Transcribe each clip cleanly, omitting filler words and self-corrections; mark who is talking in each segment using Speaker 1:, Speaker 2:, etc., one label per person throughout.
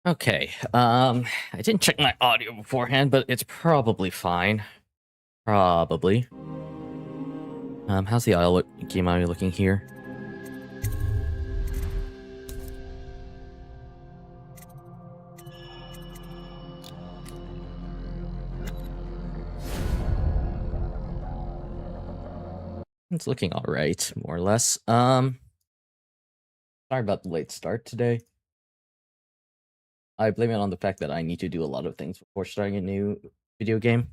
Speaker 1: Okay. I didn't check my audio beforehand, but it's probably fine. Probably. How's the game audio looking here? It's looking all right, more or less. Sorry about the late start today. I blame it on the fact that I need to do a lot of things before starting a new video game.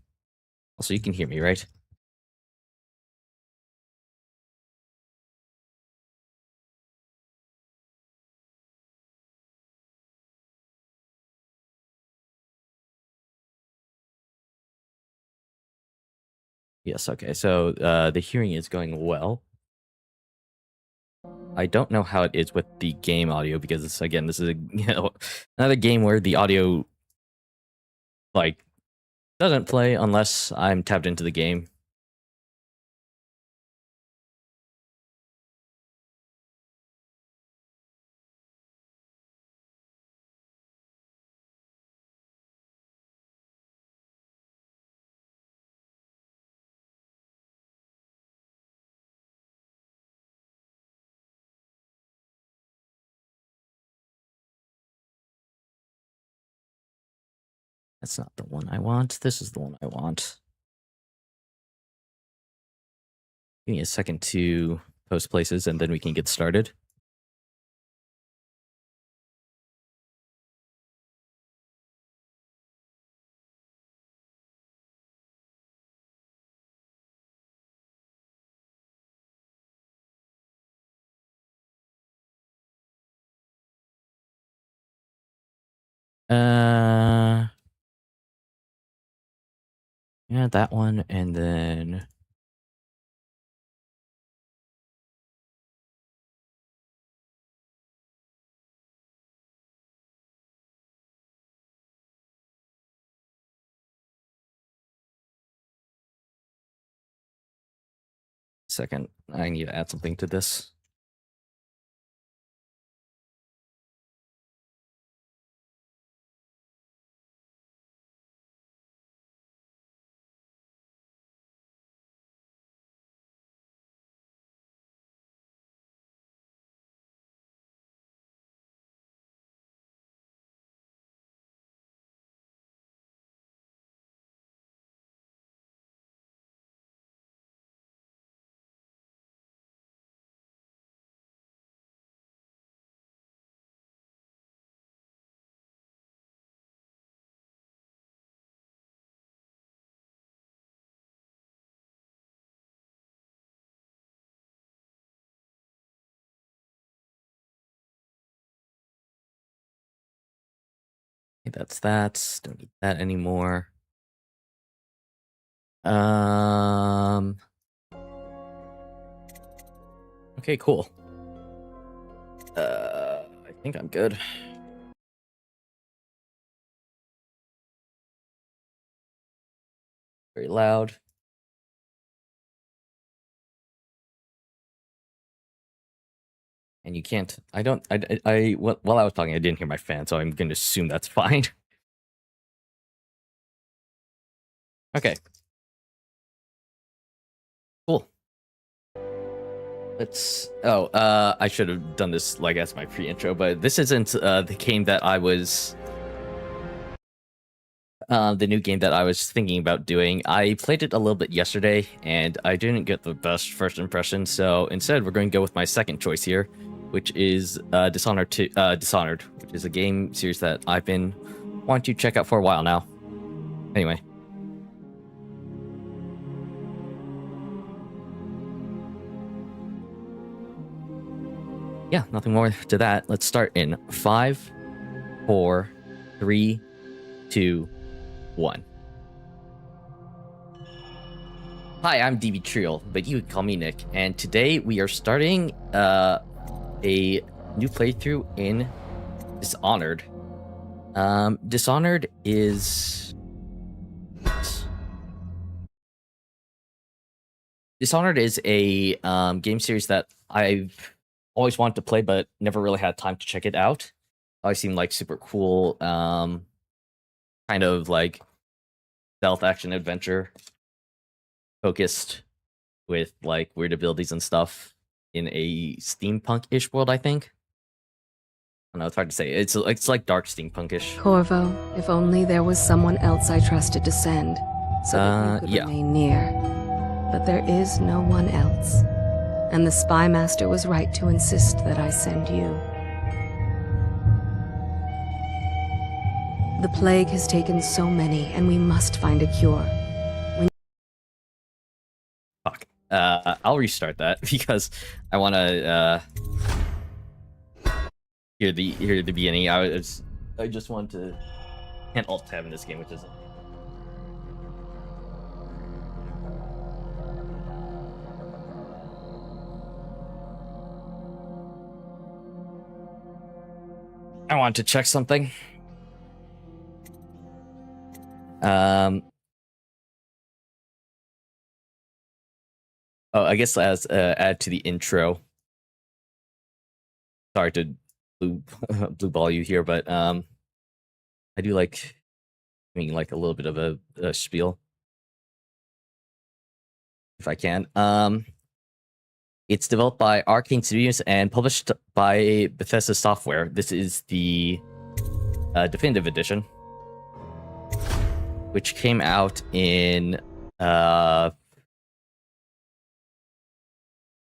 Speaker 1: Also, you can hear me, right? Yes, okay. So the hearing is going well. I don't know how it is with the game audio because this is another game where the audio like doesn't play unless I'm tapped into the game. That's not the one I want. This is the one I want. Give me a second to post places and then we can get started. Yeah, that one, and then second, I need to add something to this. Okay, that's that. Don't need that anymore. Okay, cool. I think I'm good. Very loud. And you can't. I don't. While I was talking, I didn't hear my fan, so I'm going to assume that's fine. Okay. Cool. Let's. Oh, I should have done this like as my pre-intro, but this isn't the game that I was. The new game that I was thinking about doing. I played it a little bit yesterday, and I didn't get the best first impression. So instead, we're going to go with my second choice here, which is Dishonored, which is a game series that I've been wanting to check out for a while now. Anyway. Yeah, nothing more to that. Let's start in 5, 4, 3, 2, 1. Hi, I'm Dbtriol, but you can call me Nick, and today we are starting a new playthrough in Dishonored. Dishonored is a game series that I've always wanted to play, but never really had time to check it out. always seemed like super cool. Kind of like stealth action adventure focused with like weird abilities and stuff in a steampunk-ish world, I think. I don't know, it's hard to say. It's like dark steampunkish.
Speaker 2: Corvo, if only there was someone else I trusted to send, so that you could
Speaker 1: yeah.
Speaker 2: remain near. But there is no one else. And the Spy Master was right to insist that I send you. The plague has taken so many, and we must find a cure.
Speaker 1: Fuck. I'll restart that because I want to hear the beginning. I just want to can't alt tab in this game, which isn't. I want to check something. Oh, I guess as add to the intro. Sorry to blue ball you here, but I do like doing like a little bit of a spiel, if I can. It's developed by Arcane Studios and published by Bethesda Software. This is the Definitive Edition, which came out in March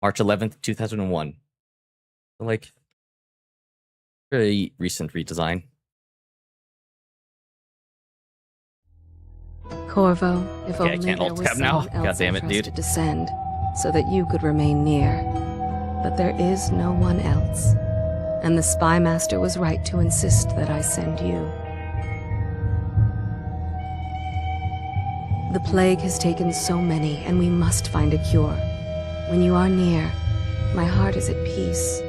Speaker 1: 11th, 2001. So, like, very recent redesign.
Speaker 2: Corvo, if
Speaker 1: Okay, I
Speaker 2: only
Speaker 1: can't
Speaker 2: there
Speaker 1: alt
Speaker 2: was
Speaker 1: tab now.
Speaker 2: someone
Speaker 1: God
Speaker 2: else
Speaker 1: damn
Speaker 2: I
Speaker 1: it, dude.
Speaker 2: trusted to send, so that you could remain near. But there is no one else. And the Spy Master was right to insist that I send you. The plague has taken so many, and we must find a cure. When you are near, my heart is at peace.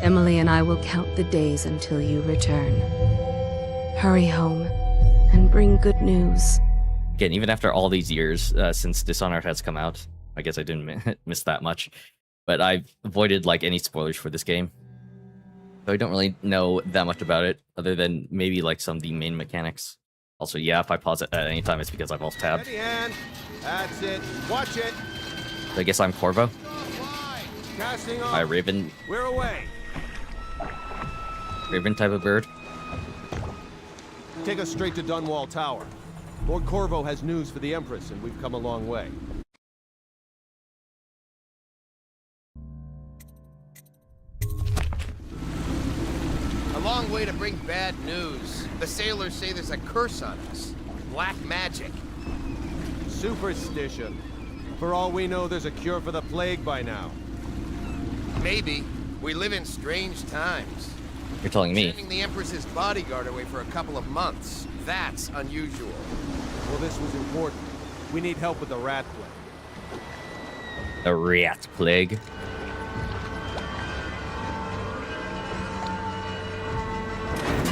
Speaker 2: Emily and I will count the days until you return. Hurry home, and bring good news.
Speaker 1: Again, even after all these years since Dishonored has come out, I guess I didn't miss that much, but I've avoided like any spoilers for this game. So I don't really know that much about it, other than maybe like some of the main mechanics. Also, yeah, if I pause it at any time, it's because I've alt tabbed.
Speaker 3: Steady hand. That's it. Watch it.
Speaker 1: So I guess I'm Corvo.
Speaker 3: Casting off.
Speaker 1: My Raven
Speaker 3: We're away.
Speaker 1: type of bird.
Speaker 3: Take us straight to Dunwall Tower. Lord Corvo has news for the Empress, and we've come a long way.
Speaker 4: A long way to bring bad news. The sailors say there's a curse on us. Black magic.
Speaker 3: Superstition. For all we know, there's a cure for the plague by now.
Speaker 4: Maybe. We live in strange times.
Speaker 1: You're telling me.
Speaker 4: Sending the Empress's bodyguard away for a couple of months. That's unusual.
Speaker 3: Well, this was important. We need help with the rat plague.
Speaker 1: The rat plague.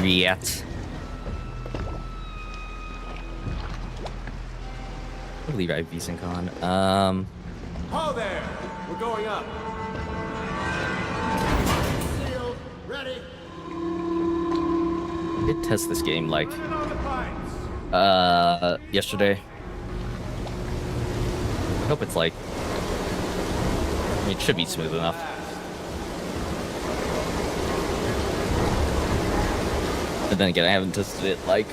Speaker 1: Rat. I believe I have VSync on.
Speaker 3: Ho there! We're going up. Sealed. Ready.
Speaker 1: I did test this game like
Speaker 3: Put it on the pipes.
Speaker 1: yesterday. I hope it's like, I mean, it should be smooth enough. But then again, I haven't tested it like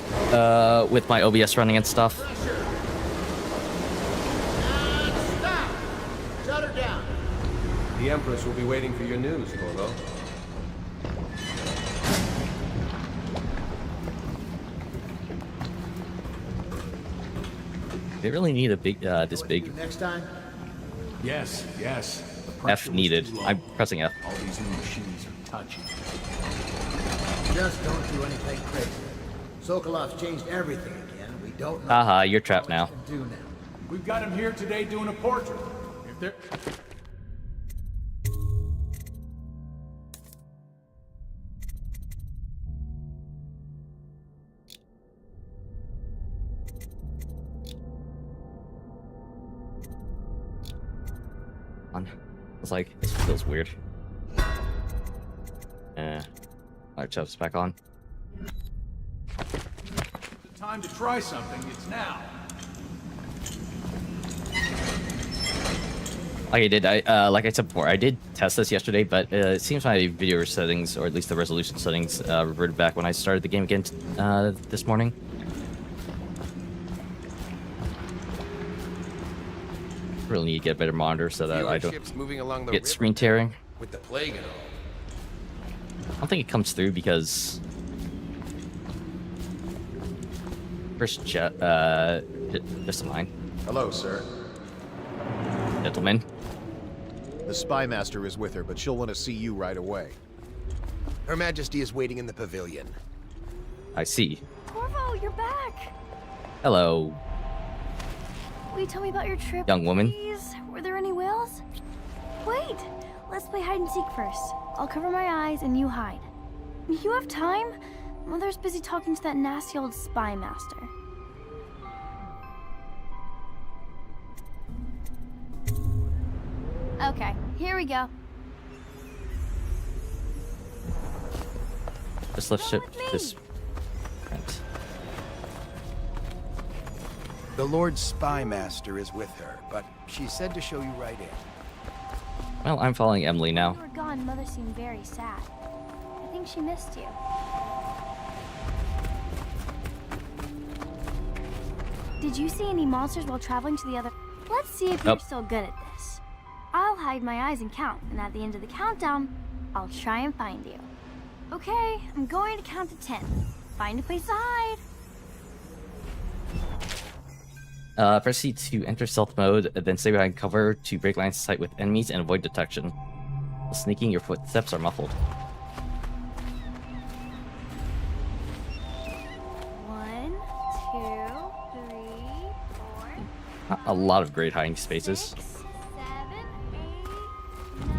Speaker 1: with my OBS running and stuff.
Speaker 3: Stop! Shut her down. The Empress will be waiting for your news, Corvo.
Speaker 1: They really need a big, this big
Speaker 5: Next time?
Speaker 6: Yes, yes. The
Speaker 1: F
Speaker 6: pressure was
Speaker 1: needed.
Speaker 6: too low.
Speaker 1: I'm pressing F.
Speaker 6: All these new machines are touchy.
Speaker 5: Just don't do anything crazy. Sokolov's changed everything again. We don't know
Speaker 1: Haha, you're trapped now.
Speaker 5: what to do now.
Speaker 6: We've got him here today doing a portrait. If there...
Speaker 1: I was like, this feels weird. Alright, Chubb's back on.
Speaker 6: The time to try something, it's now.
Speaker 1: Like I said before, I did test this yesterday, but it seems my video settings, or at least the resolution settings, reverted back when I started the game again this morning. Really need to get a better monitor so that I don't
Speaker 4: Ships moving along the
Speaker 1: get
Speaker 4: river
Speaker 1: screen tearing.
Speaker 4: with the plague and all.
Speaker 1: I don't think it comes through because first just a line,
Speaker 3: Hello, sir.
Speaker 1: gentlemen.
Speaker 3: The spy master is with her, but she'll want to see you right away.
Speaker 4: Her Majesty is waiting in the pavilion.
Speaker 1: I see.
Speaker 7: Corvo, you're back!
Speaker 1: Hello,
Speaker 7: Will you tell me about your trip,
Speaker 1: young woman.
Speaker 7: please? Were there any whales? Wait! Let's play hide and seek first. I'll cover my eyes and you hide. You have time? Mother's busy talking to that nasty old spy master. Okay, here we go.
Speaker 1: Just left ship.
Speaker 7: with me.
Speaker 1: This. Right.
Speaker 4: The Lord Spy Master is with her, but she said to show you right in.
Speaker 1: Well, I'm following Emily
Speaker 7: When
Speaker 1: now.
Speaker 7: you were gone, Mother seemed very sad. I think she missed you. Did you see any monsters while traveling to the other? Let's see if you're
Speaker 1: Nope.
Speaker 7: still good at this. I'll hide my eyes and count, and at the end of the countdown, I'll try and find you. Okay, I'm going to count to 10. Find a place to hide.
Speaker 1: Press C to enter stealth mode, then stay behind cover to break line of sight with enemies and avoid detection. While sneaking, your footsteps are muffled.
Speaker 7: 1, 2, 3, 4.
Speaker 1: A lot of great hiding spaces.
Speaker 7: 6, 7, 8, 9, 10.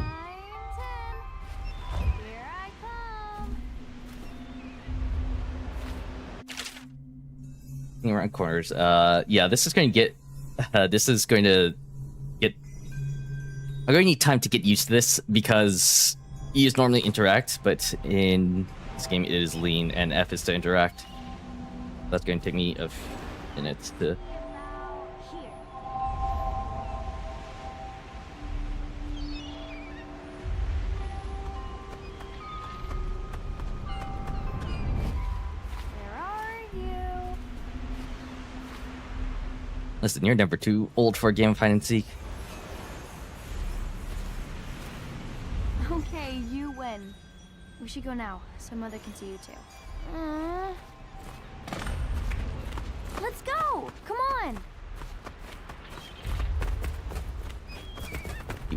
Speaker 7: Here I come.
Speaker 1: Around corners. Yeah, this is going to get. This is going to get. I'm going to need time to get used to this because E's normally interact, but in this game it is lean and F is to interact. That's going to take me a few minutes to.
Speaker 7: About here. Where are you?
Speaker 1: Listen, you're never too old for a game of hide and seek.
Speaker 7: Okay, you win. We should go now, so Mother can see you too. Let's go! Come on!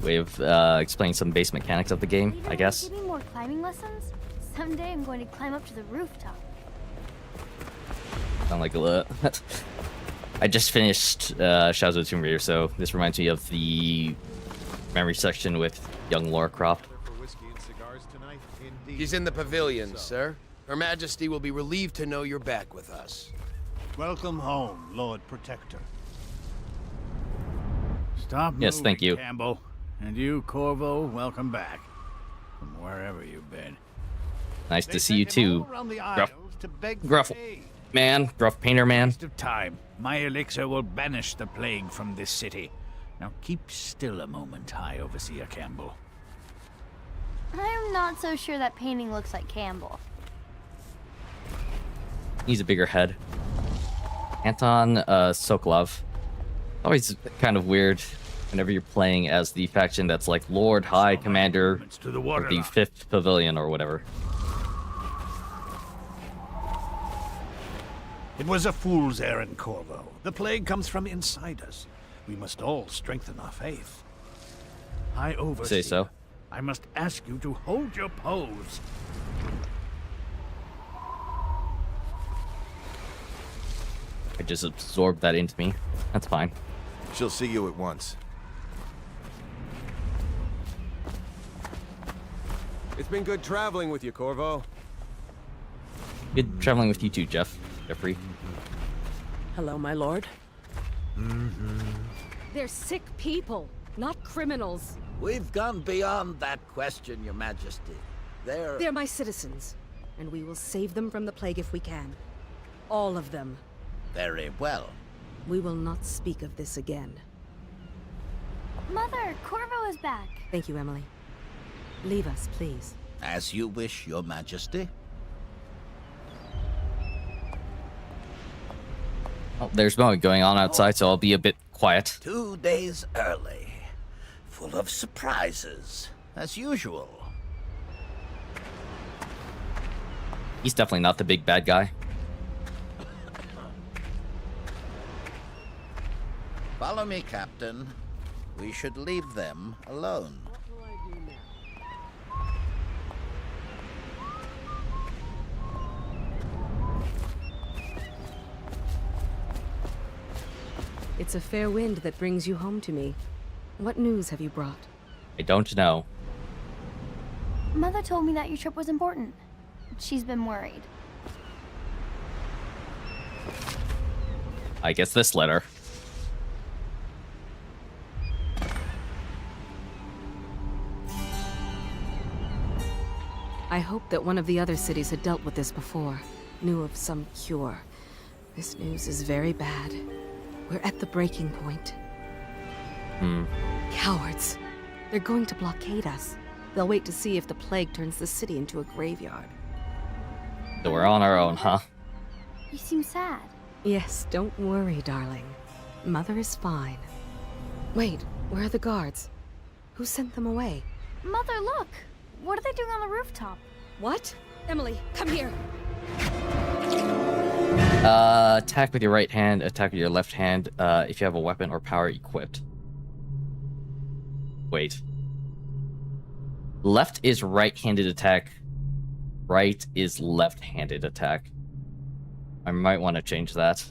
Speaker 1: Way of explaining some base mechanics of the game,
Speaker 7: Even
Speaker 1: I
Speaker 7: want
Speaker 1: guess.
Speaker 7: to give me more climbing lessons? Someday I'm going to climb up to the rooftop.
Speaker 1: Sound like a I just finished Shadows of the Tomb Raider, so this reminds me of the memory section with young Lara Croft.
Speaker 3: For whiskey and cigars tonight? Indeed.
Speaker 4: He's in the pavilion, sir. Her Majesty will be relieved to know you're back with us.
Speaker 8: Welcome home, Lord Protector. Stop
Speaker 1: Yes,
Speaker 8: moving,
Speaker 1: thank you.
Speaker 8: Campbell. And you, Corvo, welcome back. From wherever you've been.
Speaker 1: Nice
Speaker 8: They
Speaker 1: to see you
Speaker 8: sent him
Speaker 1: too,
Speaker 8: all around the
Speaker 1: Gruff.
Speaker 8: Isles to beg for
Speaker 1: Gruff
Speaker 8: aid.
Speaker 1: man, Gruff Painter man.
Speaker 8: Waste of time. My elixir will banish the plague from this city. Now keep still a moment, High Overseer Campbell.
Speaker 7: I'm not so sure that painting looks like Campbell.
Speaker 1: He's a bigger head. Anton Sokolov. Always kind of weird whenever you're playing as the faction that's like Lord High Commander
Speaker 8: Movements to the
Speaker 1: of
Speaker 8: water
Speaker 1: the
Speaker 8: line.
Speaker 1: 5th Pavilion or whatever.
Speaker 8: It was a fool's errand, Corvo. The plague comes from inside us. We must all strengthen our faith. High Overseer,
Speaker 1: Say so.
Speaker 8: I must ask you to hold your pose.
Speaker 1: I just absorbed that into me. That's fine.
Speaker 3: She'll see you at once. It's been good traveling with you, Corvo.
Speaker 1: Good traveling with you too, Jeffrey.
Speaker 9: Hello, my lord. They're sick people, not criminals.
Speaker 5: We've gone beyond that question, Your Majesty.
Speaker 2: They're my citizens, and we will save them from the plague if we can. All of them.
Speaker 10: Very well.
Speaker 2: We will not speak of this again.
Speaker 7: Mother, Corvo is back.
Speaker 2: Thank you, Emily. Leave us, please.
Speaker 10: As you wish, Your Majesty.
Speaker 1: Oh, there's mowing going on outside, so I'll be a bit quiet.
Speaker 10: 2 days early. Full of surprises, as usual.
Speaker 1: He's definitely not the big bad guy.
Speaker 10: Follow me, Captain. We should leave them alone.
Speaker 2: It's a fair wind that brings you home to me. What news have you brought?
Speaker 1: I don't know.
Speaker 7: Mother told me that your trip was important. She's been worried.
Speaker 1: I guess this letter.
Speaker 2: I hoped that one of the other cities had dealt with this before, knew of some cure. This news is very bad. We're at the breaking point. Cowards. They're going to blockade us. They'll wait to see if the plague turns the city into a graveyard.
Speaker 1: So we're on our own, huh?
Speaker 7: You seem sad.
Speaker 2: Yes, don't worry, darling. Mother is fine. Wait, where are the guards? Who sent them away?
Speaker 7: Mother, look! What are they doing on the rooftop?
Speaker 2: What? Emily, come here!
Speaker 1: Attack with your right hand, attack with your left hand, if you have a weapon or power equipped. Wait. Left is right-handed attack. Right is left-handed attack. I might want to change that.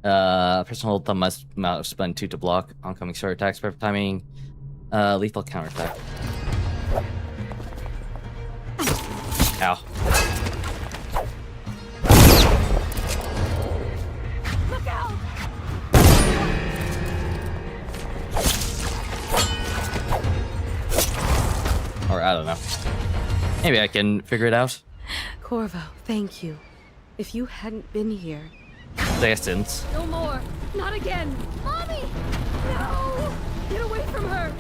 Speaker 1: Press and hold thumb mouse button 2 to block oncoming sword attacks, perfect timing, lethal counterattack. Ow.
Speaker 7: Look out!
Speaker 1: Or I don't know. Maybe I can figure it out.
Speaker 2: Corvo, thank you. If you hadn't been here...
Speaker 1: Distance.
Speaker 2: No more! Not again!
Speaker 7: Mommy!
Speaker 2: No! Get away from her!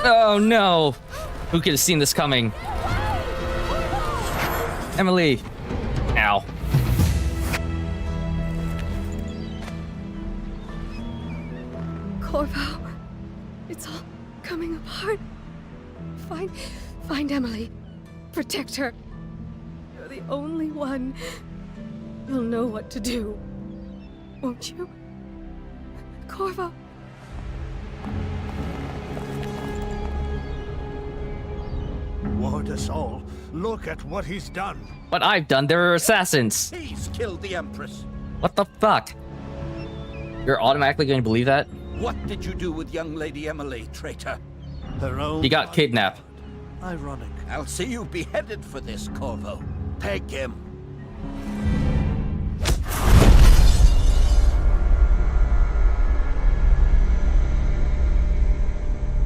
Speaker 1: Oh no! Who could have seen this coming? Emily! Ow.
Speaker 2: Corvo, it's all coming apart. Find Emily. Protect her. You're the only one. You'll know what to do. Won't you? Corvo.
Speaker 8: Ward us all. Look at what he's done.
Speaker 1: What I've done, there are assassins!
Speaker 10: He's killed the Empress.
Speaker 1: What the fuck? You're automatically going to believe that?
Speaker 10: What did you do with young Lady Emily, traitor?
Speaker 8: Her own
Speaker 1: He got
Speaker 8: blood.
Speaker 1: kidnapped.
Speaker 8: Ironic.
Speaker 10: I'll see you beheaded for this, Corvo. Take him.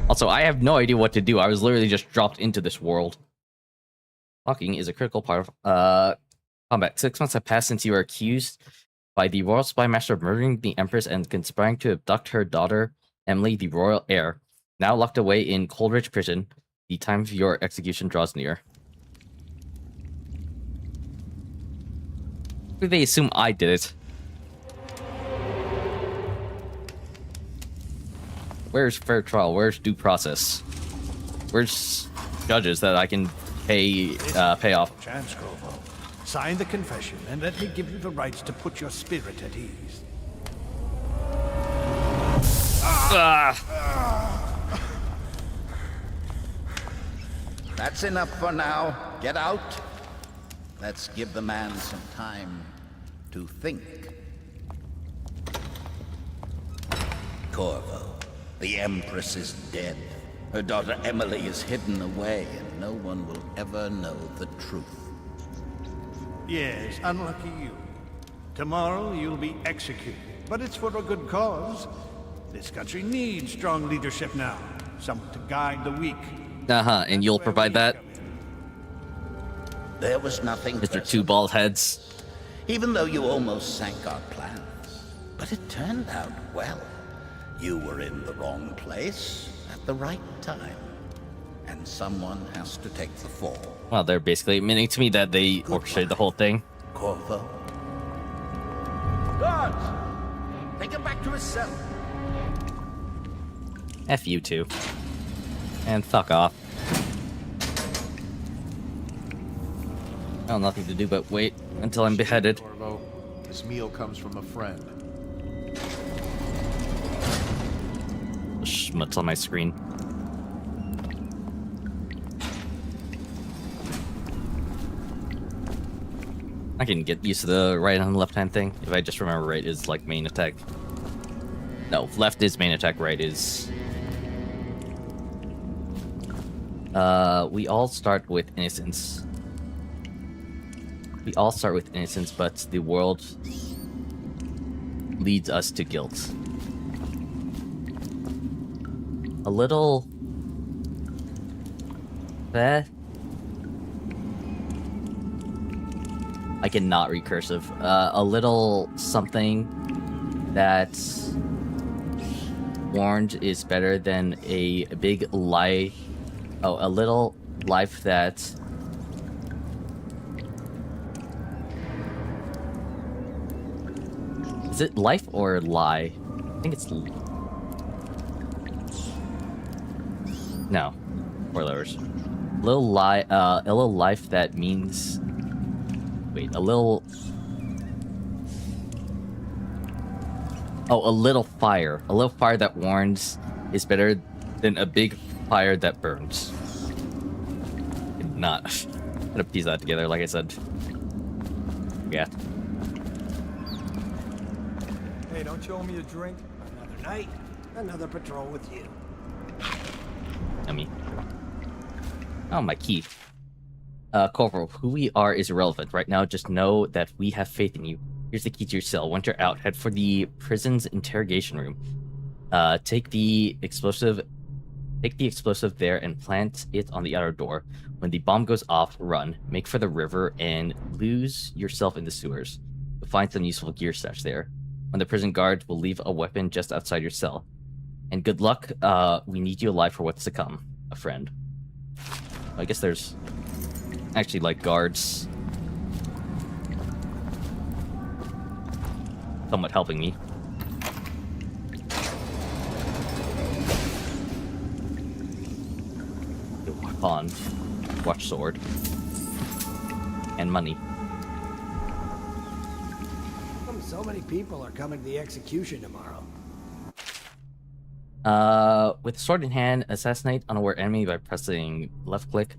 Speaker 1: Also, I have no idea what to do. I was literally just dropped into this world. Talking is a critical part of combat. 6 months have passed since you were accused by the Royal Spy Master of murdering the Empress and conspiring to abduct her daughter, Emily, the royal heir. Now locked away in Coleridge Prison, the time of your execution draws near. They assume I did it. Where's fair trial? Where's due process? Where's judges that I can pay off?
Speaker 8: Chance, Corvo. Sign the confession and let me give you the rights to put your spirit at ease.
Speaker 10: That's enough for now. Get out. Let's give the man some time to think. Corvo, the Empress is dead. Her daughter Emily is hidden away, and no one will ever know the truth.
Speaker 8: Yes, unlucky you. Tomorrow you'll be executed, but it's for a good cause. This country needs strong leadership now. Someone to guide the weak.
Speaker 1: And you'll provide that?
Speaker 10: There was nothing
Speaker 1: Mr.
Speaker 10: personal,
Speaker 1: Two Bald Heads.
Speaker 10: even though you almost sank our plans. But it turned out well. You were in the wrong place at the right time. And someone has to take the fall.
Speaker 1: Well, they're basically admitting to me that they orchestrated the whole thing.
Speaker 10: Corvo. Guards! Take him back to his cell.
Speaker 1: F you two. And fuck off. Well, nothing to do but wait until I'm beheaded.
Speaker 3: Corvo, this meal comes from a friend.
Speaker 1: Schmutz on my screen. I can get used to the right and left hand thing. If I just remember right is like main attack. No, left is main attack, right is... we all start with innocence. We all start with innocence, but the world leads us to guilt. A little... I cannot recursive. A little something that warned is better than a big lie. Oh, a little life that... Is it life or lie? I think it's... No. Spoilers. A little lie, a little life that means... Wait, a little... Oh, a little fire. A little fire that warns is better than a big fire that burns. Not... I'm gonna piece that together, like I said. Yeah.
Speaker 6: Hey, don't you owe me a drink?
Speaker 5: Another night, another patrol with you.
Speaker 1: Yummy. Oh, my key. Corporal, who we are is irrelevant. Right now, just know that we have faith in you. Here's the key to your cell. Once you're out, head for the prison's interrogation room. Take the explosive there and plant it on the outer door. When the bomb goes off, run. Make for the river and lose yourself in the sewers. You'll find some useful gear stashed there. When the prison guard will leave a weapon just outside your cell. And good luck. We need you alive for what's to come. A friend. I guess there's actually like guards somewhat helping me. Pawn, watch sword, and money.
Speaker 5: So many people are coming to the execution tomorrow.
Speaker 1: With a sword in hand, assassinate unaware enemy by pressing left click,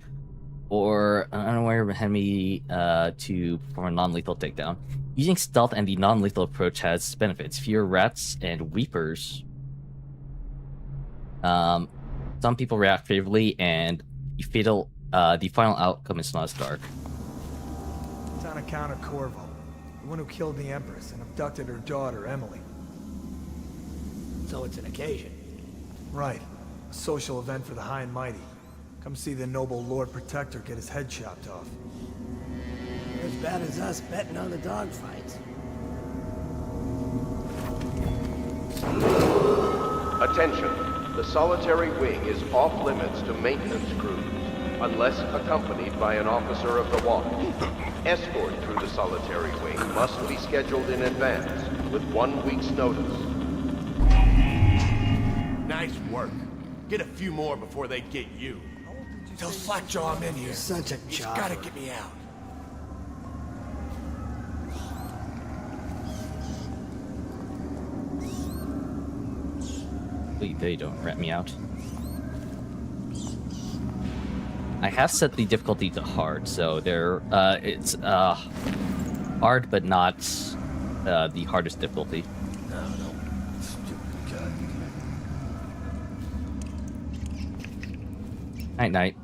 Speaker 1: or an unaware enemy to perform a non-lethal takedown. Using stealth and the non-lethal approach has benefits. Fewer rats and weepers. Some people react favorably, and the final outcome is not as dark.
Speaker 6: It's on account of Corvo, the one who killed the Empress and abducted her daughter, Emily.
Speaker 5: So it's an occasion.
Speaker 6: Right. A social event for the high and mighty. Come see the noble Lord Protector get his head chopped off.
Speaker 5: As bad as us betting on the dogfights.
Speaker 11: Attention. The solitary wing is off limits to maintenance crews, unless accompanied by an officer of the watch. Escort through the solitary wing must be scheduled in advance, with 1 week's notice.
Speaker 3: Nice work. Get a few more before they get you.
Speaker 6: Tell Slackjaw I'm in here.
Speaker 5: Such a
Speaker 6: He's
Speaker 5: job.
Speaker 6: gotta get me out.
Speaker 1: Please, they don't rat me out. I have set the difficulty to hard, so it's hard, but not the hardest difficulty.
Speaker 5: No. Stupid gun.
Speaker 1: Night.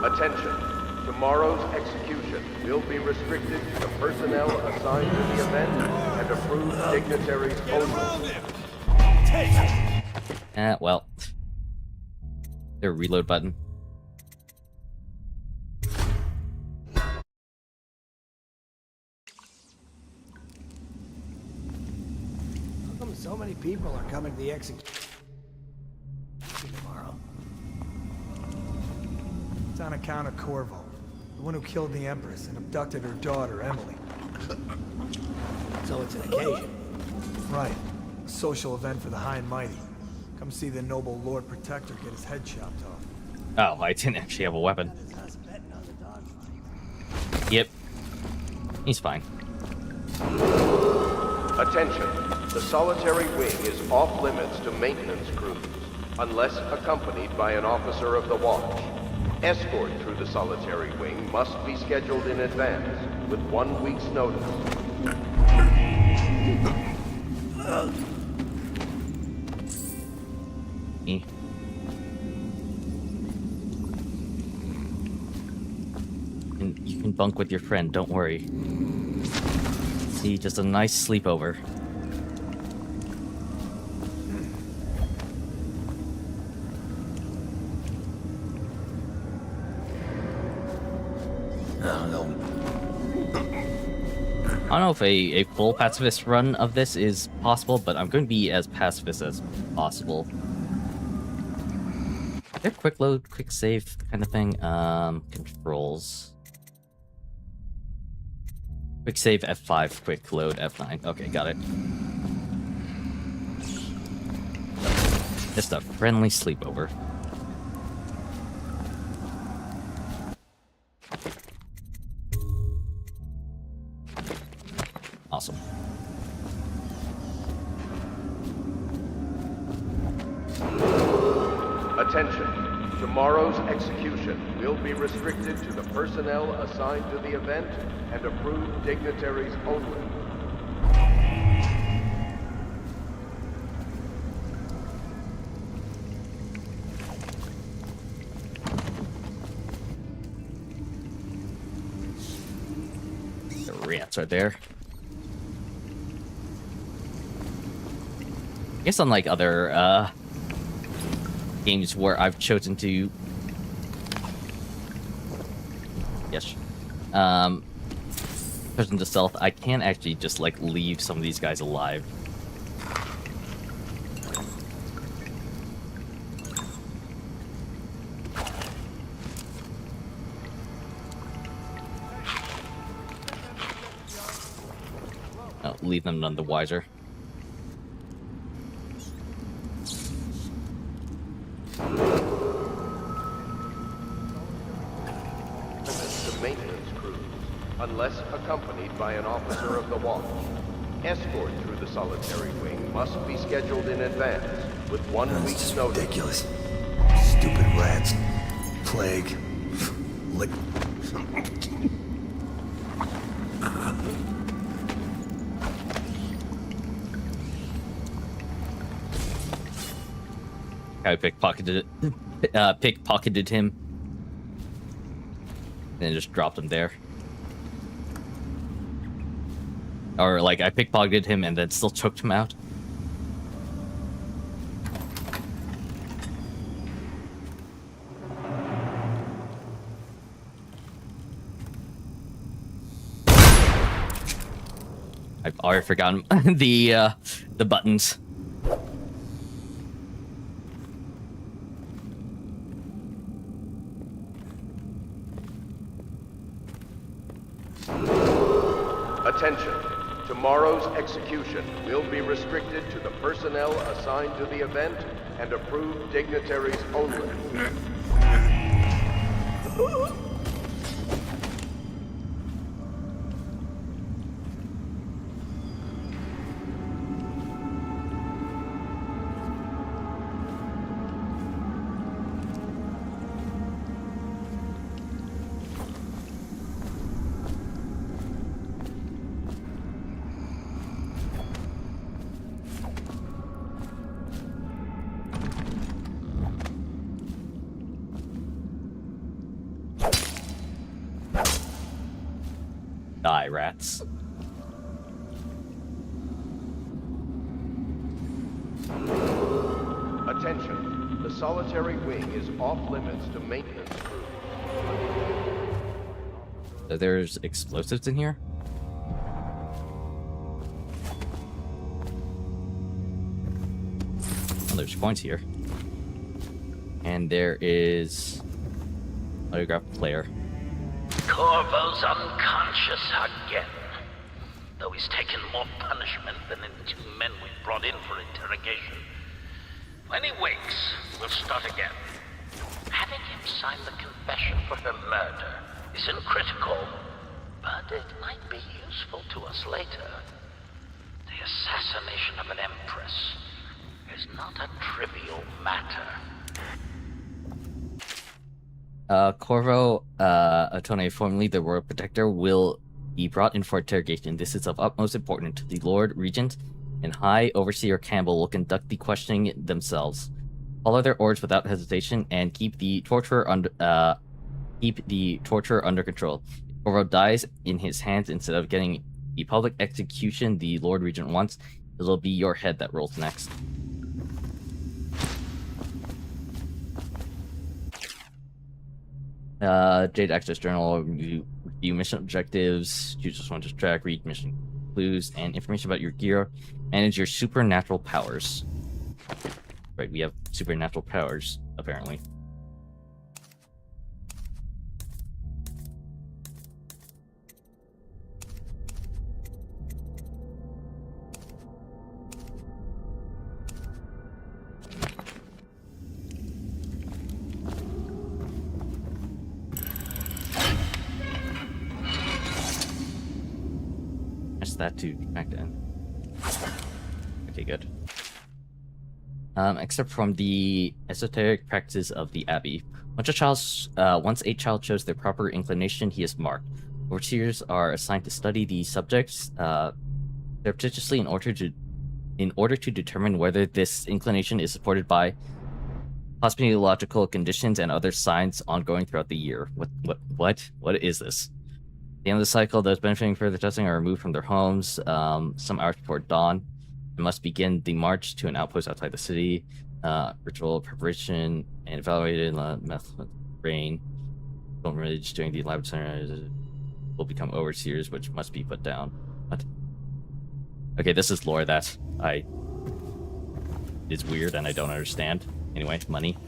Speaker 11: Attention. Tomorrow's execution will be restricted to the personnel assigned to the event and approved dignitaries only.
Speaker 1: Well. Their reload button.
Speaker 5: How come so many people are coming to the execution tomorrow?
Speaker 6: It's on account of Corvo, the one who killed the Empress and abducted her daughter, Emily.
Speaker 5: So it's an occasion.
Speaker 6: Right. A social event for the high and mighty. Come see the noble Lord Protector get his head chopped off.
Speaker 1: Oh, I didn't actually have a weapon. Yep. He's fine.
Speaker 11: Attention. The solitary wing is off limits to maintenance crews, unless accompanied by an officer of the watch. Escort through the solitary wing must be scheduled in advance, with 1 week's notice.
Speaker 1: And you can bunk with your friend, don't worry. See, just a nice sleepover. I don't know if a full pacifist run of this is possible, but I'm going to be as pacifist as possible. Is there quick load, quick save kind of thing? Controls. Quick save F5, quick load F9. Okay, got it. Just a friendly sleepover. Awesome.
Speaker 11: Attention. Tomorrow's execution will be restricted to the personnel assigned to the event and approved dignitaries only.
Speaker 1: The rats right there. I guess unlike other games where I've chosen to chosen to stealth, I can actually just like leave some of these guys alive. I'll leave them none the wiser.
Speaker 11: To maintenance crews, unless accompanied by an officer of the watch. Escort through the solitary wing must be scheduled in advance, with 1 week's notice.
Speaker 6: Ridiculous. Stupid rats. Plague. Lick.
Speaker 1: I pickpocketed him, and just dropped him there. Or like I pickpocketed him and then still choked him out. I've already forgotten the buttons.
Speaker 11: Attention. Tomorrow's execution will be restricted to the personnel assigned to the event and approved dignitaries only.
Speaker 1: Die, rats.
Speaker 11: Attention. The solitary wing is off limits to maintenance crews.
Speaker 1: So there's explosives in here? Oh, there's coins here. And there is autograph player.
Speaker 12: Corvo's unconscious again. Though he's taken more punishment than the 2 men we brought in for interrogation. When he wakes, we'll start again. Having him sign the confession for her murder isn't critical, but it might be useful to us later. The assassination of an empress is not a trivial matter.
Speaker 1: Corvo, Atone, formerly the Royal Protector, will be brought in for interrogation. This is of utmost importance. The Lord Regent and High Overseer Campbell will conduct the questioning themselves. Follow their orders without hesitation and keep the torturer under control. If Corvo dies in his hands instead of getting the public execution the Lord Regent wants, it'll be your head that rolls next. Jade Access Journal, review mission objectives, choose this one to track, read mission clues, and information about your gear. Manage your supernatural powers. Right, we have supernatural powers, apparently. That to back in. Okay, good. Except from the esoteric practices of the Abbey. Once a child shows their proper inclination, he is marked. Overseers are assigned to study the subjects surreptitiously in order to determine whether this inclination is supported by cosmological conditions and other signs ongoing throughout the year. What is this? At the end of the cycle, those benefiting further testing are removed from their homes some hours before dawn and must begin the march to an outpost outside the city. Ritual preparation and evaluated method rain. Pilgrimage during the lab center will become overseers, which must be put down. What? Okay, this is lore that is weird and I don't understand. Anyway, money.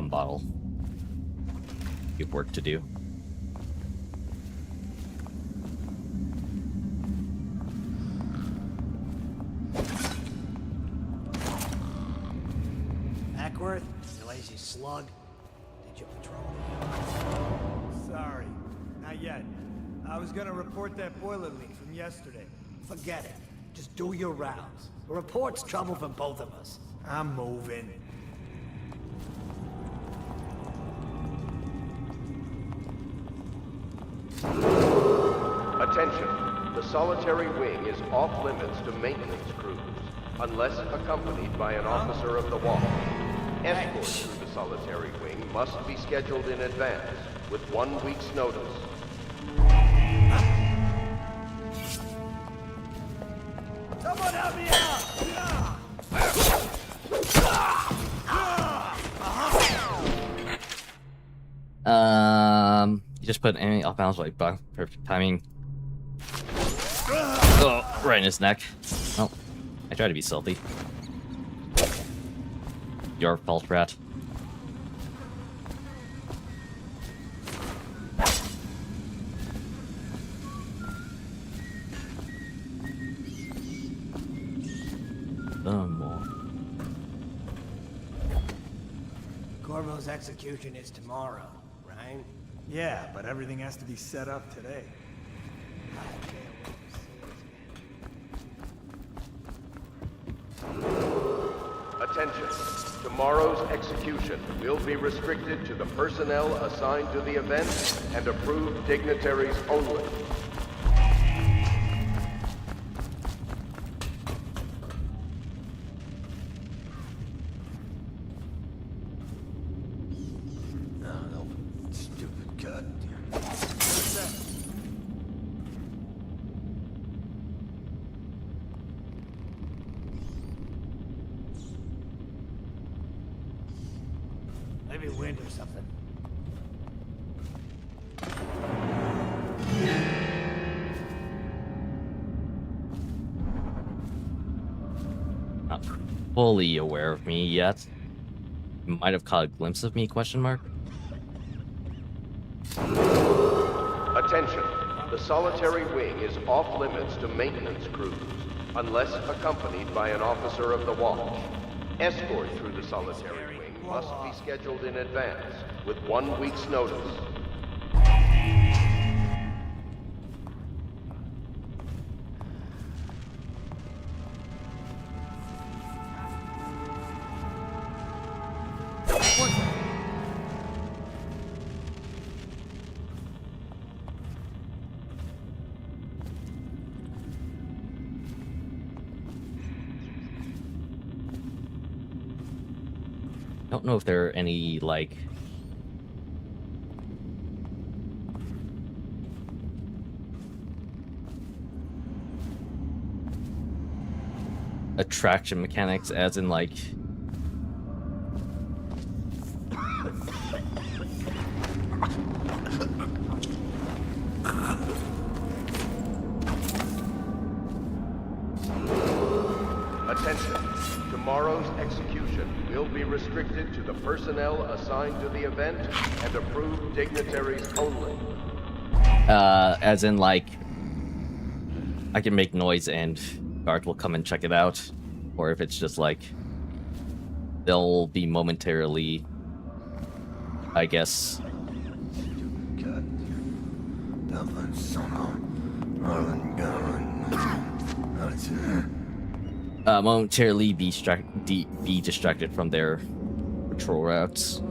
Speaker 1: Bottle. You have work to do.
Speaker 5: Ackworth, you lazy slug. Did you patrol?
Speaker 6: Sorry, not yet. I was gonna report that boiler leak from yesterday.
Speaker 5: Forget it. Just do your rounds. The report's trouble for both of us.
Speaker 6: I'm moving.
Speaker 11: Attention. The solitary wing is off limits to maintenance crews, unless accompanied by an officer of the watch. Escorts through the solitary wing must be scheduled in advance, with 1 week's notice.
Speaker 5: Someone help me out!
Speaker 1: You just put enemy off balance like bug. Perfect timing. Oh, right in his neck. Oh, I try to be stealthy. Your fault, rat. More.
Speaker 5: Corvo's execution is tomorrow, right?
Speaker 6: Yeah, but everything has to be set up today.
Speaker 11: Attention. Tomorrow's execution will be restricted to the personnel assigned to the event and approved dignitaries only.
Speaker 5: Maybe wind or something.
Speaker 1: Not fully aware of me yet. Might have caught a glimpse of me, question mark?
Speaker 11: Attention. The solitary wing is off limits to maintenance crews, unless accompanied by an officer of the watch. Escort through the solitary wing must be scheduled in advance, with 1 week's notice.
Speaker 1: I don't know if there are any, like, attraction mechanics, as in, like,
Speaker 11: Attention. Tomorrow's execution will be restricted to the personnel assigned to the event and approved dignitaries only.
Speaker 1: as in, like, I can make noise and guards will come and check it out, or if it's just like they'll be momentarily, I guess, momentarily be distracted from their patrol routes.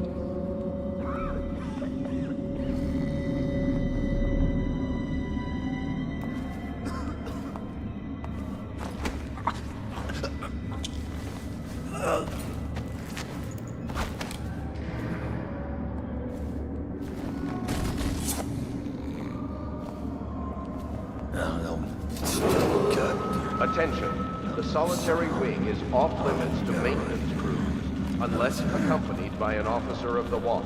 Speaker 11: Attention. The solitary wing is off limits to maintenance crews, unless accompanied by an officer of the watch.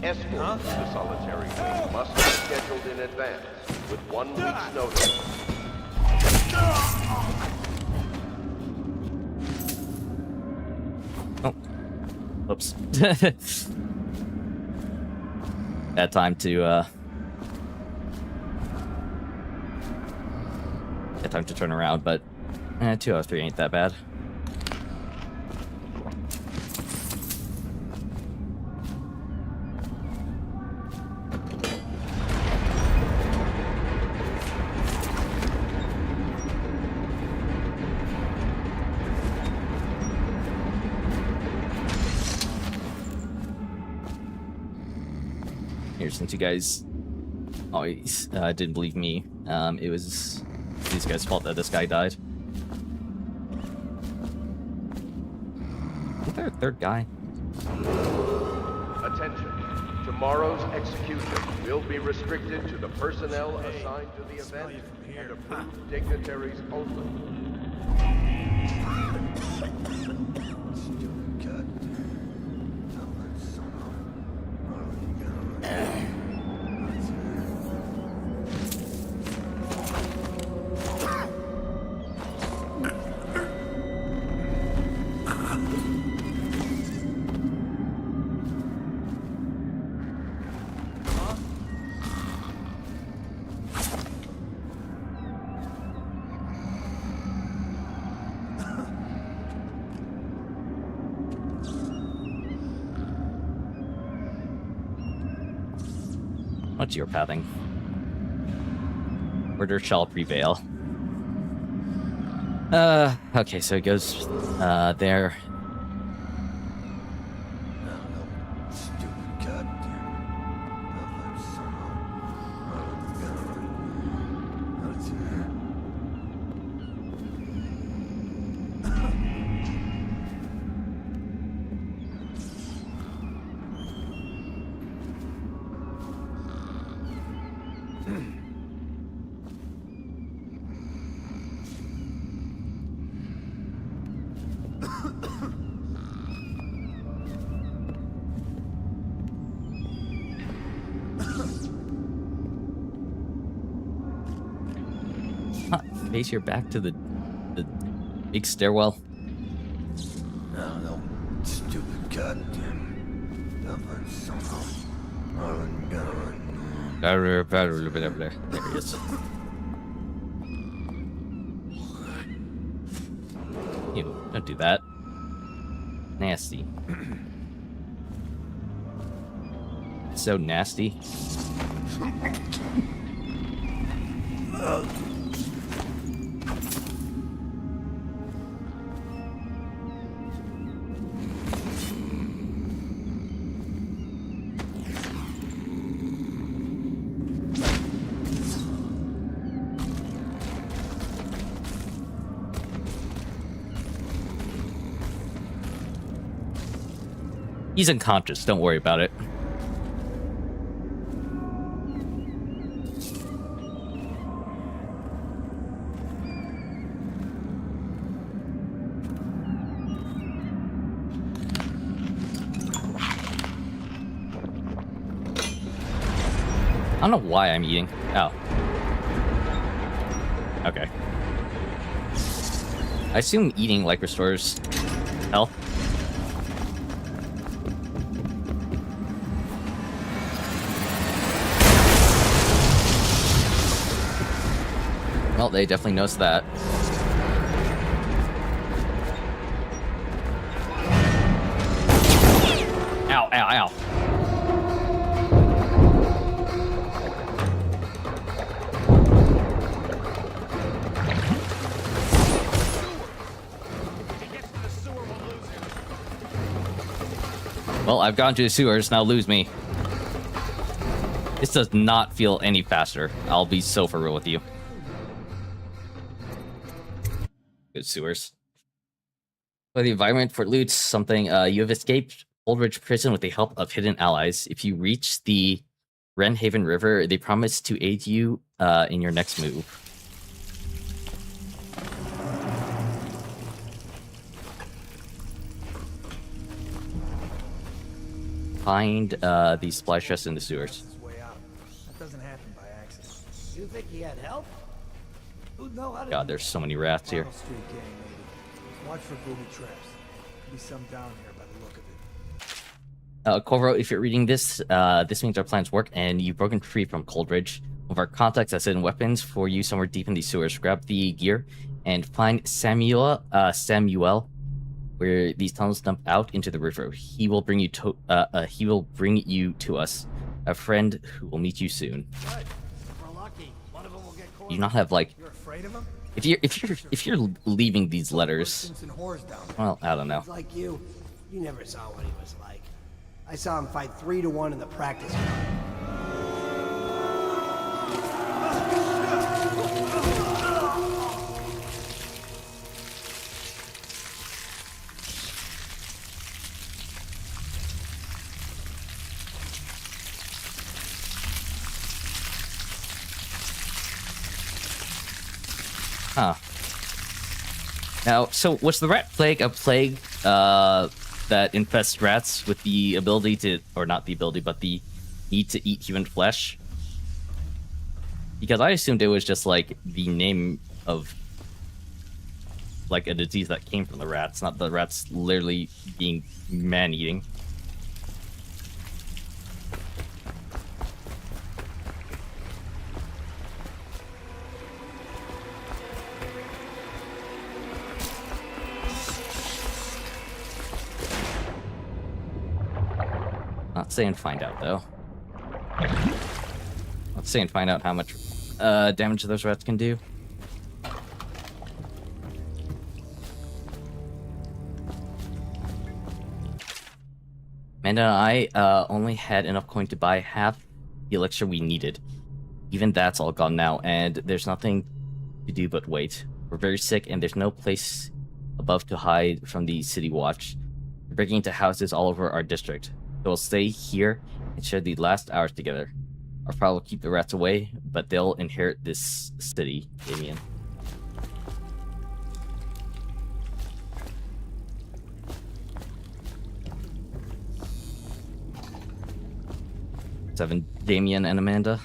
Speaker 11: Escort to the solitary wing must be scheduled in advance, with 1 week's notice.
Speaker 1: Oh, whoops. Had time to turn around, but 2 out of 3 ain't that bad. Here, since you guys always didn't believe me, it was these guys' fault that this guy died. Is there a third guy?
Speaker 11: Attention. Tomorrow's execution will be restricted to the personnel assigned to the event and approved dignitaries only.
Speaker 1: What's your pathing? Order shall prevail. Okay, so it goes, there. face your back to the big stairwell?
Speaker 5: No, stupid goddamn.
Speaker 1: There he is. Ew, don't do that. Nasty. So nasty. He's unconscious, don't worry about it. I don't know why I'm eating. Oh. Okay. I assume eating like restores health. Well, they definitely noticed that. Ow, ow, ow. Well, I've gone to the sewers, now lose me. This does not feel any faster. I'll be so for real with you. Good sewers. For the environment for loot, something, you have escaped Oldridge Prison with the help of hidden allies. If you reach the Wrenhaven River, they promise to aid you in your next move. Find the splash chest in the sewers.
Speaker 6: That doesn't happen by accident.
Speaker 5: You think he had help?
Speaker 1: God, there's so many rats here.
Speaker 6: Street gang, maybe. Watch for booby traps. Could be some down here by the look of it.
Speaker 1: Corvo, if you're reading this, this means our plans work and you've broken free from Coldridge. One of our contacts has hidden weapons for you somewhere deep in these sewers. Grab the gear and find Samuel, where these tunnels dump out into the river. He will bring you to us, a friend who will meet you soon. You not have like.
Speaker 6: You're afraid of him?
Speaker 1: If you're leaving these letters, well, I don't know.
Speaker 5: He's like you never saw what he was like. I saw him fight 3-1 in the practice round.
Speaker 1: Huh. Now, so was the rat plague a plague that infests rats with the ability to, or not the ability, but the need to eat human flesh? Because I assumed it was just like the name of like a disease that came from the rats, not the rats literally being man-eating. Not saying find out, though. Not saying find out how much damage those rats can do. Amanda and I only had enough coin to buy half the elixir we needed. Even that's all gone now, and there's nothing to do but wait. We're very sick, and there's no place above to hide from the city watch. We're breaking into houses all over our district. So we'll stay here and share the last hours together. Our father will keep the rats away, but they'll inherit this city, Damien. Seven, Damien and Amanda.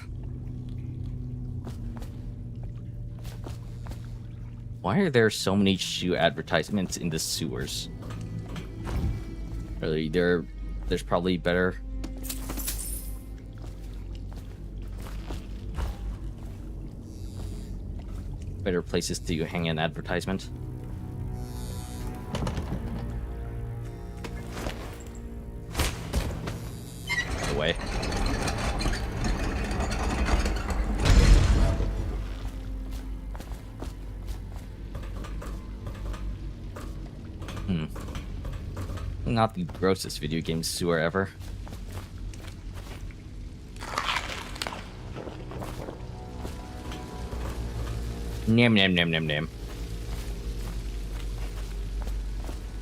Speaker 1: Why are there so many shoe advertisements in the sewers? Really, there's probably better places to hang an advertisement. Away. Not the grossest video game sewer ever. Nam nam nam nam nam.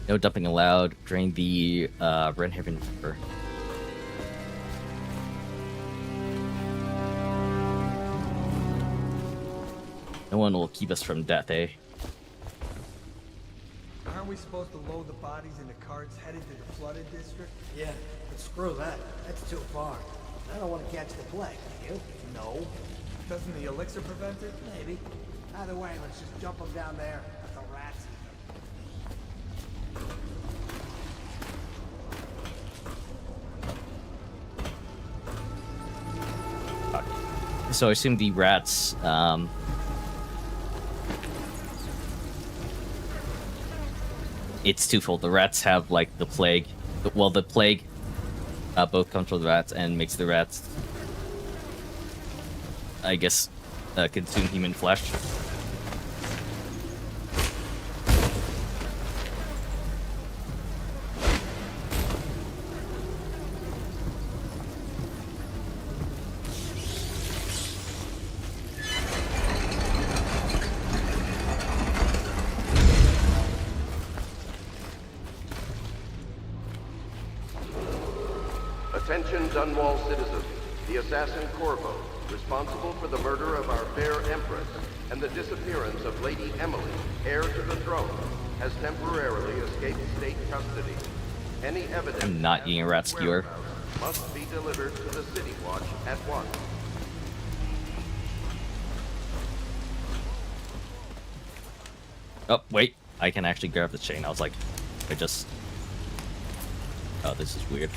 Speaker 1: No dumping allowed. Drain the Red Heaven River. No one will keep us from death, eh?
Speaker 6: Aren't we supposed to load the bodies into carts headed to the flooded district?
Speaker 5: Yeah, but screw that. That's too far. I don't want to catch the plague, do you?
Speaker 6: No. Doesn't the elixir prevent it?
Speaker 5: Maybe. Either way, let's just jump them down there. Let the rats eat them.
Speaker 1: So I assume the rats, it's twofold. The rats have, like, the plague. Well, the plague both comes from the rats and makes the rats, I guess, consume human flesh.
Speaker 11: Attention Dunwall citizens. The assassin Corvo, responsible for the murder of our fair Empress and the disappearance of Lady Emily, heir to the throne, has temporarily escaped state custody. Any evidence
Speaker 1: I'm not eating a rat skewer.
Speaker 11: must be delivered to the City Watch at once.
Speaker 1: Oh, wait. I can actually grab the chain. I was like, oh, this is weird.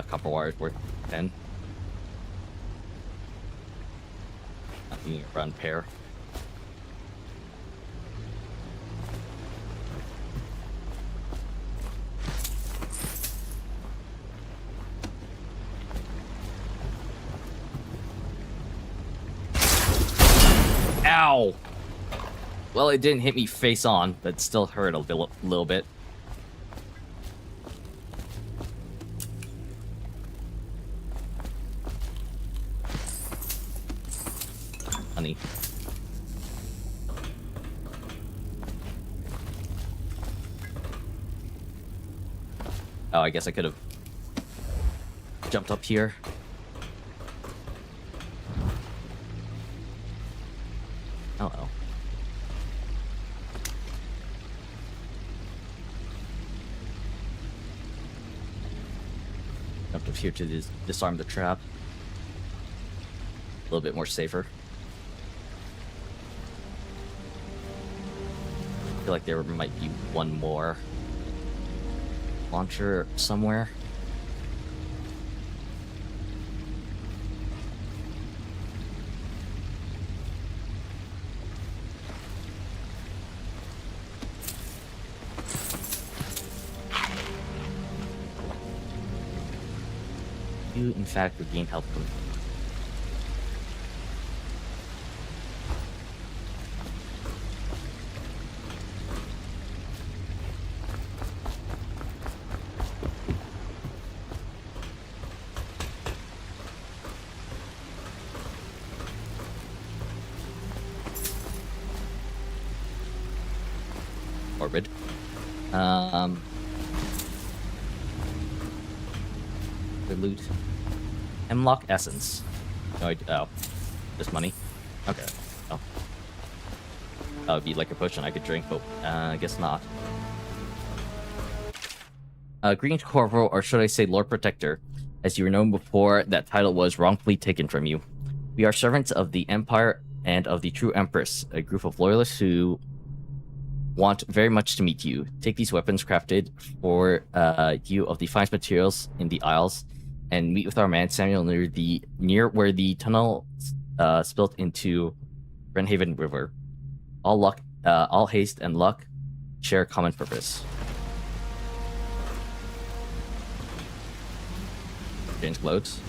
Speaker 1: Copper wire is worth 10. Not needing a run pair. Ow! Well, it didn't hit me face on, but it still hurt a little bit. Honey. Oh, I guess I could have jumped up here. Oh, oh. Jumped up here to disarm the trap. A little bit more safer. I feel like there might be one more launcher somewhere. You, in fact, regain health from orbit. Good loot. Hemlock essence. No idea. Oh. Just money? Okay. Oh. That would be like a potion I could drink, but I guess not. Greetings, Corporal, or should I say Lord Protector. As you were known before, that title was wrongfully taken from you. We are servants of the Empire and of the True Empress, a group of loyalists who want very much to meet you. Take these weapons crafted for you of the finest materials in the Isles, and meet with our man Samuel near where the tunnel spilt into Renhaven River. All haste and luck share a common purpose. Change loads.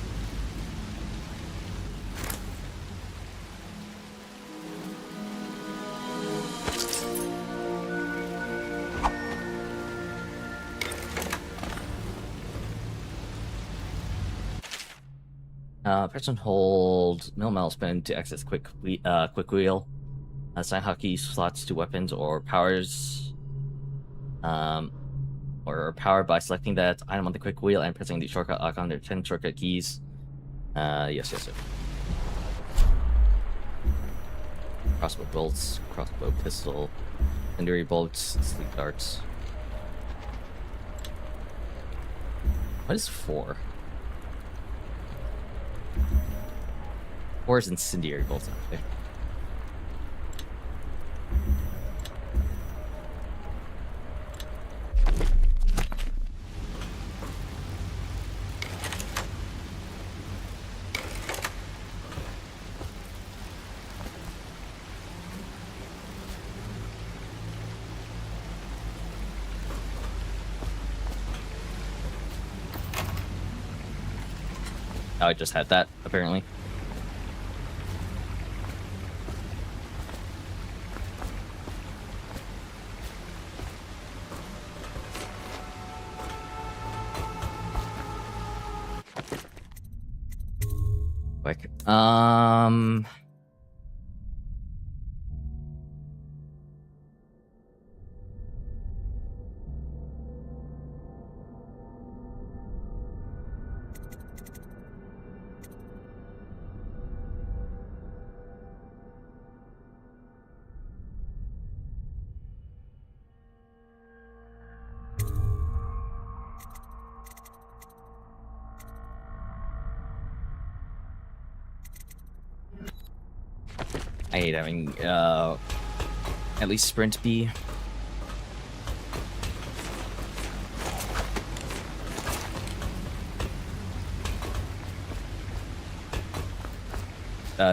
Speaker 1: Press and hold middle mouse spin to access quick wheel. Assign hotkey slots to weapons or powers. Or power by selecting that item on the quick wheel and pressing the shortcut icon. There are 10 shortcut keys. Yes. Crossbow bolts, crossbow pistol, incendiary bolts, sleep darts. What is 4? 4 is incendiary bolts, okay. I just had that, apparently. Quick. I hate having at least sprint be.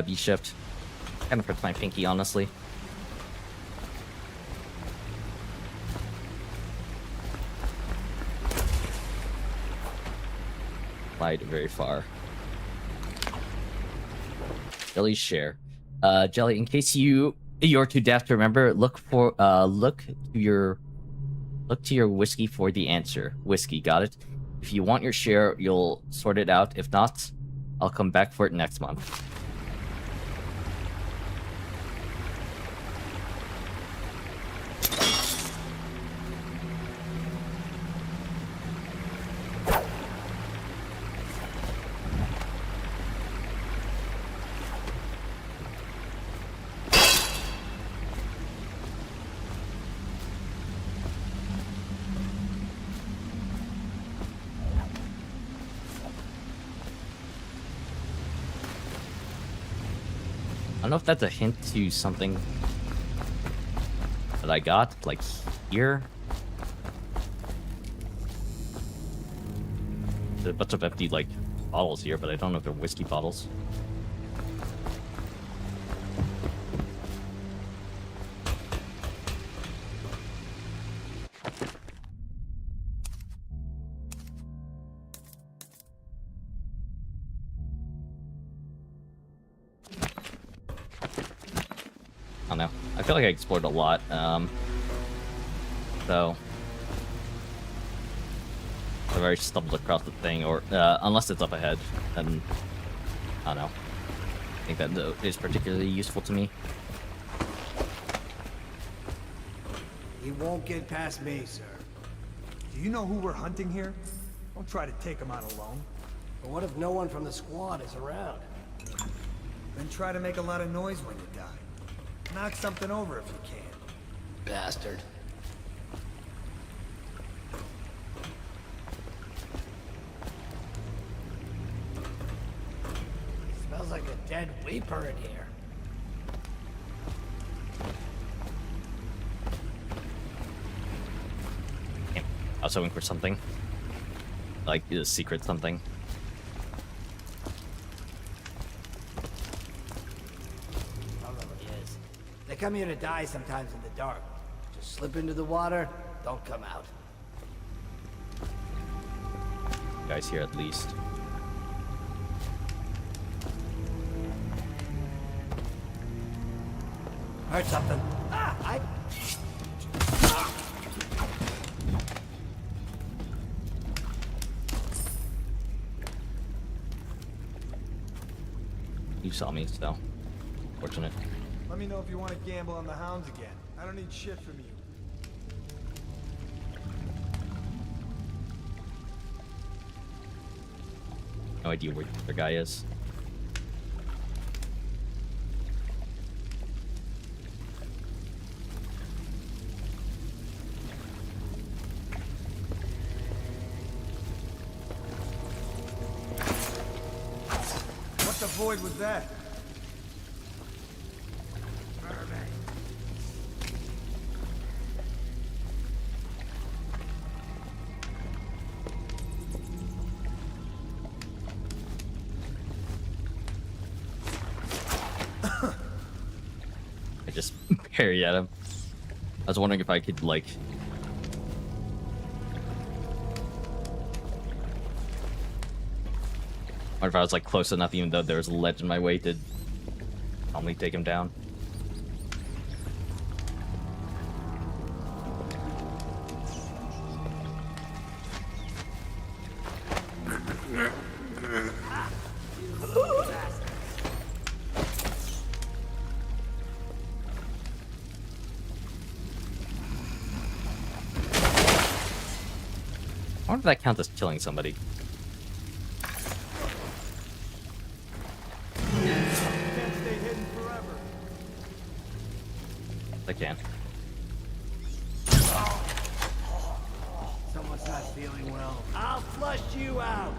Speaker 1: B shift. Kind of hurts my pinky, honestly. Slide very far. Jelly's share. Jelly, in case you're too deaf to remember, look to your whiskey for the answer. Whiskey, got it? If you want your share, you'll sort it out. If not, I'll come back for it next month. I don't know if that's a hint to something that I got, like here. There's a bunch of empty, like, bottles here, but I don't know if they're whiskey bottles. I don't know. I feel like I explored a lot, so I've already stumbled across the thing, or unless it's up ahead, then I don't know. I think that is particularly useful to me.
Speaker 6: He won't get past me, sir. Do you know who we're hunting here? Don't try to take him out alone.
Speaker 5: But what if no one from the squad is around?
Speaker 6: Then try to make a lot of noise when you die. Knock something over if you can.
Speaker 5: Bastard. Smells like a dead weeper in here.
Speaker 1: I was hoping for something. Like a secret something.
Speaker 5: Probably is. They come here to die sometimes in the dark. Just slip into the water, don't come out.
Speaker 1: Guys here at least.
Speaker 5: Heard something.
Speaker 1: You saw me, so fortunate.
Speaker 6: Let me know if you want to gamble on the hounds again. I don't need shit from you.
Speaker 1: No idea where the guy is.
Speaker 6: What the void was that?
Speaker 1: I just parry at him. I was wondering if I could, like... Or if I was, like, close enough even though there was a ledge in my way to calmly take him down. I wonder if that counts as killing somebody.
Speaker 6: Can't stay hidden forever.
Speaker 1: I can.
Speaker 5: Someone's not feeling well. I'll flush you out.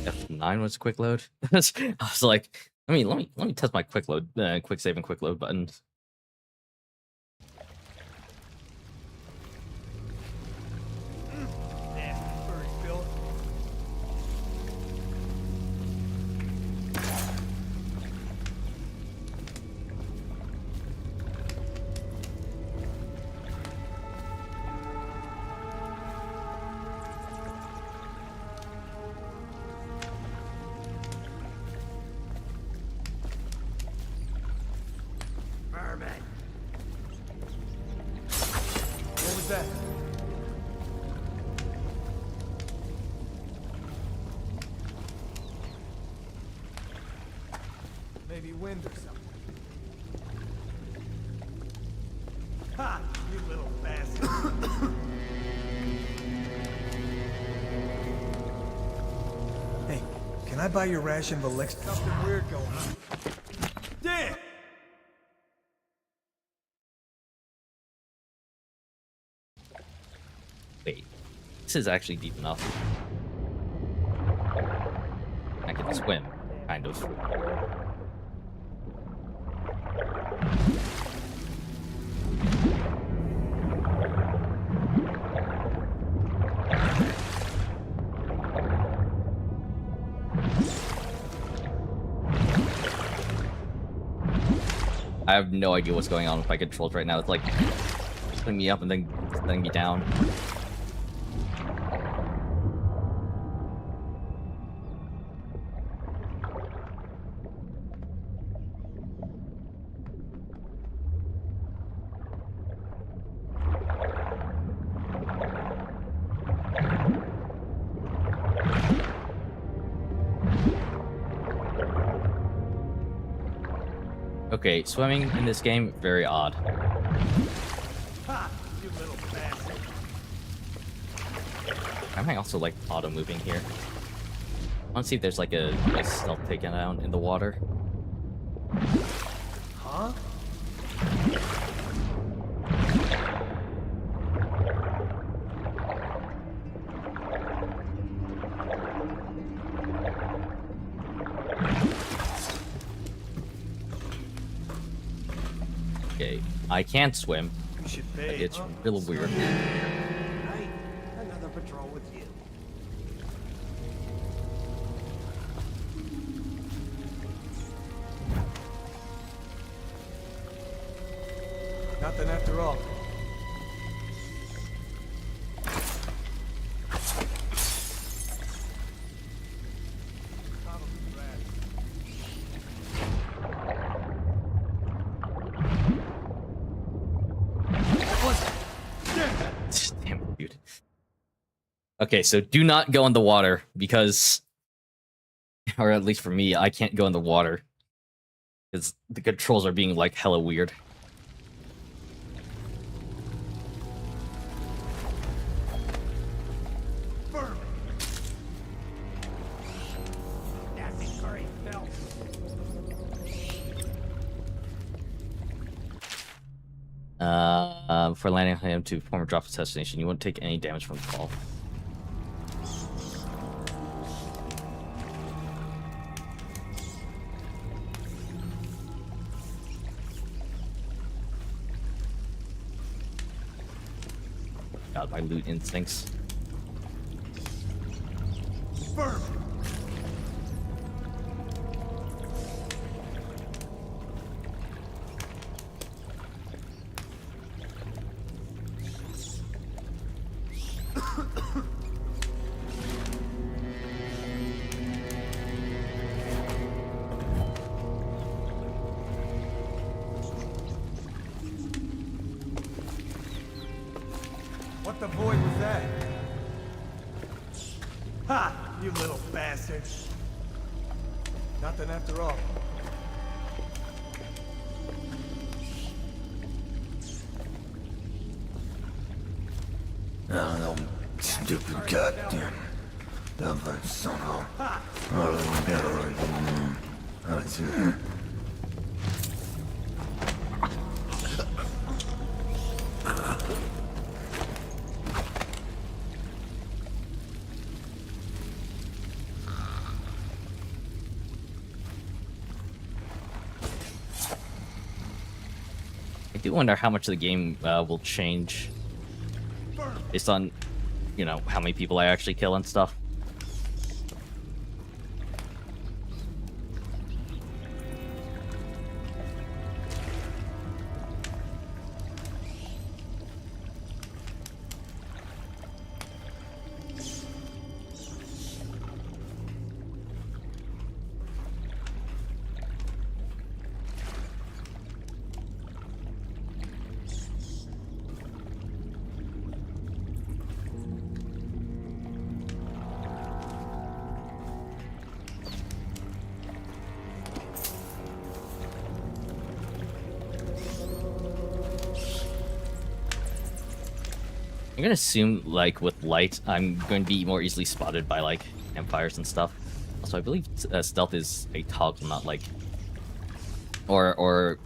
Speaker 1: F9 was quick load. I was like, let me test my quick load, quick save and quick load buttons.
Speaker 6: What was that? Maybe wind or something. Ha! You little bastard. Hey, can I buy your ration of elixir? Something weird going on. Damn!
Speaker 1: Wait, this is actually deep enough. I can swim, kind of. I have no idea what's going on with my controls right now. It's like putting me up and then letting me down. Okay, swimming in this game, very odd.
Speaker 6: Ha! You little bastard.
Speaker 1: I might also like auto moving here. want to see if there's like a stealth takedown in the water.
Speaker 6: Huh?
Speaker 1: Okay, I can't swim.
Speaker 6: You should
Speaker 1: But
Speaker 6: pay.
Speaker 1: it's real weird.
Speaker 5: Right. Another patrol with you.
Speaker 6: Nothing after all.
Speaker 1: Damn it, dude. Okay, so do not go in the water because, or at least for me, I can't go in the water because the controls are being like hella weird. For landing on him to perform a drop destination, you won't take any damage from the fall. God, my loot instincts.
Speaker 6: Firm. What the void was that? Ha! You little bastard. Nothing after all.
Speaker 13: No, stupid goddamn. Dumb son of
Speaker 1: I do wonder how much the game will change based on, you know, how many people I actually kill and stuff. I'm gonna assume, like, with light, I'm going to be more easily spotted by, like, campfires and stuff. Also, I believe stealth is a toggle, not, like... Or...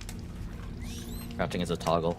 Speaker 1: Crouching is a toggle.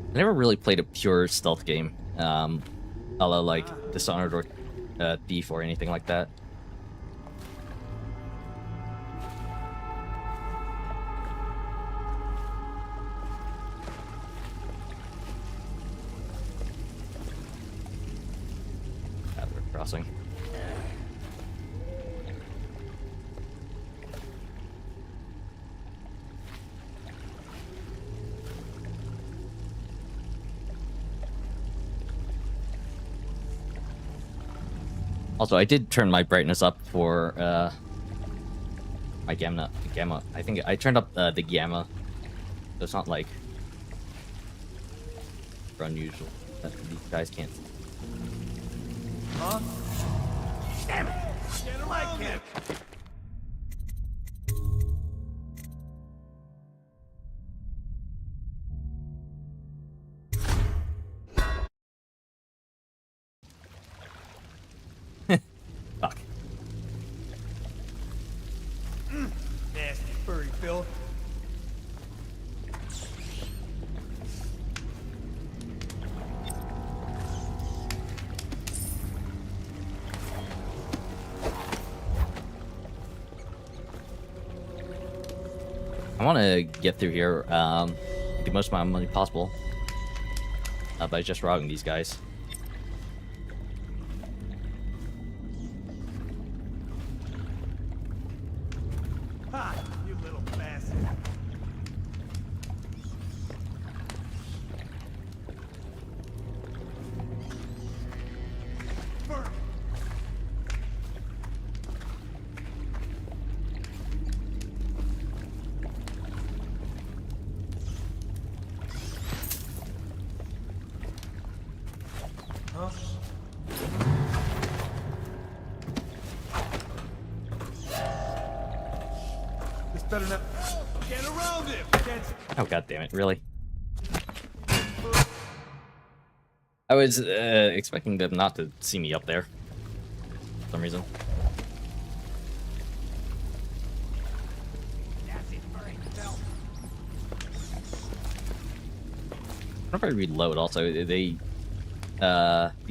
Speaker 1: I never really played a pure stealth game, a la like Dishonored or Thief or anything like that. We're crossing. Also, I did turn my brightness up for my gamma. I think I turned up the gamma, so it's not like unusual that these guys can't see.
Speaker 3: Huh? Damn it! Get around him!
Speaker 1: Fuck.
Speaker 6: Nasty furry filth.
Speaker 1: I want to get through here, the most amount of money possible, by just robbing these guys.
Speaker 6: Ha! You little bastard. Burn. Huh? This better not. Get around him!
Speaker 1: Oh, god damn it, really? I was expecting them not to see me up there for some reason. Whenever I reload, also, these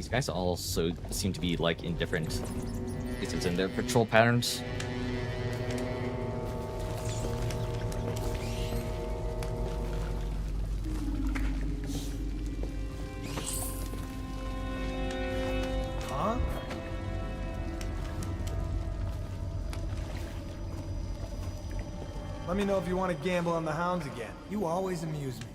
Speaker 1: guys also seem to be like in different places in their patrol patterns.
Speaker 6: Huh? Let me know if you want to gamble on the hounds again. You always amuse me.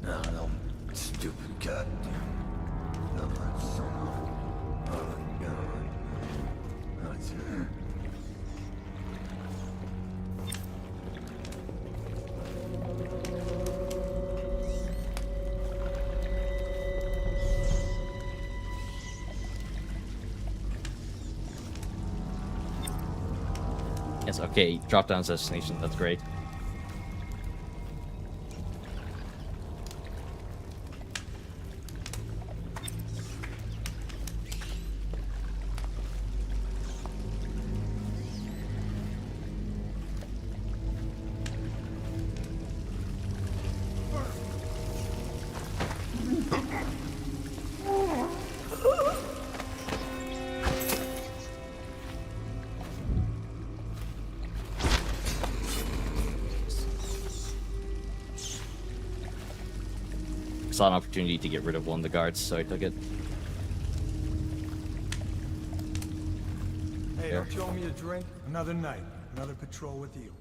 Speaker 13: No, stupid goddamn. No, son of. Oh, God. That's it.
Speaker 1: Yes, okay, drop down destination, that's great. Saw an opportunity to get rid of one of the guards, so I took it.
Speaker 6: Hey, don't you owe me a drink? Another night, another patrol with you.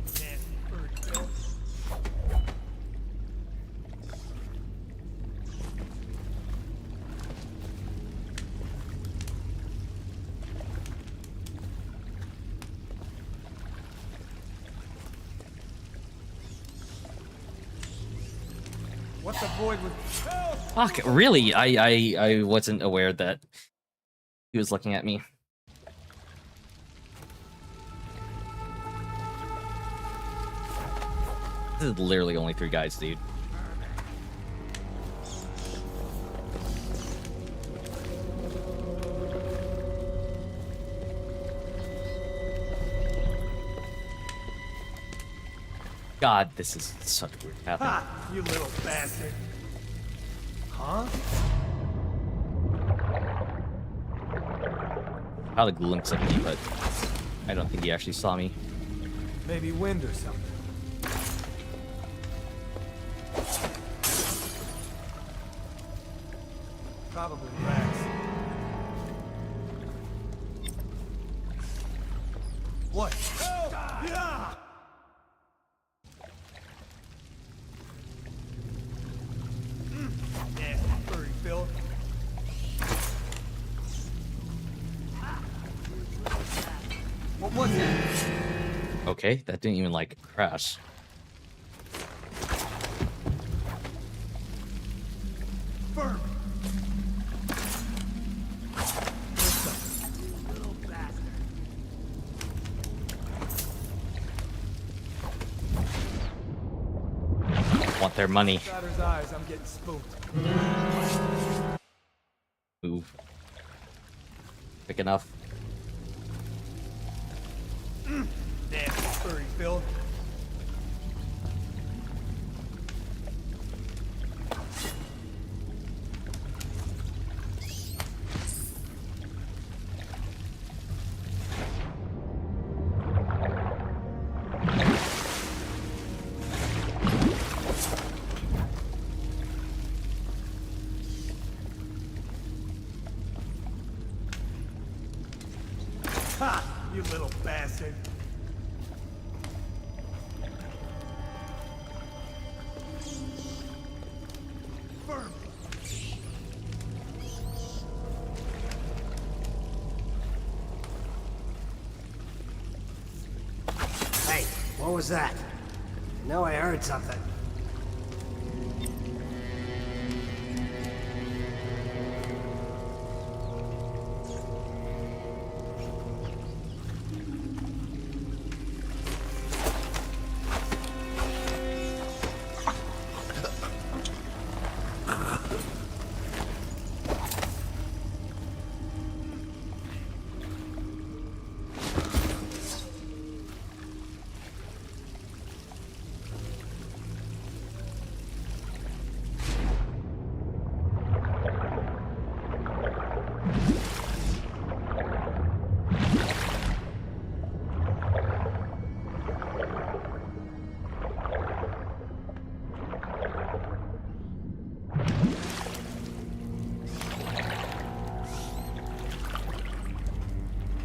Speaker 6: Nasty furry filth. What the void was?
Speaker 1: Fuck, really? I wasn't aware that he was looking at me. This is literally only 3 guys, dude. God, this is such a weird path.
Speaker 6: Ha! You little bastard. Huh?
Speaker 1: Got a glimpse of me, but I don't think he actually saw me.
Speaker 6: Maybe wind or something. Probably rats. What? Help! Yeah! Nasty furry Phil. What was that?
Speaker 1: Okay, that didn't even like crash.
Speaker 6: Firm.
Speaker 1: Want their money.
Speaker 6: Shatter's eyes, I'm getting spooked.
Speaker 1: Move. Quick enough.
Speaker 6: Nasty furry Phil. Ha! You little bastard. Firm.
Speaker 5: Hey, what was that? I know I heard something.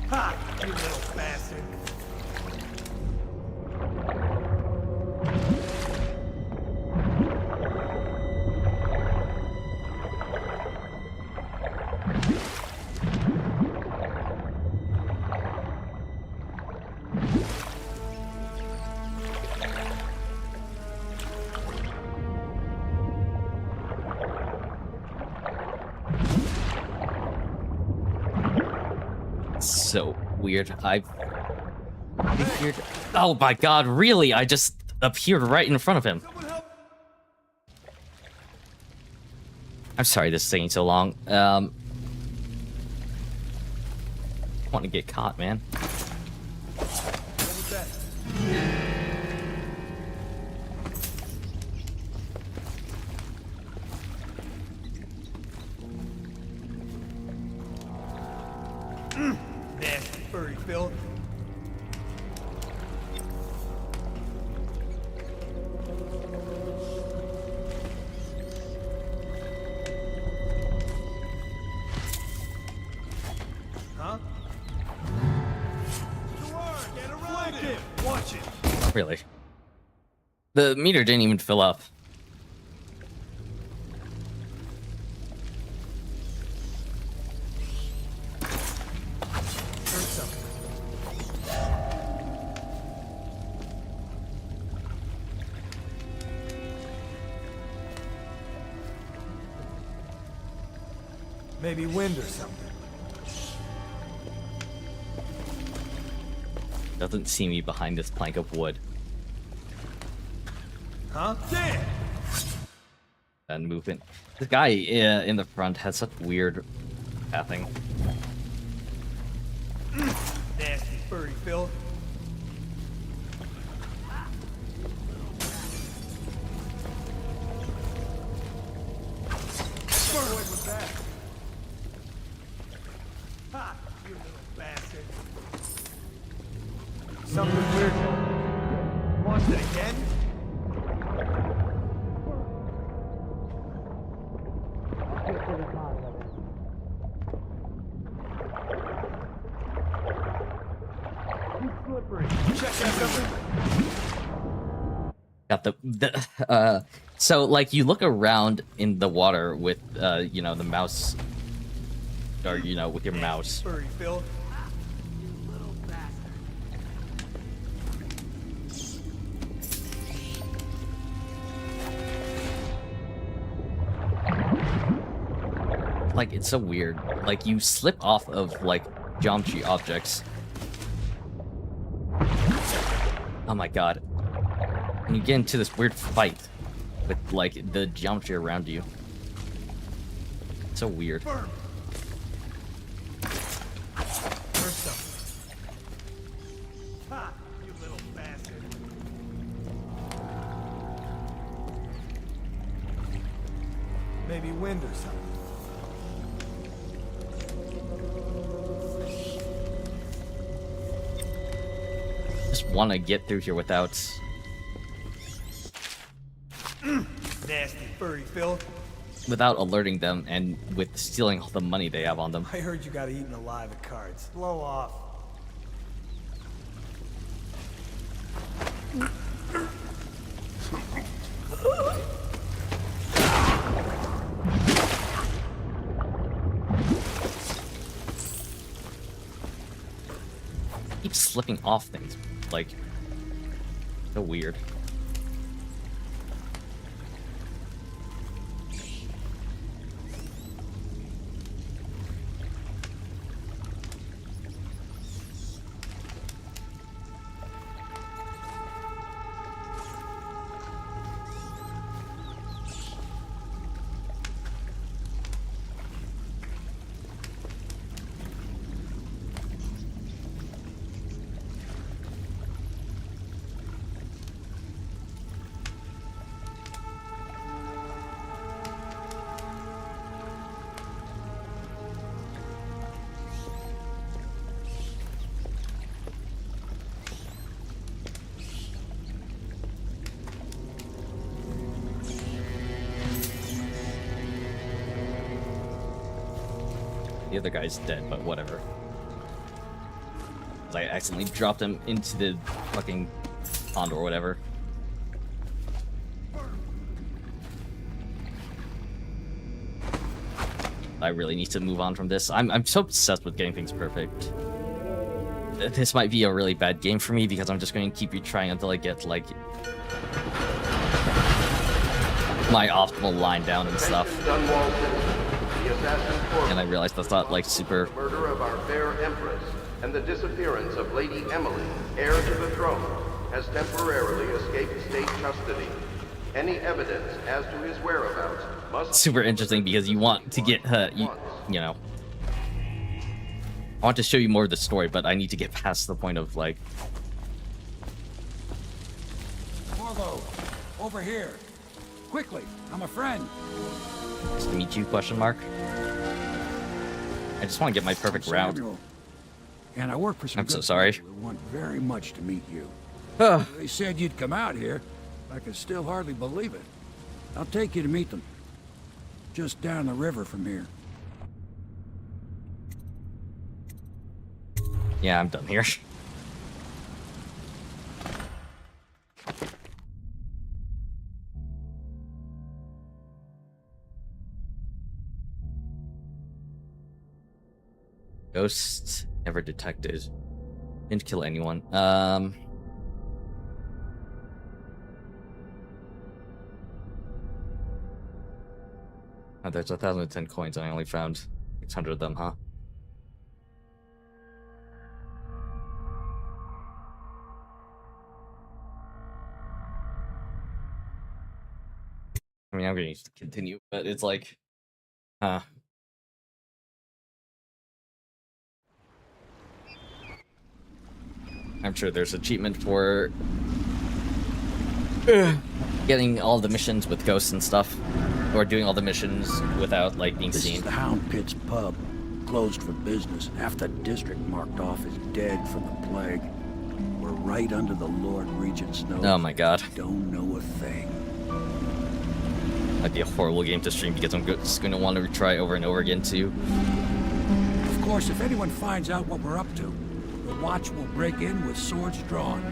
Speaker 6: Ha! You little bastard.
Speaker 1: So weird. I figured. Oh my god, really? I just appeared right in front of him. I'm sorry this is taking so long. I want to get caught, man.
Speaker 6: Nasty furry Phil. Huh? Get around it! Watch it!
Speaker 1: Really. The meter didn't even fill up.
Speaker 6: Heard something. Maybe wind or something.
Speaker 1: Doesn't see me behind this plank of wood.
Speaker 6: Huh? Damn!
Speaker 1: And movement. This guy in the front has such weird pathing.
Speaker 6: Nasty furry Phil. What was that? Ha! You little bastard. Something weird. Want it again? slippery. Check something.
Speaker 1: Got the so like you look around in the water with you know, the mouse, or you know, with your mouse.
Speaker 6: Furry Phil.
Speaker 1: Like, it's so weird. Like, you slip off of like geometry objects. Oh my god. And you get into this weird fight with like the geometry around you. It's so weird.
Speaker 6: Ha! You little bastard. Maybe wind or something.
Speaker 1: Just want to get through here without
Speaker 6: Nasty furry Phil.
Speaker 1: without alerting them and with stealing all the money they have on them.
Speaker 6: I heard you got eaten alive at cards. Blow off.
Speaker 1: Keep slipping off things, like, so weird. The other guy's dead, but whatever. 'Cause I accidentally dropped him into the fucking pond or whatever. I really need to move on from this. I'm so obsessed with getting things perfect. This might be a really bad game for me because I'm just going to keep retrying until I get like my optimal line down and stuff. And I realized that's not like super.
Speaker 11: Murder of our fair empress and the disappearance of Lady Emily, heir to the throne, has temporarily escaped state custody. Any evidence as to his whereabouts must.
Speaker 1: Super interesting because you want to get you know. I want to show you more of the story, but I need to get past the point of like.
Speaker 14: Marlo, over here, quickly! I'm a friend.
Speaker 1: Nice to meet you? Question mark. I just want to get my perfect round.
Speaker 14: And I work for some.
Speaker 1: I'm so sorry.
Speaker 14: We want very much to meet you. They said you'd come out here. I can still hardly believe it. I'll take you to meet them. Just down the river from here.
Speaker 1: Yeah, I'm done here. Ghosts never detected. Didn't kill anyone. Oh, there's 1,010 coins and I only found 600 of them, huh? I mean, I'm going to continue, but it's like, huh. I'm sure there's achievement for getting all the missions with ghosts and stuff, or doing all the missions without like being
Speaker 14: This
Speaker 1: seen.
Speaker 14: is the Hound Pit's pub, closed for business. Half the district marked off as dead from the plague. We're right under the Lord Regent's nose.
Speaker 1: Oh my god.
Speaker 14: Don't know a thing.
Speaker 1: That'd be a horrible game to stream because I'm just going to want to retry over and over again too.
Speaker 14: Of course, if anyone finds out what we're up to, The Watch will break in with swords drawn.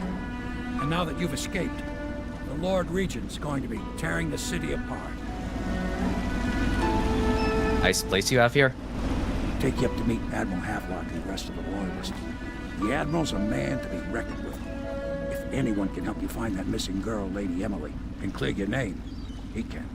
Speaker 14: And now that you've escaped, the Lord Regent's going to be tearing the city apart.
Speaker 1: Nice place you have here.
Speaker 14: Take you up to meet Admiral Havelock and the rest of the Loyalists. The Admiral's a man to be reckoned with. If anyone can help you find that missing girl, Lady Emily, and clear your name, he can.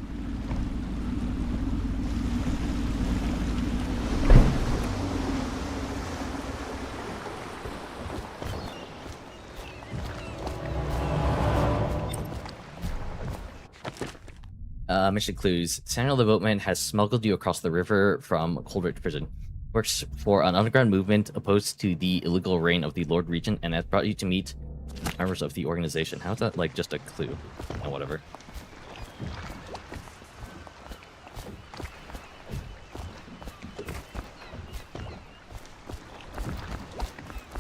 Speaker 1: Mission clues. Samuel the Boatman has smuggled you across the river from Coldridge Prison. Works for an underground movement opposed to the illegal reign of the Lord Regent and has brought you to meet members of the organization. How's that like just a clue? Oh, whatever.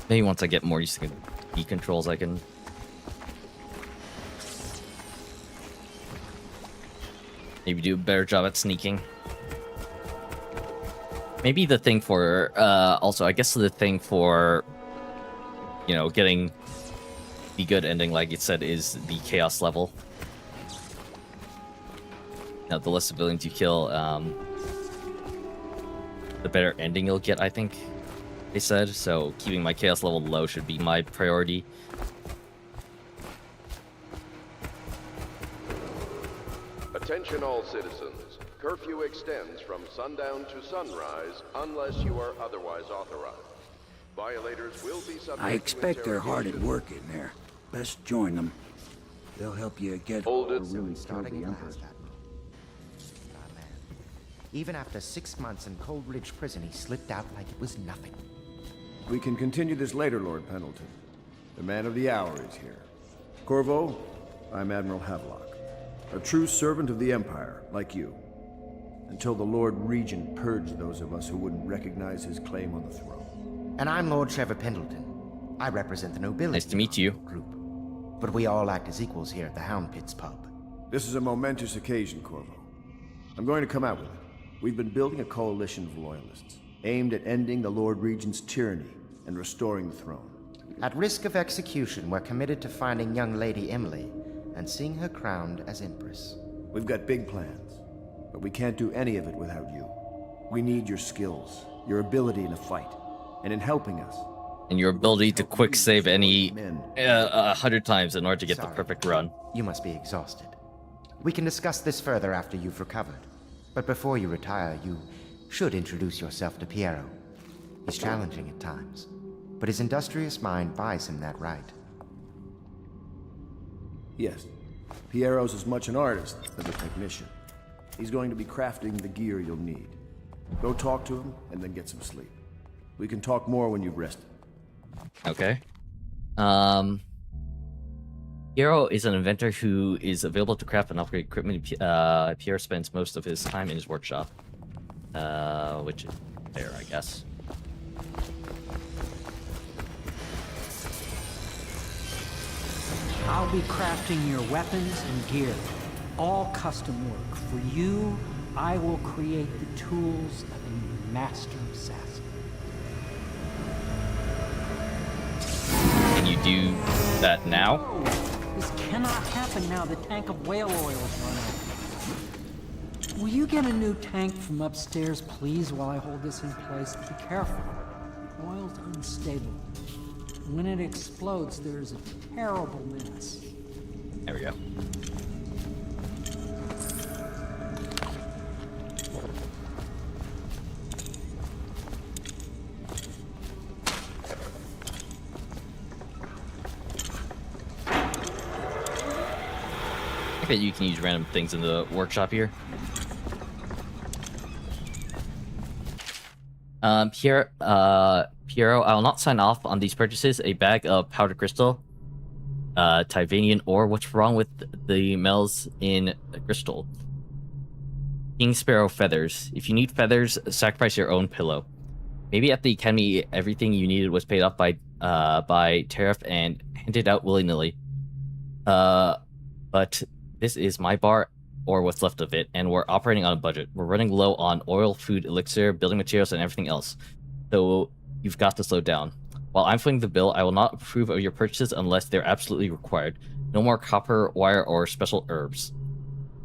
Speaker 1: Maybe once I get more used to the controls, I can... maybe do a better job at sneaking. Maybe the thing for... also, I guess the thing for... you know, getting the good ending, like it said, is the chaos level. Now, the less civilians you kill, the better ending you'll get, I think they said. So keeping my chaos level low should be my priority.
Speaker 11: Attention all citizens. Curfew extends from sundown to sunrise unless you are otherwise authorized. Violators will be subject
Speaker 14: I expect they're hard at work in there. Best join them. They'll help you get...
Speaker 11: Hold it.
Speaker 14: Really starting the Emperor.
Speaker 15: Even after 6 months in Coldridge Prison, he slipped out like it was nothing.
Speaker 3: We can continue this later, Lord Pendleton. The man of the hour is here. Corvo, I'm Admiral Havelock. A true servant of the Empire, like you. Until the Lord Regent purged those of us who wouldn't recognize his claim on the throne.
Speaker 15: And I'm Lord Trevor Pendleton. I represent the nobility.
Speaker 1: Nice to meet you.
Speaker 15: Group. But we all act as equals here at the Hound Pits pub.
Speaker 3: This is a momentous occasion, Corvo. I'm going to come out with it. We've been building a coalition of loyalists, aimed at ending the Lord Regent's tyranny and restoring the throne.
Speaker 15: At risk of execution, we're committed to finding young Lady Emily and seeing her crowned as Empress.
Speaker 3: We've got big plans, but we can't do any of it without you. We need your skills, your ability in a fight, and in helping us.
Speaker 1: And your ability to quick save any 100 times in order to get the perfect run.
Speaker 15: You must be exhausted. We can discuss this further after you've recovered. But before you retire, you should introduce yourself to Piero. He's challenging at times, but his industrious mind buys him that right.
Speaker 3: Yes, Piero's as much an artist as a technician. He's going to be crafting the gear you'll need. Go talk to him, and then get some sleep. We can talk more when you've rested.
Speaker 1: Okay. Piero is an inventor who is available to craft and upgrade equipment. Piero spends most of his time in his workshop. Which is there, I guess.
Speaker 16: I'll be crafting your weapons and gear. All custom work. For you, I will create the tools of a master assassin.
Speaker 1: Can you do that now?
Speaker 16: This cannot happen now. The tank of whale oil is run out. Will you get a new tank from upstairs, please, while I hold this in place? Be careful. The oil's unstable. When it explodes, there's a terrible mess.
Speaker 1: There we go. I bet you can use random things in the workshop here. Piero, I will not sign off on these purchases. A bag of powder crystal, Tivanian ore. What's wrong with the metals in crystal? King Sparrow feathers. If you need feathers, sacrifice your own pillow. Maybe at the academy, everything you needed was paid off by tariff and handed out willy-nilly. But this is my bar, or what's left of it, and we're operating on a budget. We're running low on oil, food, elixir, building materials, and everything else. So you've got to slow down. While I'm footing the bill, I will not approve of your purchases unless they're absolutely required. No more copper, wire, or special herbs.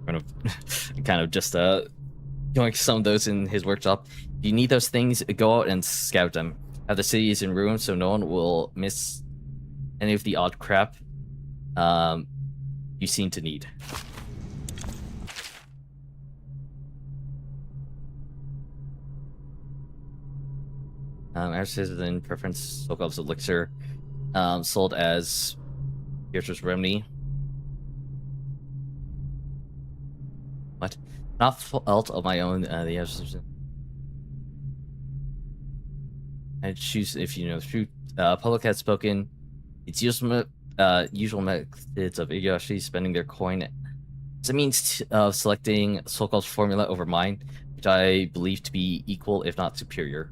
Speaker 1: Kind of just going some of those in his workshop. If you need those things, go out and scout them. Have the city is in ruins, so no one will miss any of the odd crap you seem to need. Average citizen preference so-called elixir, sold as Piercer's remedy. What? Not fault of my own. The I choose if you know the truth. Public has spoken. Its usual methods of Igashi spending their coin as a means of selecting so-called formula over mine, which I believe to be equal, if not superior.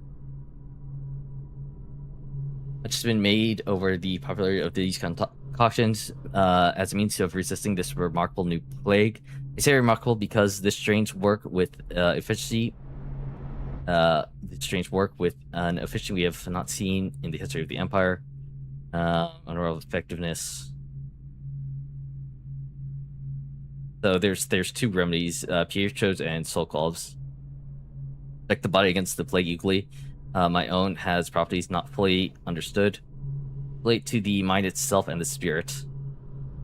Speaker 1: Much has been made over the popularity of these concoctions as a means of resisting this remarkable new plague. I say remarkable because this strange work with efficiency. This strange work with an efficiency we have not seen in the history of the Empire. Unrivaled effectiveness. So there's two remedies, Pietro's and Sokol's. Protect the body against the plague equally. My own has properties not fully understood, relate to the mind itself and the spirit,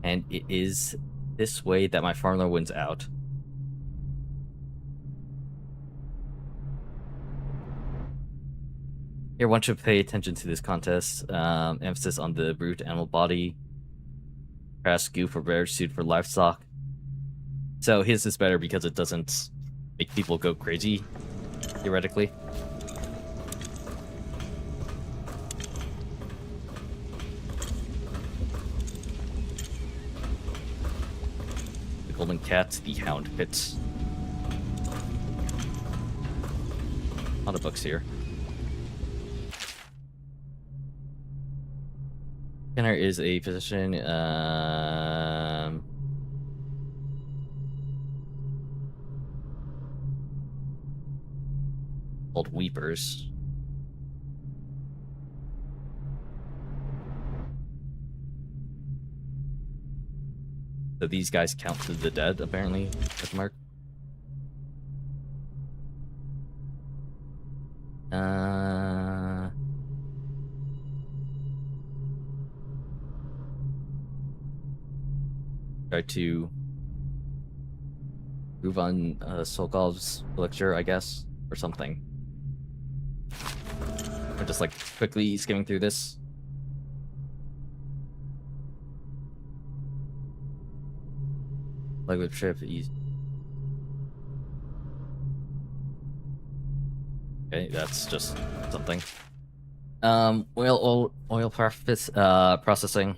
Speaker 1: and it is this way that my formula wins out. Here, one should pay attention to this contest. Emphasis on the brute animal body. Crass goof or better suited for livestock. So his is better because it doesn't make people go crazy, theoretically. The Golden Cat, the Hound Pit. A lot of books here. Kenner is a physician. Called Weepers. So these guys count to the dead, apparently. Question mark. Try to move on Sokol's elixir, I guess, or something. Or just like quickly skimming through this. Like with trip, easy. Okay, that's just something. Oil processing.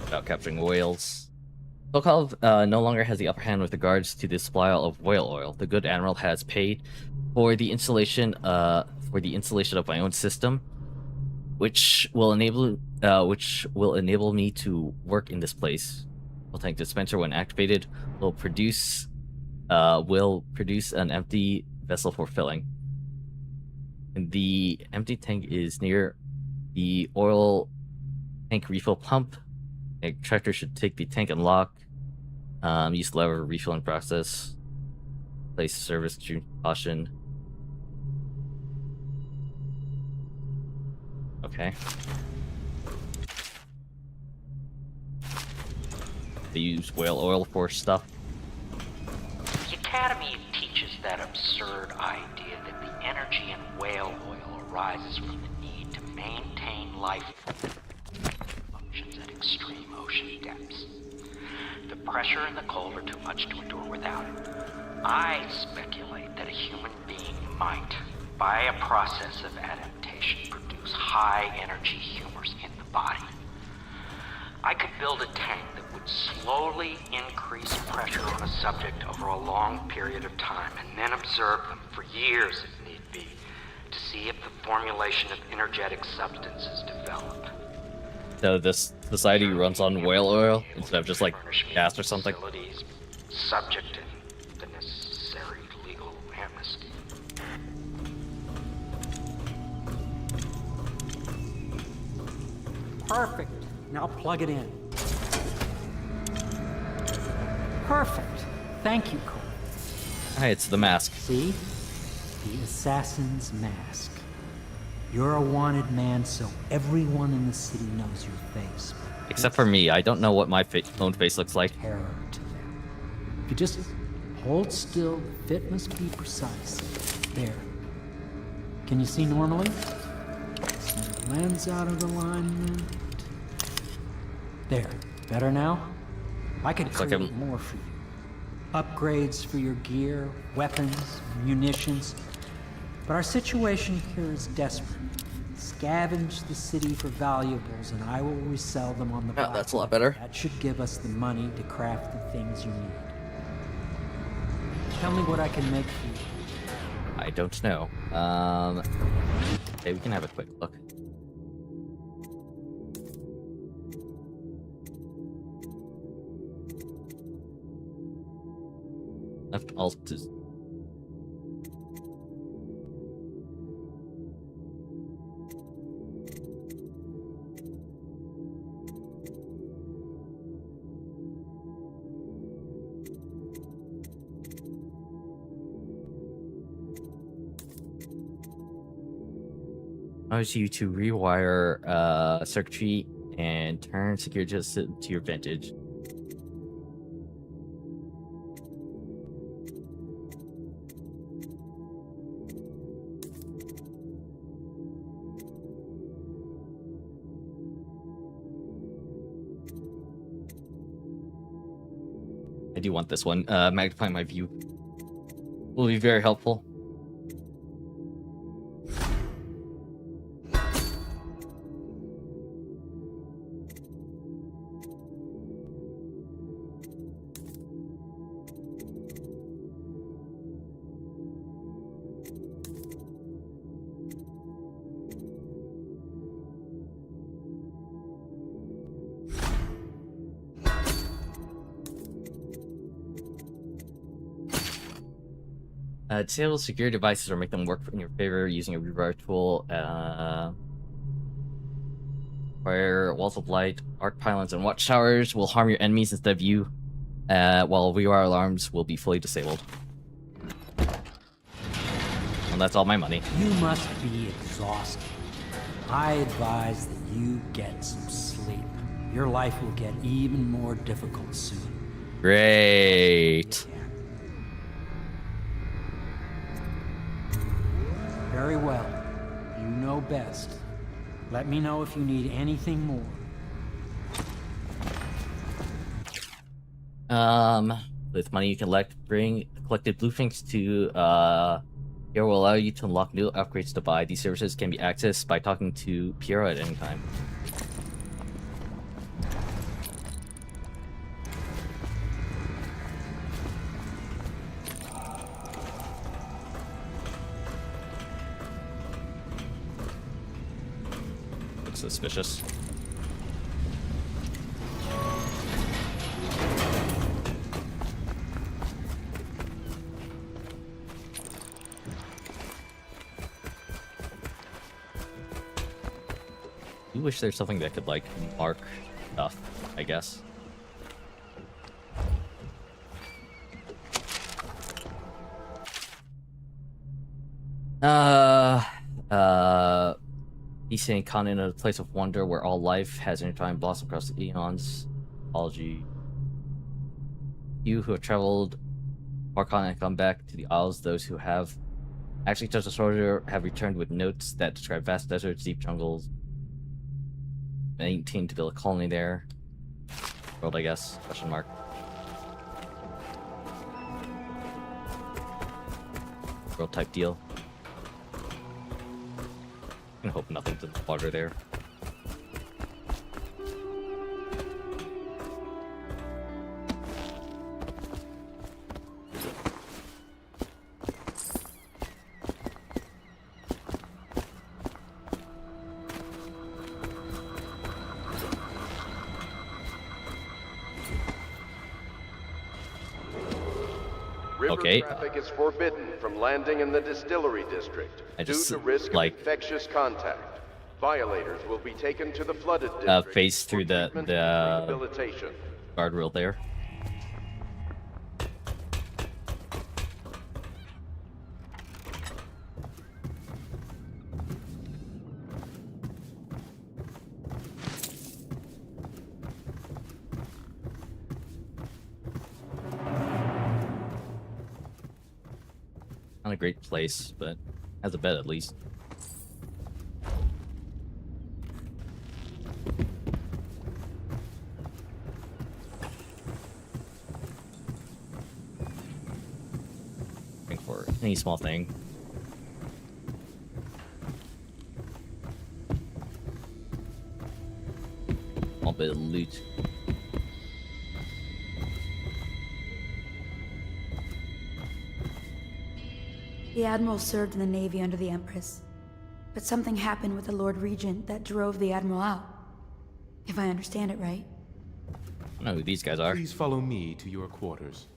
Speaker 1: About capturing whales. Sokol no longer has the upper hand with regards to the supply of whale oil. The good admiral has paid for the installation of my own system, which will enable me to work in this place. Fuel tank dispenser, when activated, will produce an empty vessel for filling. And the empty tank is near the oil tank refill pump. The tractor should take the tank and lock. Use lever refilling process. Place service caution. Okay. They use whale oil for stuff.
Speaker 12: The Academy teaches that absurd idea that the energy in whale oil arises from the need to maintain life functions at extreme ocean depths. The pressure and the cold are too much to endure without it. I speculate that a human being might, by a process of adaptation, produce high-energy humors in the body. I could build a tank that would slowly increase pressure on a subject over a long period of time, and then observe them for years if need be, to see if the formulation of energetic substances develop.
Speaker 1: So this society runs on whale oil instead of just like gas or something.
Speaker 12: Facilities subject to the necessary legal amnesty.
Speaker 16: Perfect. Now plug it in. Perfect. Thank you, Cole.
Speaker 1: Hey, it's the mask.
Speaker 16: See? The assassin's mask. You're a wanted man, so everyone in the city knows your face.
Speaker 1: Except for me, I don't know what my own face looks like.
Speaker 16: Terror to them. If you just hold still, the fit must be precise. There. Can you see normally? Snap lens out of alignment. There. Better now? I could create more for you. Upgrades for your gear, weapons, munitions. But our situation here is desperate. Scavenge the city for valuables and I will resell them on the black
Speaker 1: that's a lot better.
Speaker 16: That should give us the money to craft the things you need. Tell me what I can make for you.
Speaker 1: I don't know. Okay, we can have a quick look. Left alt is allows you to rewire circuitry and turn security system to your advantage. I do want this one. Magnifying my view will be very helpful. Disable security devices or make them work in your favor using a rewire tool. Where walls of light, arc pylons, and watchtowers will harm your enemies instead of you, while rewire alarms will be fully disabled. And that's all my money.
Speaker 16: You must be exhausted. I advise that you get some sleep. Your life will get even more difficult soon.
Speaker 1: Great.
Speaker 16: Very well. You know best. Let me know if you need anything more.
Speaker 1: With money you can bring collected blueprints to here will allow you to unlock new upgrades to buy. These services can be accessed by talking to Piero at any time. Suspicious. I wish there's something that could like mark stuff, I guess. Eastern continent, a place of wonder where all life has intertwined, blossomed across the eons. Apology. You who have traveled far continent come back to the Isles. Those who have actually touched the shore have returned with notes that describe vast deserts, deep jungles. 19 to build a colony there. World, I guess. Question mark. World type deal. I hope nothing's in the water there.
Speaker 11: River
Speaker 1: Okay.
Speaker 11: traffic is forbidden from landing in the distillery district due to risk of infectious contact. Violators will be taken to the flooded district
Speaker 1: phase through the
Speaker 11: rehabilitation.
Speaker 1: guardrail there. Not a great place, but has a bed at least. Looking for any small thing. Small bit of loot.
Speaker 17: The Admiral served in the Navy under the Empress, but something happened with the Lord Regent that drove the Admiral out. If I understand it right.
Speaker 1: I don't know who these guys are.
Speaker 18: Please follow me to your quarters.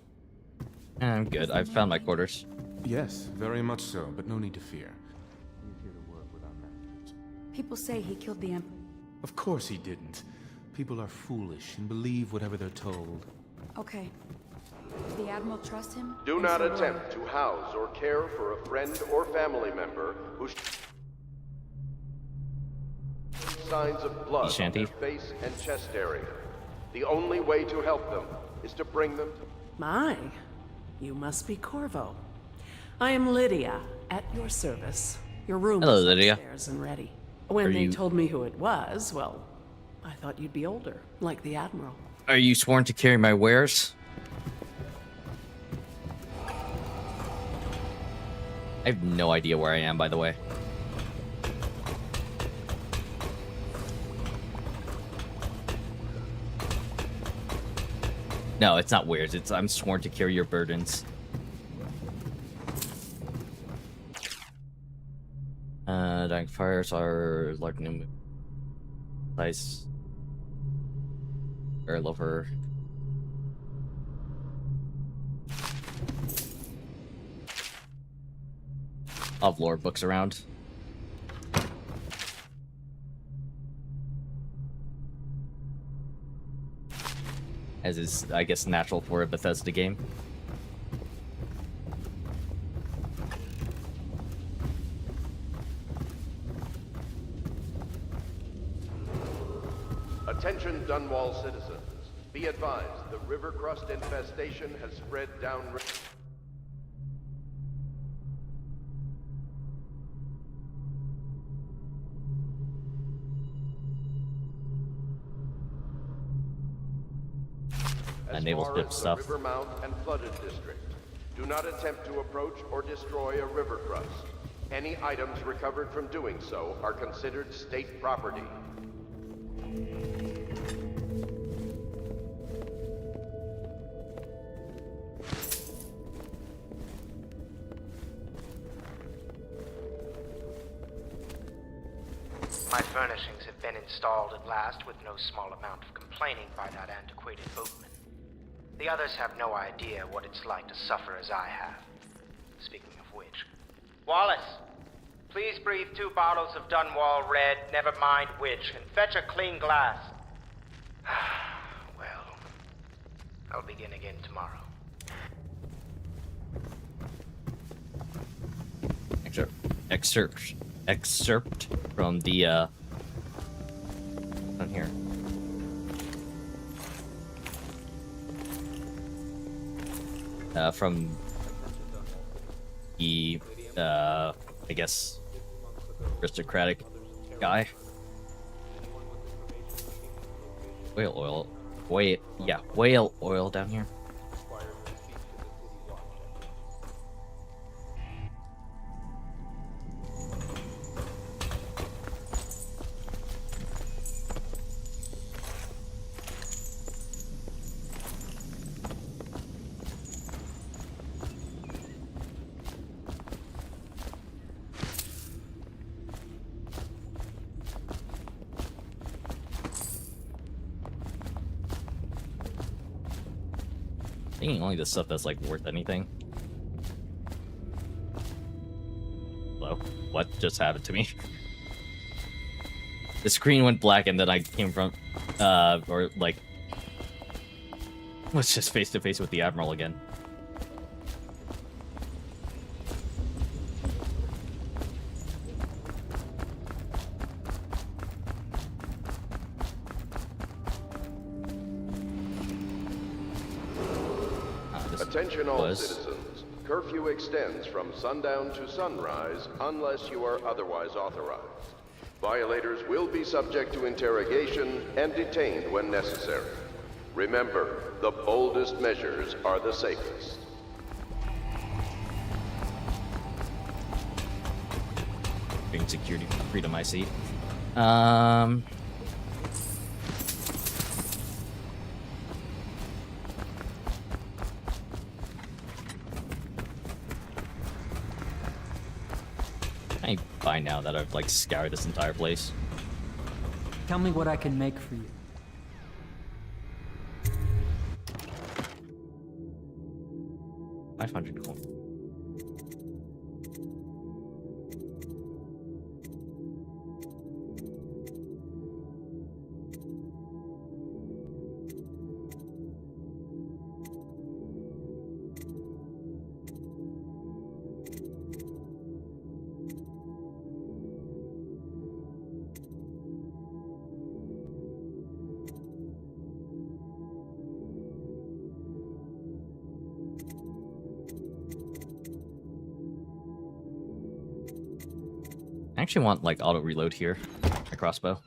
Speaker 1: I'm good. I've found my quarters.
Speaker 18: Yes, very much so, but no need to fear.
Speaker 17: People say he killed the Emperor.
Speaker 18: Of course he didn't. People are foolish and believe whatever they're told.
Speaker 17: Okay. Did the Admiral trust him?
Speaker 11: Do not attempt to house or care for a friend or family member who signs of blood on their face and chest area. The only way to help them is to bring them to...
Speaker 9: My, you must be Corvo. I am Lydia, at your service. Your room
Speaker 1: Hello,
Speaker 9: is
Speaker 1: Lydia.
Speaker 9: upstairs and ready. When
Speaker 1: Are
Speaker 9: they
Speaker 1: you-
Speaker 9: told me who it was, well, I thought you'd be older, like the Admiral.
Speaker 1: Are you sworn to carry my wares? I have no idea where I am, by the way. No, it's not wares. It's I'm sworn to carry your burdens. Dying fires are large new size. Barrel over. I'll have lore books around. As is, I guess, natural for a Bethesda game.
Speaker 11: Attention Dunwall citizens. Be advised, the river crust infestation has spread down... As
Speaker 1: naval
Speaker 11: far
Speaker 1: ship
Speaker 11: as
Speaker 1: stuff.
Speaker 11: the river mouth and flooded district, do not attempt to approach or destroy a river crust. Any items recovered from doing so are considered state property.
Speaker 19: My furnishings have been installed at last with no small amount of complaining by that antiquated boatman. The others have no idea what it's like to suffer as I have. Speaking of which... Wallace! Please breathe 2 bottles of Dunwall Red, never mind which, and fetch a clean glass. Well, I'll begin again tomorrow.
Speaker 1: Excerpt from the on here. From the I guess aristocratic guy. Whale oil down here. taking only the stuff that's like worth anything. Hello? What just happened to me? The screen went black and then I came from, or like, was just face to face with the Admiral again.
Speaker 11: Attention all citizens. Curfew extends from sundown to sunrise unless you are otherwise authorized. Violators will be subject to interrogation and detained when necessary. Remember, the boldest measures are the safest.
Speaker 1: Bring security freedom, I see. I buy now that I've like scoured this entire place.
Speaker 16: Tell me what I can make for you.
Speaker 1: $500 coin. I actually want like auto reload here, my crossbow.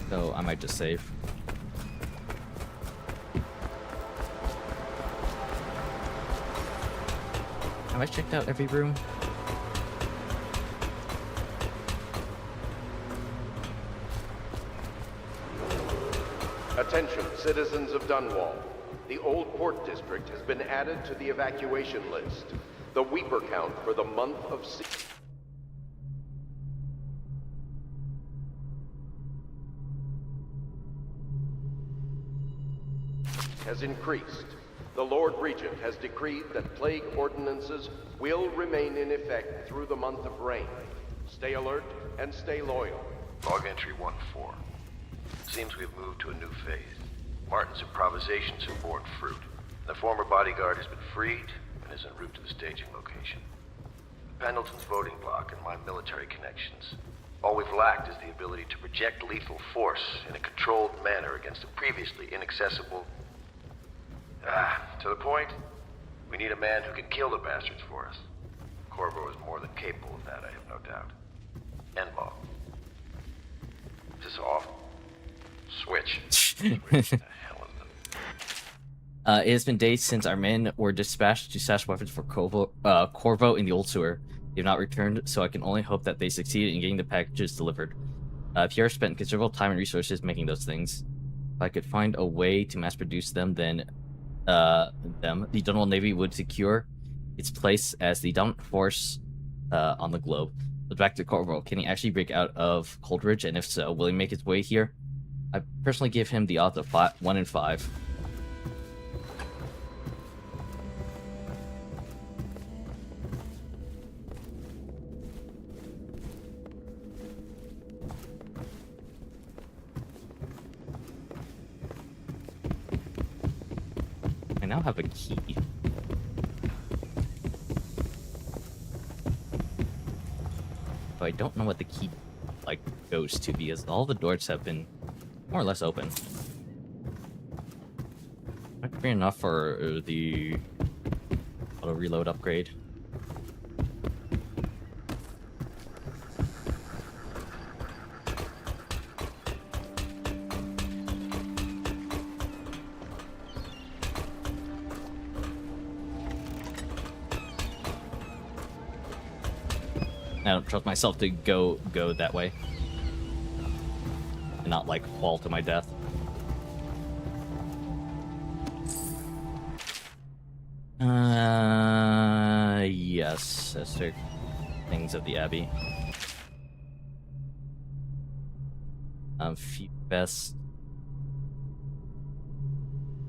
Speaker 1: So I might just save. Have I checked out every room?
Speaker 11: Attention, citizens of Dunwall. The Old Port District has been added to the evacuation list. The Weeper count for the month of has increased. The Lord Regent has decreed that plague ordinances will remain in effect through the month of rain. Stay alert and stay loyal.
Speaker 20: Log entry 1-4. Seems we've moved to a new phase. Martin's improvisations have borne fruit. The former bodyguard has been freed and is en route to the staging location. Pendleton's voting block and my military connections. All we've lacked is the ability to project lethal force in a controlled manner against a previously inaccessible... to the point, we need a man who can kill the bastards for us. Corvo is more than capable of that, I have no doubt. Enlaw. Is this off? Switch. Switch. The hell is it?
Speaker 1: It has been days since our men were dispatched to stash weapons for Corvo in the old sewer. They have not returned, so I can only hope that they succeed in getting the packages delivered. Pierre spent considerable time and resources making those things. If I could find a way to mass produce them, then the Dunwall Navy would secure its place as the dominant force on the globe. But back to Corvo, can he actually break out of Coldridge, and if so, will he make his way here? I personally give him the odds of 1 in 5. I now have a key. But I don't know what the key like goes to, because all the doors have been more or less open. Might be enough for the auto reload upgrade. I don't trust myself to go that way. And not like fall to my death. Yes, Esther. Things of the Abbey. Few best.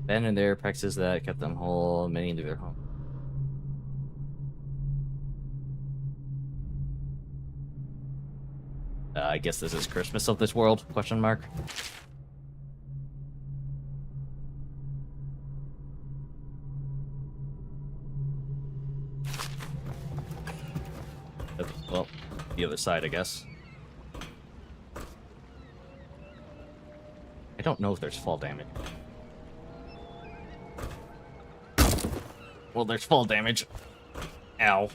Speaker 1: Abandoned their practices that kept them whole, many into their home. I guess this is Christmas of this world? Question mark. Well, the other side, I guess. I don't know if there's fall damage. Well, there's fall damage. Ow.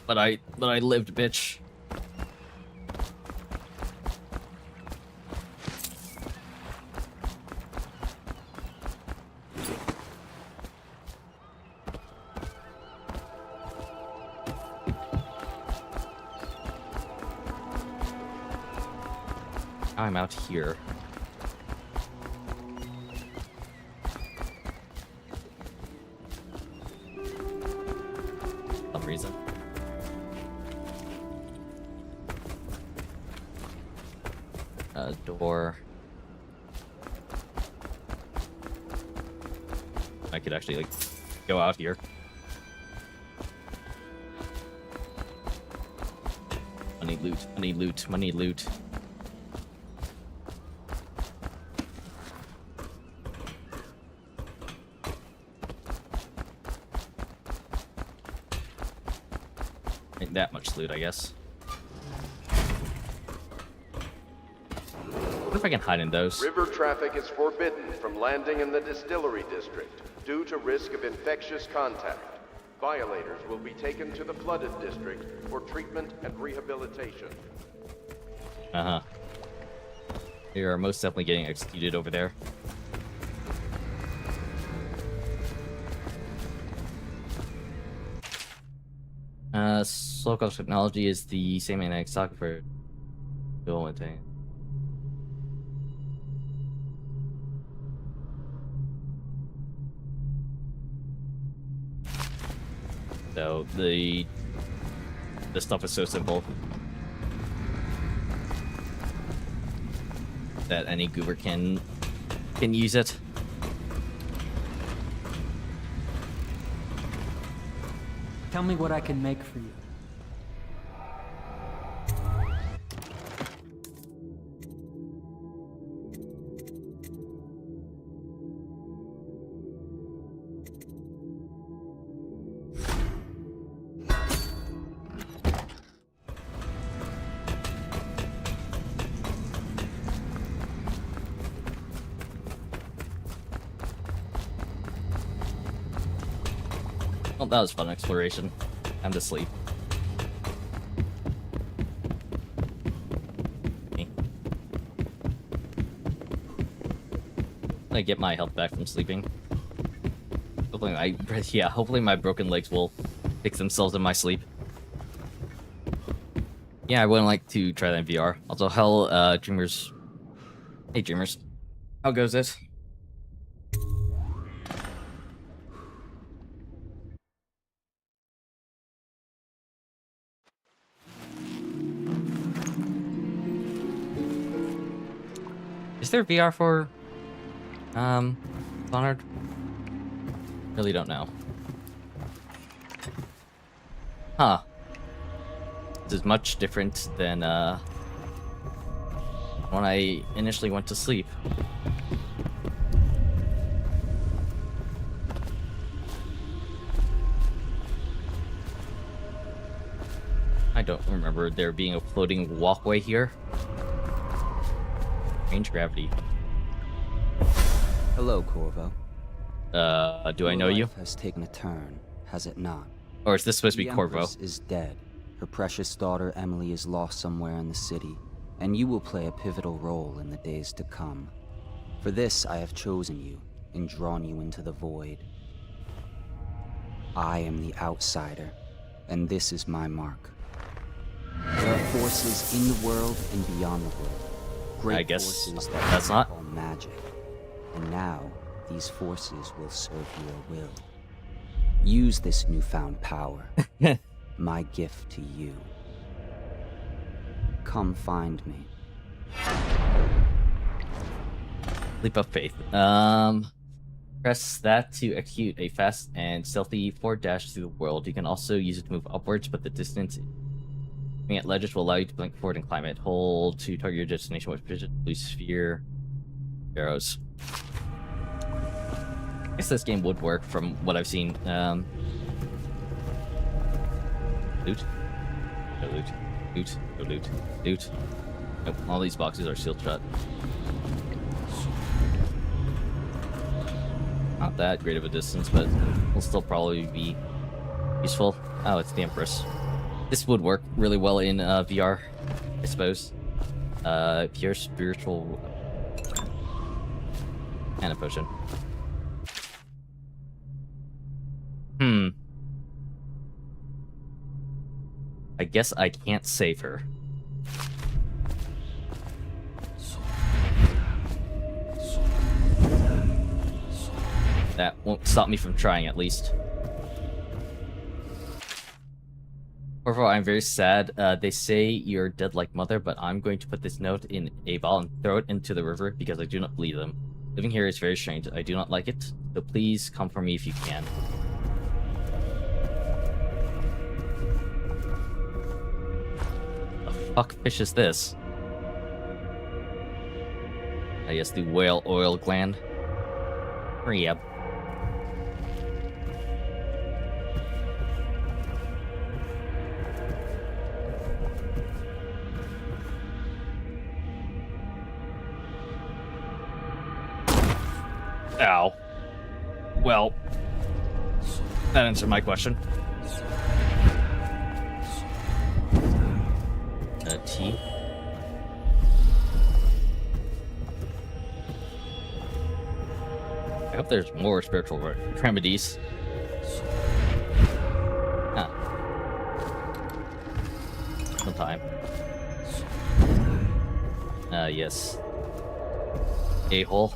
Speaker 1: But I lived, bitch. I'm out here. Some reason. Door. I could actually like go out here. Money loot, money loot, money loot. Ain't that much loot, I guess. What if I can hide in those?
Speaker 11: River traffic is forbidden from landing in the distillery district due to risk of infectious contact. Violators will be taken to the flooded district for treatment and rehabilitation.
Speaker 1: Uh-huh. They are most definitely getting executed over there. Local technology is the same magnetic socket for dual maintain. So the stuff is so simple that any goober can use it.
Speaker 16: Tell me what I can make for you.
Speaker 1: Well, that was fun exploration. Time to sleep. I get my health back from sleeping. Hopefully my broken legs will fix themselves in my sleep. Yeah, I wouldn't like to try that in VR. Also, hell, Dreamers. Hey, Dreamers. How goes it? Is there VR for Dishonored? Really don't know. Huh. This is much different than when I initially went to sleep. I don't remember there being a floating walkway here. Range gravity.
Speaker 21: Hello, Corvo.
Speaker 1: Do I know you?
Speaker 21: Life has taken a turn, has it not?
Speaker 1: Or is this supposed to be
Speaker 21: The
Speaker 1: Corvo?
Speaker 21: Empress is dead. Her precious daughter Emily is lost somewhere in the city, and you will play a pivotal role in the days to come. For this, I have chosen you and drawn you into the void. I am the outsider, and this is my mark. There are forces in the world and beyond the world. Great
Speaker 1: I guess
Speaker 21: forces
Speaker 1: that's not
Speaker 21: call magic. And now, these forces will serve your will. Use this newfound power. My gift to you. Come find me.
Speaker 1: Leap of faith. Press that to execute a fast and stealthy forward dash through the world. You can also use it to move upwards, but the distance aiming at ledges will allow you to blink forward and climb it. Hold to target your destination with precision. Blue sphere. Arrows. I guess this game would work from what I've seen. Loot. No loot. Loot. No loot. Loot. Nope. All these boxes are sealed shut. Not that great of a distance, but will still probably be useful. Oh, it's the Empress. This would work really well in VR, I suppose. Pure spiritual and a potion. I guess I can't save her. That won't stop me from trying, at least. Overall, I'm very sad. They say you're dead like mother, but I'm going to put this note in a ball and throw it into the river because I do not believe them. Living here is very strange. I do not like it, so please come for me if you can. The fuck fish is this? I guess the whale oil gland. Hurry up. Ow. Well, that answered my question. T. I hope there's more spiritual remedies. Huh. Sometime. Yes. A-hole.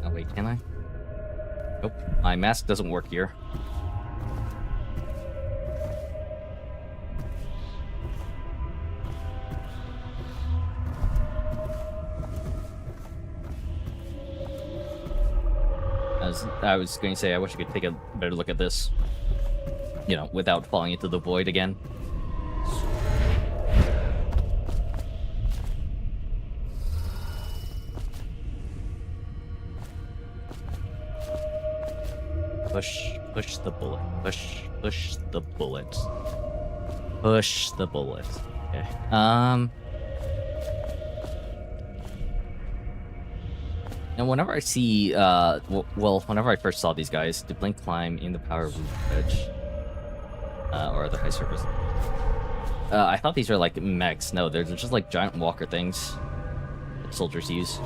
Speaker 1: Oh wait, can I? Nope. My mask doesn't work here. I was going to say, I wish I could take a better look at this. You know, without falling into the void again. Push the bullet. Push the bullet. Push the bullet. Okay. And whenever I see, well, whenever I first saw these guys, did Blink climb in the power room edge? Or other high surface? I thought these were like mechs. No, they're just like giant walker things that soldiers use.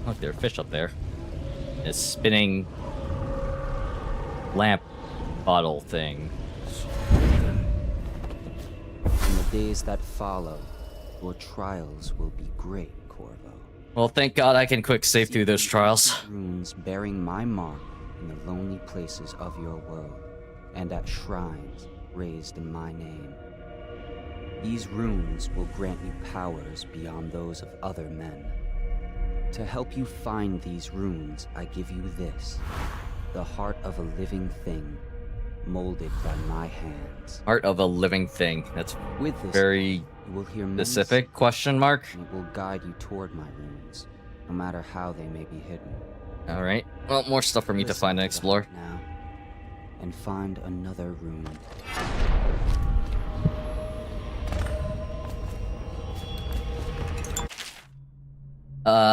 Speaker 1: Look, there are fish up there. A spinning lamp bottle thing.
Speaker 21: In the days that follow, your trials will be great, Corvo.
Speaker 1: Well, thank God I can quick save through those trials.
Speaker 21: Runes bearing my mark in the lonely places of your world, and at shrines raised in my name. These runes will grant you powers beyond those of other men. To help you find these runes, I give you this, the heart of a living thing, molded by my hands.
Speaker 1: Heart of a living thing. That's
Speaker 21: with this,
Speaker 1: very
Speaker 21: you will hear
Speaker 1: specific question mark.
Speaker 21: And it will guide you toward my runes, no matter how they may be hidden.
Speaker 1: All right. Well, more stuff for me to find and explore.
Speaker 21: Now, and find another rune.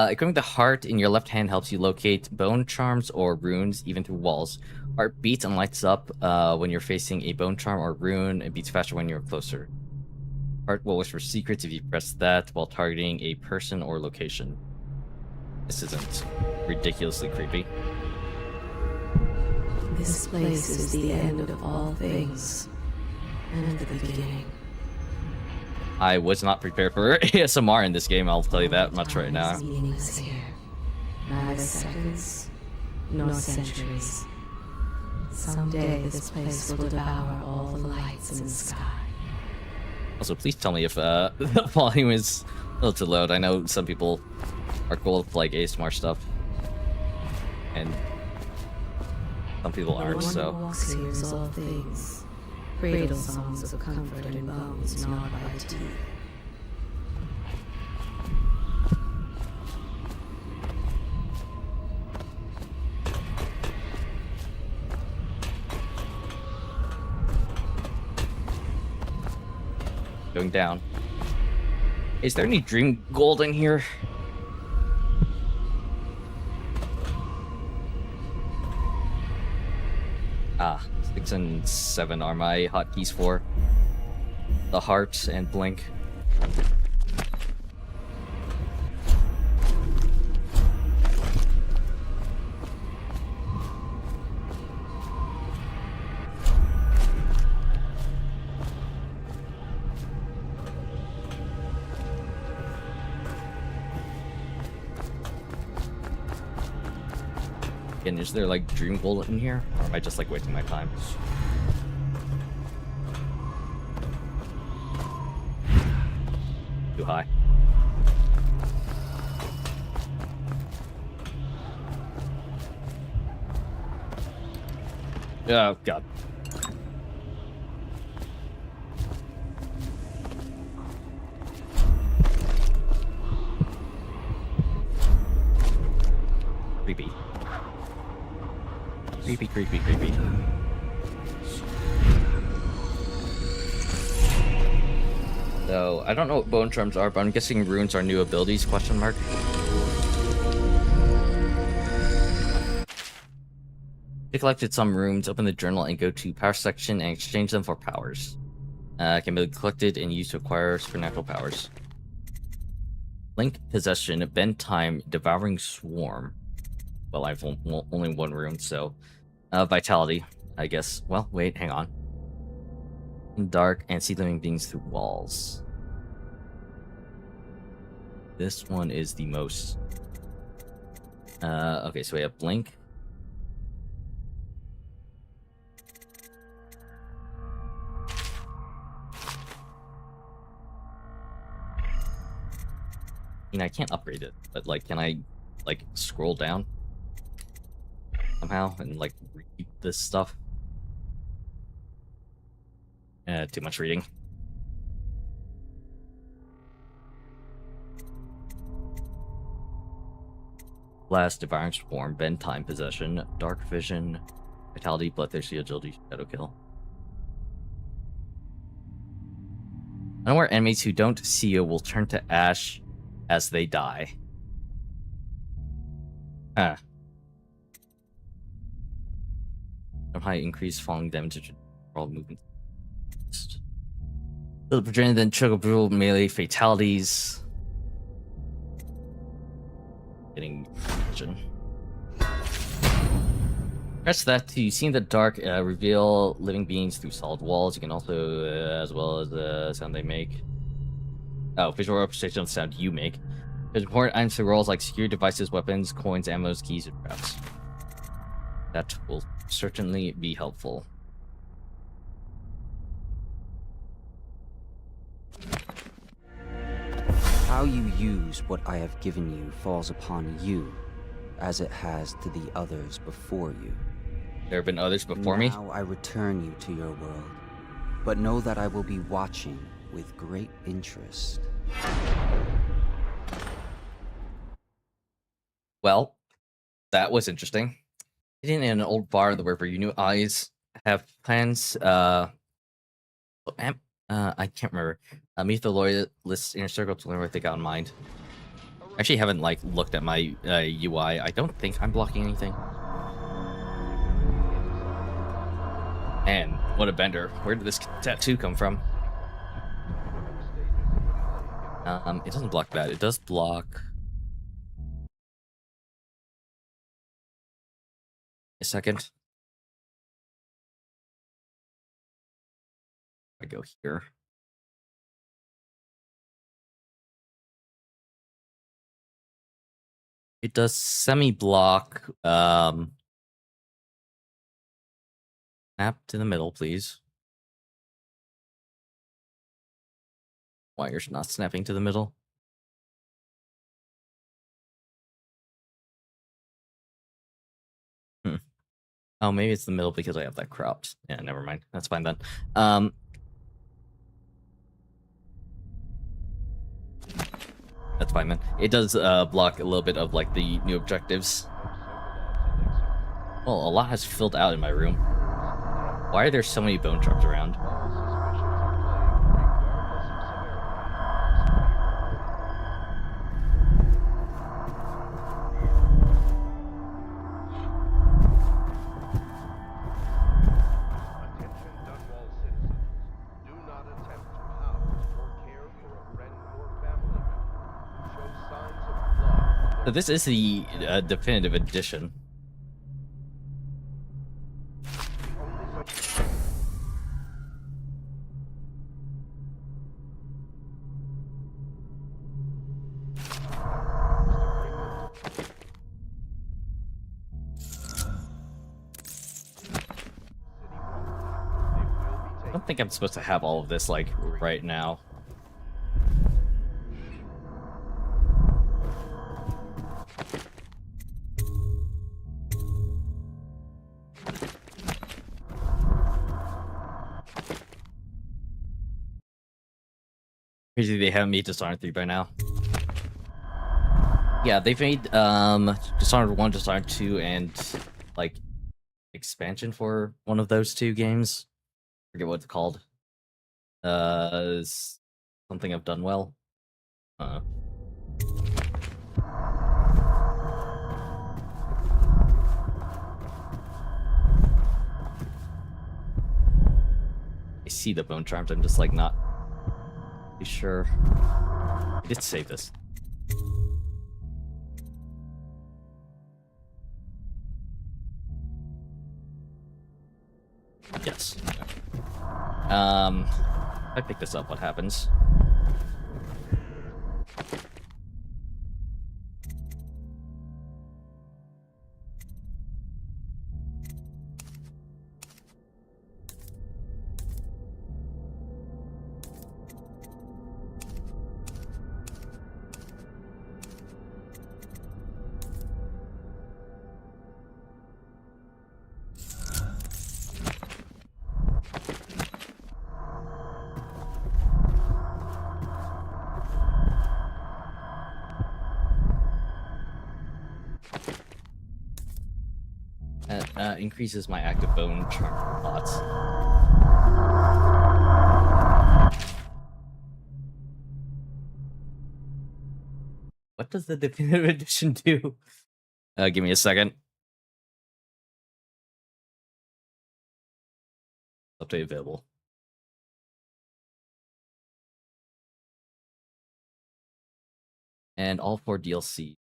Speaker 1: Equipping the heart in your left hand helps you locate bone charms or runes, even through walls. Heart beats and lights up when you're facing a bone charm or rune. It beats faster when you're closer. Heart will whisper secrets if you press that while targeting a person or location. This isn't ridiculously creepy.
Speaker 4: This place is the end of all things, and the beginning.
Speaker 1: I was not prepared for ASMR in this game, I'll tell you that much right now.
Speaker 4: Meaningless here. Neither seconds, nor centuries. Someday this place will devour all the lights in the sky.
Speaker 1: Also, please tell me if the volume is a little too loud. I know some people are cool with like ASMR stuff, and some people aren't. So.
Speaker 4: Walks here is all things. Cradle songs of comfort and bones gnawed by teeth.
Speaker 1: Going down. Is there any dream gold in here? Ah, 6 and 7 are my hotkeys for the heart and blink. And is there like dream gold in here? Or am I just like wasting my time? Too high. Oh god. Creepy. Creepy, creepy, creepy. So, I don't know what bone charms are, but I'm guessing runes are new abilities, question mark. I collected some runes, open the journal and go to power section and exchange them for powers. Can be collected and used to acquire supernatural powers. Link, Possession, Bend Time, Devouring Swarm. Well, I've only one rune, so... Vitality, I guess. Well, wait, hang on. Dark and see living beings through walls. This one is the most... okay, so we have Blink. I mean, I can't upgrade it, but like, can I like scroll down somehow and like read this stuff? Too much reading. Blast, Devouring Swarm, Bend Time, Possession, Dark Vision, Vitality, Bloodthirsty, Agility, Shadow Kill. Unaware enemies who don't see you will turn to ash as they die. Huh. High increase falling damage to all movement. Build Virginia, then Chocobo melee fatalities. Getting vision. Press that to see in the dark, reveal living beings through solid walls. You can also, as well as the sound they make. Oh, visual representation of the sound you make. There's important items to rolls like secure devices, weapons, coins, ammos, keys, and traps. That will certainly be helpful.
Speaker 21: How you use what I have given you falls upon you, as it has to the others before you.
Speaker 1: There have been others before me?
Speaker 21: Now I return you to your world, but know that I will be watching with great interest.
Speaker 1: Well, that was interesting. In an old bar, the river, you knew eyes have plans. I can't remember. Meet the loyalists inner circle to learn what they got in mind. I actually haven't like looked at my UI. I don't think I'm blocking anything. Man, what a bender. Where did this tattoo come from? It doesn't block that. It does block A second. I go here. It does semi-block. Snap to the middle, please. Why you're not snapping to the middle? Oh, maybe it's the middle because I have that cropped. Yeah, never mind. That's fine then. That's fine then. It does block a little bit of like the new objectives. Well, a lot has filled out in my room. Why are there so many bone trucks around? So this is the definitive edition. I don't think I'm supposed to have all of this like right now. Crazy they haven't made Dishonored 3 by now. Yeah, they've made Dishonored 1, Dishonored 2, and like expansion for one of those two games. I forget what it's called. Something I've done well. I see the bone charms, I'm just like not sure. I did save this. Yes. If I pick this up, what happens? Increases my active bone charm lots. What does the definitive edition do? Give me a second. Update available. And all 4 DLC.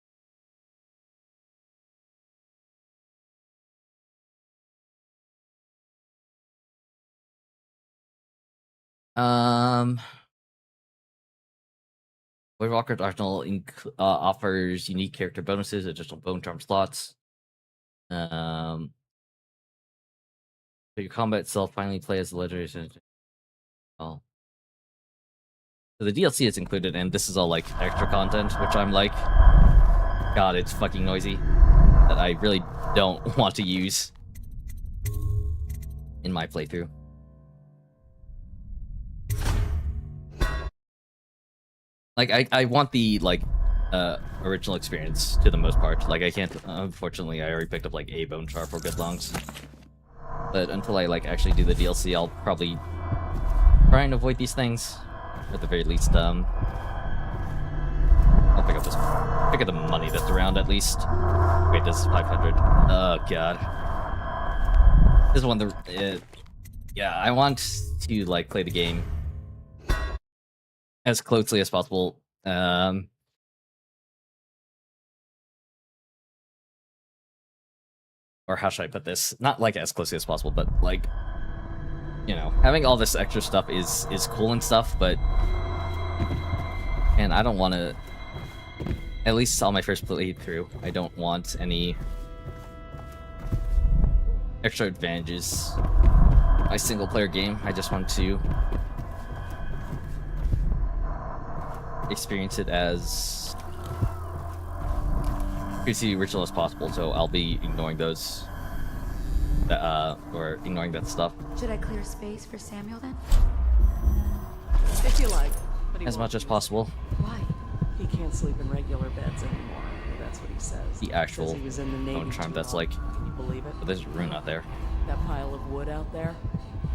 Speaker 1: Voidwalker's Arsenal offers unique character bonuses, additional bone charm slots. So your combat itself finally play as the legendary. Oh. So the DLC is included, and this is all like extra content, which I'm like, God, it's fucking noisy. That I really don't want to use in my playthrough. Like I want the like original experience to the most part. Like I can't, unfortunately, I already picked up like a bone char for good longs. But until I like actually do the DLC, I'll probably try and avoid these things. At the very least, I'll pick up the money that's around at least. Wait, this is 500. Oh god. This is one of the yeah, I want to like play the game as closely as possible. or how should I put this? Not like as closely as possible, but like, you know, having all this extra stuff is cool and stuff, but and I don't want to. At least on my first playthrough, I don't want any extra advantages. My single-player game, I just want to experience it as pretty original as possible. So I'll be ignoring those, or ignoring that stuff.
Speaker 17: Should I clear space for Samuel then?
Speaker 9: If you like. But
Speaker 1: As much as possible.
Speaker 17: Why?
Speaker 9: He can't sleep in regular beds anymore. That's what he says.
Speaker 1: The actual
Speaker 9: Says he was in the Navy
Speaker 1: phone charm
Speaker 9: too
Speaker 1: that's
Speaker 9: long.
Speaker 1: like.
Speaker 9: Can you believe it?
Speaker 1: But there's a rune out there.
Speaker 9: That pile of wood out there?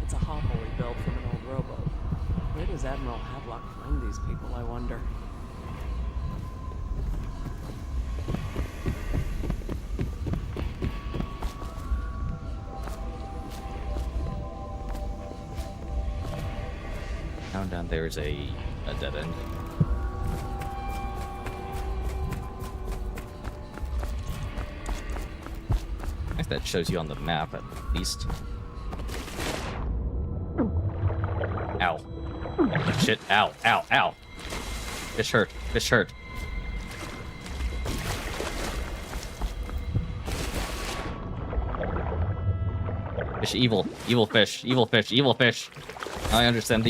Speaker 9: It's a hovel he built from an old rowboat. Where does Admiral Havelock find these people, I wonder?
Speaker 1: Down there is a dead end. I think that shows you on the map at least. Ow. Shit. Ow. Ow. Ow. Fish hurt. Fish hurt. Fish evil. Evil fish. Evil fish. Evil fish. I understand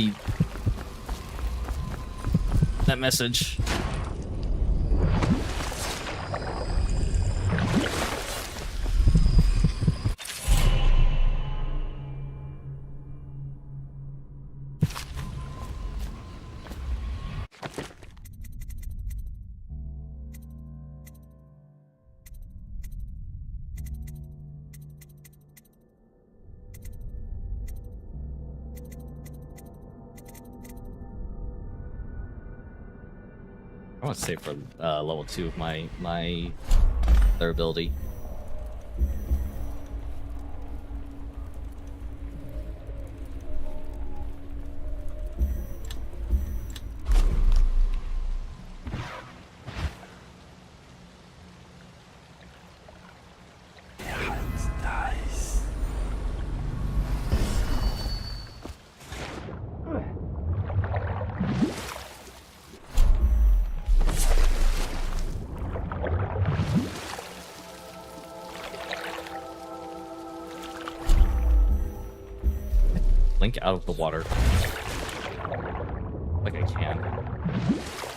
Speaker 1: that message. I want to save for level 2 of my other ability. Link out of the water. Like I can.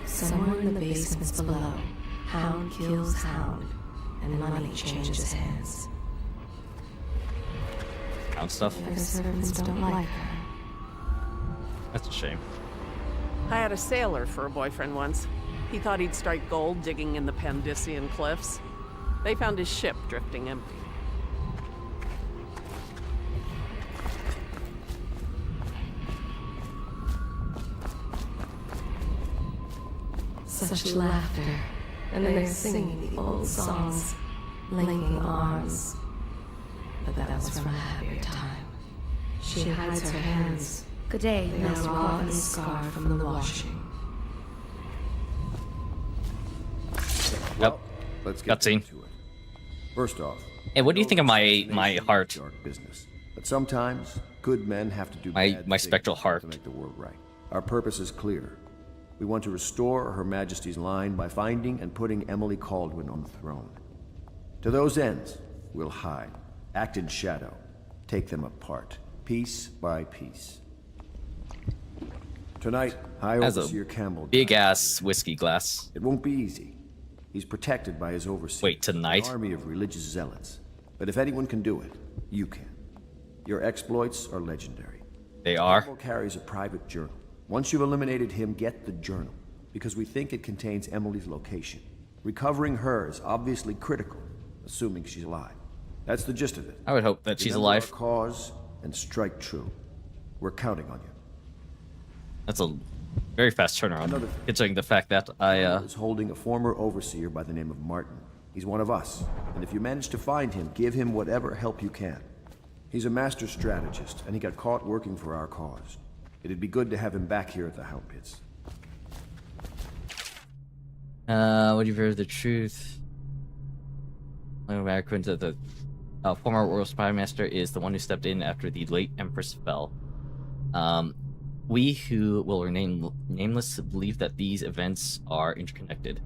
Speaker 4: Somewhere in the basements below, Hound kills Hound, and money changes hands.
Speaker 1: Hound stuff?
Speaker 4: The servants don't like her.
Speaker 1: That's a shame.
Speaker 9: I had a sailor for a boyfriend once. He thought he'd strike gold digging in the Pandician cliffs. They found his ship drifting empty.
Speaker 4: Such laughter, and they're singing the old songs, linking arms. But that was from a happier time. She hides her hands.
Speaker 17: Good day,
Speaker 4: They are raw and scarred from the washing.
Speaker 1: Yep.
Speaker 3: Let's get
Speaker 1: Cutscene.
Speaker 3: to it. First off,
Speaker 1: Hey, what do you think of my heart?
Speaker 3: dark business. But sometimes good men have to do bad
Speaker 1: My
Speaker 3: things
Speaker 1: spectral heart.
Speaker 3: to make the world right. Our purpose is clear. We want to restore Her Majesty's line by finding and putting Emily Kaldwin on the throne. To those ends, we'll hide, act in shadow, take them apart, piece by piece. Tonight, High
Speaker 1: Has
Speaker 3: Overseer
Speaker 1: a
Speaker 3: Campbell.
Speaker 1: big ass whiskey glass.
Speaker 3: It won't be easy. He's protected by his overseer.
Speaker 1: Wait, tonight?
Speaker 3: An army of religious zealots. But if anyone can do it, you can. Your exploits are legendary.
Speaker 1: They are?
Speaker 3: Campbell carries a private journal. Once you've eliminated him, get the journal, because we think it contains Emily's location. Recovering her is obviously critical, assuming she's alive. That's the gist of it.
Speaker 1: I would hope that she's
Speaker 3: Remember
Speaker 1: alive.
Speaker 3: our cause and strike true. We're counting on you.
Speaker 1: That's a very fast turnaround, considering the fact that I
Speaker 3: was holding a former overseer by the name of Martin. He's one of us, and if you manage to find him, give him whatever help you can. He's a master strategist, and he got caught working for our cause. It'd be good to have him back here at the Hound Pits.
Speaker 1: What do you hear of the truth? According to the former Royal Spy Master is the one who stepped in after the late Empress fell. We who will remain nameless believe that these events are interconnected.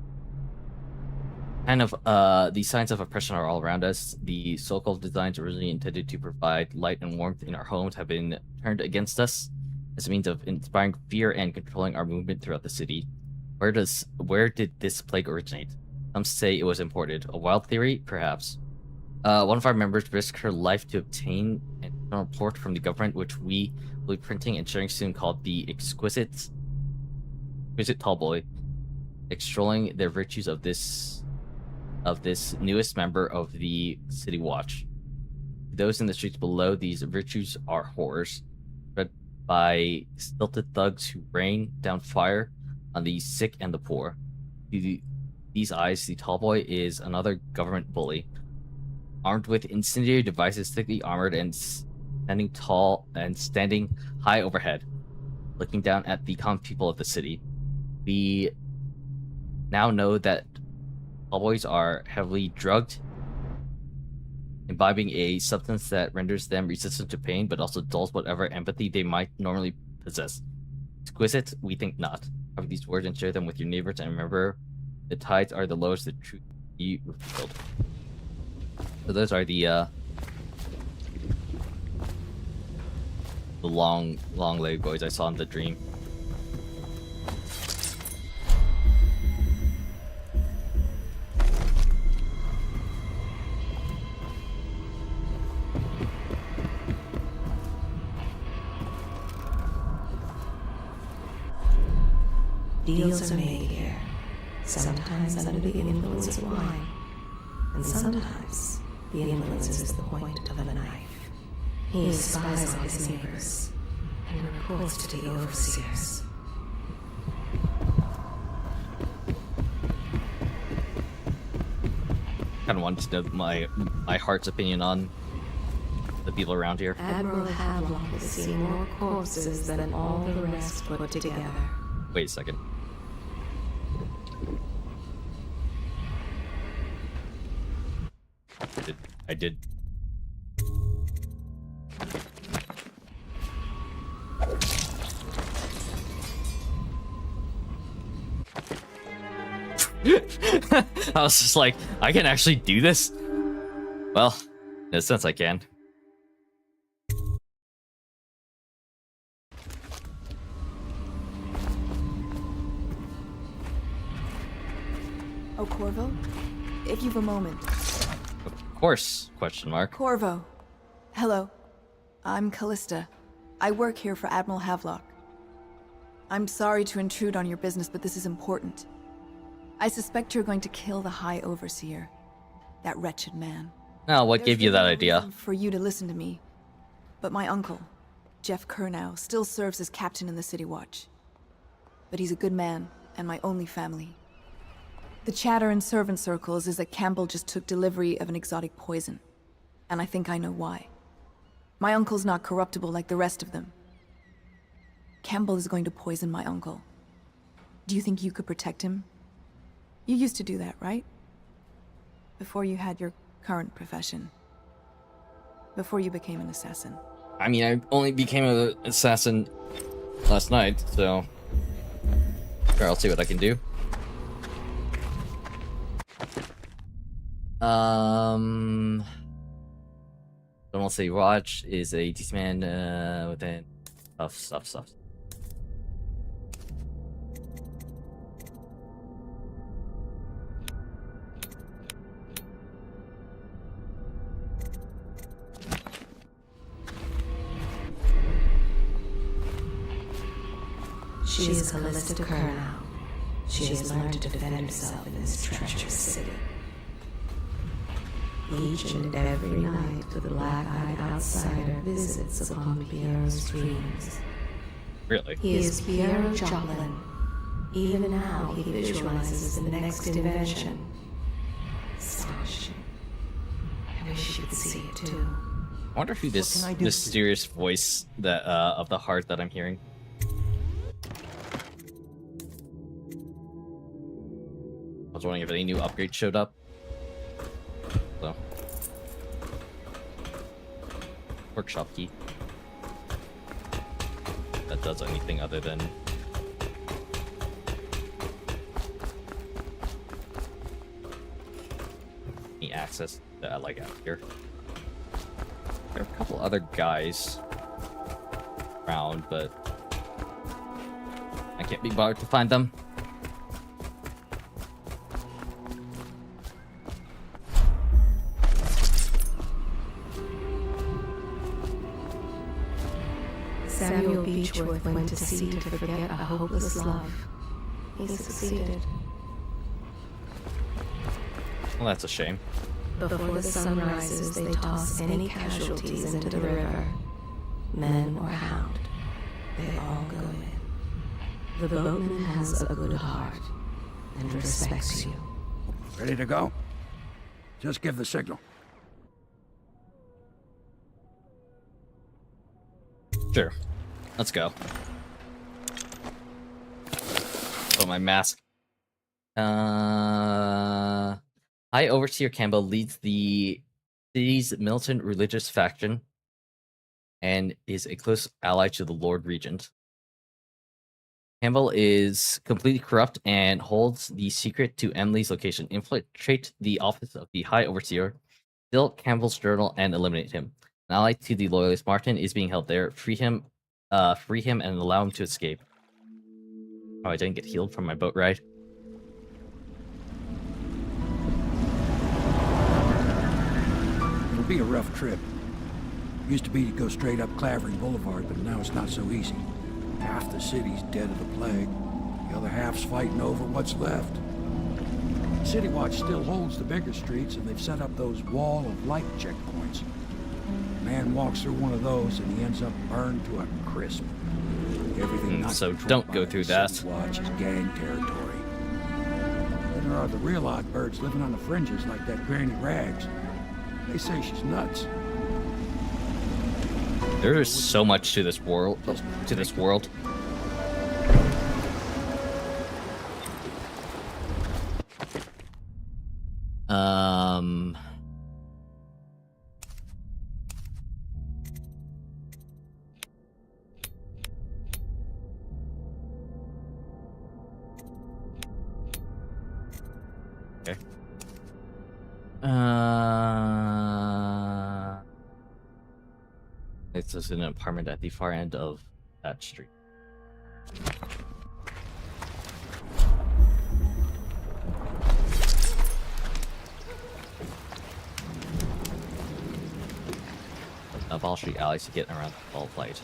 Speaker 1: The signs of oppression are all around us. The so-called designs originally intended to provide light and warmth in our homes have been turned against us as a means of inspiring fear and controlling our movement throughout the city. Where did this plague originate? Some say it was imported. A wild theory? Perhaps. One of our members risked her life to obtain an report from the government, which we will be printing and sharing soon, called the Exquisite Tallboy, extolling the virtues of this newest member of the City Watch. Those in the streets below, these virtues are horrors, spread by stilted thugs who rain down fire on the sick and the poor. These eyes, the Tallboy is another government bully, armed with incendiary devices, thickly armored and standing high overhead, looking down at the common people of the city. We now know that Tallboys are heavily drugged, imbibing a substance that renders them resistant to pain, but also dulls whatever empathy they might normally possess. Exquisite? We think not. Cover these words and share them with your neighbors, and remember, the tides are the lowest, the truth be revealed. So those are the long-legged boys I saw in the dream.
Speaker 4: Deals are made here, sometimes under the influence of wine, and sometimes the influence is the point of a knife. He spies on his neighbors and reports to the overseers.
Speaker 1: Kind of wanted to know my heart's opinion on the people around here.
Speaker 4: Admiral Havelock has seen more corpses than all the rest put together.
Speaker 1: Wait a second. I did. I was just like, I can actually do this? Well, in a sense I can.
Speaker 7: Oh, Corvo? If you've a moment.
Speaker 1: Of course, question mark.
Speaker 7: Corvo. Hello. I'm Callista. I work here for Admiral Havelock. I'm sorry to intrude on your business, but this is important. I suspect you're going to kill the High Overseer. That wretched man.
Speaker 1: Now, what gave you that idea?
Speaker 7: For you to listen to me. But my uncle, Jeff Kernow, still serves as captain in the City Watch. But he's a good man, and my only family. The chatter in servant circles is that Campbell just took delivery of an exotic poison. And I think I know why. My uncle's not corruptible like the rest of them. Campbell is going to poison my uncle. Do you think you could protect him? You used to do that, right? Before you had your current profession. Before you became an assassin.
Speaker 1: I mean, I only became an assassin last night, so... Sure, I'll see what I can do. Don't say watch is a decent man within stuff.
Speaker 4: She is Callista Kernow. She has learned to defend herself in this treacherous city. Each and every night, the black-eyed outsider visits upon Piero's dreams.
Speaker 1: Really?
Speaker 4: He is Piero Joplin. Even now, he visualizes the next invention. wish you could see it too.
Speaker 1: I wonder who this mysterious voice that of the heart that I'm hearing. I was wondering if any new upgrades showed up. So, workshop key. That does anything other than any access that I like out here. There are a couple other guys around, but I can't be bothered to find them.
Speaker 4: Samuel Beechworth went to sea to forget a hopeless love. He succeeded.
Speaker 1: Well, that's a shame.
Speaker 4: Before the sun rises, they toss any casualties into the river. Men or hound, they all go in. The boatman has a good heart and respects you.
Speaker 14: Ready to go? Just give the signal.
Speaker 1: Sure. Let's go. Put my mask. High Overseer Campbell leads the city's militant religious faction and is a close ally to the Lord Regent. Campbell is completely corrupt and holds the secret to Emily's location. Infiltrate the office of the High Overseer, steal Campbell's journal, and eliminate him. An ally to the loyalist Martin is being held there. Free him and allow him to escape. Oh, I didn't get healed from my boat ride.
Speaker 14: It'll be a rough trip. Used to be to go straight up Clavering Boulevard, but now it's not so easy. Half the city's dead of the plague. The other half's fighting over what's left. City Watch still holds the bigger streets, and they've set up those wall of light checkpoints. A man walks through one of those, and he ends up burned to a crisp. Everything
Speaker 1: so don't go through that.
Speaker 14: City Watch is gang territory. Then there are the real odd birds living on the fringes, like that Granny Rags. They say she's nuts.
Speaker 1: There is so much to this world. Okay. It's just an apartment at the far end of that street. Ball Street alleys to get around the ball light.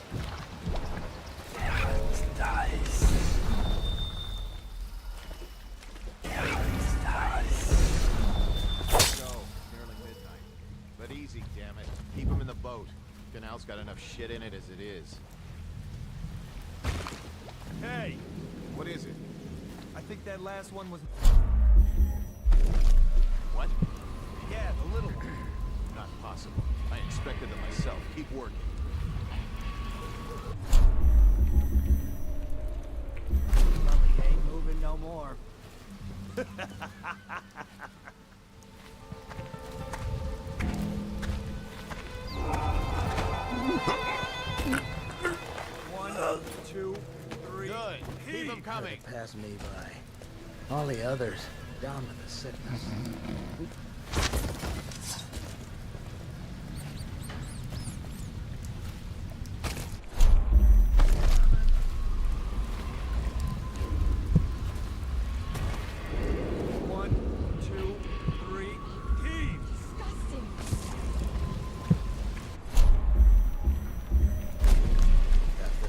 Speaker 2: But easy, damn it. Keep him in the boat. Canal's got enough shit in it as it is.
Speaker 6: Hey!
Speaker 2: What is it?
Speaker 6: I think that last one was...
Speaker 2: What?
Speaker 6: Yeah, the little one.
Speaker 2: Not possible. I inspected them myself. Keep working.
Speaker 5: Probably ain't moving no more.
Speaker 6: One, two, three.
Speaker 2: Good. Keep them coming.
Speaker 5: Pass me by. All the others down to the sickness.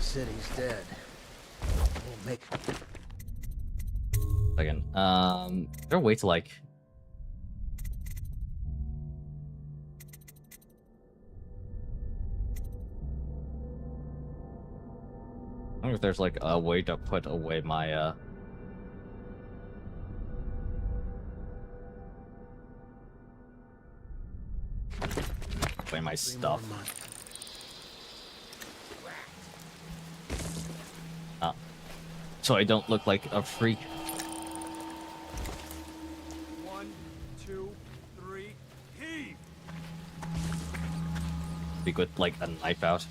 Speaker 5: City's dead. We'll make it.
Speaker 1: Again, is there a way to like? I wonder if there's like a way to put away my Play my stuff. So I don't look like a freak.
Speaker 6: 1, 2, 3, heave!
Speaker 1: Speak with like a knife out.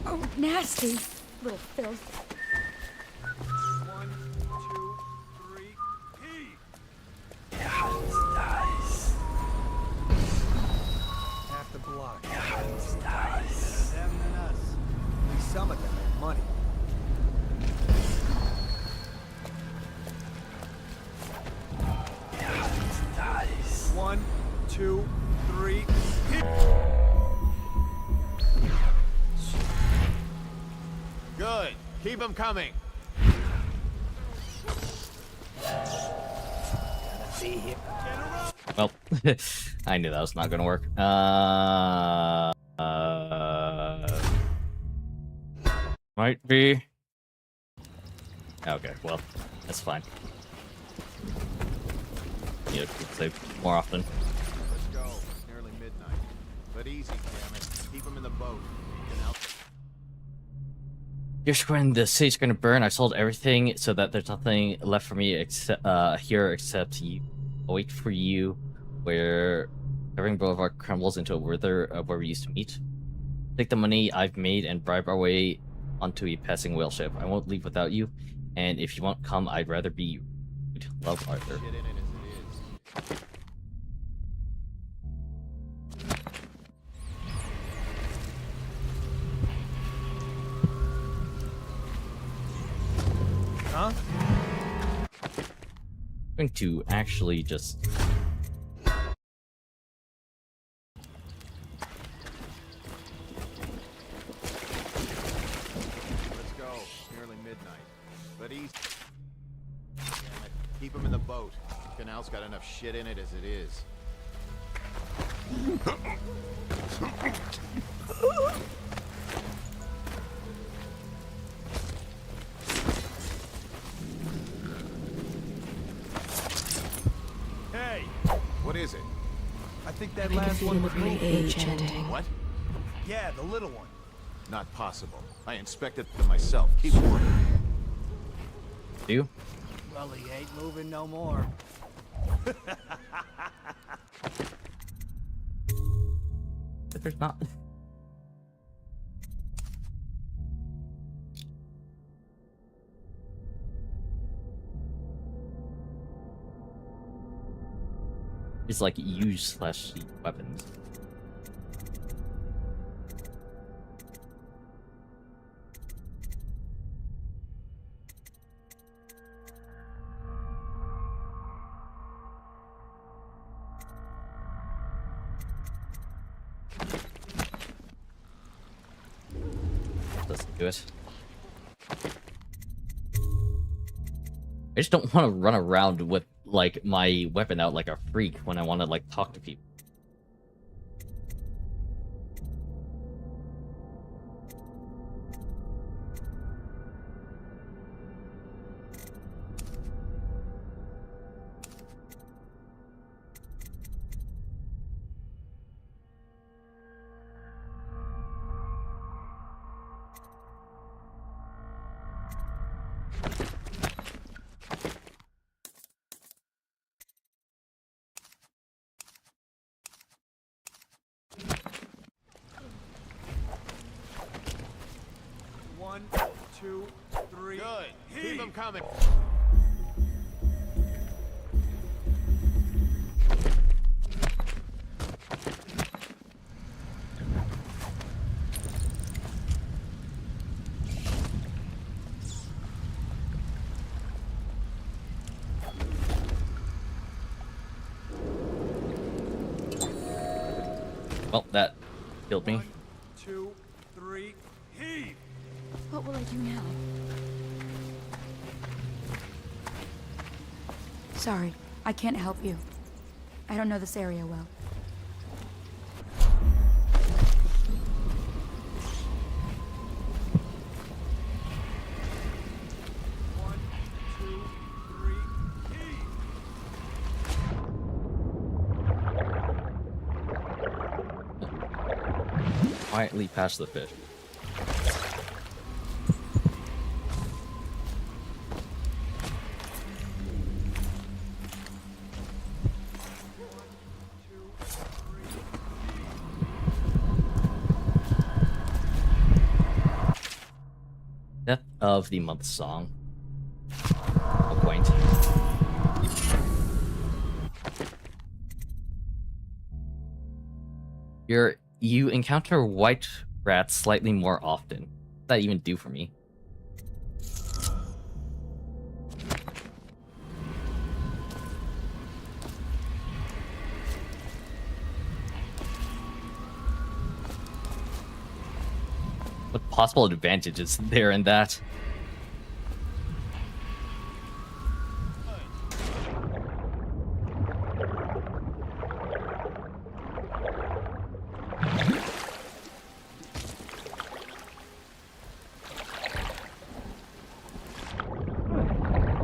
Speaker 17: Oh, nasty. Little filth.
Speaker 6: 1, 2, 3, heave! Half the block. Them than us. At least some of them have money. One, 2, 3, hit!
Speaker 2: Good. Keep them coming.
Speaker 1: Well, I knew that was not gonna work. Might be. Okay, well, that's fine. Need to save more often.
Speaker 2: Let's go. It's nearly midnight. But easy, damn it. Keep them in the boat.
Speaker 1: Here's when the city's gonna burn. I sold everything so that there's nothing left for me except here except you. I'll wait for you where Covering Boulevard crumbles into a wither of where we used to meet. Take the money I've made and bribe our way onto a passing whale ship. I won't leave without you, and if you won't come, I'd rather be rude. Love, Arthur.
Speaker 6: Huh?
Speaker 1: I'm going to actually just...
Speaker 2: Let's go. Nearly midnight. But easy. Damn it. Keep them in the boat. The canal's got enough shit in it as it is.
Speaker 6: Hey!
Speaker 2: What is it?
Speaker 6: I think that
Speaker 4: I can
Speaker 6: last
Speaker 4: feel
Speaker 6: one
Speaker 4: the
Speaker 6: was
Speaker 4: pretty
Speaker 6: moved.
Speaker 4: age chanting.
Speaker 2: What?
Speaker 6: Yeah, the little one.
Speaker 2: Not possible. I inspected them myself. Keep working.
Speaker 1: Do you?
Speaker 5: Well, he ain't moving no more.
Speaker 1: But there's not... It's like use/see weapons. Doesn't do it. I just don't want to run around with like my weapon out like a freak when I want to like talk to people.
Speaker 6: One, 2, 3.
Speaker 2: Good. Keep them coming.
Speaker 1: Well, that killed me.
Speaker 6: 1, 2, 3, heave!
Speaker 17: What will I do now? Sorry, I can't help you. I don't know this area well.
Speaker 1: quietly past the fish. Death of the Month song. How quaint. You encounter white rats slightly more often. What does that even do for me? What possible advantage is there in that?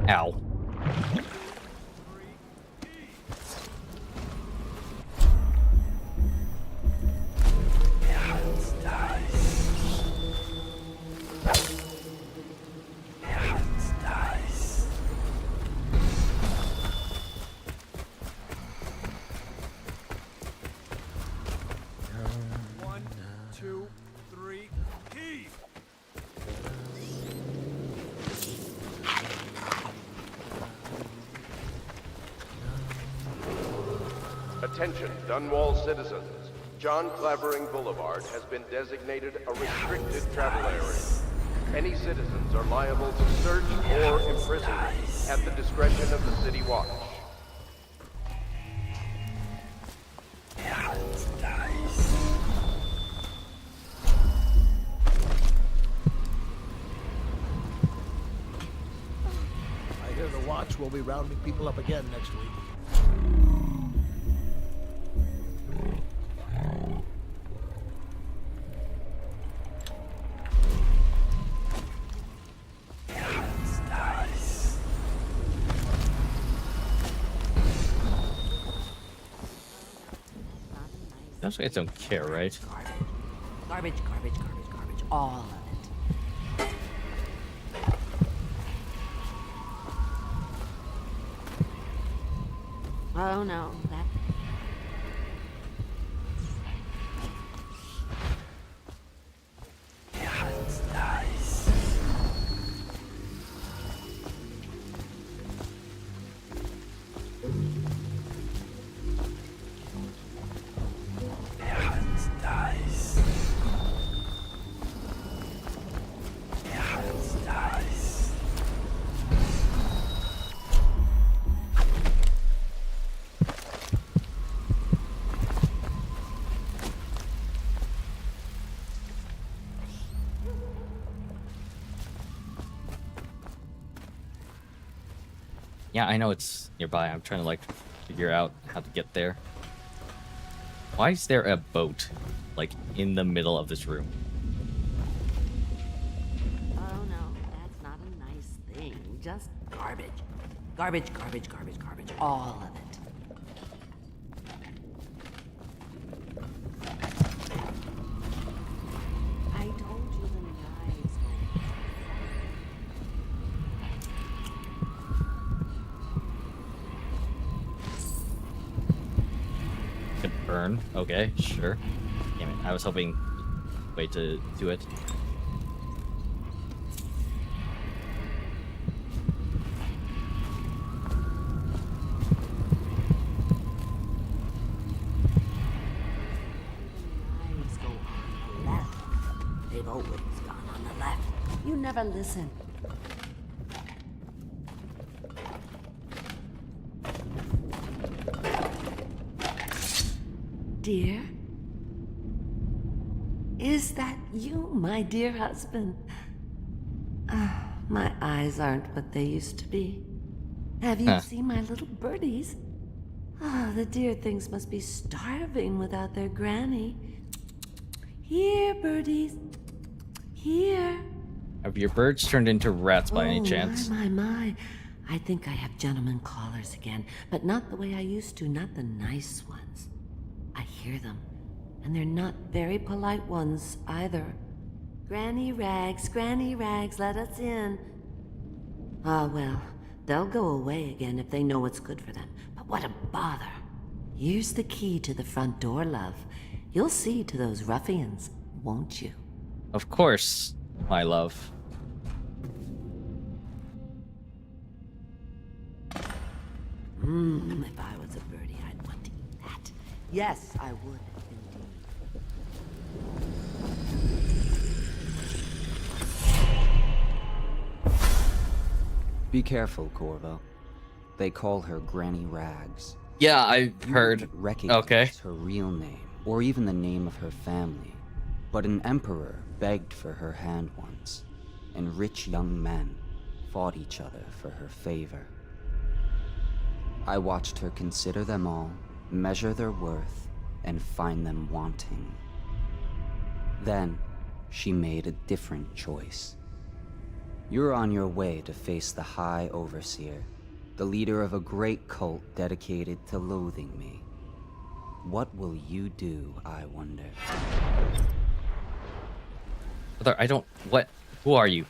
Speaker 1: Ow.
Speaker 6: One, two, three, heave!
Speaker 11: Attention, Dunwall citizens. John Clavering Boulevard has been designated a restricted travel area. Any citizens are liable to search or imprisonment at the discretion of the City Watch.
Speaker 8: I hear the Watch will be rounding people up again next week.
Speaker 1: Those guys don't care, right?
Speaker 9: Garbage, garbage, garbage, garbage. All of it. Oh no, that.
Speaker 1: Yeah, I know it's nearby. I'm trying to like figure out how to get there. Why is there a boat like in the middle of this room?
Speaker 9: Oh no, that's not a nice thing. Just garbage. Garbage, garbage, garbage, garbage. All of it. I told you the knives
Speaker 1: Could burn. Okay, sure. Damn it. I was hoping way to do it.
Speaker 9: knives go on the left. They've always gone on the left. You never listen. Dear? Is that you, my dear husband? My eyes aren't what they used to be. Have you seen my little birdies? The dear things must be starving without their granny. Here, birdies. Here.
Speaker 1: Have your birds turned into rats by any chance?
Speaker 9: My. I think I have gentlemen callers again, but not the way I used to, not the nice ones. I hear them. And they're not very polite ones either. Granny Rags, let us in. Ah, well, they'll go away again if they know what's good for them. But what a bother. Here's the key to the front door, love. You'll see to those ruffians, won't you?
Speaker 1: Of course, my love.
Speaker 9: If I was a birdie, I'd want to eat that. Yes, I would, indeed.
Speaker 21: Be careful, Corvo. They call her Granny Rags.
Speaker 1: Yeah, I've heard.
Speaker 21: Recognize her real name, or even the name of her family. But an emperor begged for her hand once, and rich young men fought each other for her favor. I watched her consider them all, measure their worth, and find them wanting. Then, she made a different choice. You're on your way to face the High Overseer, the leader of a great cult dedicated to loathing me. What will you do, I wonder?
Speaker 1: Brother, I don't... What? Who are you?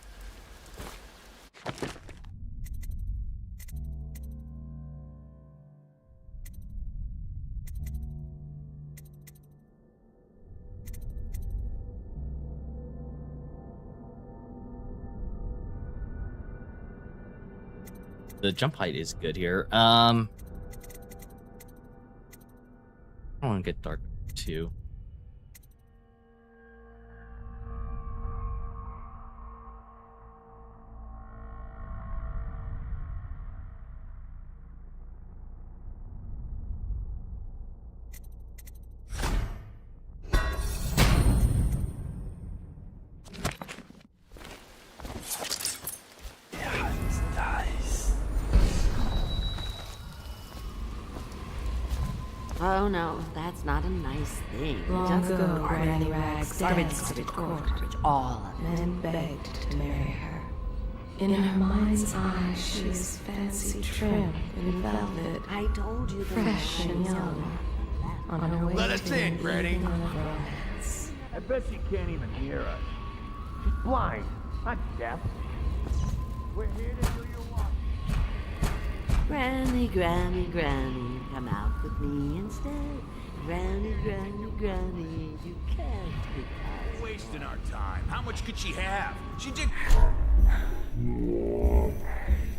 Speaker 1: The jump height is good here. I don't want to get dark too.
Speaker 9: Oh no, that's not a nice thing.
Speaker 4: Long
Speaker 9: Just
Speaker 4: ago, Granny
Speaker 9: garbage,
Speaker 4: Rags
Speaker 9: garbage,
Speaker 4: danced at
Speaker 9: garbage,
Speaker 4: court.
Speaker 9: garbage, all of it.
Speaker 4: Men begged to marry her. In her mind's eye, she was fancy trim in velvet.
Speaker 9: I told you the
Speaker 4: fresh and
Speaker 9: lines
Speaker 4: young. On her way
Speaker 2: Let us
Speaker 4: to
Speaker 2: in,
Speaker 4: an
Speaker 2: Granny.
Speaker 4: evening of romance.
Speaker 8: I bet she can't even hear us. She's blind, not deaf. We're here to do your walk.
Speaker 9: Granny, Granny, Granny, come out with me instead. Granny, Granny, Granny, you can't be out.
Speaker 10: Wasting our time. How much could she have? She did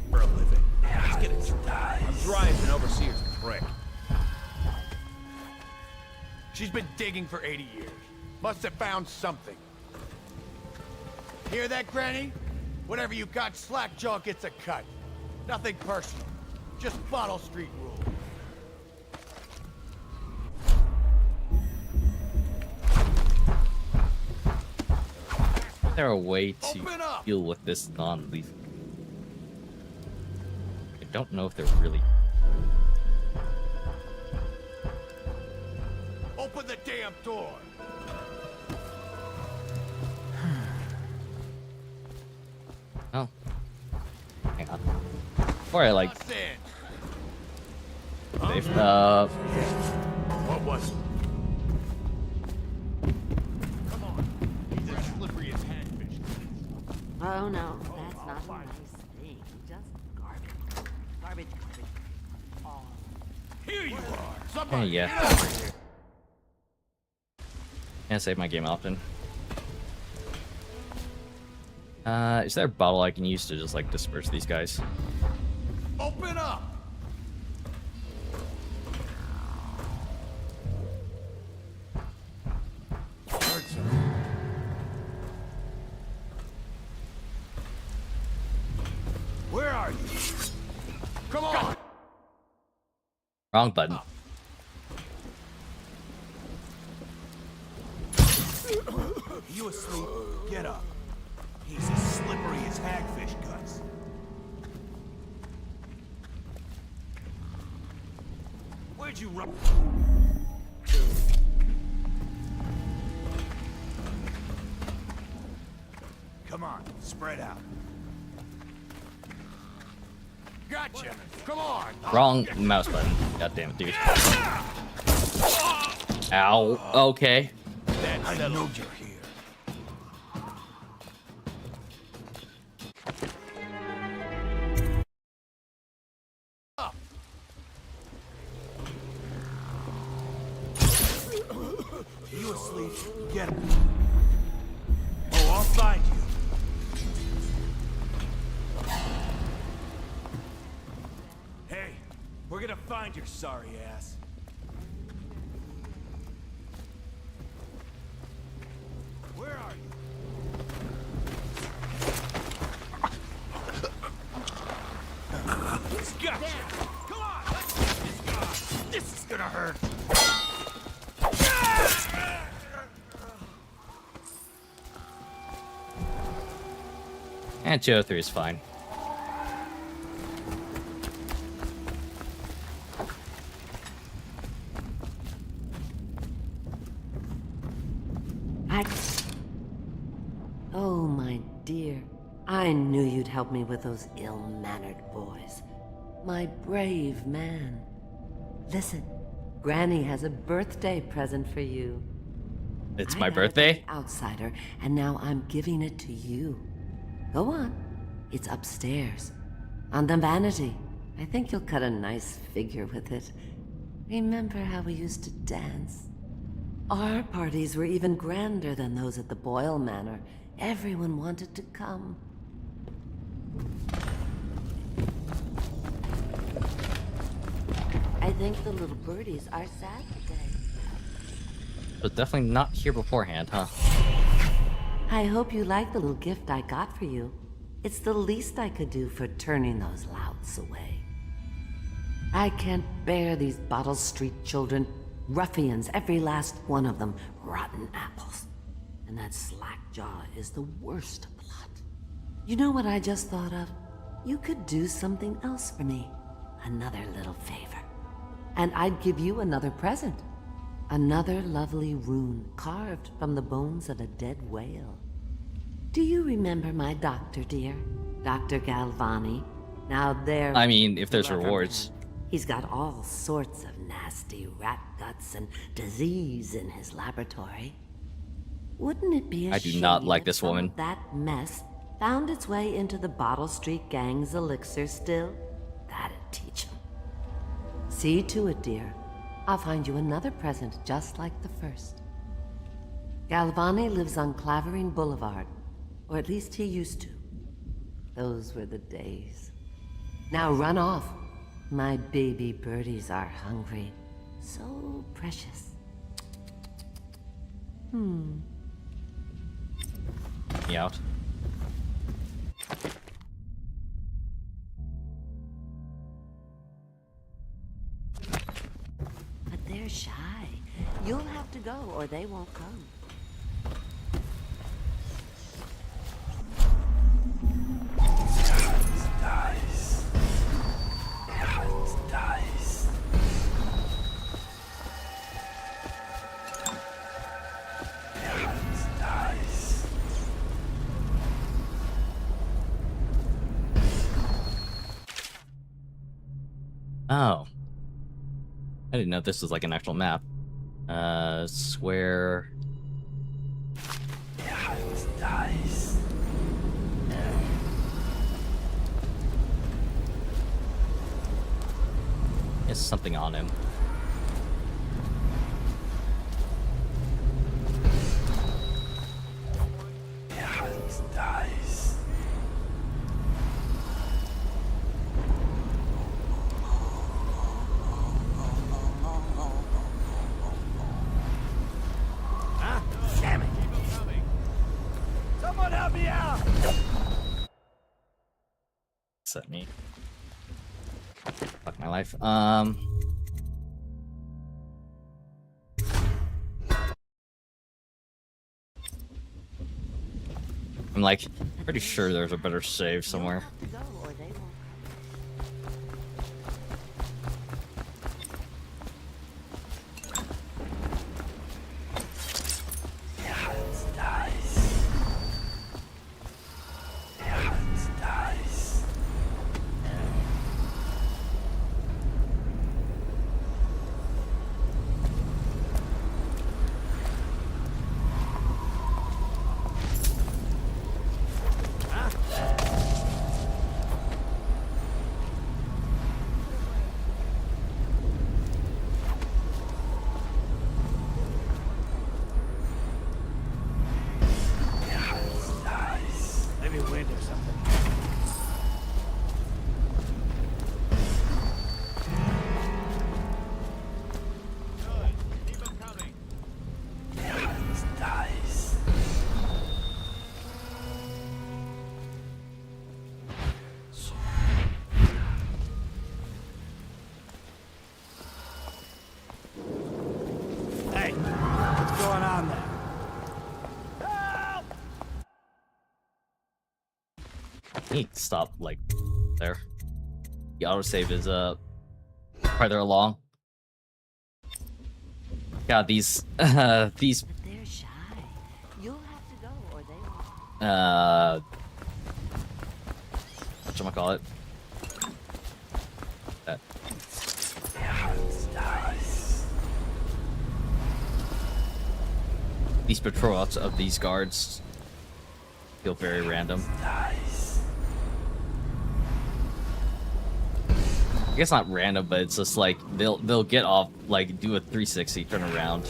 Speaker 10: for a living. Let's get it started. I'm dry as an overseer's prick.
Speaker 2: She's been digging for 80 years. Must have found something. Hear that, Granny? Whatever you got, Slackjaw gets a cut. Nothing personal. Just Bottle Street rule.
Speaker 1: Is there a way to deal with this non-lethal? I don't know if they're really...
Speaker 2: Open the damn door!
Speaker 1: Oh. Hang on. Before I like... Save,
Speaker 2: What was it? Come on. He's as slippery as hagfish.
Speaker 9: Oh no, that's not a nice thing. Just garbage. Garbage, garbage. All.
Speaker 2: Here you are!
Speaker 1: Hey,
Speaker 2: Somebody
Speaker 1: yeah.
Speaker 2: get over here!
Speaker 1: Can't save my game often. Is there a bottle I can use to just like disperse these guys?
Speaker 2: Open up! Where are you? Come on!
Speaker 1: Wrong button.
Speaker 10: You asleep? Get up. He's as slippery as hagfish guts. Where'd you run? Come on, spread out.
Speaker 2: Gotcha! Come on!
Speaker 1: Wrong mouse button. God damn it, dude. Ow. Okay.
Speaker 10: I know you're here. You asleep? Get him. Oh, I'll find you. Hey, we're gonna find your sorry ass. Where are you? Gotcha! Come on, let's get this guy! This is gonna hurt!
Speaker 1: And 203 is fine.
Speaker 9: Oh, my dear. I knew you'd help me with those ill-mannered boys. My brave man. Listen, Granny has a birthday present for you.
Speaker 1: It's
Speaker 9: I
Speaker 1: my
Speaker 9: got it
Speaker 1: birthday?
Speaker 9: from an outsider, and now I'm giving it to you. Go on. It's upstairs. On the vanity. I think you'll cut a nice figure with it. Remember how we used to dance? Our parties were even grander than those at the Boyle Manor. Everyone wanted to come. I think the little birdies are sad today.
Speaker 1: But definitely not here beforehand, huh?
Speaker 9: I hope you like the little gift I got for you. It's the least I could do for turning those louts away. I can't bear these Bottle Street children. Ruffians, every last one of them. Rotten apples. And that slack-jaw is the worst of the lot. You know what I just thought of? You could do something else for me. Another little favor. And I'd give you another present. Another lovely rune carved from the bones of a dead whale. Do you remember my doctor, dear? Dr. Galvani? Now there...
Speaker 1: I mean, if there's rewards.
Speaker 9: He's got all sorts of nasty rat guts and disease in his laboratory. Wouldn't it be a
Speaker 1: I do not like this woman.
Speaker 9: That mess found its way into the Bottle Street Gang's elixir still? That'd teach him. See to it, dear. I'll find you another present just like the first. Galvani lives on Clavering Boulevard, or at least he used to. Those were the days. Now run off. My baby birdies are hungry. So precious.
Speaker 1: Me out.
Speaker 9: But they're shy. You'll have to go or they won't come.
Speaker 6: Dice. Dice. Dice.
Speaker 1: Oh. I didn't know this was like an actual map. Square.
Speaker 6: Dice.
Speaker 1: There's something on him.
Speaker 6: Dice.
Speaker 10: Huh? Damn it! Someone help me out!
Speaker 1: Set me. Fuck my life. I'm like pretty sure there's a better save somewhere. need to stop like there. The autosave is farther along. God, these these
Speaker 9: They're shy. You'll have to go or they won't.
Speaker 1: whatchamacallit? That. These patrol outs of these guards feel very random. I guess not random, but it's just like they'll get off, like do a 360 turn around.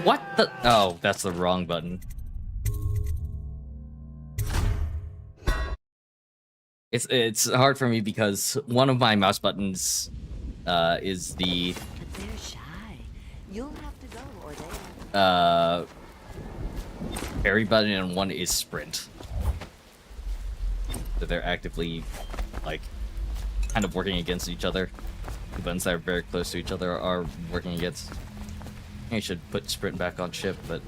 Speaker 1: What the? Oh, that's the wrong button. It's hard for me because one of my mouse buttons is the
Speaker 9: They're shy. You'll have to go or they won't.
Speaker 1: parry button, and one is sprint. So they're actively like kind of working against each other. The buttons that are very close to each other are working against. I should put sprint back on ship, but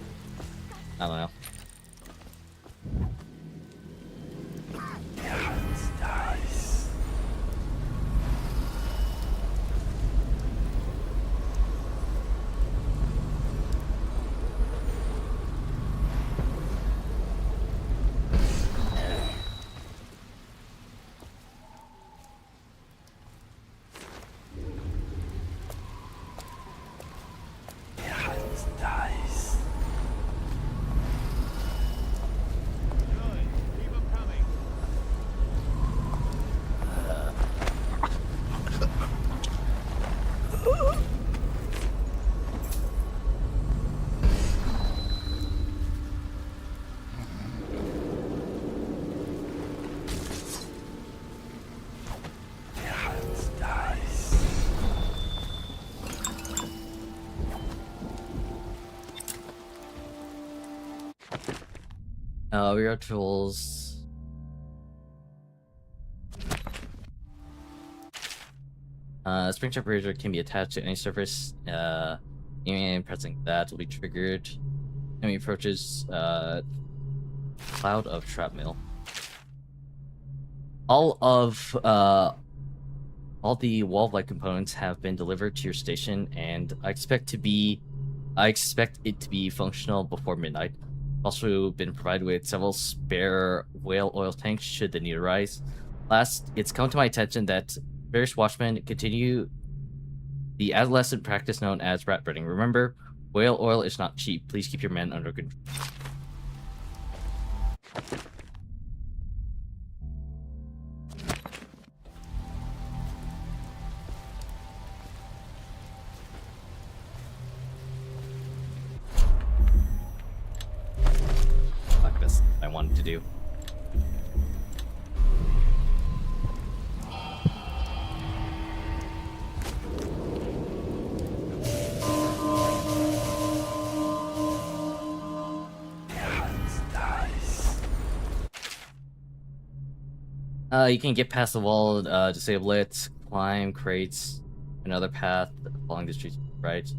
Speaker 1: I don't know. We got tools. Spring temperature can be attached to any surface. Aiming and pressing that will be triggered. Enemy approaches cloud of shrapnel. All the wall-like components have been delivered to your station, and I expect it to be functional before midnight. Also been provided with several spare whale oil tanks should the need arise. Last, it's come to my attention that various watchmen continue the adolescent practice known as rat breeding. Remember, whale oil is not cheap. Please keep your men under control. I wanted to do. You can get past the wall, disable it, climb crates, another path along the street, right?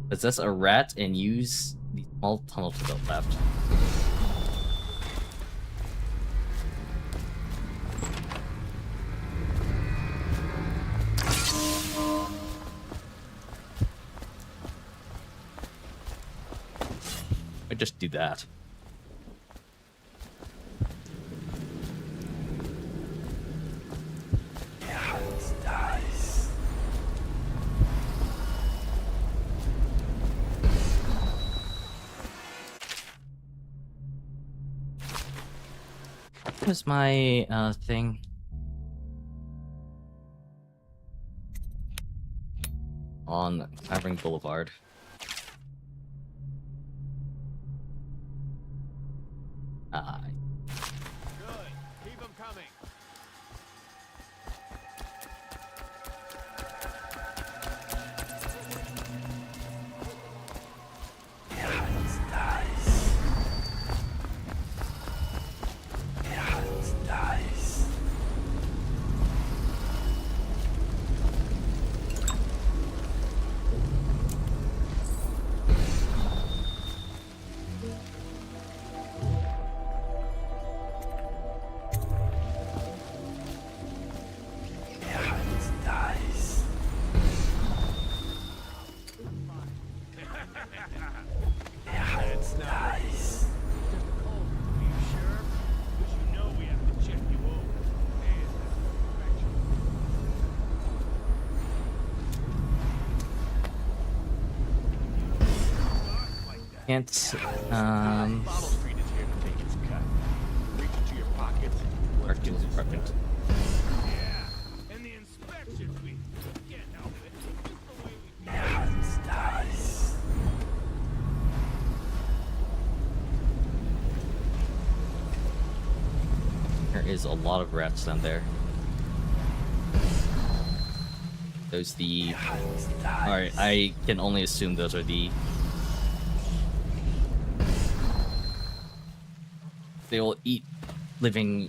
Speaker 1: Possess a rat and use the small tunnel to the left. I just do that. What was my thing? On Clavering Boulevard.
Speaker 2: Keep them coming.
Speaker 10: Nice. Just a cold. Are you sure? Because you know we have to check you over.
Speaker 1: Can't,
Speaker 10: Bottle Street is here to take its cut. Reach into your pockets.
Speaker 1: Art Tools Department.
Speaker 10: Yeah, and the inspection fee. Can't help it. It's just the way we
Speaker 8: Nice.
Speaker 1: There is a lot of rats down there. Those the... Alright, I can only assume those are the... They will eat living...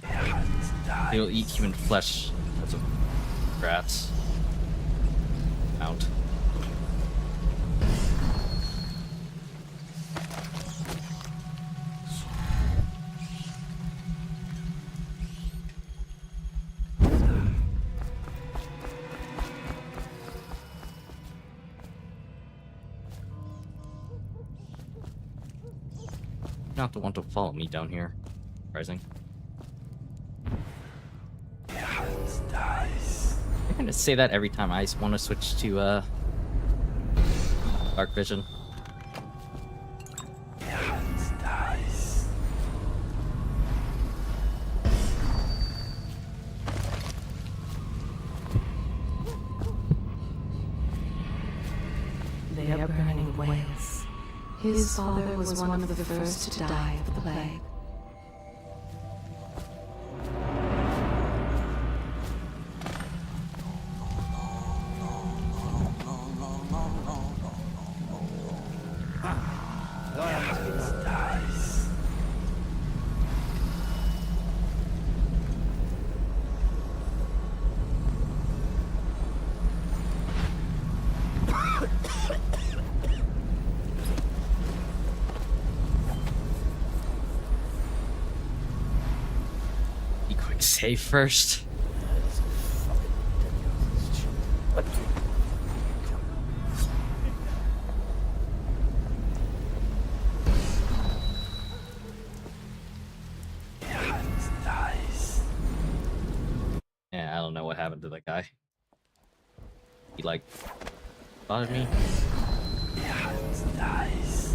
Speaker 1: They will eat human flesh. That's what rats. Out. Not the one to follow me down here. Surprising.
Speaker 8: Nice.
Speaker 1: I'm gonna say that every time I want to switch to dark vision.
Speaker 8: Nice.
Speaker 4: They are burning whales. His father was one of the first to die of the plague.
Speaker 8: Nice.
Speaker 1: Be quick save first.
Speaker 8: Nice.
Speaker 1: Yeah, I don't know what happened to that guy. He like bothered me.
Speaker 8: Nice.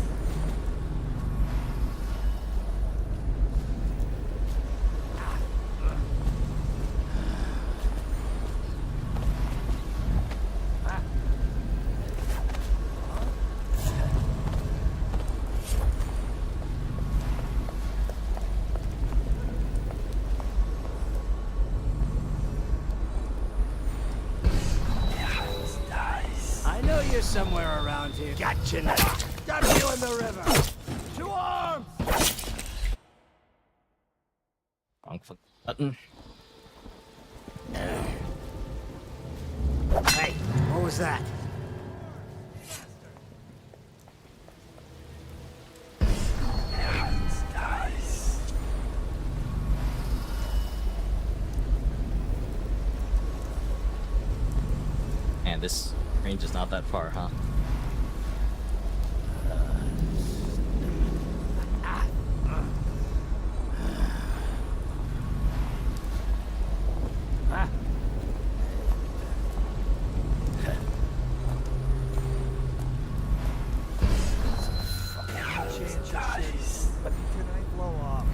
Speaker 5: I know you're somewhere around here. Gotcha now. Got you in the river. To arms!
Speaker 1: Wrong fucking button.
Speaker 5: Hey, what was that?
Speaker 8: Nice.
Speaker 1: Man, this range is not that far, huh?
Speaker 8: Nice.
Speaker 5: But can I blow off?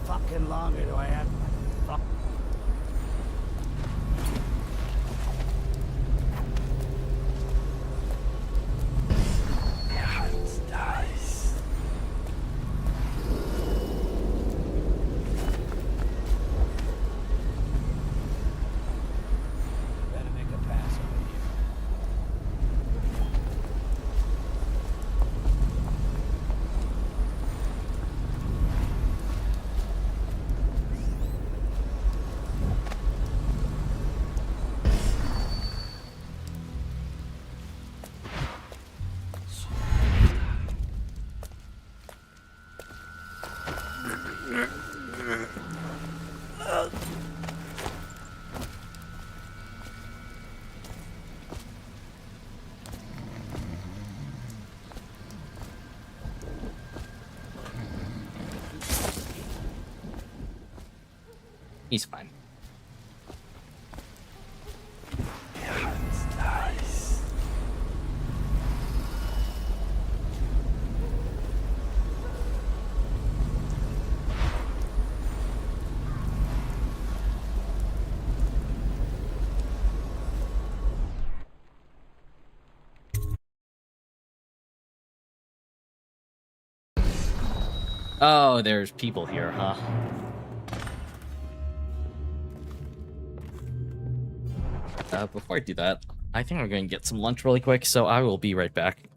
Speaker 5: Fucking longer do I have? Fuck.
Speaker 8: Nice.
Speaker 5: Better make a pass over here.
Speaker 1: He's fine.
Speaker 6: Nice.
Speaker 1: Oh, there's people here, huh? Before I do that, I think I'm going to get some lunch really quick, so I will be right back.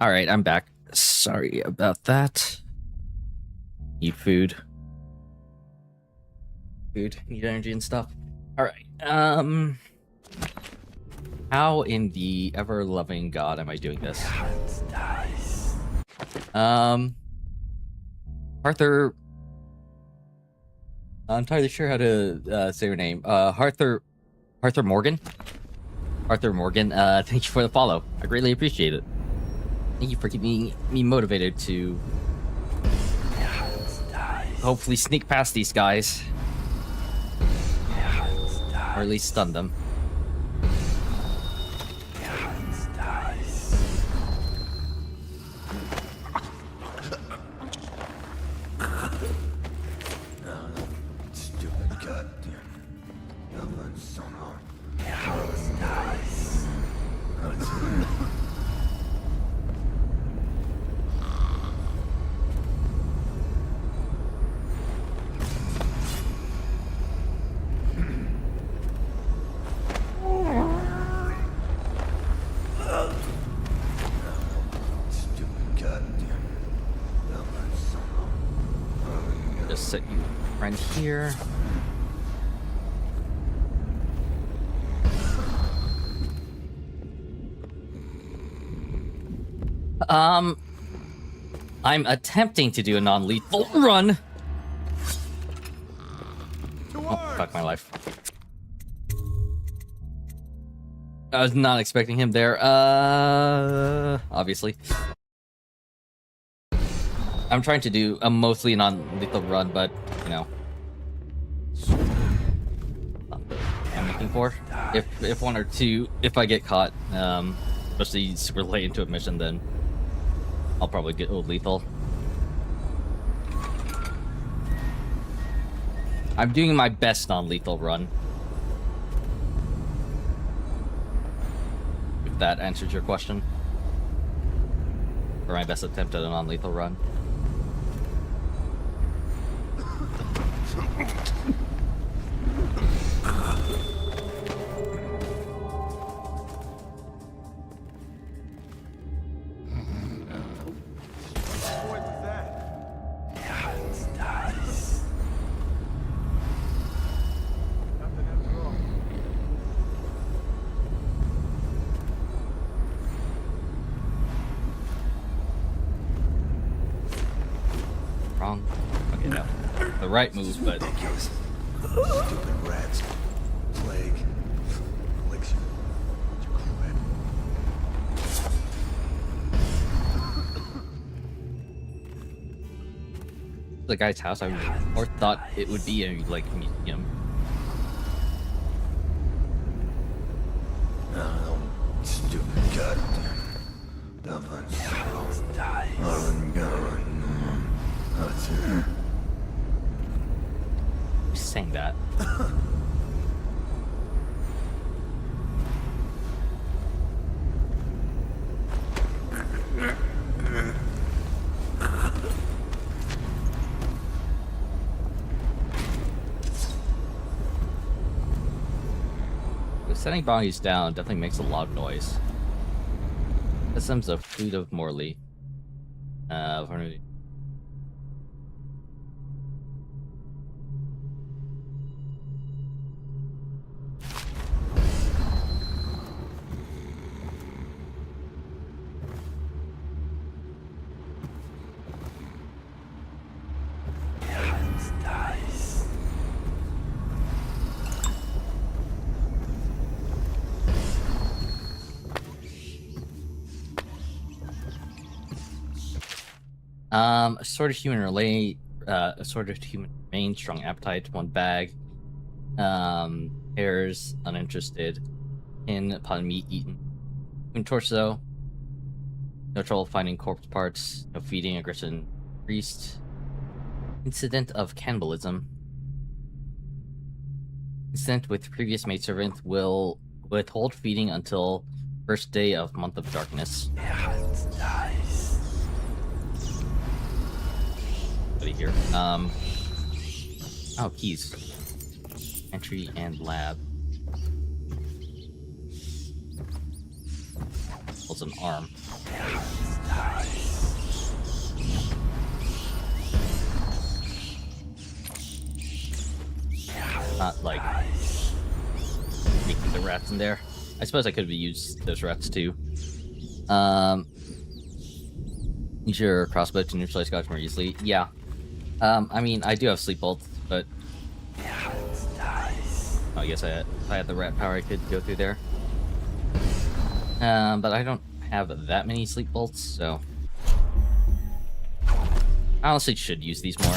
Speaker 1: All right, I'm back. Sorry about that. Need food. Need energy and stuff. All right. How in the ever-loving God am I doing this? Arthur. I'm not entirely sure how to say your name. Arthur Morgan. Arthur Morgan. Thank you for the follow. I greatly appreciate it. Thank you for keeping me motivated to hopefully sneak past these guys, or at least stun them. Just set you friend here. I'm attempting to do a non-lethal run. Oh, fuck my life. I was not expecting him there. Obviously. I'm trying to do a mostly non-lethal run, but, you know. I'm looking for. If one or two, if I get caught, especially super late into a mission, then I'll probably get lethal. I'm doing my best non-lethal run. If that answers your question. Or my best attempt at a non-lethal run. Wrong. Okay, no. The right move, but
Speaker 6: ridiculous. Stupid rats. Plague. Elixir.
Speaker 1: the guy's house, I or thought it would be a like museum.
Speaker 6: No, stupid goddamn.
Speaker 1: Who's saying that? Setting bodies down definitely makes a lot of noise. Systems of Fleet of Morley. Assorted human relay, assorted human remains, strong appetite, one bag. Hairs, uninterested. In pot meat eaten. Human torso. No trouble finding corpse parts. No feeding, aggression increased. Incident of cannibalism. Incident with previous maidservant will withhold feeding until first day of month of darkness.
Speaker 6: Yeah, it's nice.
Speaker 1: Here. Oh, keys. Entry and lab. Holds an arm. Not like making the rats in there. I suppose I could have used those rats too. Use your crossbow to neutralize guards more easily. Yeah. I mean, I do have sleep bolts, but I guess if I had the rat power, I could go through there. But I don't have that many sleep bolts, so I honestly should use these more.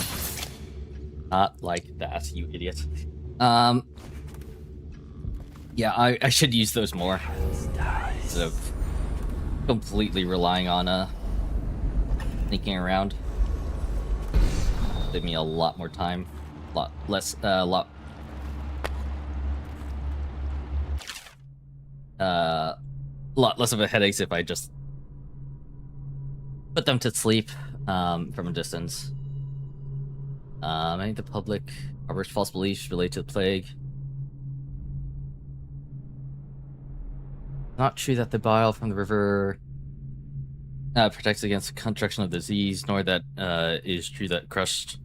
Speaker 1: Not like that, you idiot. Yeah, I should use those more instead of completely relying on sneaking around. Save me a lot more time, lot less of a headache if I just put them to sleep from a distance. Many of the public harbors false beliefs related to the plague. Not true that the bile from the river protects against the contraction of disease, nor that is true that crushed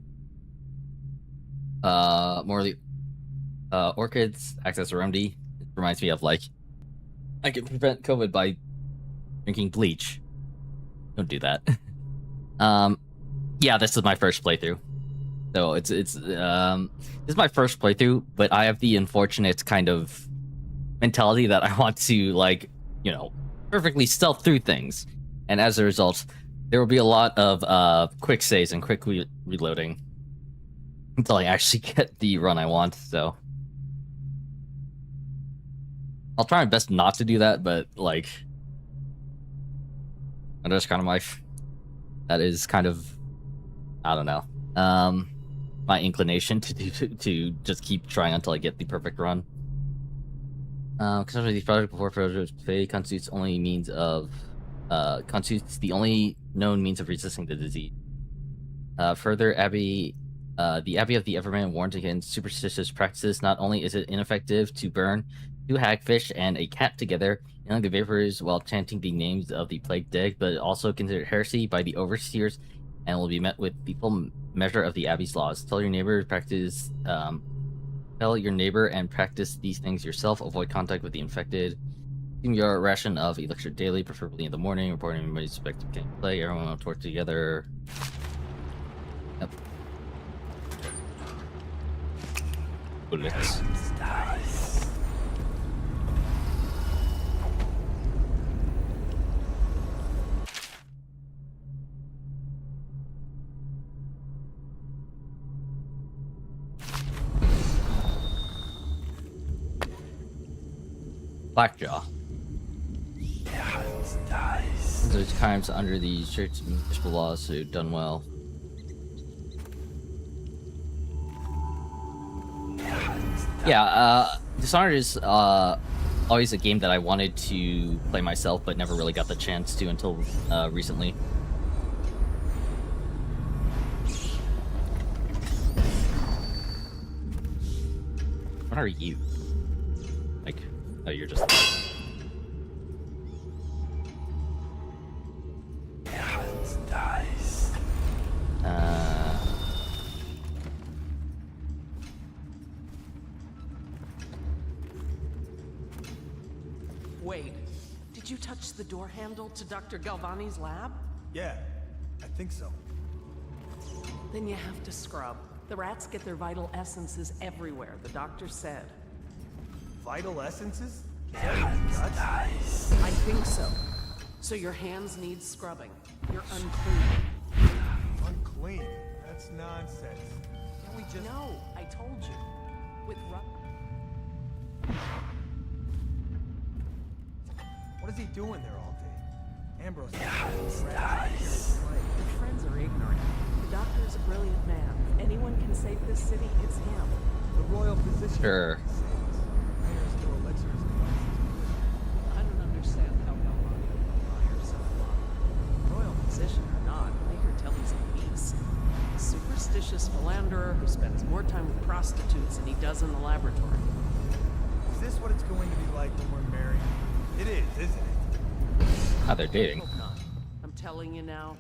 Speaker 1: morally orchids act as a remedy. It reminds me of, like, I can prevent COVID by drinking bleach. Don't do that. Yeah, this is my first playthrough. So it's this is my first playthrough, but I have the unfortunate kind of mentality that I want to, like, you know, perfectly stealth through things. And as a result, there will be a lot of quick saves and quick reloading until I actually get the run I want, so I'll try my best not to do that, but, like, that is kind of I don't know, my inclination to just keep trying until I get the perfect run. Considering these projects before projects play constitutes the only known means of resisting the disease. Further, the Abbey of the Everman warns against superstitious practices. Not only is it ineffective to burn 2 hagfish and a cat together, inhaling the vapors while chanting the names of the plague dead, but also considered heresy by the overseers and will be met with the full measure of the Abbey's laws. Tell your neighbor and practice these things yourself. Avoid contact with the infected. Consume your ration of elixir daily, preferably in the morning. Reporting everybody suspected game play. Everyone will work together. Yep. Bullets. Blackjaw. There's crimes under the strict municipal laws, so done well. Yeah, Dishonored is always a game that I wanted to play myself, but never really got the chance to until recently. What are you? Like, oh, you're just...
Speaker 13: Wait, did you touch the door handle to Dr. Galvani's lab?
Speaker 6: Yeah, I think so.
Speaker 13: Then you have to scrub. The rats get their vital essences everywhere, the doctor said.
Speaker 6: Vital essences?
Speaker 13: I think so. So your hands need scrubbing. You're unclean.
Speaker 6: Unclean? That's nonsense. Can't we just...
Speaker 13: No, I told you. With
Speaker 6: What is he doing there all day? Ambrose...
Speaker 13: Your friends are ignorant. The doctor is a brilliant man. If anyone can save this city, it's him.
Speaker 6: The royal physician...
Speaker 1: Sure.
Speaker 13: I don't understand how Galvani can hire someone. Royal physician or not, make her tell he's a beast. A superstitious philanderer who spends more time with prostitutes than he does in the laboratory.
Speaker 6: Is this what it's going to be like when we're married? It is, isn't it?
Speaker 1: How they're dating.
Speaker 13: Hope not. I'm telling you now.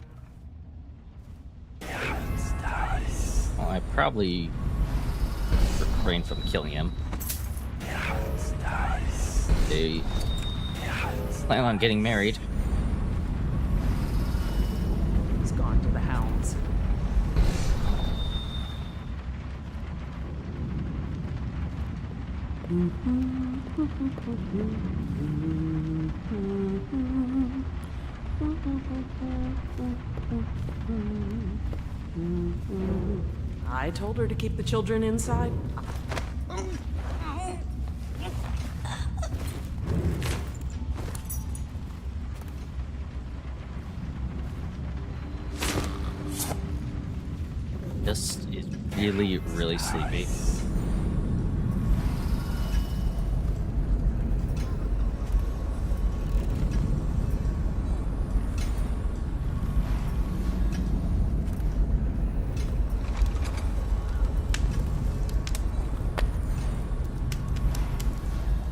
Speaker 1: Well, I probably refrain from killing him. They plan on getting married.
Speaker 13: He's gone to the hounds. I told her to keep the children inside.
Speaker 1: This is really, really sleepy.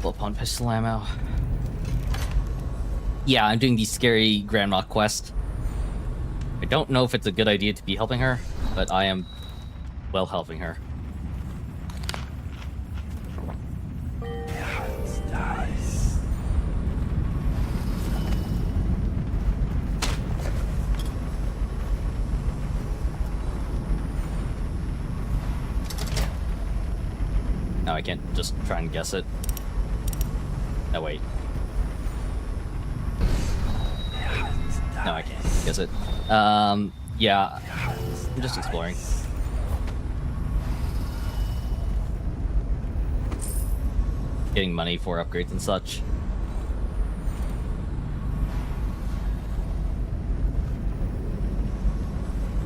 Speaker 1: Pull upon pistol ammo. Yeah, I'm doing the scary grandma quest. I don't know if it's a good idea to be helping her, but I am well helping her. No, I can't just try and guess it. No, wait. No, I can't guess it. Yeah, I'm just exploring. Getting money for upgrades and such.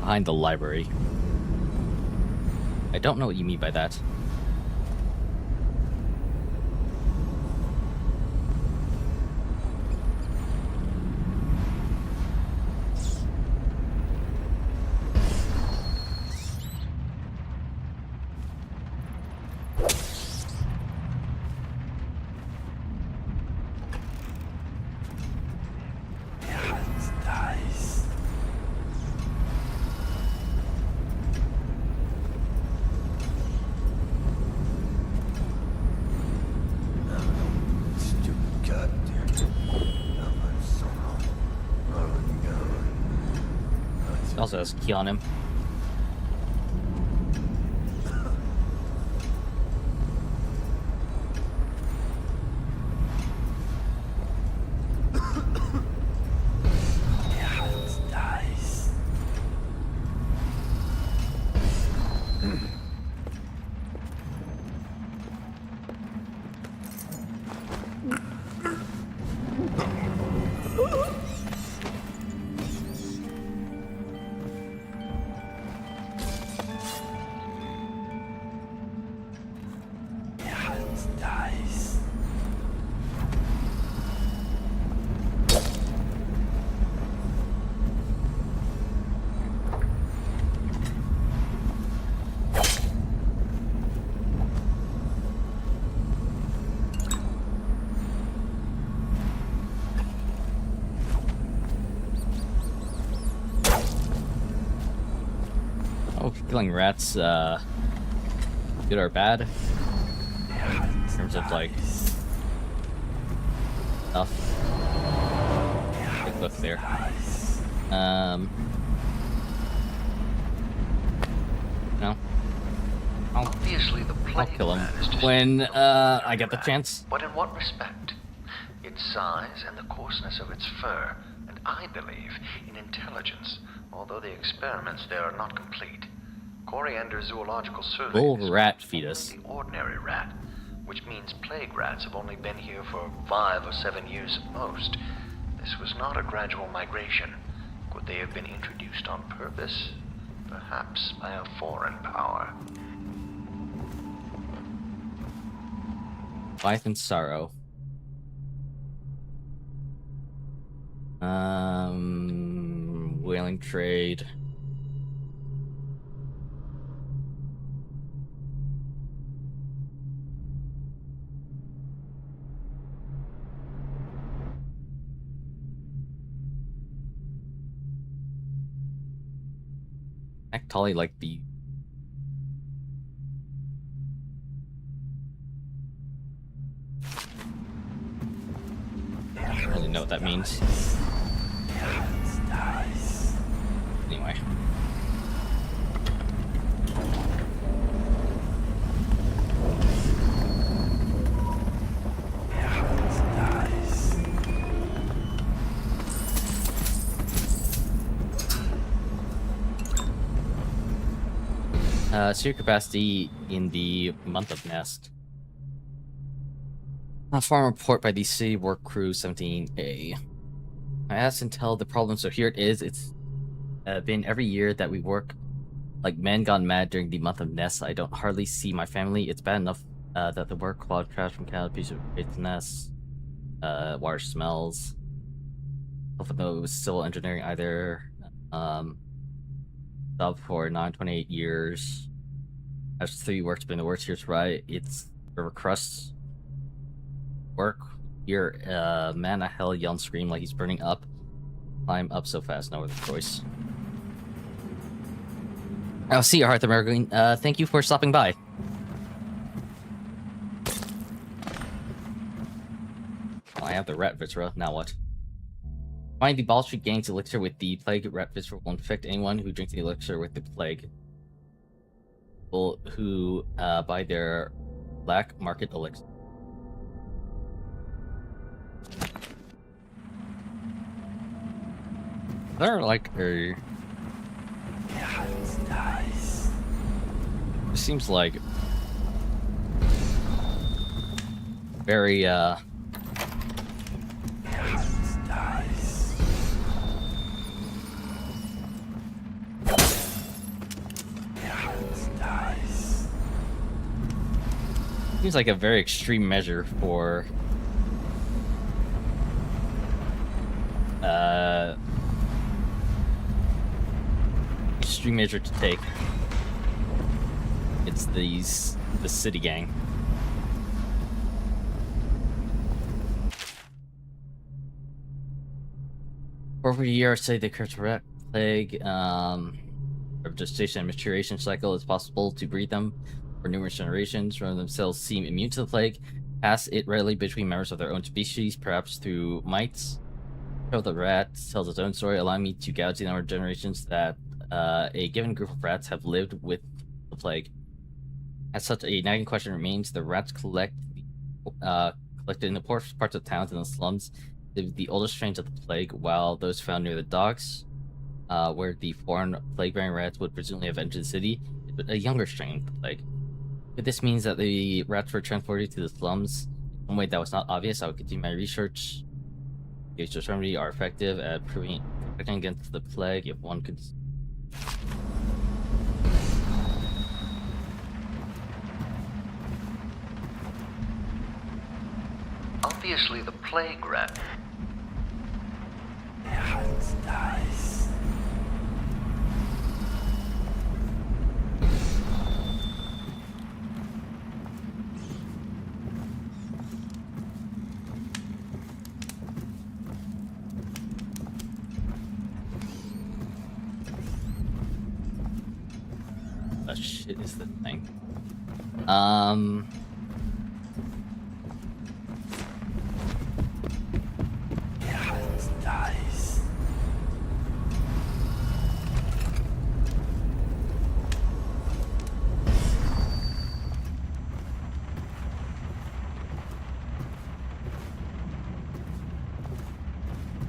Speaker 1: Behind the library. I don't know what you mean by that. Also has key on him. Killing rats, good or bad? In terms of, like, stuff. Big book there. No.
Speaker 20: Obviously, the
Speaker 1: I'll kill him when, I get the chance.
Speaker 20: But in what respect? Its size and the coarseness of its fur, and I believe in intelligence, although the experiments there are not complete. Coriander Zoological Survey
Speaker 1: Bull rat fetus.
Speaker 20: The ordinary rat, which means plague rats have only been here for 5 or 7 years at most. This was not a gradual migration. Could they have been introduced on purpose? Perhaps by a foreign power.
Speaker 1: Life and sorrow. Whaling trade. Actually, like the. I don't really know what that means. Anyway. Sewer capacity in the month of Nest. A farm report by the City Work Crew 17A. I asked Intel the problem, so here it is. It's been every year that we work like men gone mad during the month of Nest. I don't hardly see my family. It's bad enough that the work cloud trash from canopies of its nest. Water smells. Hopefully, though, it was civil engineering either. Job for 928 years. As 3 work's been the worst. Here's right. It's river crust. Work. Here, man, a hell yell and scream like he's burning up. Climb up so fast, no other choice. I'll see you, Arthur Mergreen. Thank you for stopping by. Oh, I have the rat viscera. Now what? Find the Ball Street Gang's elixir with the plague. Rat viscera will infect anyone who drinks the elixir with the plague. People who buy their black market elixir. They're like a. It seems like very seems like a very extreme measure for extreme measure to take. It's the city gang. For over a year, say the curse rat plague, gestation and maturation cycle, it's possible to breed them for numerous generations. Rather themselves seem immune to the plague, pass it readily between members of their own species, perhaps through mites. The rat tells its own story, allowing me to gauge the number of generations that a given group of rats have lived with the plague. As such, a nagging question remains: the rats collected in the poorest parts of towns and the slums live the oldest strains of the plague, while those found near the docks, where the foreign plague-bearing rats would presumably have entered the city, a younger strain of the plague. If this means that the rats were transported to the slums in some way that was not obvious, I would continue my research. The HOS remedy are effective at protecting against the plague if one could.
Speaker 20: Obviously, the plague rat.
Speaker 1: What shit is the thing?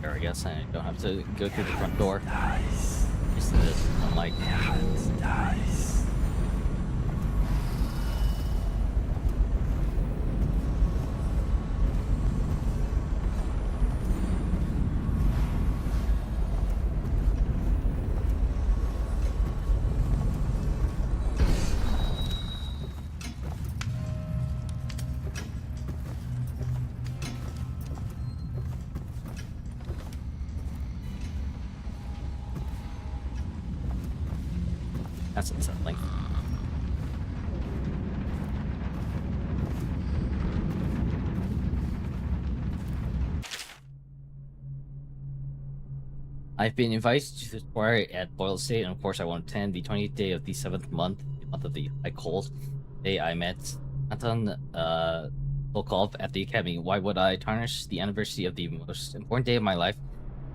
Speaker 1: I guess I don't have to go through the front door. Just this, unlike. That's unsettling. I've been invited to the soiree at Boyle State, and of course I want to attend the 20th day of the 7th month, the month of the high cold. Day I met Anton Volkov at the academy. Why would I tarnish the anniversary of the most important day of my life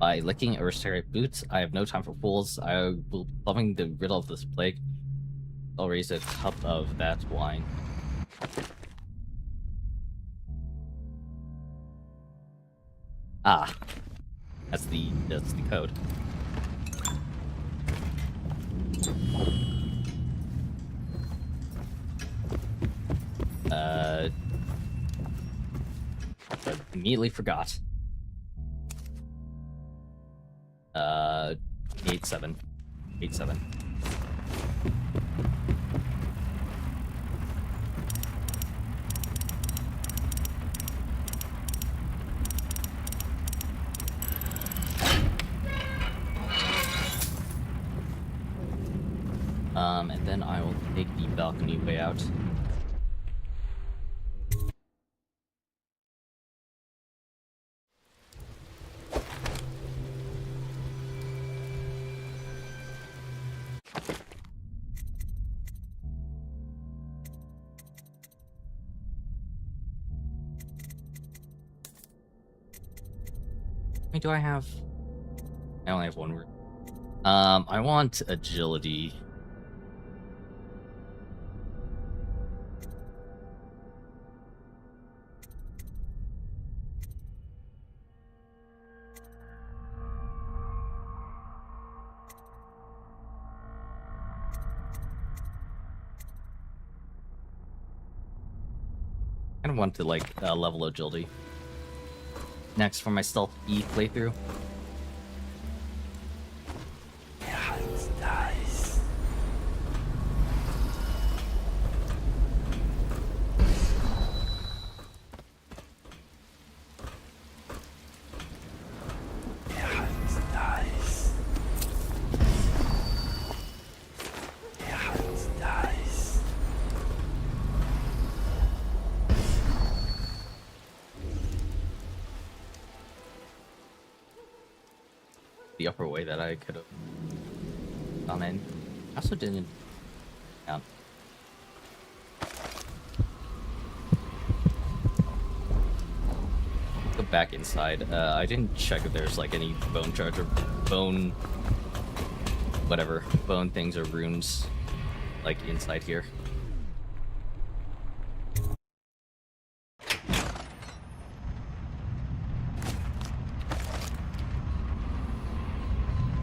Speaker 1: by licking aristocratic boots? I have no time for fools. I will be solving the riddle of this plague. I'll raise a cup of that wine. Ah, that's the code. I immediately forgot. 87. And then I will take the balcony way out. How many do I have? I only have one room. I want agility. I kind of want to like level agility. Next for my stealth E playthrough. The upper way that I could have gone in. I also didn't. Yeah. Go back inside. I didn't check if there's like any bone charge or bone, whatever, bone things or runes, like inside here.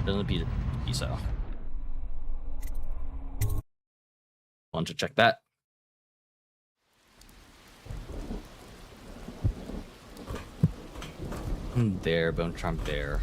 Speaker 1: Doesn't be so. Want to check that. There, bone charm there.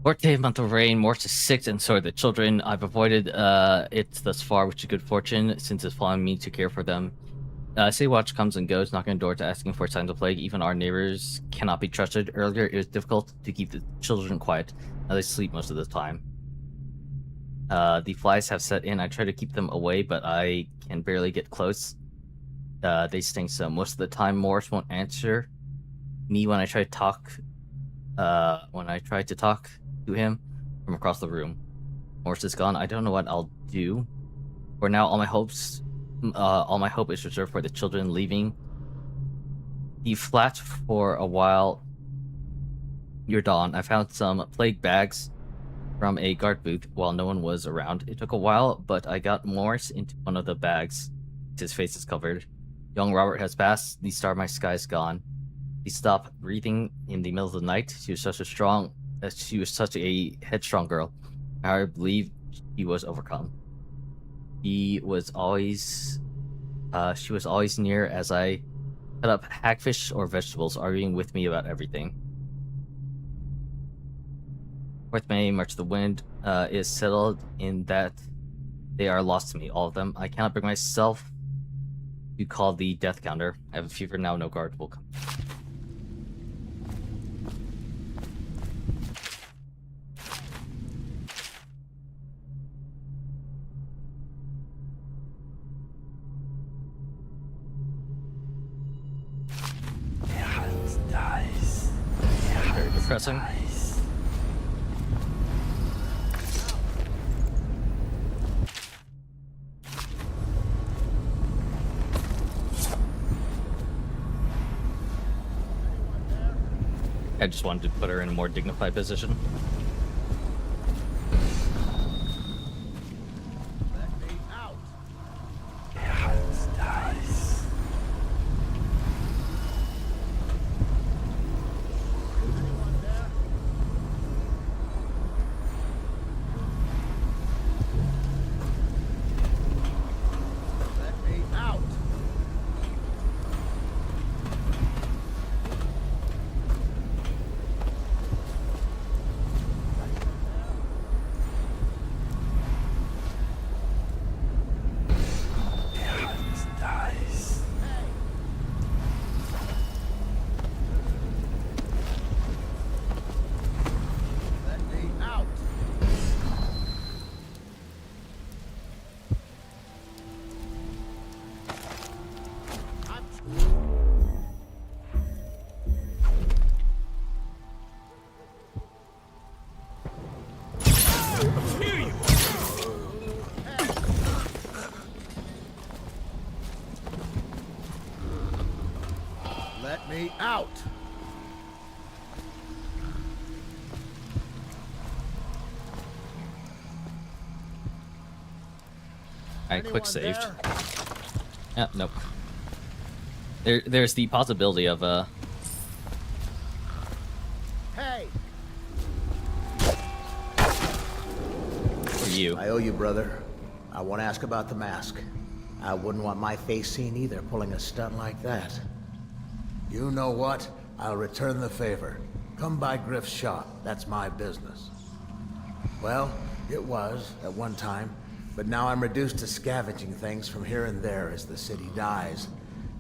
Speaker 1: Fourth day, month of rain, March is 6th, and so are the children. I've avoided it thus far, which is good fortune, since it's fallen me to care for them. City Watch comes and goes, knocking on the door to asking for signs of plague. Even our neighbors cannot be trusted. Earlier, it was difficult to keep the children quiet. Now they sleep most of the time. The flies have set in. I try to keep them away, but I can barely get close. They sting so. Most of the time, Morris won't answer me when I try to talk. To him from across the room. Morris is gone. I don't know what I'll do. For now, all my hope is reserved for the children leaving the flat for a while. You're dawn. I found some plague bags from a guard booth while no one was around. It took a while, but I got Morris into one of the bags. His face is covered. Young Robert has passed. The star of my sky is gone. He stopped breathing in the middle of the night. She was such a headstrong girl. I believe he was overcome. She was always near as I cut up hackfish or vegetables, arguing with me about everything. 4th May, March of the Wind, is settled in that they are lost to me, all of them. I cannot bring myself to call the death counter. I have a fever now, no guard will come. Very depressing. I just wanted to put her in a more dignified position.
Speaker 2: Let me out!
Speaker 1: I quick saved. Nope. There's the possibility of
Speaker 2: Hey!
Speaker 1: for you.
Speaker 15: I owe you, brother. I want to ask about the mask. I wouldn't want my face seen either, pulling a stunt like that. You know what? I'll return the favor. Come by Griff's shop. That's my business. Well, it was, at one time, but now I'm reduced to scavenging things from here and there as the city dies.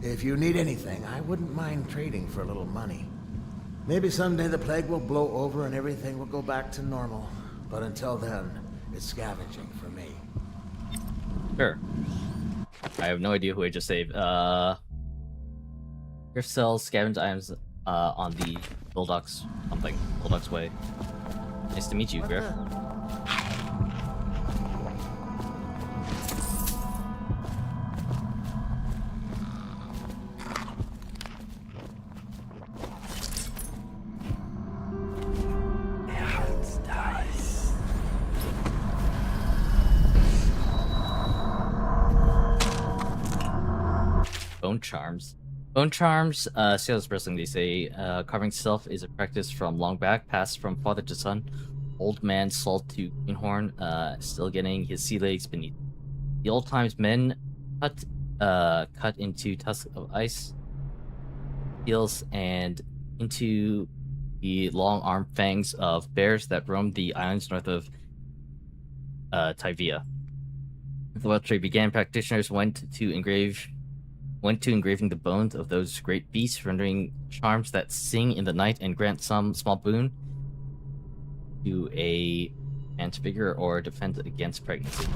Speaker 15: If you need anything, I wouldn't mind trading for a little money. Maybe someday the plague will blow over and everything will go back to normal. But until then, it's scavenging for me.
Speaker 1: Sure. I have no idea who I just saved. Griff sells scavenged items on the Bulldog's something. Bulldog's Way. Nice to meet you, Griff. Bone charms. Bone charms, sales wrestling, they say, carving self is a practice from long back, passed from father to son. Old man salt to greenhorn, still getting his sea legs beneath. The old times men cut into tusks of ice, heels, and into the long armed fangs of bears that roamed the islands north of Tyvia. The while trade began, practitioners went to engraving the bones of those great beasts, rendering charms that sing in the night and grant some small boon to a man's figure or defend against pregnancy.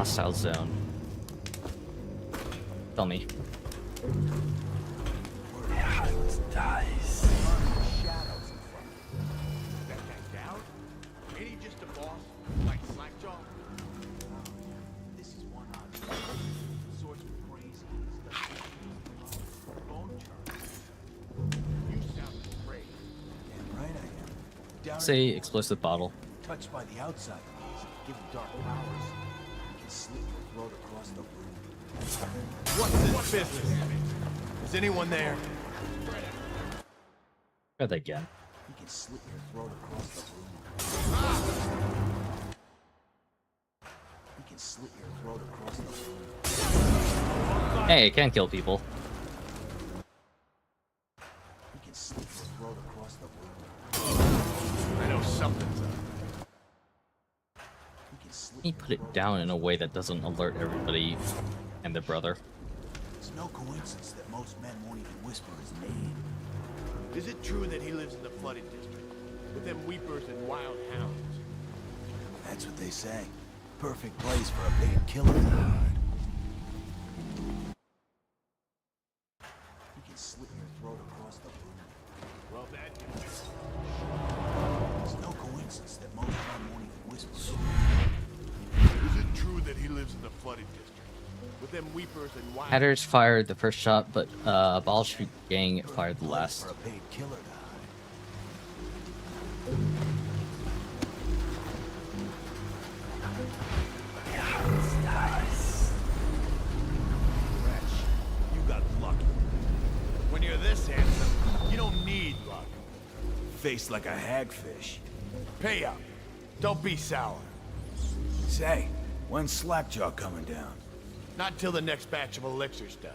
Speaker 1: hostile zone. Tell me.
Speaker 2: Dice. That guy down? Ain't he just a boss? Like Slackjaw? This is one odd. Sorts of crazy. Bone chart. You sound crazy.
Speaker 15: Damn right I am. Down
Speaker 1: Say explosive bottle.
Speaker 15: touched by the outside. Give him dark powers. He can slit your throat across the room.
Speaker 2: What's this business? Is anyone there?
Speaker 1: Try that again.
Speaker 15: He can slit your throat across the room. He can slit your throat across the room.
Speaker 1: Hey, it can kill people.
Speaker 15: He can slit your throat across the room.
Speaker 2: I know something's up.
Speaker 1: He put it down in a way that doesn't alert everybody and their brother.
Speaker 15: It's no coincidence that most men won't even whisper his name.
Speaker 2: Is it true that he lives in the flooded district? With them weepers and wild hounds?
Speaker 15: That's what they say. Perfect place for a paid killer to hide. He can slit your throat across the room.
Speaker 2: Well, that...
Speaker 15: It's no coincidence that most men won't even whisper.
Speaker 2: Is it true that he lives in the flooded district? With them weepers and wild...
Speaker 1: Hatters fired the first shot, but Ball Street Gang fired the last.
Speaker 15: For a paid killer to hide.
Speaker 2: Wretch, you got lucky. When you're this handsome, you don't need luck.
Speaker 15: Face like a hagfish.
Speaker 2: Pay up. Don't be sour.
Speaker 15: Say, when's Slackjaw coming down?
Speaker 2: Not till the next batch of elixirs done.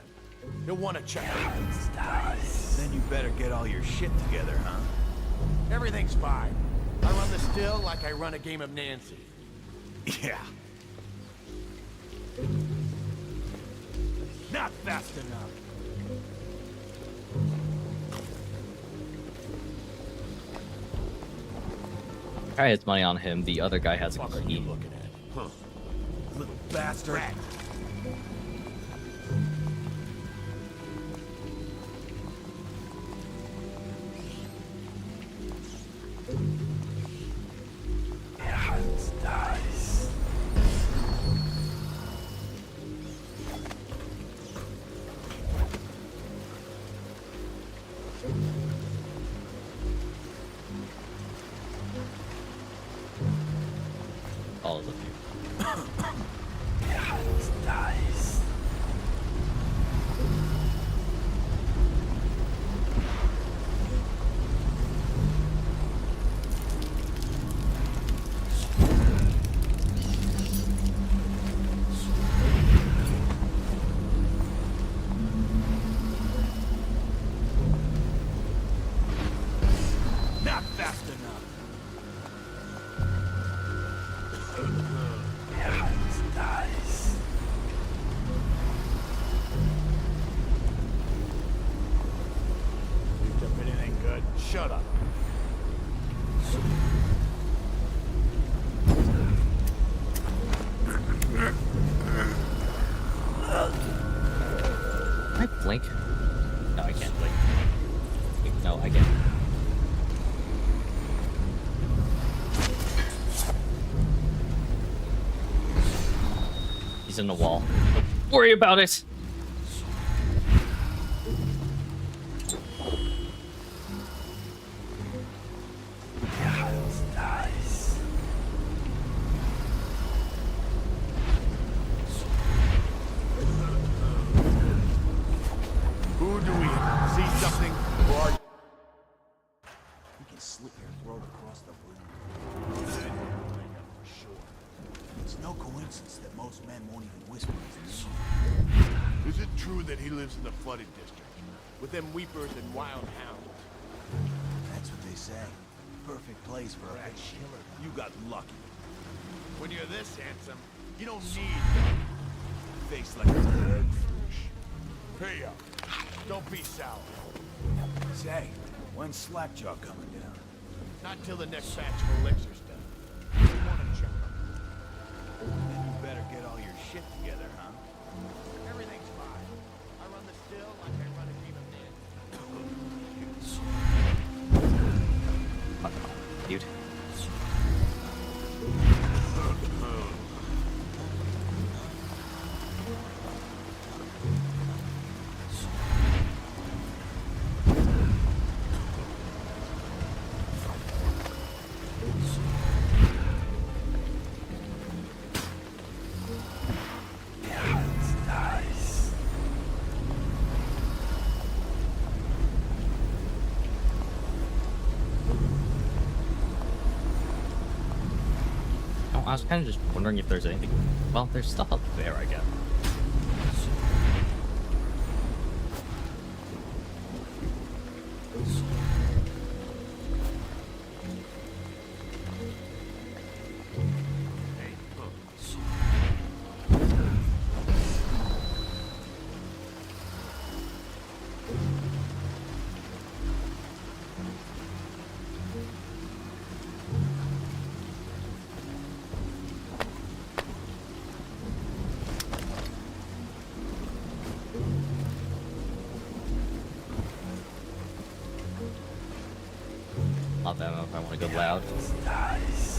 Speaker 2: You'll want to check out.
Speaker 15: Then you better get all your shit together, huh?
Speaker 2: Everything's fine. I run the still like I run a game of Nancy.
Speaker 15: Yeah.
Speaker 2: Not fast enough.
Speaker 1: Guy has money on him. The other guy has a
Speaker 2: What are you
Speaker 1: key.
Speaker 2: looking at? Huh.
Speaker 15: Little bastard.
Speaker 2: Rat.
Speaker 1: All of you.
Speaker 2: Not fast enough. Picked up anything good? Shut up.
Speaker 1: Can I blink? No, I can't blink. Wait, no, I can't. He's in the wall. Don't worry about it.
Speaker 2: Who do we see something? Or are
Speaker 15: He can slit your throat across the room.
Speaker 2: for sure.
Speaker 15: It's no coincidence that most men won't even whisper his name.
Speaker 2: Is it true that he lives in the flooded district? With them weepers and wild hounds?
Speaker 15: That's what they say. Perfect place for a paid killer.
Speaker 2: You got lucky. When you're this handsome, you don't need
Speaker 15: Face like a hagfish.
Speaker 2: pay up. Don't be sour.
Speaker 15: Say, when's Slackjaw coming down?
Speaker 2: Not till the next batch of elixirs done. You want to check. Then you better get all your shit together, huh? Everything's fine. I run the still like I run a team of men.
Speaker 1: Dude. I was kind of just wondering if there's anything. Well, there's stuff up there, I guess. I don't know if I want to go loud.
Speaker 8: Nice.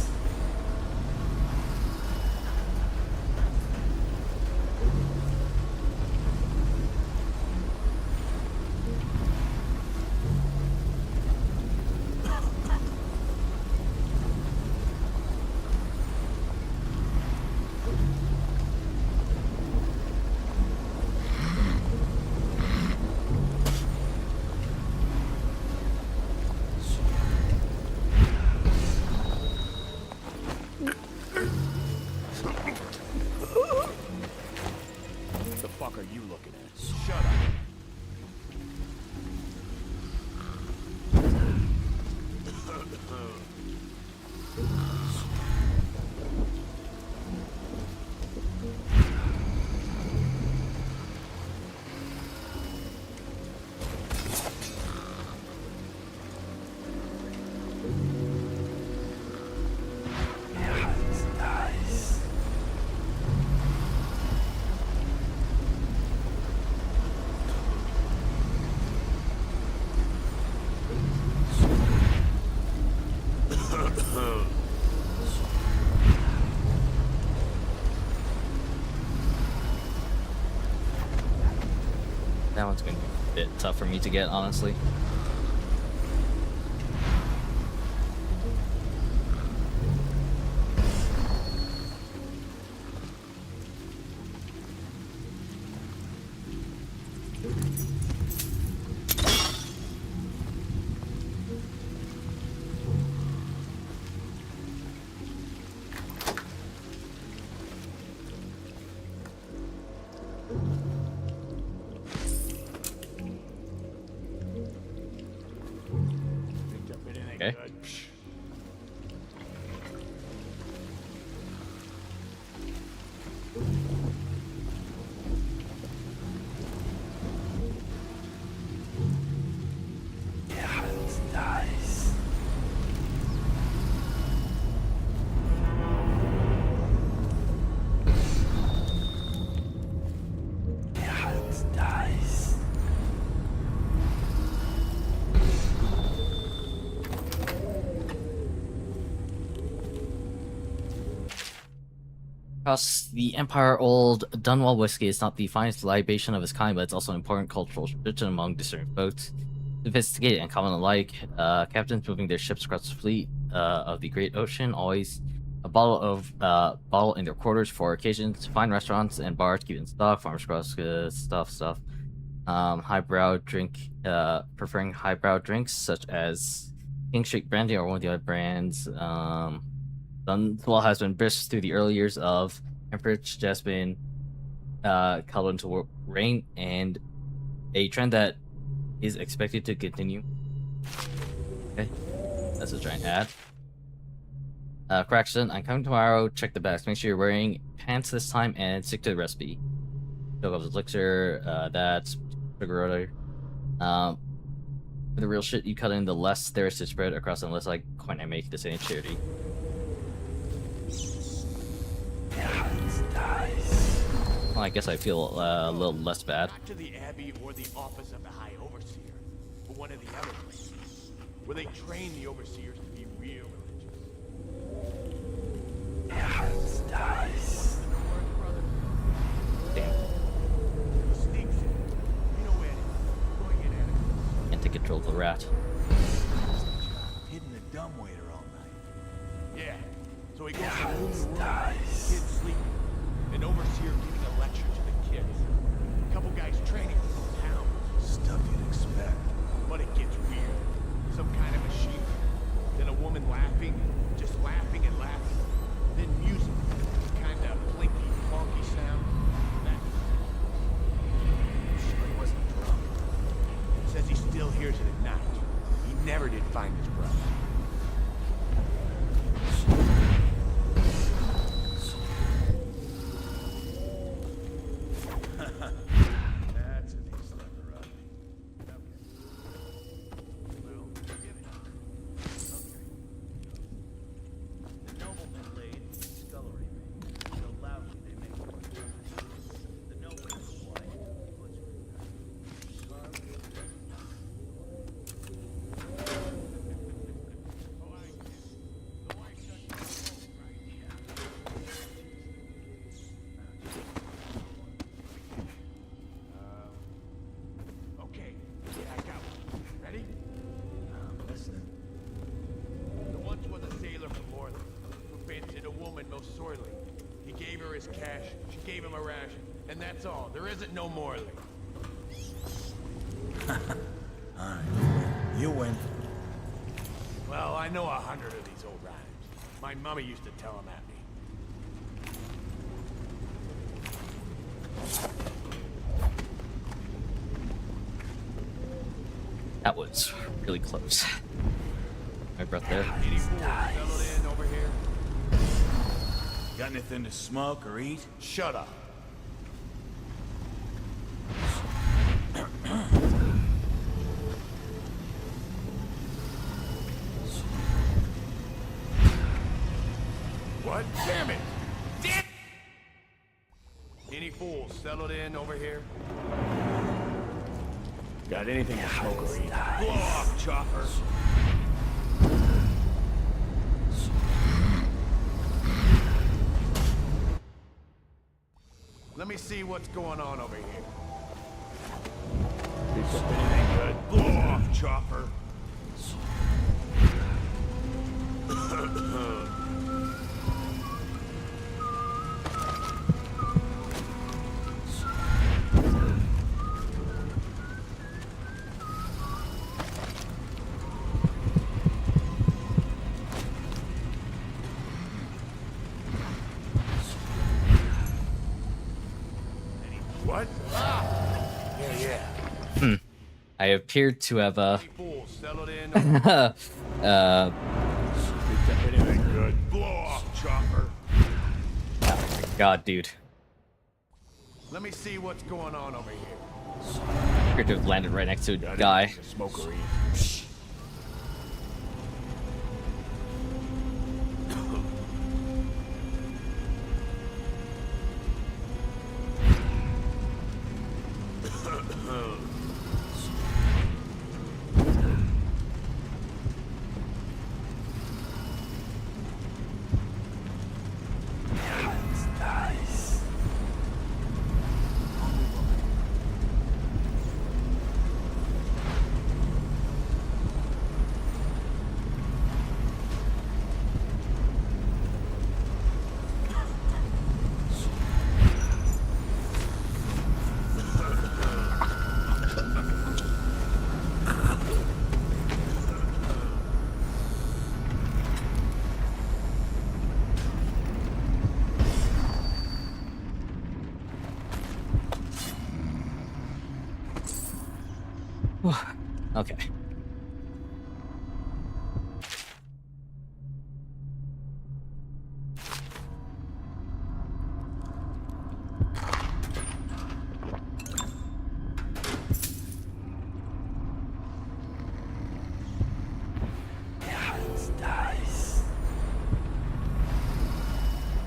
Speaker 2: The fuck are you looking at? Shut up.
Speaker 8: Nice.
Speaker 1: That one's going to be a bit tough for me to get, honestly. Okay.
Speaker 8: Yeah, it's nice. Yeah, it's nice.
Speaker 1: Across the Empire, old Dunwall whiskey is not the finest libation of its kind, but it's also an important cultural tradition among discerning folks. Sophisticated and common alike, captains moving their ships across the fleet of the Great Ocean always a bottle in their quarters for occasions. Fine restaurants and bars keep in stock. Farmers across stuff. Highbrow drink, preferring highbrow drinks such as King Street Brandy or one of the other brands. Dunwall has been brisk through the early years of Empress Jasmine, called into reign, and a trend that is expected to continue. Okay, that's a giant ad. Correction, I'm coming tomorrow. Check the bags. Make sure you're wearing pants this time and stick to the recipe. Fill up the elixir. That's sugar order. For the real shit, you cut in, the less there is to spread across, unless I coin I make this ain't charity.
Speaker 8: Yeah,
Speaker 1: Well, I guess I feel a little less bad.
Speaker 10: Not to the Abbey or the office of the High Overseer, but one of the other places, where they train the Overseers to be real religious.
Speaker 1: Can't take control of the rat.
Speaker 10: Hidden the dumbwaiter all night. Yeah, so he goes from room to room, kids sleeping, an overseer giving a lecture to the kids. A couple guys training from town. Stuff you'd expect. But it gets weird. Some kind of machine. Then a woman laughing, just laughing and laughing. Then music, kind of blinky, funky sound. That. Sure he wasn't drunk. Says he still hears it at night. He never did find his brother. That's a nice lever up. Okay. Well, give it. Okay. The nobleman laid scullery made, so loudly they make one. The nobleman's wife, okay, yeah, I got one. Ready? I'm listening. There once was a sailor from Morley who fancied a woman most sorely. He gave her his cash, she gave him a ration, and that's all. There isn't no Morley.
Speaker 15: Alright, you win.
Speaker 10: Well, I know 100 of these old rhymes. My mummy used to tell them at me.
Speaker 1: That was really close. My breath there.
Speaker 10: Any fools settled in over here?
Speaker 12: Got anything to smoke or eat?
Speaker 10: Shut up. What? Damn it! Damn! Any fools settled in over here? Got anything to smoke or eat? Blow off, chopper! Let me see what's going on over here. Anything good? Blow off, chopper! What? Ah! Yeah.
Speaker 1: I appeared to have
Speaker 10: Fools settled in.
Speaker 12: Anything good?
Speaker 10: Blow off, chopper!
Speaker 1: God, dude.
Speaker 10: Let me see what's going on over here.
Speaker 1: Appeared to have landed right next to a guy.
Speaker 10: Smoke or eat.
Speaker 1: Okay.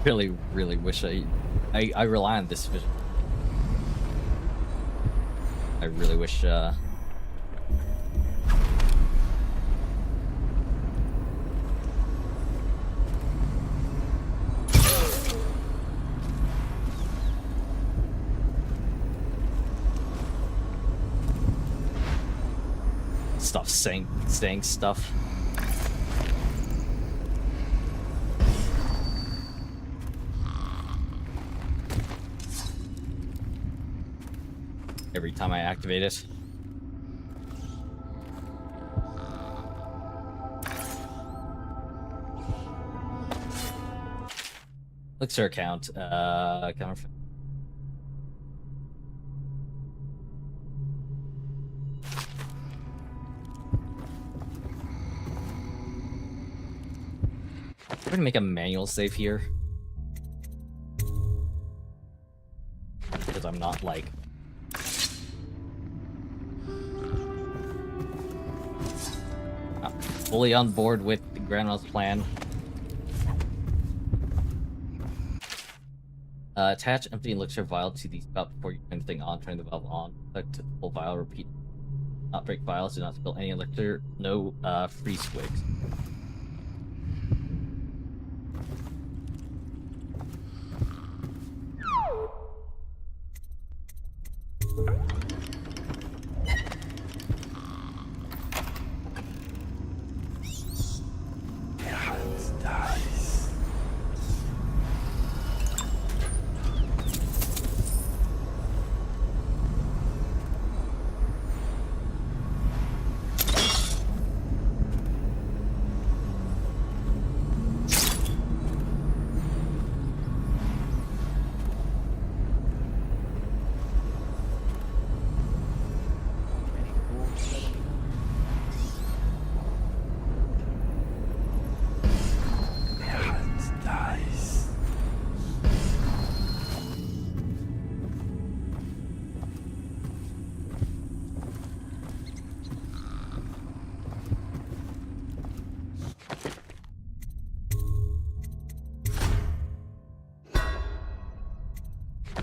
Speaker 1: really wish I rely on this vision. I really wish stop saying stuff. Every time I activate it. Elixir account. I'm gonna make a manual save here. Because I'm not like fully on board with the Grandma's plan. Attach empty elixir vial to the spout before you turn the thing on. Turn the valve on. Select full vial. Repeat. Not break vials. Do not spill any elixir. No free swigs.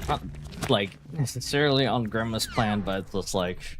Speaker 1: Not like necessarily on Grandma's plan, but it's just like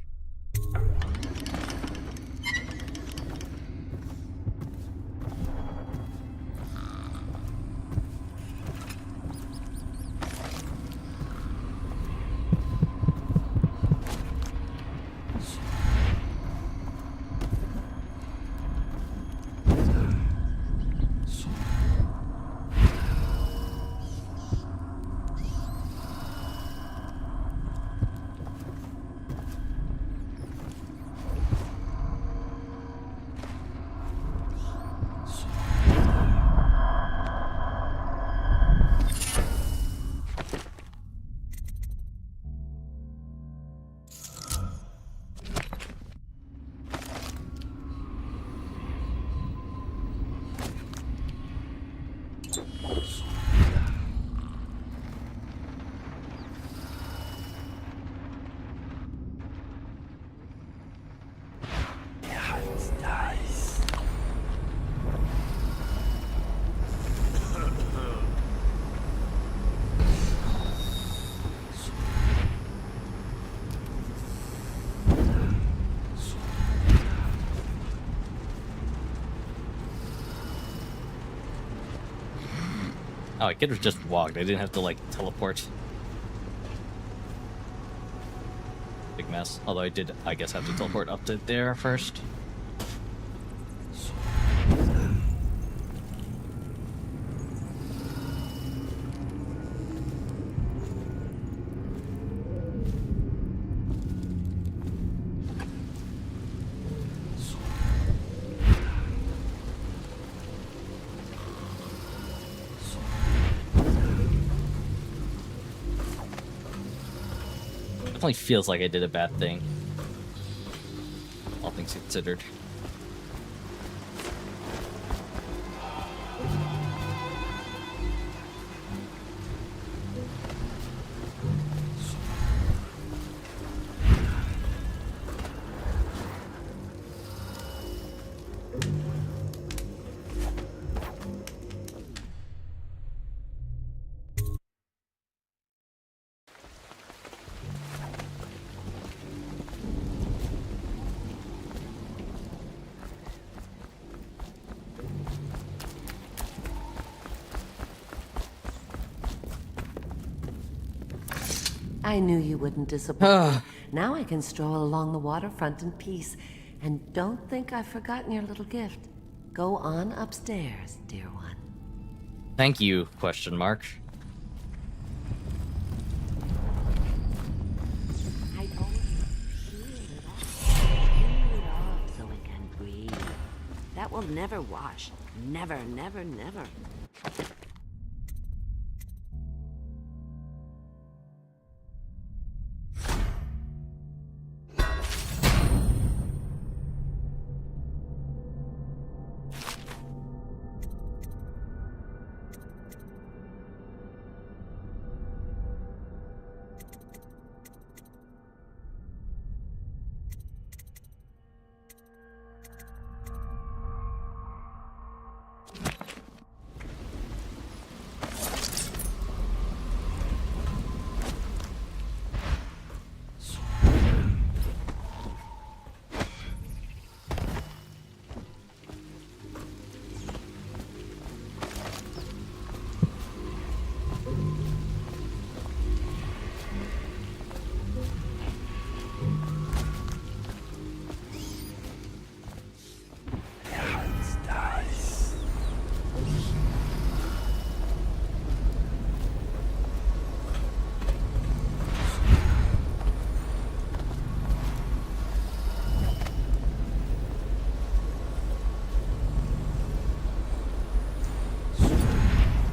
Speaker 1: oh, I could have just walked. I didn't have to like teleport. Big mess. Although I did, I guess, have to teleport up to there first. Definitely feels like I did a bad thing, all things considered.
Speaker 9: I knew you wouldn't disappoint. Now I can stroll along the waterfront in peace. And don't think I've forgotten your little gift. Go on upstairs, dear one.
Speaker 1: Thank you, question mark.
Speaker 9: I told you, peel it off so it can breathe. That will never wash. Never, never, never.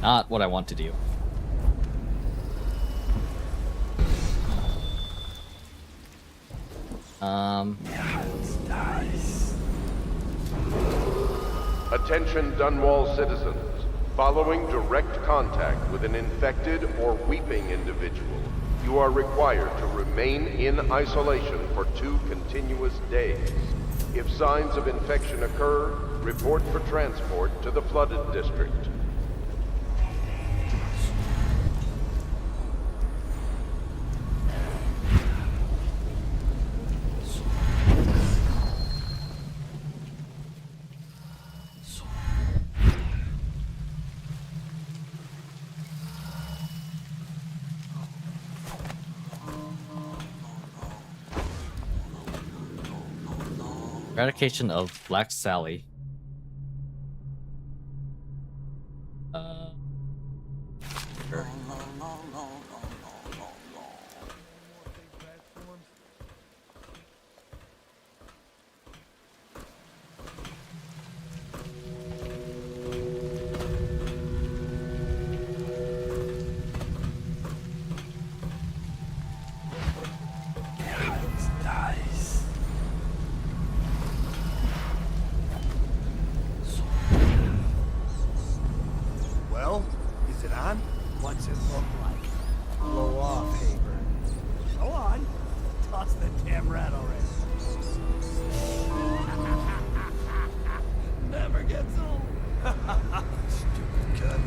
Speaker 1: Not what I want to do.
Speaker 11: Attention Dunwall citizens. Following direct contact with an infected or weeping individual, you are required to remain in isolation for 2 continuous days. If signs of infection occur, report for transport to the flooded district.
Speaker 1: Eradication of Black Sally. Sure.
Speaker 6: Well, is it on? What's it look like? Blow off, Haber. Go on. Toss the damn rat already. Never gets old. Stupid cut.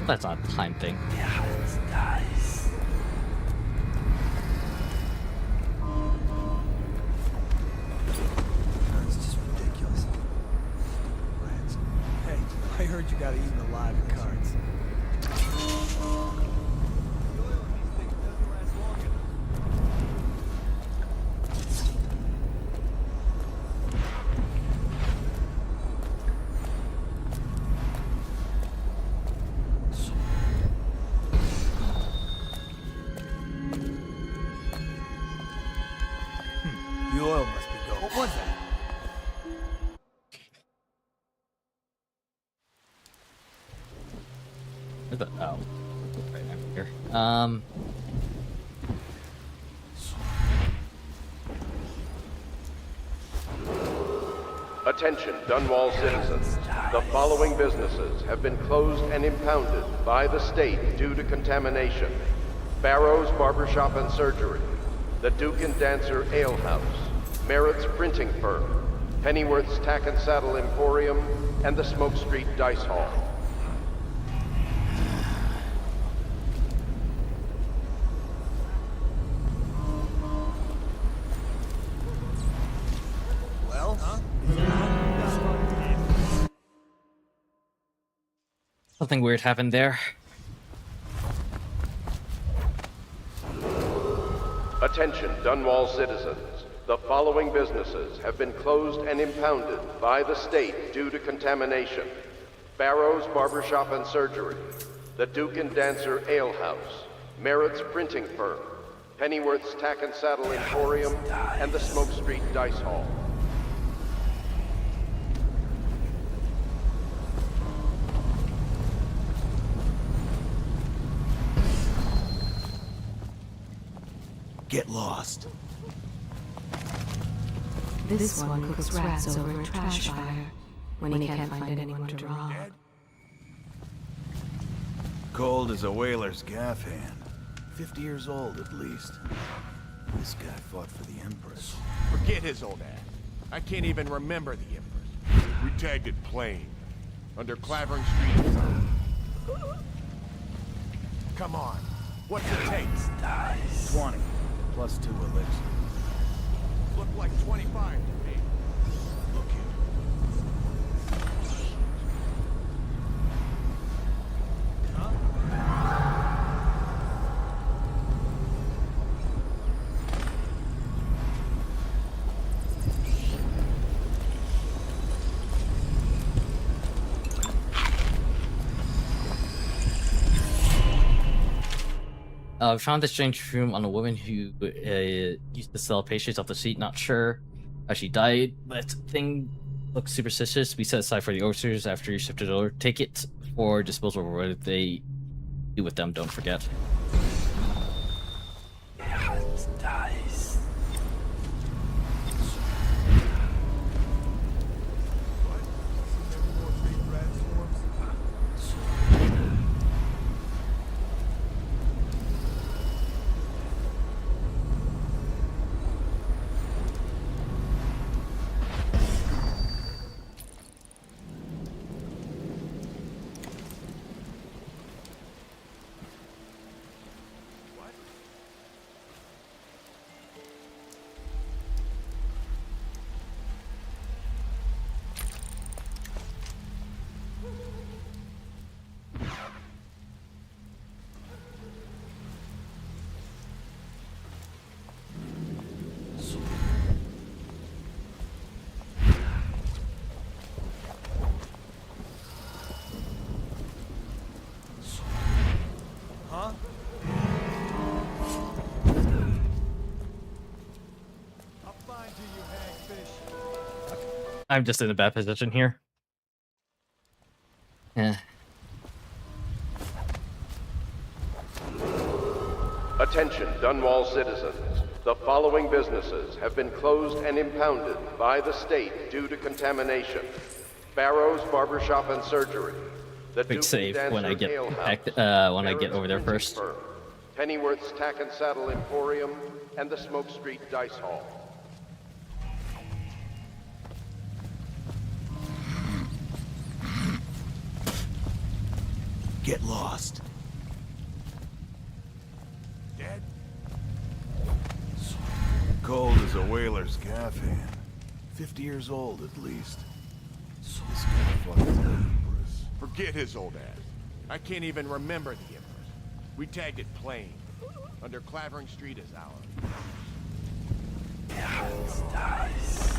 Speaker 1: That's not a time thing.
Speaker 6: Yeah, it's nice. That's just ridiculous. Rats. Hey, I heard you got eaten alive in cards. The oil must be going. What was that?
Speaker 1: Where's the oh, right over here.
Speaker 11: Attention Dunwall citizens. The following businesses have been closed and impounded by the state due to contamination. Barrow's Barbershop and Surgery, the Duke and Dancer Ale House, Merritt's Printing Firm, Pennyworth's Tack and Saddle Emporium, and the Smoke Street Dice Hall.
Speaker 2: Well,
Speaker 1: Something weird happened there.
Speaker 11: Attention, Dunwall citizens. The following businesses have been closed and impounded by the state due to contamination. Barrow's Barbershop and Surgery, the Duke and Dancer Ale House, Merritt's Printing Firm, Pennyworth's Tack and Saddle Emporium, and the Smoke Street Dice Hall.
Speaker 6: Get lost.
Speaker 4: This one cooks rats over a trash fire when he can't find anyone to rob.
Speaker 10: Cold as a whaler's gaff hand. 50 years old at least. This guy fought for the Empress.
Speaker 2: forget his old ass. I can't even remember the Empress.
Speaker 10: We tagged it plain. Under Clavering Street or something.
Speaker 2: Come on. What's it take?
Speaker 10: 20. Plus 2 elixir.
Speaker 2: Look like 25 to me.
Speaker 10: Look here.
Speaker 1: We found this strange room on a woman who used to sell pastries off the street. Not sure how she died, but thing looks superstitious. We set aside for the overseers after you shifted over. Take it for disposal or whatever they do with them, don't forget.
Speaker 8: Dice.
Speaker 2: Huh? I'll find you, hagfish.
Speaker 1: I'm just in a bad position here. Yeah.
Speaker 11: Attention, Dunwall citizens. The following businesses have been closed and impounded by the state due to contamination. Barrow's Barbershop and Surgery. The
Speaker 1: Quick
Speaker 11: Duke
Speaker 1: save
Speaker 11: and
Speaker 1: when I
Speaker 11: Dancer
Speaker 1: get
Speaker 11: Ale
Speaker 1: back,
Speaker 11: House,
Speaker 1: when I get
Speaker 11: Merritt's
Speaker 1: over there
Speaker 11: Printing
Speaker 1: first.
Speaker 11: Firm, Pennyworth's Tack and Saddle Emporium, and the Smoke Street Dice Hall.
Speaker 6: Get lost.
Speaker 10: Dead? Cold as a whaler's gaff hand. 50 years old at least. This guy fought for the Empress.
Speaker 2: Forget his old ass. I can't even remember the Empress. We tagged it plain. Under Clavering Street is ours.
Speaker 8: Dice.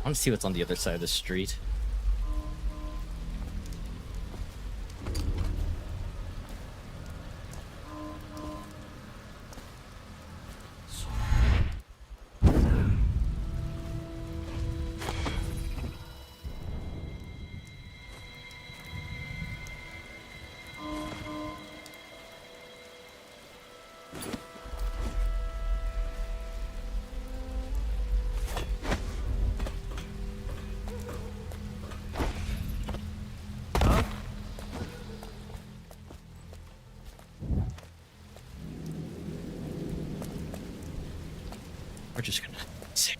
Speaker 1: I want to see what's on the other side of the street. We're just gonna save.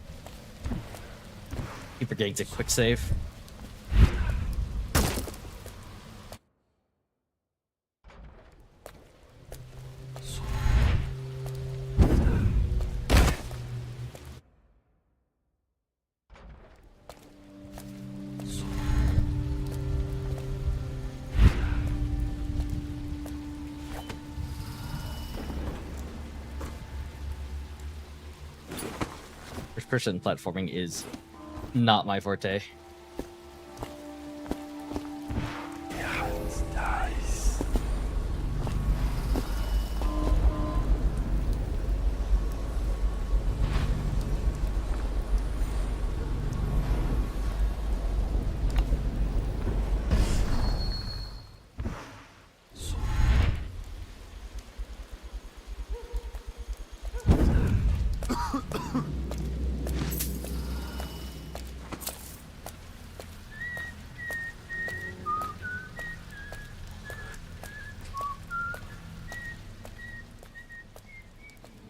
Speaker 1: Keep Brigades a quick save. First-person platforming is not my forte.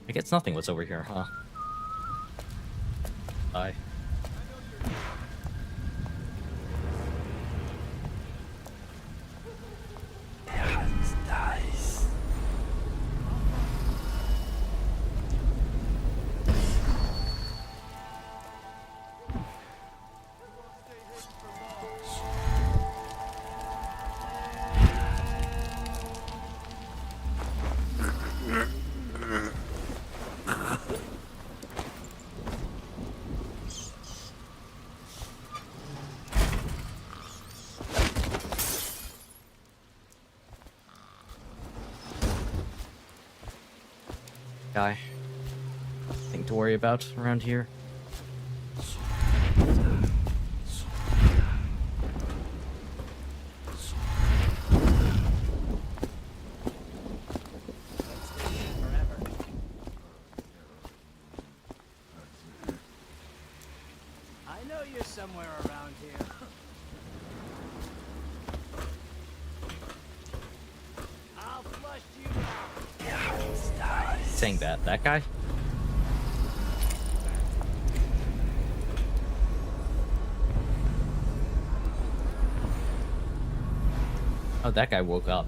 Speaker 1: I guess nothing was over here, huh? Bye. Guy. Thing to worry about around here.
Speaker 6: I know you're somewhere around here. I'll flush you out.
Speaker 1: Saying that guy? Oh, that guy woke up.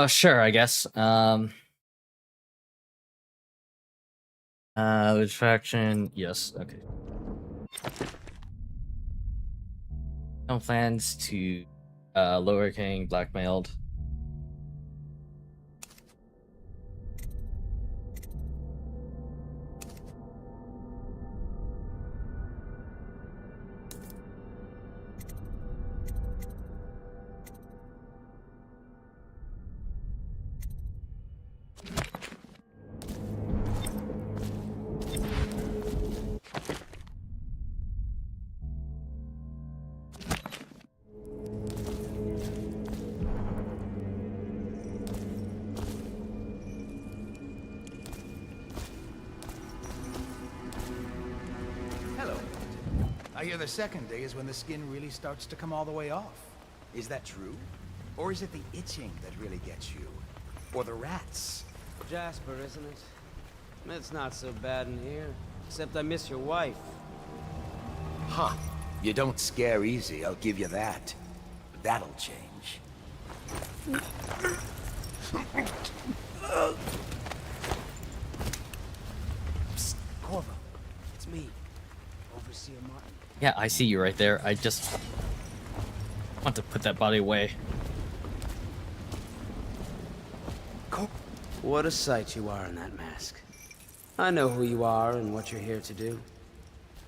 Speaker 1: Sure, I guess. Which faction? Yes, okay. No plans to Lower King blackmailed.
Speaker 18: I hear the second day is when the skin really starts to come all the way off. Is that true? Or is it the itching that really gets you? Or the rats?
Speaker 22: Jasper, isn't it? It's not so bad in here. Except I miss your wife.
Speaker 18: Huh. You don't scare easy, I'll give you that. But that'll change.
Speaker 5: Psst, Corvo. It's me. Overseer Martin.
Speaker 1: Yeah, I see you right there. I just... want to put that body away.
Speaker 22: What a sight you are in that mask. I know who you are and what you're here to do,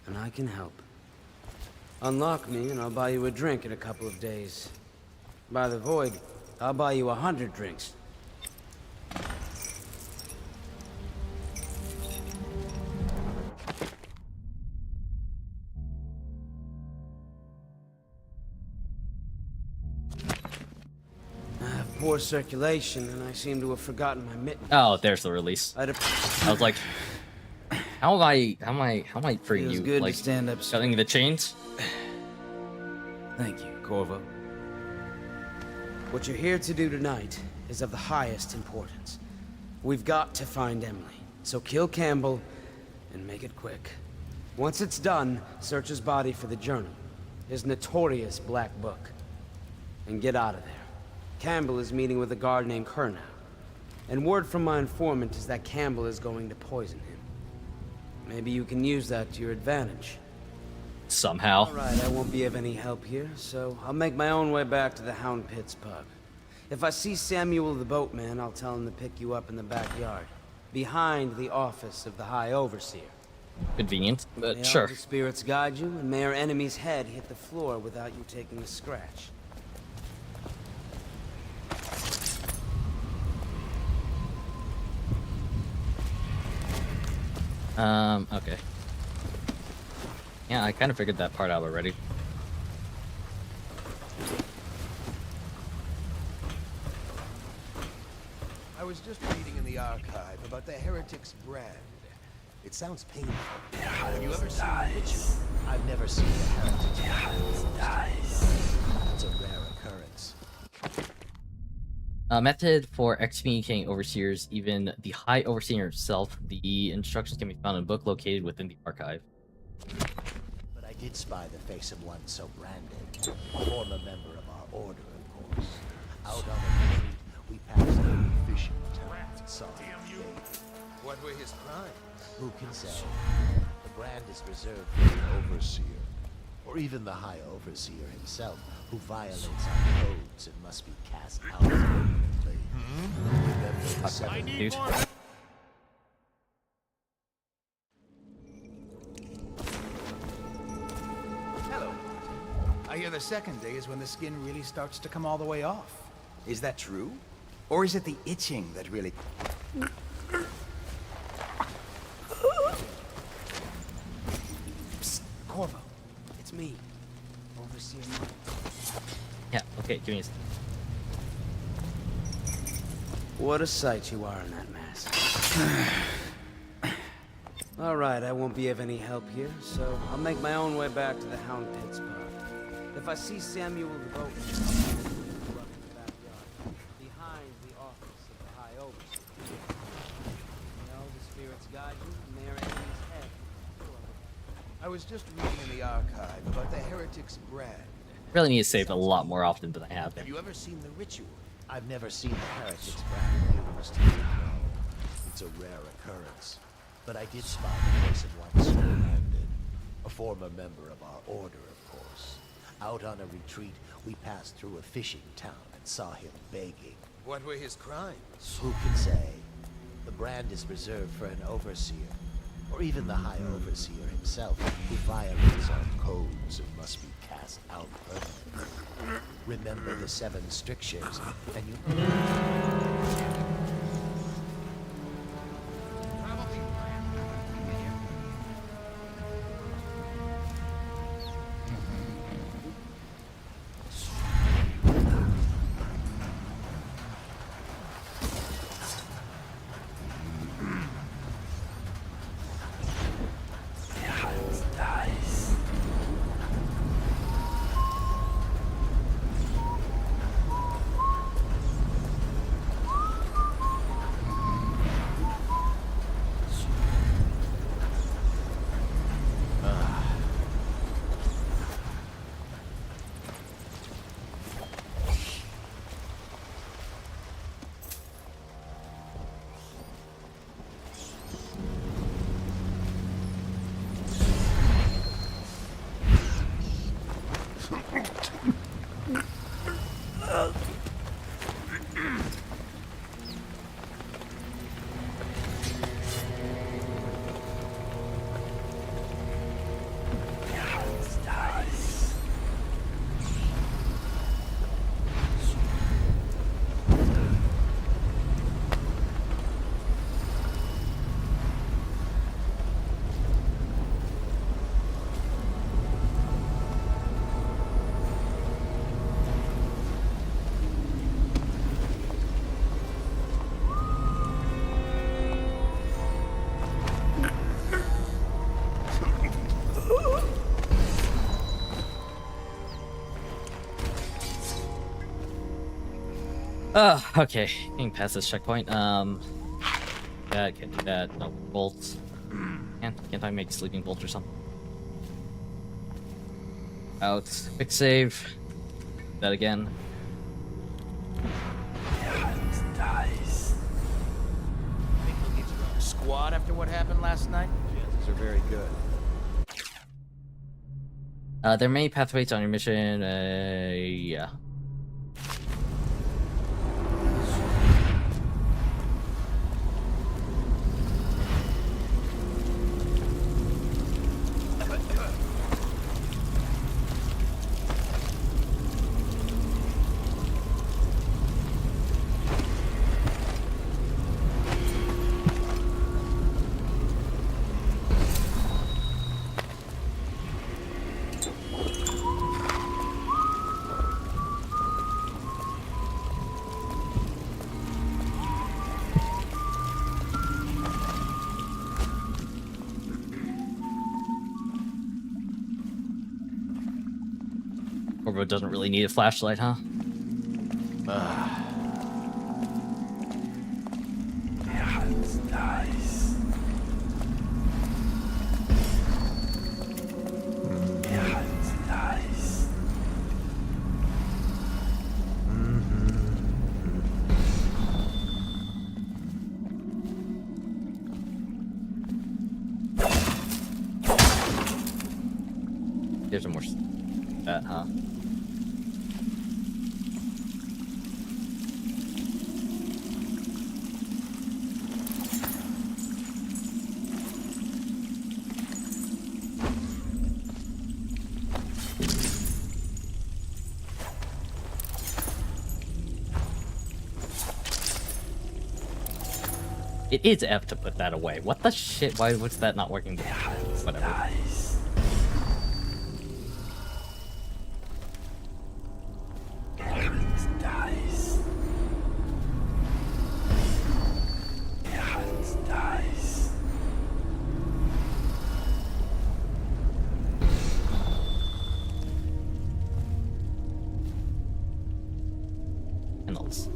Speaker 22: and I can help. Unlock me and I'll buy you a drink in a couple of days. By the void, I'll buy you 100 drinks. Poor circulation, and I seem to have forgotten my mittens.
Speaker 1: Oh, there's the release. I was like, how am I freeing you?
Speaker 22: Good
Speaker 1: like
Speaker 22: to stand up.
Speaker 1: Cutting the chains?
Speaker 22: Thank you, Corvo. What you're here to do tonight is of the highest importance. We've got to find Emily, so kill Campbell and make it quick. Once it's done, search his body for the journal, his notorious black book, and get out of there. Campbell is meeting with a guard named Kurnow, and word from my informant is that Campbell is going to poison him. Maybe you can use that to your advantage.
Speaker 1: Somehow.
Speaker 22: Alright, I won't be of any help here, so I'll make my own way back to the Hound Pits pub. If I see Samuel the boatman, I'll tell him to pick you up in the backyard, behind the office of the High Overseer.
Speaker 1: Convenient, but
Speaker 22: May
Speaker 1: sure.
Speaker 22: all the spirits guide you, and may our enemy's head hit the floor without you taking a scratch.
Speaker 1: Okay. Yeah, I kind of figured that part out already.
Speaker 18: I was just reading in the archive about the heretic's brand. It sounds painful. Have you ever seen the ritual? I've never seen the heretic's brand. It's a rare occurrence.
Speaker 1: Method for excommunicating overseers, even the High Overseer himself. The instructions can be found in a book located within the archive.
Speaker 15: But I did spy the face of one so branded. A former member of our order, of course. Out on a retreat, we passed through a fishing town and saw him.
Speaker 18: What were his crimes?
Speaker 15: Who can say? The brand is reserved for the overseer. Or even the High Overseer himself, who violates our codes and must be cast out permanently. Remember the seven
Speaker 1: Dude.
Speaker 18: Hello. I hear the second day is when the skin really starts to come all the way off. Is that true? Or is it the itching that really...
Speaker 22: Psst, Corvo. It's me. Overseer Martin.
Speaker 1: Yeah, okay, give me a second.
Speaker 22: What a sight you are in that mask. Alright, I won't be of any help here, so I'll make my own way back to the Hound Pits pub. If I see Samuel the boatman, behind the office of the High Overseer. May all the spirits guide you, and may our enemy's head.
Speaker 18: I was just reading in the archive about the heretic's brand.
Speaker 1: Really need to save a lot more often than I have been.
Speaker 18: Have you ever seen the ritual?
Speaker 15: I've never seen the heretic's brand used. It's a rare occurrence. But I did spy the face of one so branded. A former member of our order, of course. Out on a retreat, we passed through a fishing town and saw him begging.
Speaker 18: What were his crimes?
Speaker 15: Who can say? The brand is reserved for an overseer. Or even the High Overseer himself, who violates our codes and must be cast out permanently. Remember the 7 strictures, and you...
Speaker 1: Okay, getting past this checkpoint. That can't do that. No bolts. Can't I make sleeping bolts or something? Out. Quick save. That again.
Speaker 6: Think he'll get you on a squad after what happened last night? Chances are very good.
Speaker 1: There are many pathways on your mission. Yeah. Corvo doesn't really need a flashlight, huh? There's some more that, huh? It is F to put that away. What the shit? Why was that not working? Whatever. Handles.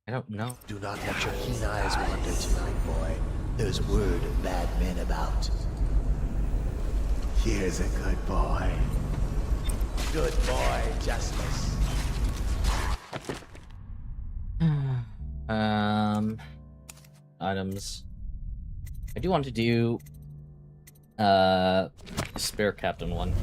Speaker 1: I don't know.
Speaker 18: Do not let your keen eyes wander tonight, boy. There's word of bad men about. Here's a good boy. Good boy, Justice.
Speaker 1: Items. I do want to do spare captain one.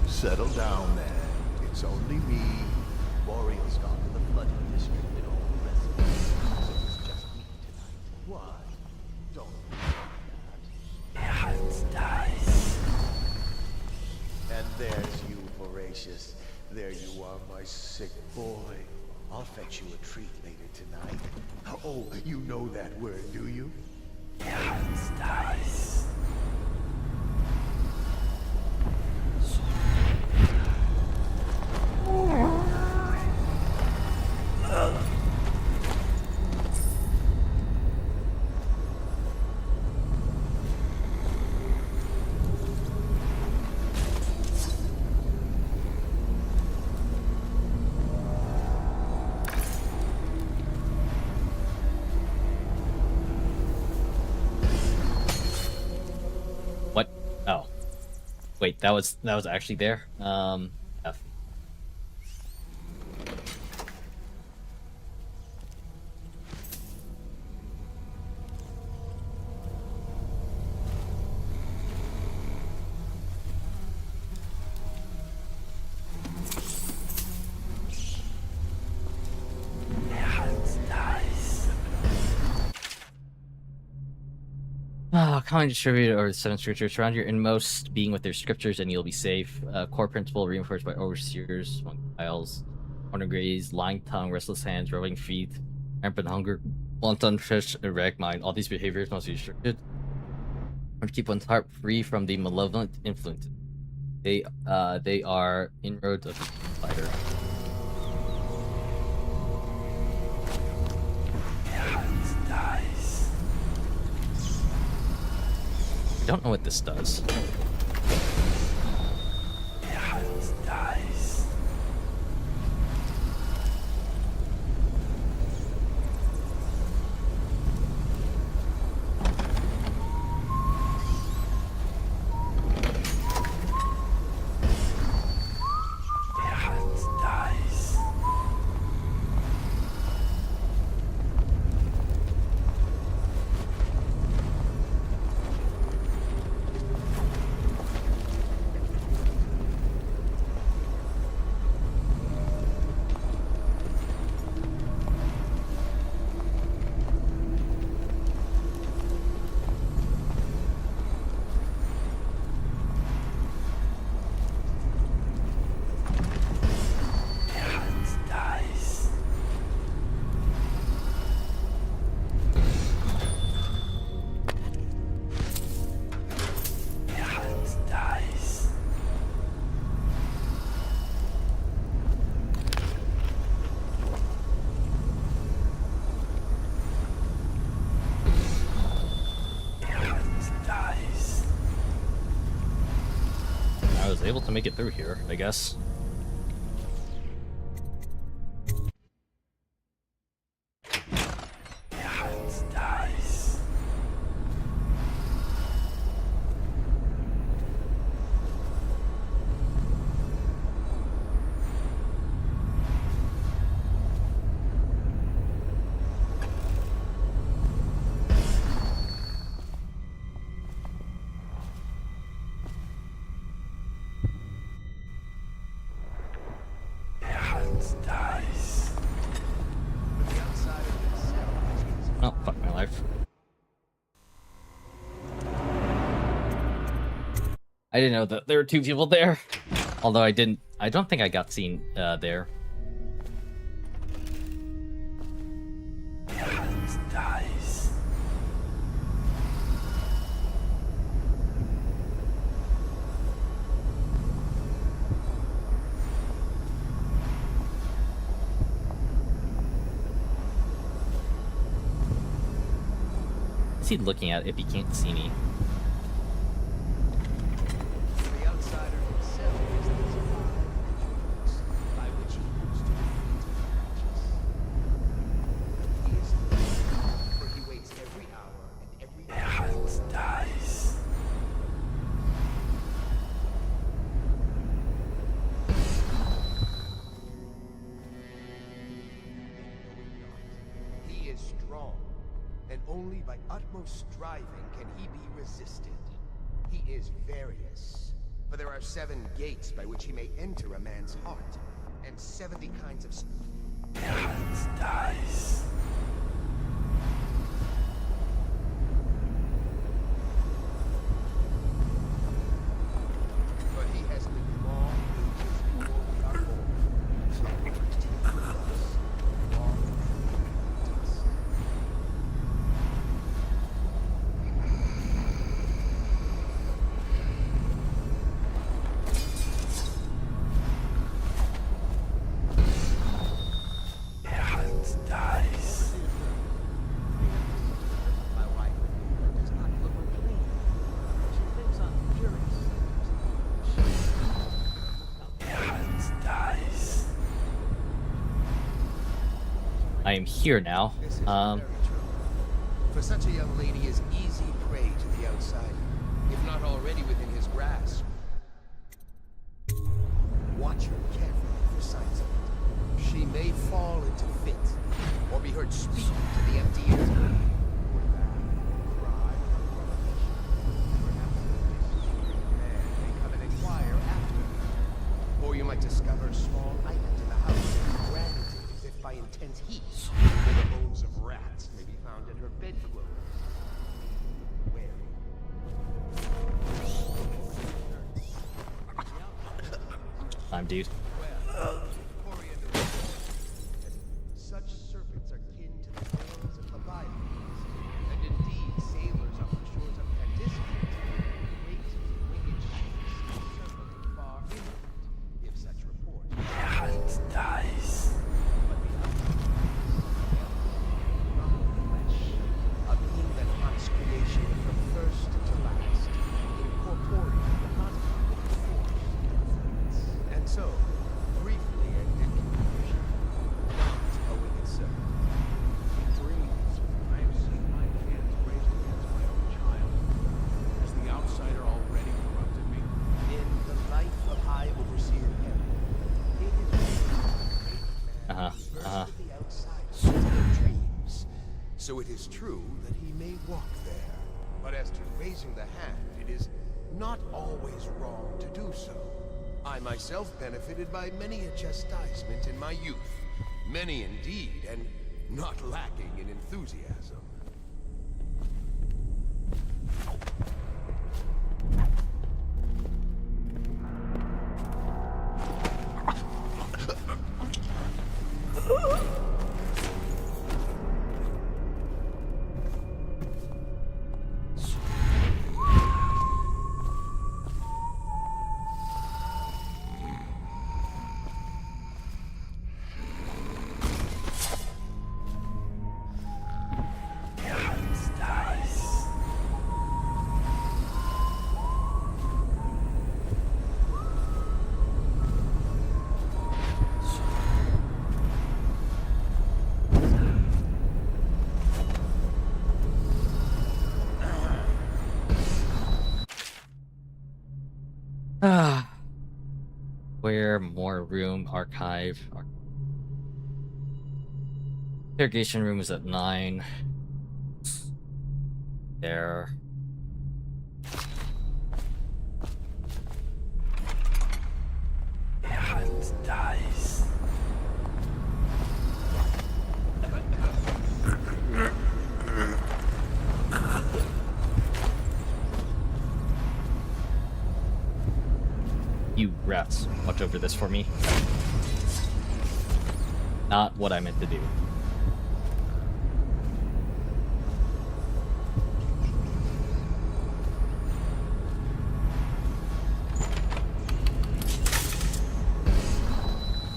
Speaker 18: Settle down, man. It's only me. Boreal's gone to the flooding district and all the rest of it. So it's just me tonight. What? Don't be that. And there's you, Voracious. There you are, my sick boy. I'll fetch you a treat later tonight. Oh, you know that word, do you?
Speaker 1: What? Oh. Wait, that was actually there? F. Common distributed over the 7 scriptures. Surround your inmost being with their scriptures and you'll be safe. Core principle reinforced by overseers, monk piles, corner grays, lying tongue, restless hands, roving feet, rampant hunger, wanton fish, and erratic mind. All these behaviors must be restricted. To keep one's heart free from the malevolent influence. They are inroads of the fighter. Don't know what this does. I was able to make it through here, I guess. Oh, fuck my life. I didn't know that there were two people there. Although I don't think I got seen there. What's he looking at if he can't see me?
Speaker 18: The outsider himself is the divine rituals by which he hopes to defeat the righteous. He is the Lord, for he waits every hour and every day. Dies. He is strong, and only by utmost striving can he be resisted. He is various, for there are 7 gates by which he may enter a man's heart, and 70 kinds of dies. But he has lived long ages before we are born. So first he grew us, long and dust.
Speaker 1: I am here now.
Speaker 18: For such a young lady is easy prey to the outsider, if not already within his grasp. Watch her carefully for signs of it. She may fall into fit, or be heard speaking to the empty ears. Or you might discover a small island in the house, branded as if by intense heat, where the bones of rats may be found in her bedclothes.
Speaker 1: I'm dude.
Speaker 18: Such serpents are kin to the tales of Leviathans, and indeed sailors off the shores of Dishonored, great winged ships circling far inland, if such report. Dies. But the flesh, a being that haunts creation from first to last. so it is true that he may walk there. But as to raising the hand, it is not always wrong to do so. I myself benefited by many a chastisement in my youth. Many indeed, and not lacking in enthusiasm.
Speaker 1: Where more room, archive. Interrogation room is at 9. There.
Speaker 8: Dice.
Speaker 1: You rats, watch over this for me. Not what I meant to do.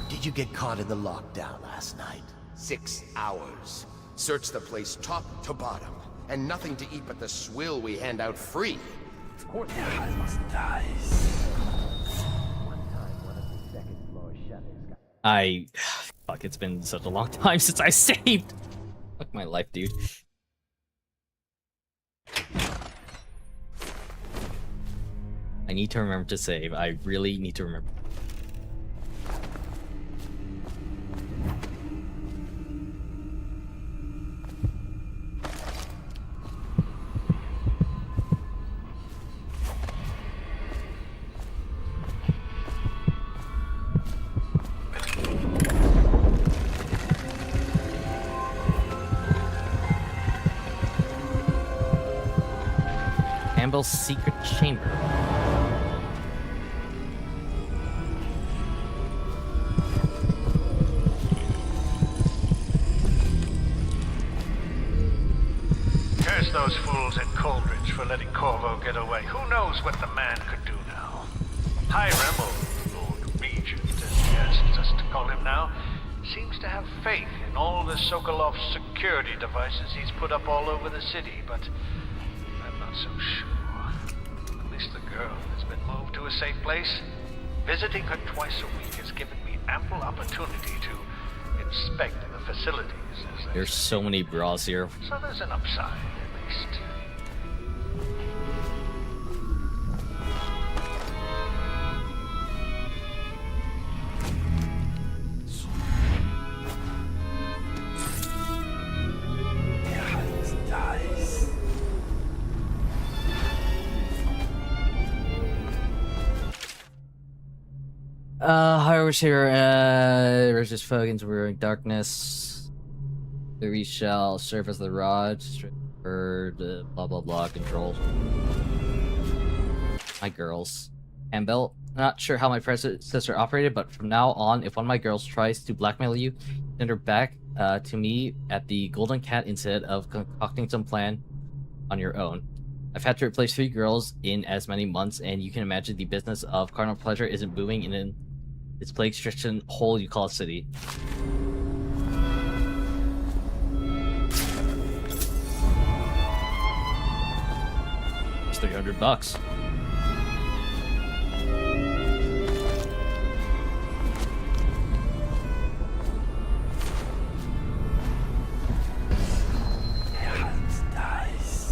Speaker 18: Did you get caught in the lockdown last night? 6 hours. Search the place top to bottom, and nothing to eat but the swill we hand out free. Of course,
Speaker 1: Fuck, it's been such a long time since I saved! Fuck my life, dude. I need to remember to save. I really need to remember. Campbell's secret chamber.
Speaker 16: Curse those fools at Coldridge for letting Corvo get away. Who knows what the man could do now? Hiram, or Lord Regent, as he asks us to call him now, seems to have faith in all the Sokolov's security devices he's put up all over the city, but I'm not so sure. At least the girl has been moved to a safe place. Visiting her twice a week has given me ample opportunity to inspect the facilities.
Speaker 1: There's so many bras here.
Speaker 16: So there's an upside, at least.
Speaker 1: Hires here, versus Fogans, we're in darkness. We shall serve as the rod for the blah blah blah control. My girls. Campbell, not sure how my predecessor operated, but from now on, if one of my girls tries to blackmail you, send her back to me at the Golden Cat instead of concocting some plan on your own. I've had to replace 3 girls in as many months, and you can imagine the business of carnal pleasure isn't booming in this plague-stricken hole you call a city. It's $300.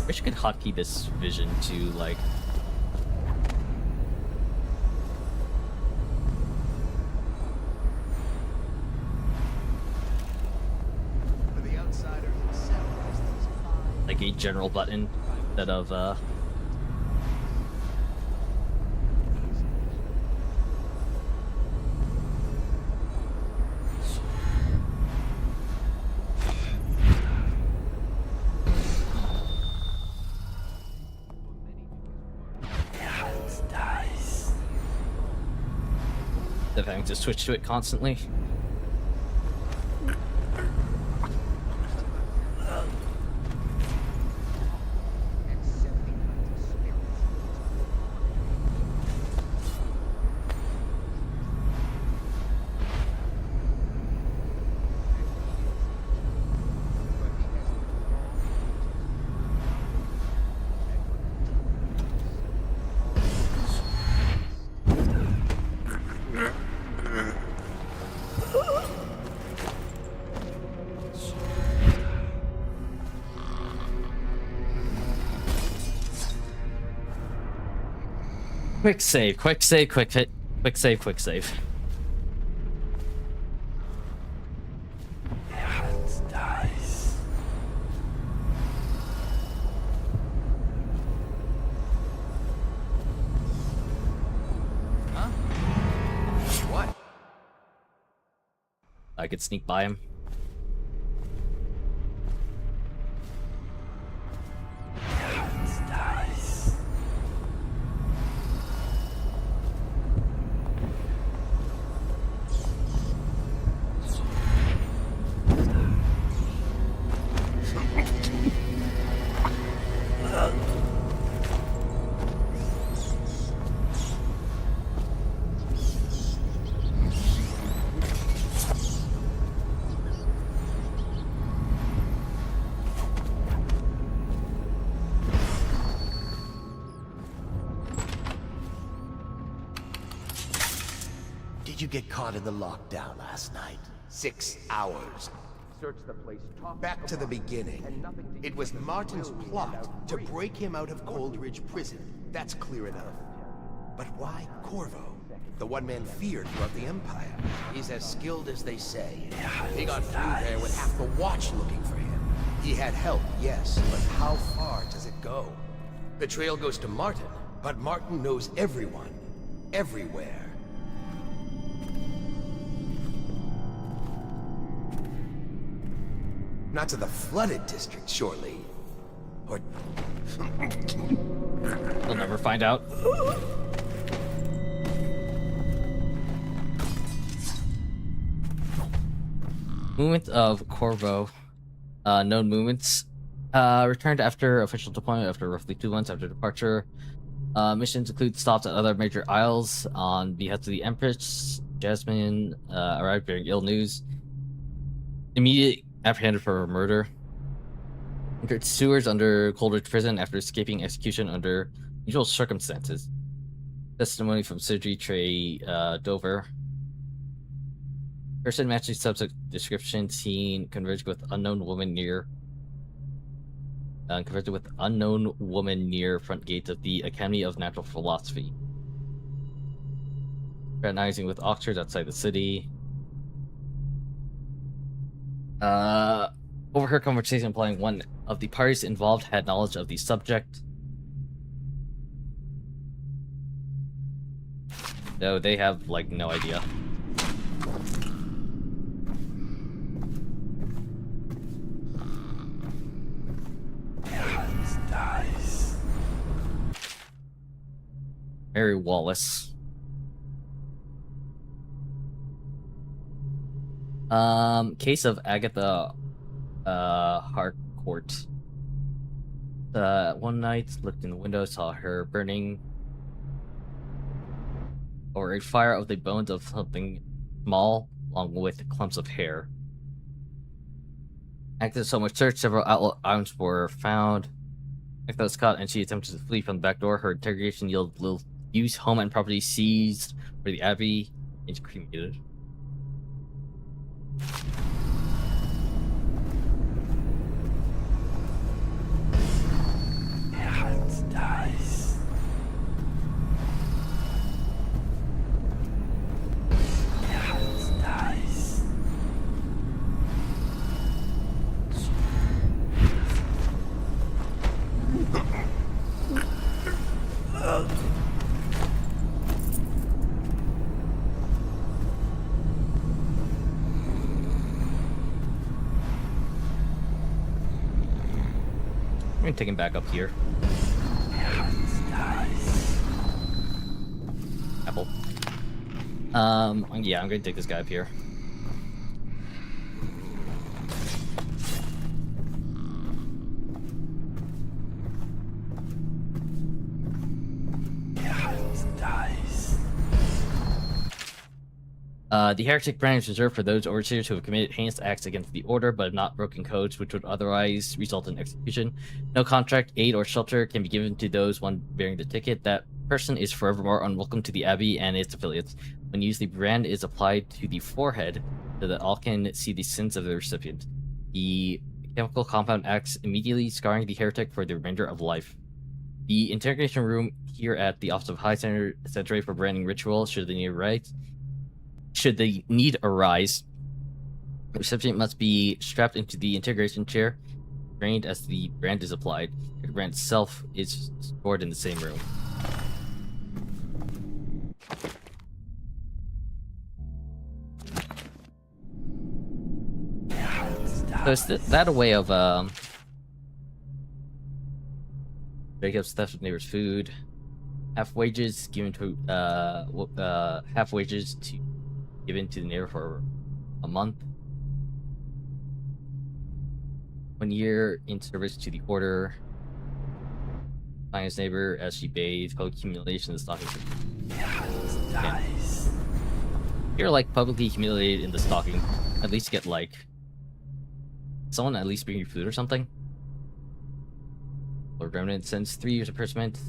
Speaker 1: I wish I could hotkey this vision to like.
Speaker 18: For the outsider himself is the
Speaker 1: a general button instead of having to switch to it constantly. Quick save, quick save, quick hit, quick save, quick save.
Speaker 2: Huh? What?
Speaker 1: I could sneak by him.
Speaker 18: Did you get caught in the lockdown last night? 6 hours.
Speaker 6: Search the place.
Speaker 18: Back to the beginning. It was Martin's plot to break him out of Coldridge Prison. That's clear enough. But why Corvo? The one man feared throughout the Empire. He's as skilled as they say. He got through there with half the watch looking for him. He had help, yes, but how far does it go? The trail goes to Martin, but Martin knows everyone. Everywhere. Not to the flooded district, surely. Or...
Speaker 1: We'll never find out. Movement of Corvo. Known movements. Returned after official deployment after roughly 2 months after departure. Missions include stops at other major isles on behest of the Empress. Jasmine arrived bearing ill news. Immediate apprehended for murder. Entered sewers under Coldridge Prison after escaping execution under unusual circumstances. Testimony from Surgery Trey Dover. Person matching subject description seen converged with unknown woman near front gate of the Academy of Natural Philosophy. Fraternizing with Oxford outside the city. Overheard conversation implying one of the parties involved had knowledge of the subject. Though they have, like, no idea. Mary Wallace. Case of Agatha Harcourt. One night, looked in the window, saw her burning or a fire of the bones of something small, along with clumps of hair. After so much search, several items were found. Agatha was caught and she attempted to flee from the back door. Her interrogation yielded little use. Home and property seized for the Abbey and cremated.
Speaker 8: Dice. Dice.
Speaker 1: gonna take him back up here. Apple. Yeah, I'm gonna take this guy up here. The heretic brand is reserved for those overseers who have committed heinous acts against the order but have not broken codes which would otherwise result in execution. No contract, aid, or shelter can be given to those one bearing the ticket. That person is forevermore unwelcome to the Abbey and its affiliates. When used, the brand is applied to the forehead so that all can see the sins of the recipient. The chemical compound acts immediately, scarring the heretic for the remainder of life. The interrogation room here at the Office of High Secretary for Branding Ritual, should the need arise, the recipient must be strapped into the integration chair, trained as the brand is applied. The brand itself is stored in the same room. So is that a way of Jacob's theft of neighbor's food, half wages given to half wages to given to the neighbor for a month, 1 year in service to the order, find his neighbor as she bathes, public humiliation in the stocking. Nice. You're like publicly humiliated in the stocking. At least get like someone at least bring you food or something. Lord Remnant sends 3 years imprisonment.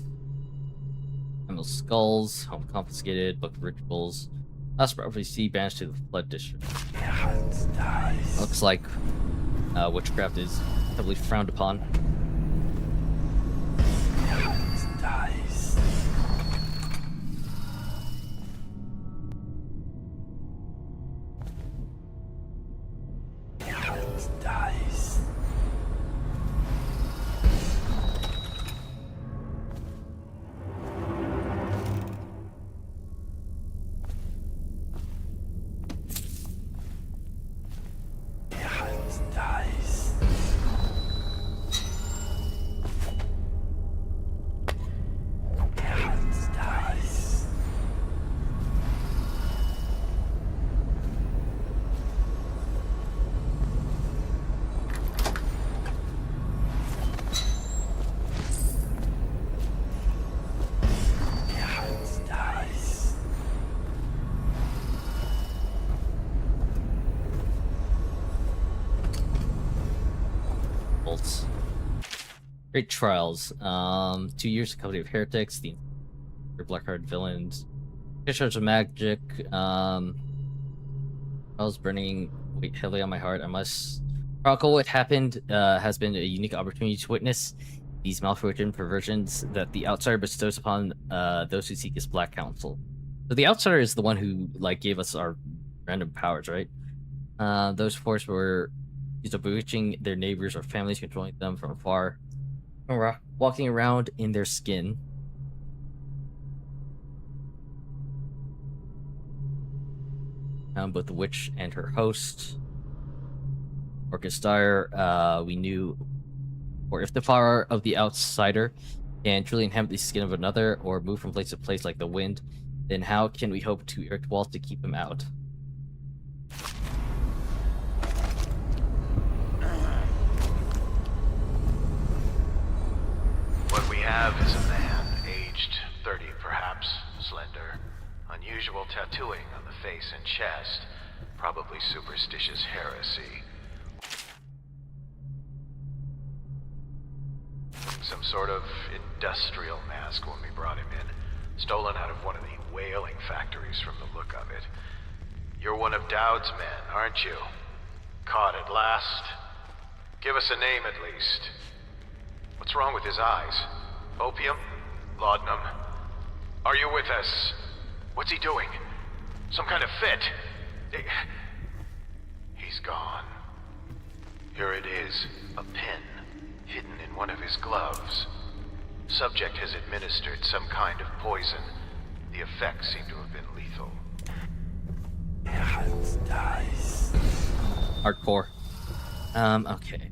Speaker 1: Animal skulls, home confiscated, book of rituals. Last property C banished to the Flood District. Looks like witchcraft is heavily frowned upon. Great trials. 2 years of company of heretics, the black-hearted villains, pictures of magic. I was burning weight heavily on my heart. I must chronicle what happened. Has been a unique opportunity to witness these malformations, perversions that the outsider bestows upon those who seek his black counsel. So the outsider is the one who like gave us our random powers, right? Those forces were used of bewitching their neighbors or families, controlling them from afar, walking around in their skin. Both the witch and her host, Orcus Dyer, we knew, or if the power of the outsider can truly inhabit the skin of another or move from place to place like the wind, then how can we hope to erect walls to keep him out?
Speaker 16: What we have is a man, aged 30 perhaps, slender, unusual tattooing on the face and chest, probably superstitious heresy. Some sort of industrial mask when we brought him in, stolen out of one of the whaling factories from the look of it. You're one of Dowd's men, aren't you? Caught at last? Give us a name at least. What's wrong with his eyes? Opium? Laudanum? Are you with us? What's he doing? Some kind of fit? He's gone. Here it is, a pin, hidden in one of his gloves. Subject has administered some kind of poison. The effects seem to have been lethal.
Speaker 1: Hardcore. Okay.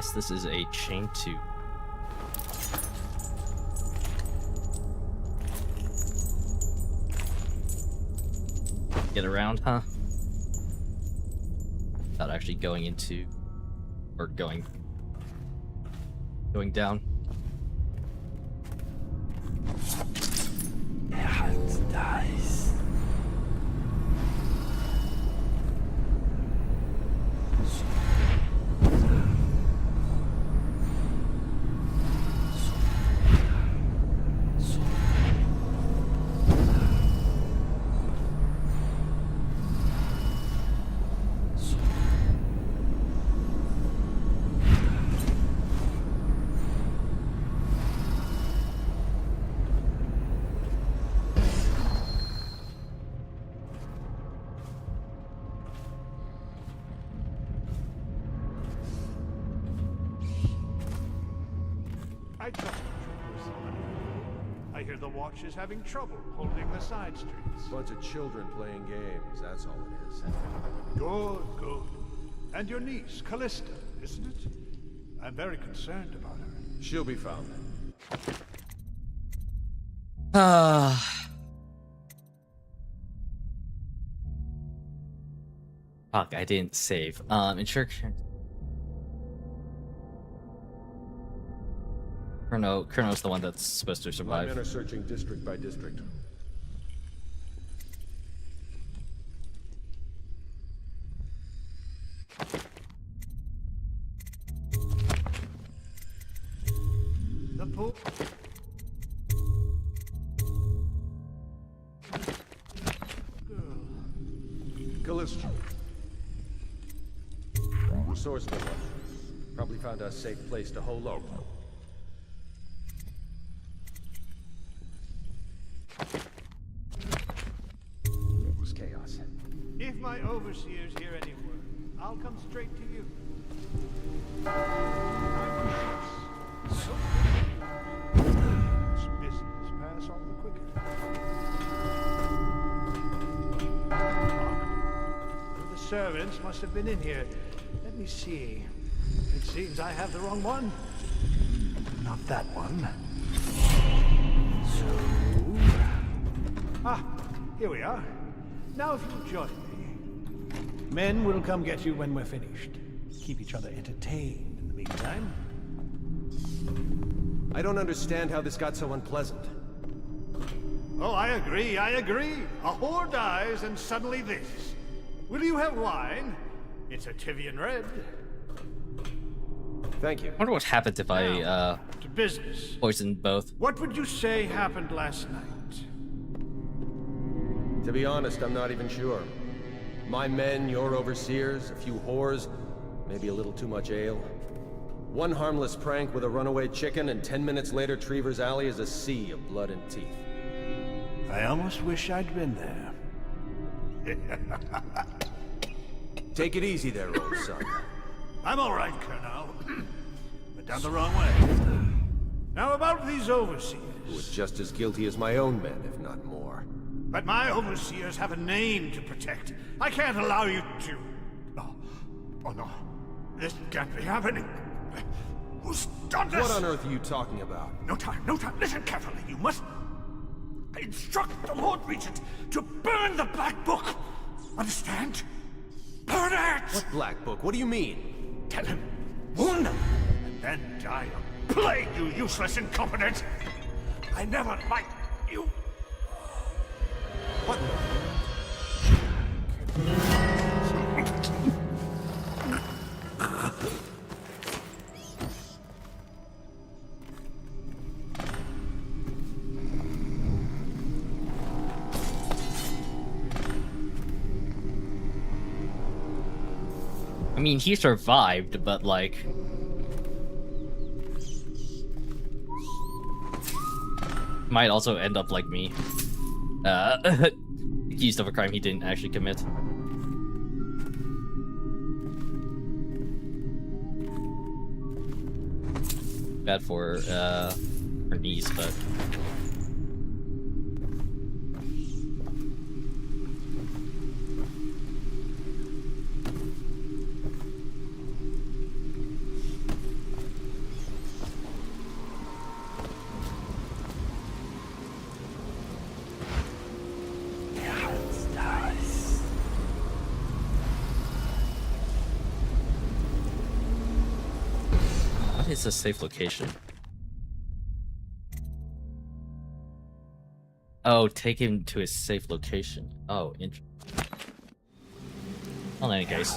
Speaker 1: guess this is a chain 2. Get around, huh? Without actually going into, or going down.
Speaker 8: Dice.
Speaker 16: I trust the troopers. I hear the Watch is having trouble holding the side streets.
Speaker 3: Bunch of children playing games, that's all it is.
Speaker 16: Good, good. And your niece, Callista, isn't it? I'm very concerned about her.
Speaker 3: She'll be found.
Speaker 1: Fuck, I didn't save. Ensure Chrono's the one that's supposed to
Speaker 3: My
Speaker 1: survive.
Speaker 3: men are searching district by district.
Speaker 16: The pool.
Speaker 3: Callista. Resourceful one. Probably found a safe place to hole low. It was chaos.
Speaker 16: If my overseers hear any word, I'll come straight to you. This business pass all the quicker. The servants must have been in here. Let me see. It seems I have the wrong one. Not that one. Ah, here we are. Now if you'll join me. Men will come get you when we're finished. Keep each other entertained in the meantime.
Speaker 3: I don't understand how this got so unpleasant.
Speaker 16: Oh, I agree, I agree. A whore dies and suddenly this. Will you have wine? It's a Tivian red.
Speaker 3: Thank you.
Speaker 1: I wonder what happens if I
Speaker 16: To business.
Speaker 1: poison both.
Speaker 16: What would you say happened last night?
Speaker 3: To be honest, I'm not even sure. My men, your overseers, a few whores, maybe a little too much ale. One harmless prank with a runaway chicken, and 10 minutes later, Trevor's Alley is a sea of blood and teeth.
Speaker 16: I almost wish I'd been there.
Speaker 3: Take it easy there, old son.
Speaker 16: I'm all right, Colonel. But down the wrong way. Now about these overseers.
Speaker 3: Who is just as guilty as my own men, if not more.
Speaker 16: But my overseers have a name to protect. I can't allow you to... Oh no. This can't be happening. Who's done this?
Speaker 3: What on earth are you talking about?
Speaker 16: No time, no time. Listen carefully. You must instruct the Lord Regent to burn the Black Book. Understand? Burn it!
Speaker 3: What Black Book? What do you mean?
Speaker 16: Tell him. Warn them. And then die of plague, you useless incompetent. I never liked you.
Speaker 3: What?
Speaker 1: I mean, he survived, but like... might also end up like me. Accused of a crime he didn't actually commit. Bad for her niece, but... What's a safe location? Oh, take him to a safe location. Oh, interesting. Well, in any case.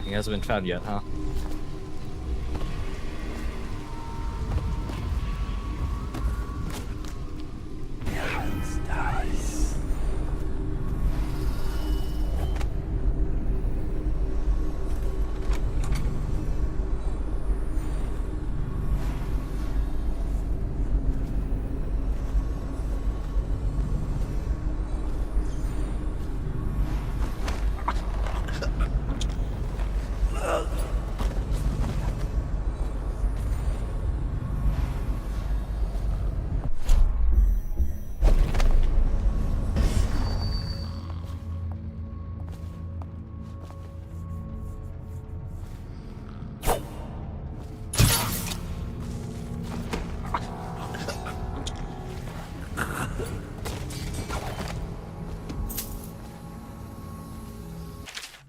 Speaker 1: He hasn't been found yet, huh?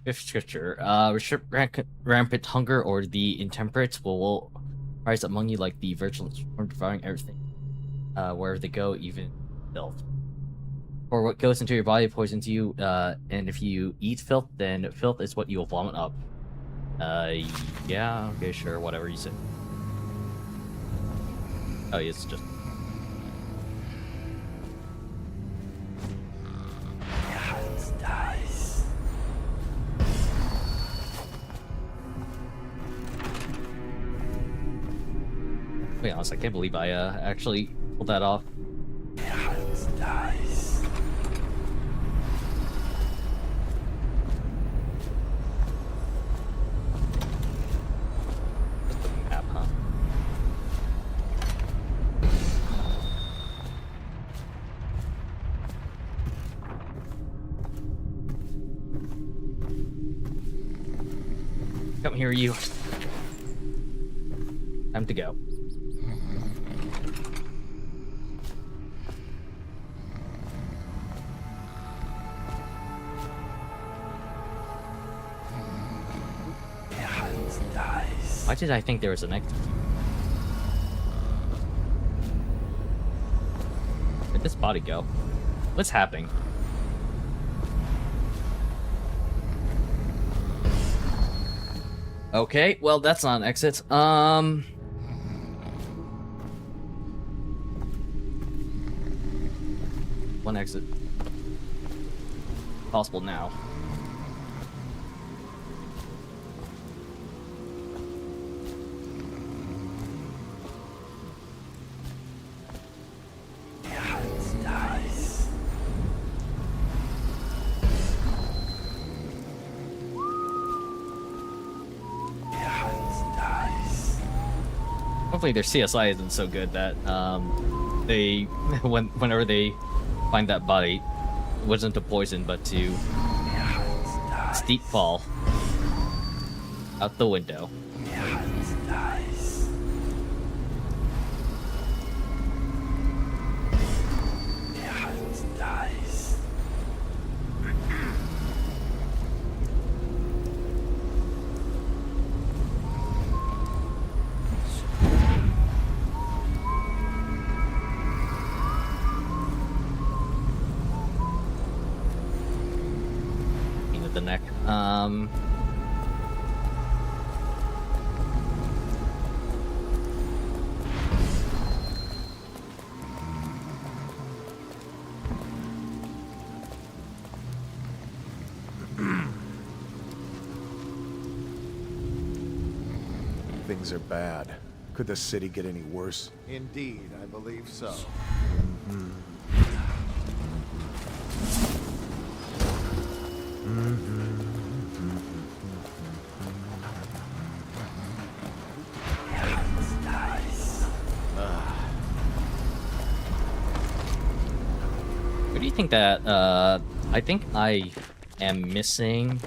Speaker 1: Fifth scripture, restrict rampant hunger or the intemperate will rise among you like the virulent storm, devouring everything, wherever they go, even filth. For what goes into your body poisons you, and if you eat filth, then filth is what you will vomit up. Yeah, okay, sure, whatever you say. Oh, it's just... To be honest, I can't believe I actually pulled that off. Just the map, huh? Come here, you. Time to go. Why did I think there was an exit? Where'd this body go? What's happening? Okay, well that's not an exit. One exit. Possible now. Hopefully their CSI isn't so good that they whenever they find that body, it wasn't to poison but to steep fall out the window. The neck.
Speaker 10: Things are bad. Could the city get any worse?
Speaker 2: Indeed, I believe so.
Speaker 1: What do you think that, I think I am missing...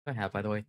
Speaker 1: What do I have, by the way?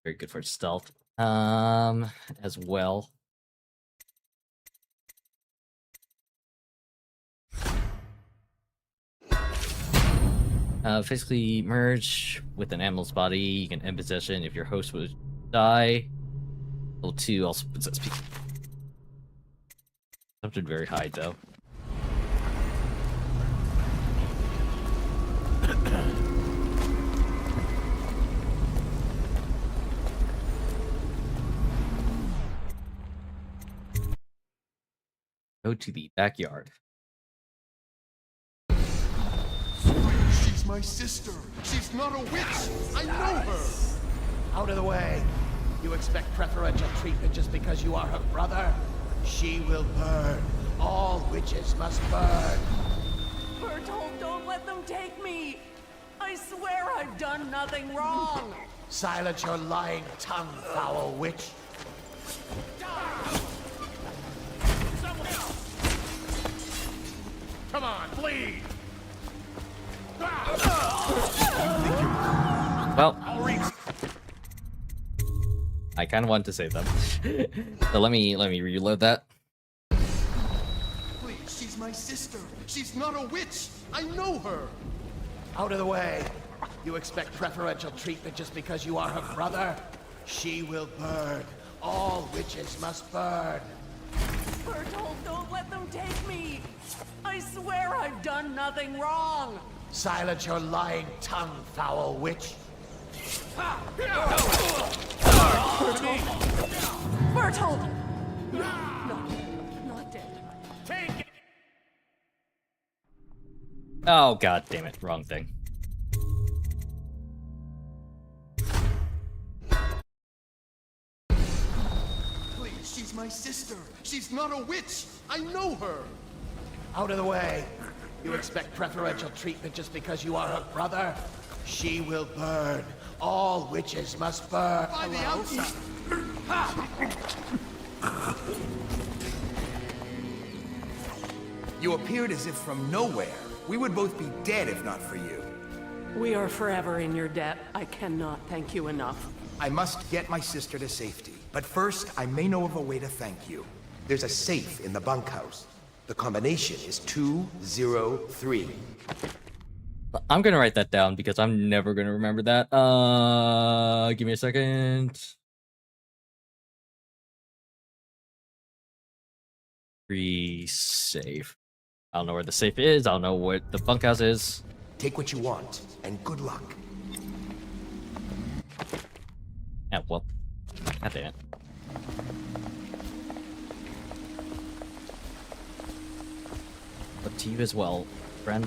Speaker 1: Very good for stealth. As well. Physically merge with an animal's body. You can end possession if your host would die. Level 2 also possess people. Something very high though. Go to the backyard.
Speaker 18: She's my sister. She's not a witch. I know her. Out of the way. You expect preferential treatment just because you are her brother? She will burn. All witches must burn.
Speaker 13: Bertold, don't let them take me! I swear I've done nothing wrong!
Speaker 18: Silence your lying tongue, foul witch. Come on, bleed!
Speaker 1: Well, I kind of wanted to save them. So let me reload that.
Speaker 18: Please, she's my sister. She's not a witch. I know her. Out of the way. You expect preferential treatment just because you are her brother? She will burn. All witches must burn.
Speaker 13: Bertold, don't let them take me! I swear I've done nothing wrong!
Speaker 18: Silence your lying tongue, foul witch.
Speaker 13: Bertold! No, not dead.
Speaker 18: Take it!
Speaker 1: Oh god damn it, wrong thing.
Speaker 18: Please, she's my sister. She's not a witch. I know her. Out of the way. You expect preferential treatment just because you are her brother? She will burn. All witches must burn. By the outside.
Speaker 7: You appeared as if from nowhere. We would both be dead if not for you.
Speaker 13: We are forever in your debt. I cannot thank you enough.
Speaker 7: I must get my sister to safety. But first, I may know of a way to thank you. There's a safe in the bunkhouse. The combination is 203.
Speaker 1: I'm gonna write that down because I'm never gonna remember that. Give me a second. Safe. I don't know where the safe is. I don't know what the bunkhouse is.
Speaker 7: Take what you want, and good luck.
Speaker 1: Yeah, well, god damn it. Up to you as well, friend.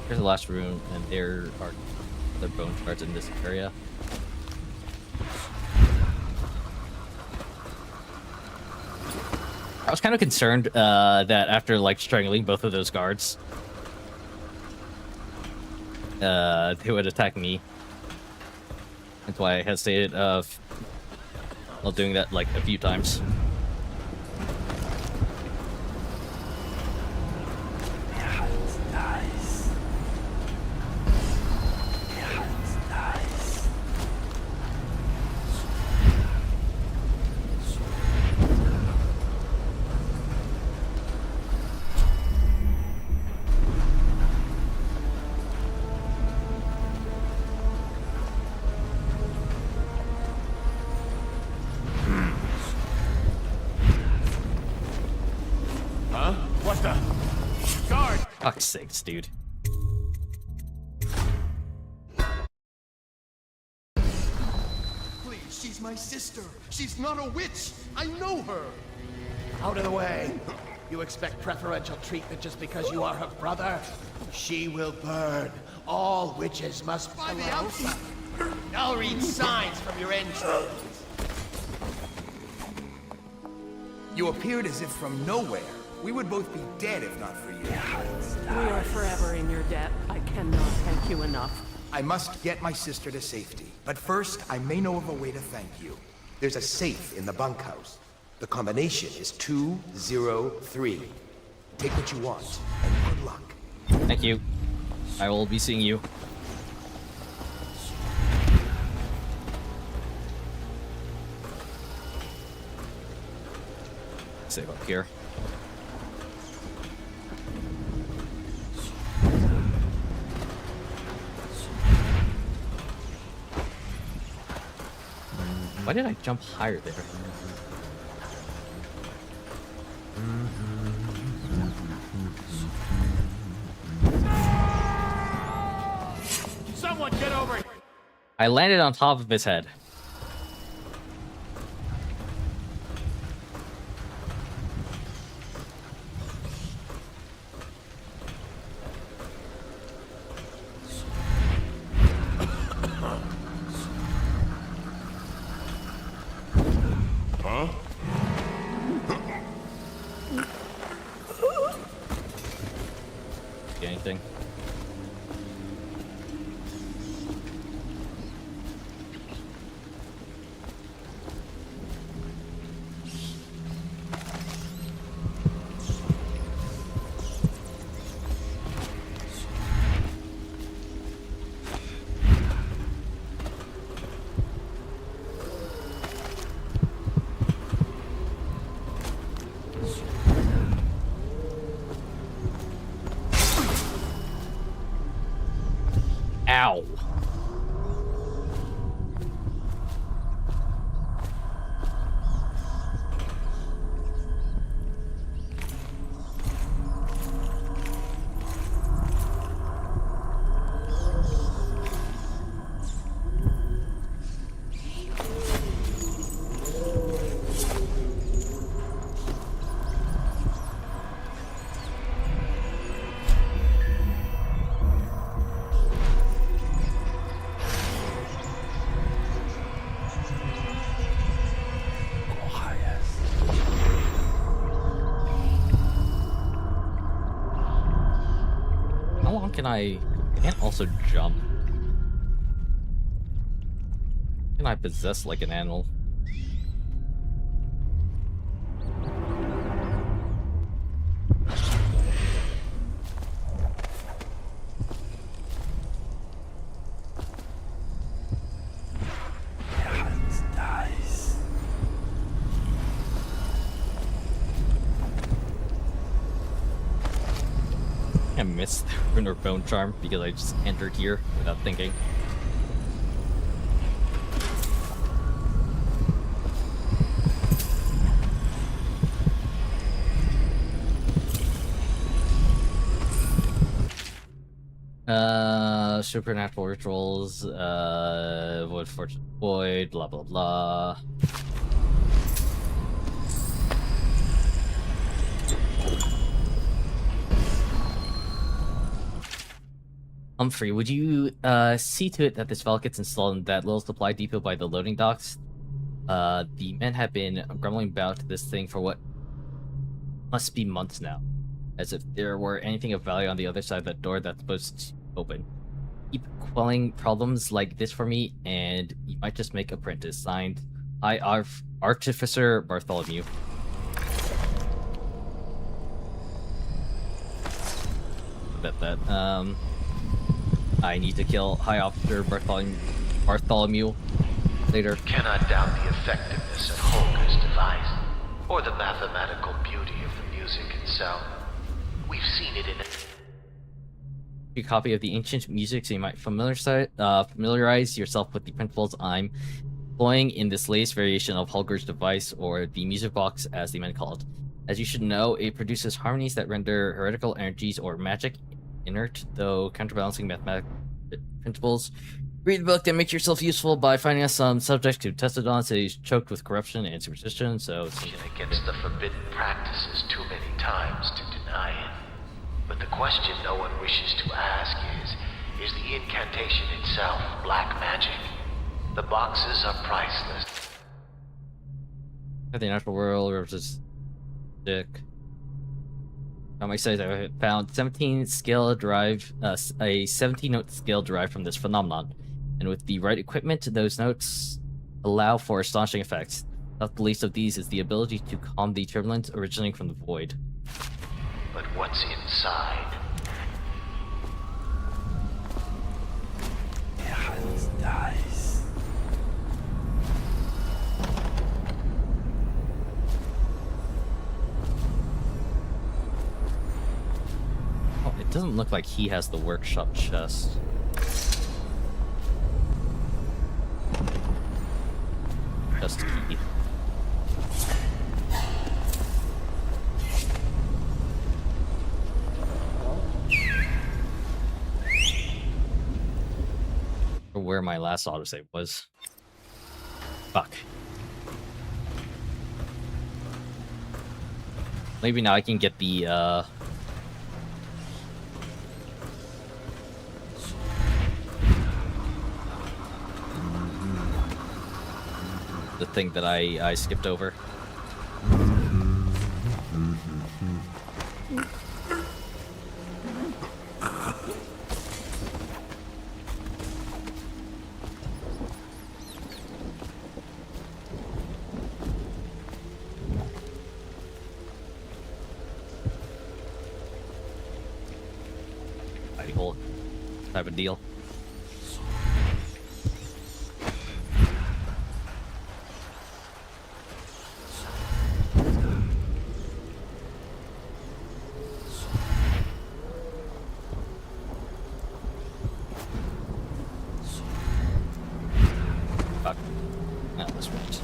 Speaker 1: Here's the last room, and there are the bone shards in this area. I was kind of concerned that after like strangling both of those guards, they would attack me. That's why I hesitated while doing that like a few times. fuck's sakes, dude.
Speaker 7: Please, she's my sister. She's not a witch. I know her. Out of the way. You expect preferential treatment just because you are her brother? She will burn. All witches must by the outside. I'll read signs from your entrails.
Speaker 18: You appeared as if from nowhere. We would both be dead if not for you.
Speaker 13: We are forever in your debt. I cannot thank you enough.
Speaker 18: I must get my sister to safety. But first, I may know of a way to thank you.
Speaker 7: There's a safe in the bunkhouse. The combination is 203. Take what you want, and good luck.
Speaker 1: Thank you. I will be seeing you. Save up here. Why did I jump higher there?
Speaker 2: Someone get over here!
Speaker 1: I landed on top of his head.
Speaker 10: Huh?
Speaker 1: See anything? Ow. How long can I can't also jump. Can I possess like an animal? I missed the Rune or Bone Charm because I just entered here without thinking. Supernatural rituals, Void Fortune Void, blah blah blah. Humphrey, would you see to it that this valve gets installed in that little supply depot by the loading docks? The men have been grumbling about this thing for what must be months now, as if there were anything of value on the other side of that door that's supposed to open. Keep quelling problems like this for me, and you might just make apprentice. Signed, Artificer Bartholomew. That I need to kill High Officer Bartholomew later.
Speaker 20: You cannot doubt the effectiveness of Holger's device, or the mathematical beauty of the music itself. We've seen it in
Speaker 1: A copy of the ancient music so you might familiarize yourself with the principles I'm employing in this latest variation of Holger's device, or the music box as the men call it. As you should know, it produces harmonies that render heretical energies or magic inert, though counterbalancing mathematical principles. Read the book and make yourself useful by finding us some subject to test it on, so he's choked with corruption and superstition, so it's
Speaker 16: Against the forbidden practices too many times to deny it. But the question no one wishes to ask is the incantation itself black magic? The boxes are priceless.
Speaker 1: The natural world versus Dick. On my site, I found 17 scale drive, a 17-note scale derived from this phenomenon, and with the right equipment, those notes allow for astonishing effects. Not the least of these is the ability to calm the turbulence originating from the void.
Speaker 16: But what's inside?
Speaker 14: Dies.
Speaker 1: Oh, it doesn't look like he has the workshop chest. Chest key. Or where my last autosave was. Fuck. Maybe now I can get the thing that I skipped over. Hole type of deal. Fuck. No, this works.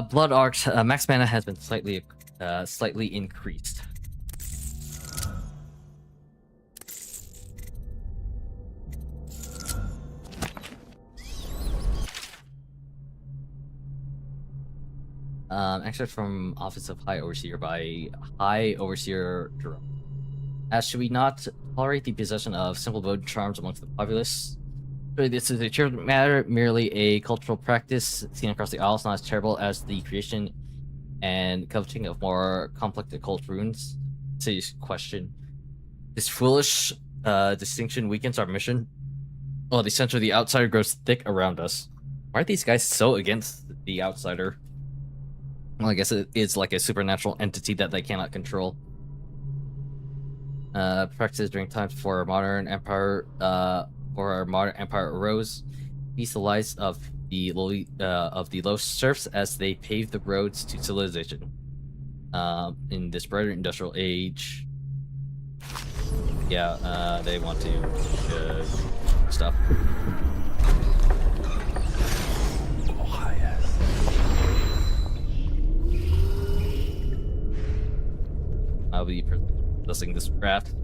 Speaker 1: Blood Arcs max mana has been slightly increased. Excerpt from Office of High Overseer by High Overseer Jerome. As should we not tolerate the possession of simple vote charms amongst the populace? Surely this is a trivial matter, merely a cultural practice seen across the Isles, not as terrible as the creation and coveting of more complex occult runes. Serious question. This foolish distinction weakens our mission. Oh, the center of the outsider grows thick around us. Why are these guys so against the outsider? Well, I guess it is like a supernatural entity that they cannot control. Practices during times before our modern empire arose. These the lives of the low serfs as they paved the roads to civilization. In this brighter industrial age, yeah, they want to stuff.
Speaker 14: Oh, yes.
Speaker 1: I'll be processing this craft.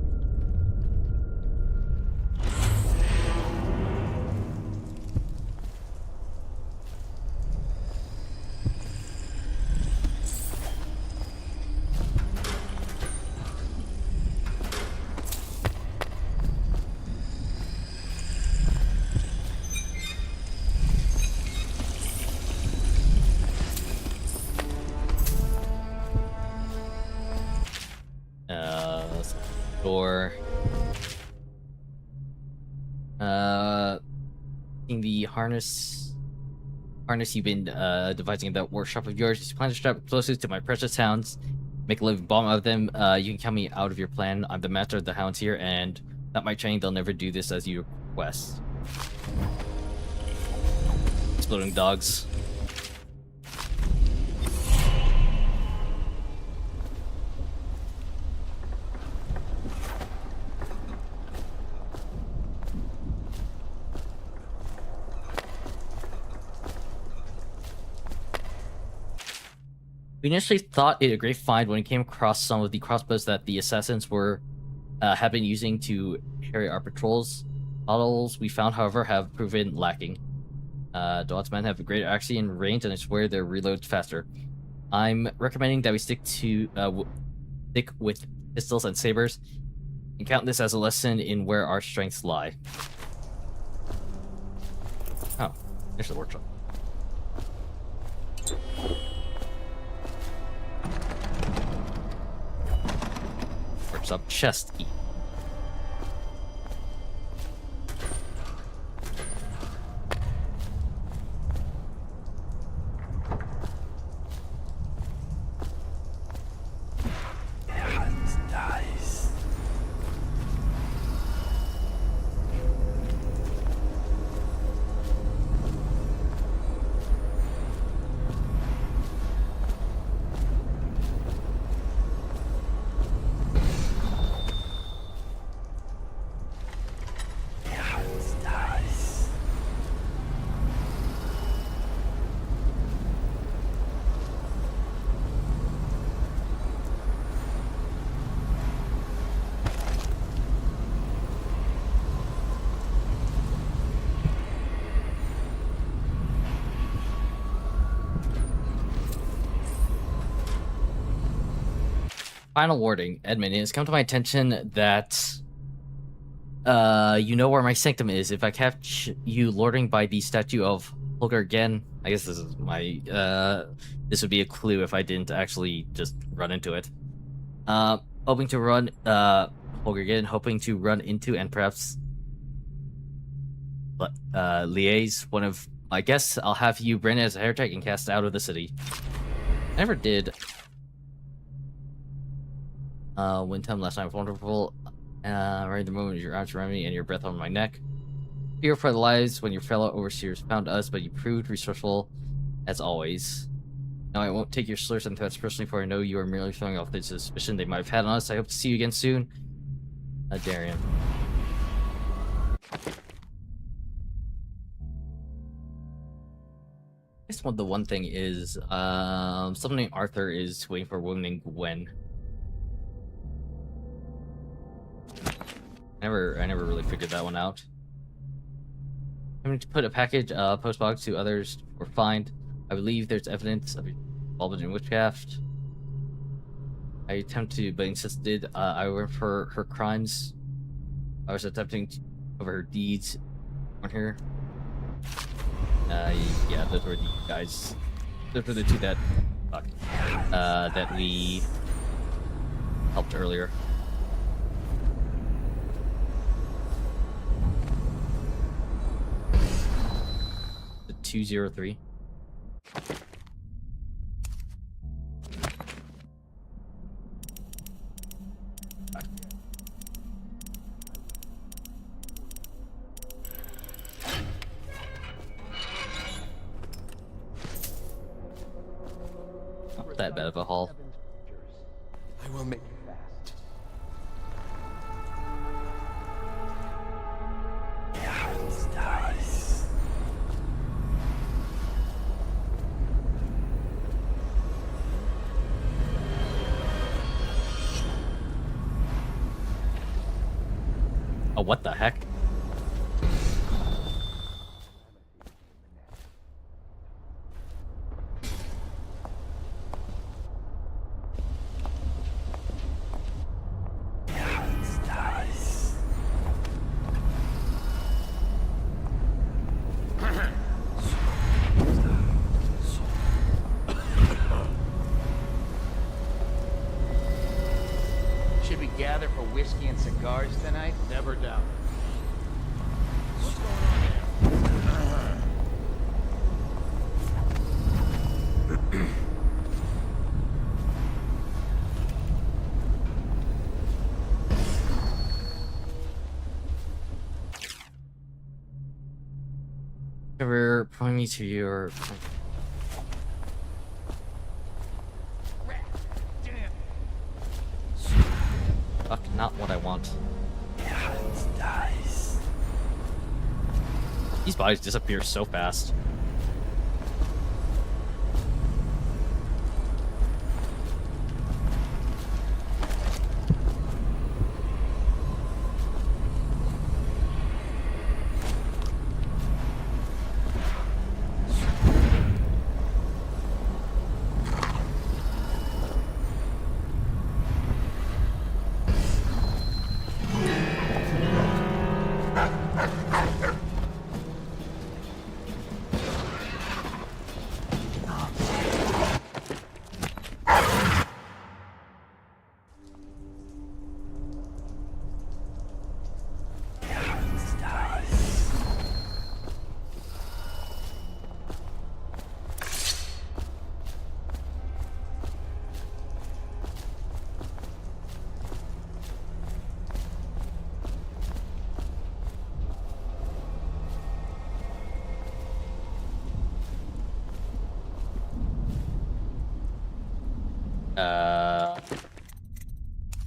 Speaker 1: Or in the harness you've been devising in that workshop of yours. You plan to strap explosives to my precious hounds, make a living bomb out of them. You can count me out of your plan. I'm the master of the hounds here, and not my training, they'll never do this as you request. Exploding dogs. We initially thought it a great find when we came across some of the crossbows that the assassins have been using to harry our patrols. Models we found, however, have proven lacking. Dawd's men have a greater accuracy and range, and I swear their reloads faster. I'm recommending that we stick with pistols and sabers, and count this as a lesson in where our strengths lie. Oh, there's the workshop. Up chest key. Final warning, Edmund, it has come to my attention that you know where my sanctum is. If I catch you lording by the statue of Holger again, I guess this is my this would be a clue if I didn't actually just run into it. Hoping to run Holger again, hoping to run into and perhaps liaise one of my guests. I'll have you branded as a heretic and cast out of the city. I never did. One time last night was wonderful. Right at the moment your arms around me and your breath on my neck. Fear for the lives when your fellow overseers found us, but you proved resourceful as always. Now I won't take your slurs and threats personally, for I know you are merely throwing off the suspicion they might have had on us. I hope to see you again soon. Darian. I guess the one thing is, someone named Arthur is waiting for a woman named Gwen. I never really figured that one out. I'm going to put a package postbox to others or find. I believe there's evidence of involvement in witchcraft. I attempted, but insisted I went for her crimes. I was attempting to cover her deeds on her. Yeah, those were the guys. Those were the two that that we helped earlier. The 203. Not that bad of a haul.
Speaker 7: I will make it fast.
Speaker 1: Oh, what the heck?
Speaker 7: Should we gather for whiskey and cigars tonight?
Speaker 2: Never doubt it. What's going on there?
Speaker 1: Ever point me to your... Fuck, not what I want. These bodies disappear so fast.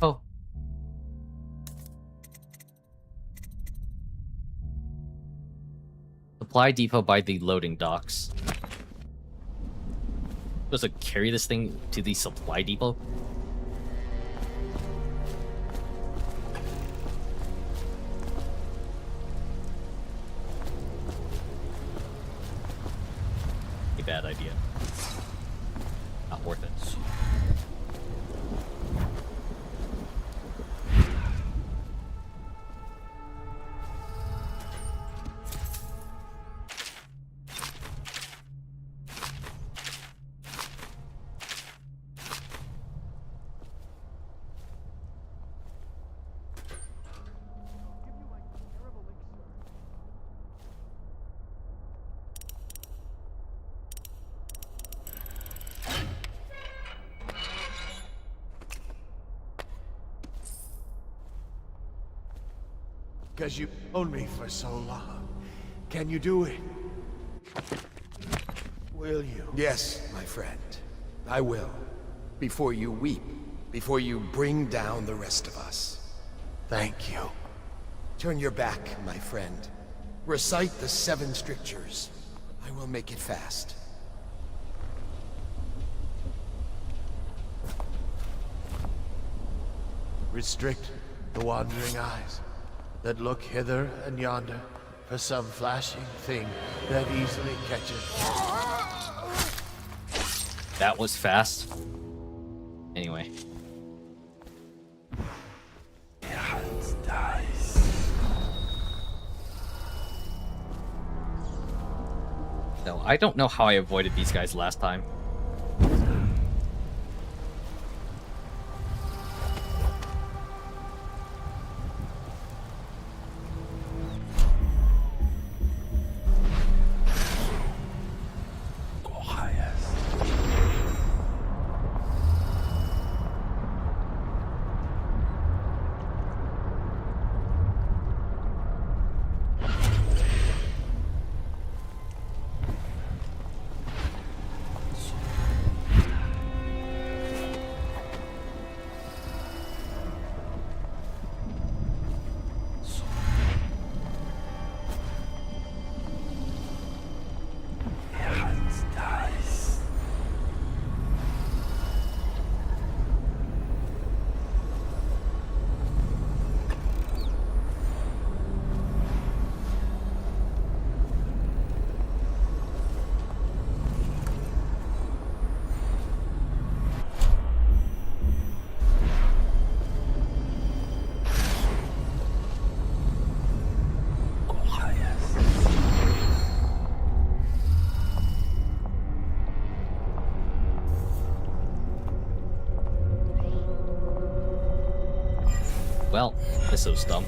Speaker 1: Oh. Supply depot by the loading docks. Supposed to carry this thing to the supply depot? A bad idea. Not worth it.
Speaker 6: Because you've known me for so long. Can you do it? Will you?
Speaker 18: Yes, my friend. I will. Before you weep. Before you bring down the rest of us.
Speaker 6: Thank you.
Speaker 18: Turn your back, my friend. Recite the 7 strictures. I will make it fast.
Speaker 6: Restrict the wandering eyes that look hither and yonder for some flashing thing that easily catches.
Speaker 1: That was fast. Anyway. No, I don't know how I avoided these guys last time. Well, this was dumb.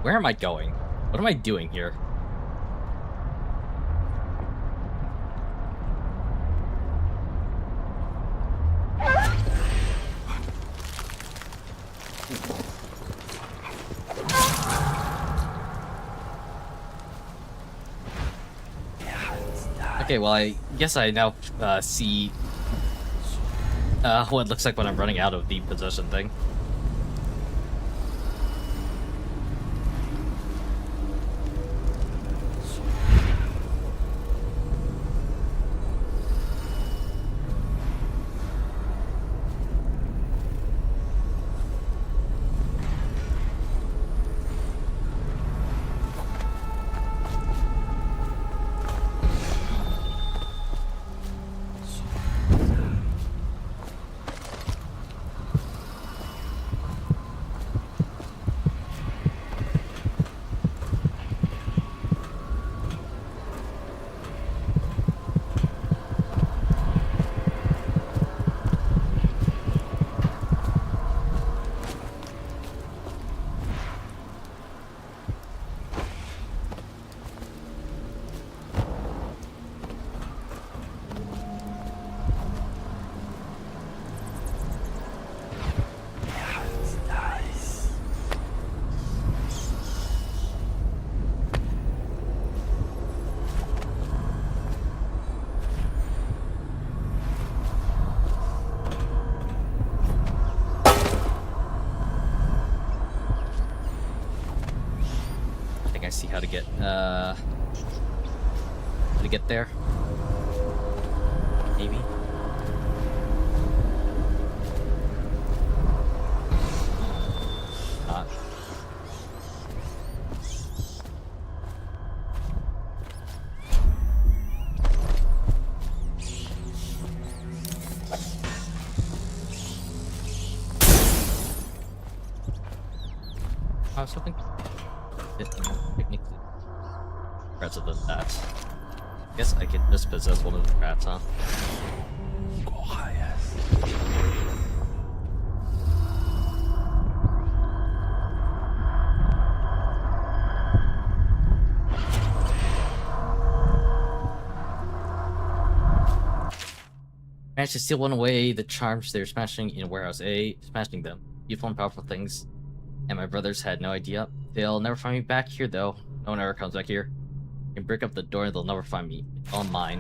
Speaker 1: Where am I going? What am I doing here? Okay, well, I guess I now see what it looks like when I'm running out of the possession thing. I see how to get there. Maybe. Not. I was hoping technically rather than that. I guess I could dispossess one of the rats, huh? Managed to steal one away the charms they were smashing in Warehouse A, smashing them. Beautiful and powerful things. And my brothers had no idea. They'll never find me back here, though. No one ever comes back here. I can break up the door and they'll never find me. It's all mine.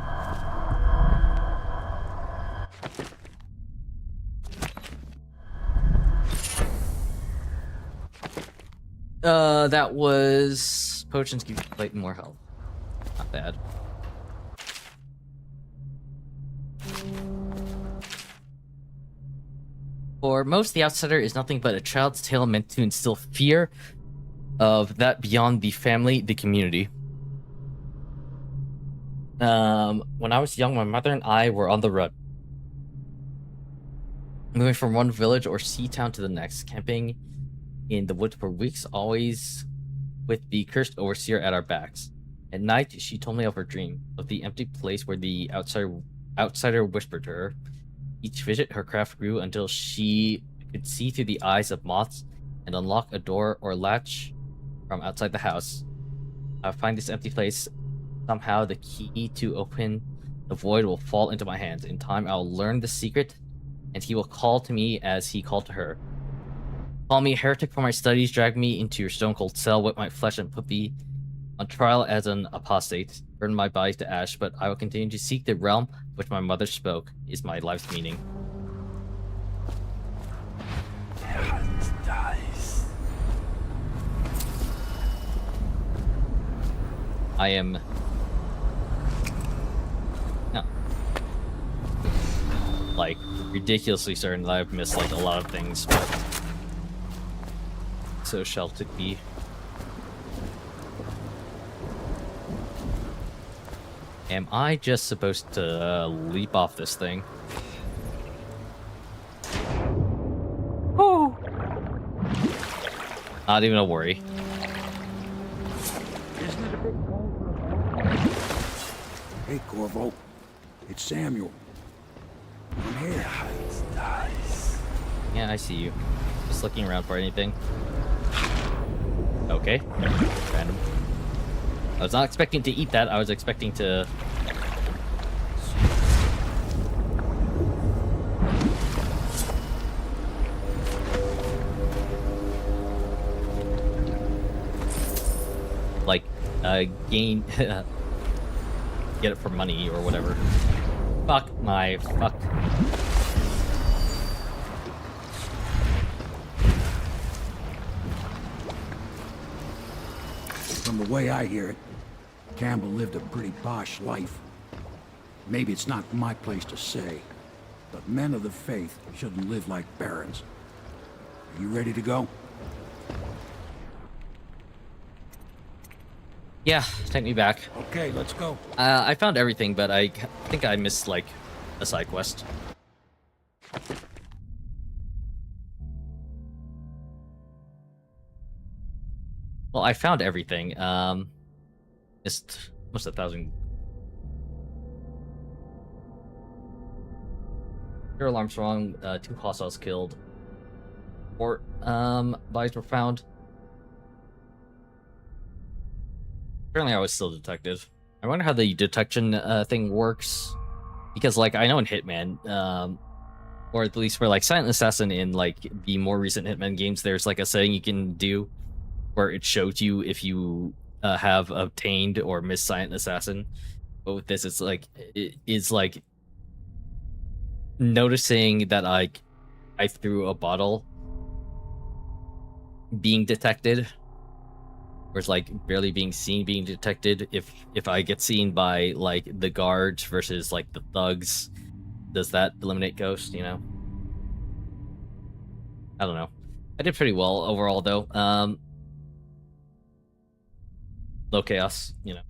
Speaker 1: That was... Potions give you slightly more health. Not bad. For most, the outsider is nothing but a child's tale meant to instill fear of that beyond the family, the community. When I was young, my mother and I were on the run. Moving from one village or sea town to the next, camping in the woods for weeks, always with the cursed overseer at our backs. At night, she told me of her dream, of the empty place where the outsider whispered to her. Each visit, her craft grew until she could see through the eyes of moths and unlock a door or latch from outside the house. I'll find this empty place. Somehow the key to open the void will fall into my hands. In time, I'll learn the secret, and he will call to me as he called to her. Call me a heretic for my studies, drag me into your stone-cold cell, whip my flesh, and put me on trial as an apostate. Burn my body to ash, but I will continue to seek the realm which my mother spoke is my life's meaning. I am... no. Like, ridiculously certain that I've missed, like, a lot of things, but... so shall it be. Am I just supposed to leap off this thing? Oh! Not even a worry.
Speaker 17: Hey, Corvo. It's Samuel. I'm here.
Speaker 1: Yeah, I see you. Just looking around for anything. Okay. Random. I was not expecting to eat that. I was expecting to... like, gain... get it for money or whatever. Fuck.
Speaker 17: From the way I hear it, Campbell lived a pretty posh life. Maybe it's not my place to say, but men of the faith shouldn't live like barons. Are you ready to go?
Speaker 1: Yeah, take me back.
Speaker 17: Okay, let's go.
Speaker 1: I found everything, but I think I missed, like, a side quest. Well, I found everything. Missed almost 1,000. Air alarms wrong. 2 hostiles killed. 4 bodies were found. Apparently, I was still detective. I wonder how the detection thing works, because, like, I know in Hitman, or at least for like Silent Assassin in like the more recent Hitman games, there's like a setting you can do where it shows you if you have obtained or missed Silent Assassin. But with this, it's like noticing that I threw a bottle being detected, or it's like barely being seen being detected. If I get seen by like the guards versus like the thugs, does that eliminate ghost? You know, I don't know. I did pretty well overall though. Low chaos, you know.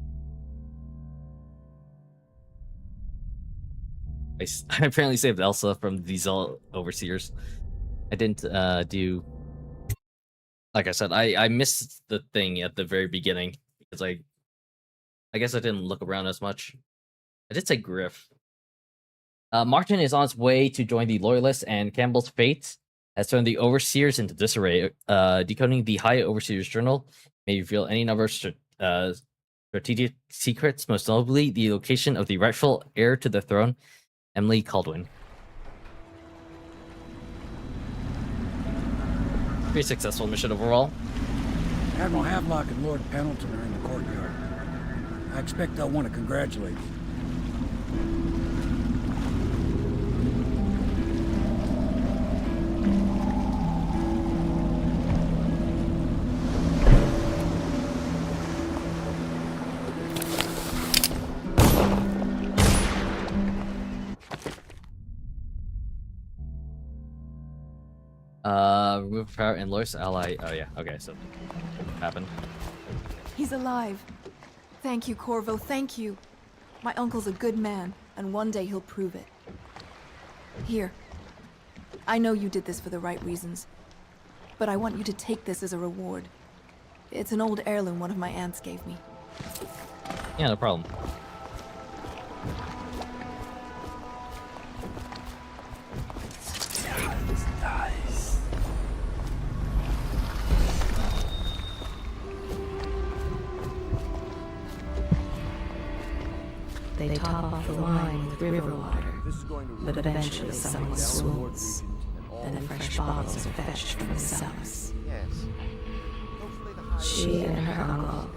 Speaker 1: I apparently saved Elsa from these overseers. I didn't do, like I said, I missed the thing at the very beginning because I guess I didn't look around as much. I did say Griff. Martin is on his way to join the Loyalists, and Campbell's fate has thrown the Overseers into disarray. Decoding the High Overseer's journal may reveal any number of strategic secrets, most notably the location of the rightful heir to the throne, Emily Caldwin. Pretty successful mission overall.
Speaker 17: Admiral Havelock and Lord Pendleton are in the courtyard. I expect they'll want to congratulate you.
Speaker 1: Remove power and Lois ally. Oh yeah, okay, so happened.
Speaker 19: He's alive. Thank you, Corvo, thank you. My uncle's a good man, and one day he'll prove it. Here. I know you did this for the right reasons, but I want you to take this as a reward. It's an old heirloom one of my aunts gave me.
Speaker 1: Yeah, no problem.
Speaker 4: top off the wine with river water, but eventually someone swoops. Then fresh bottles are fetched from the cellars. She and her uncle,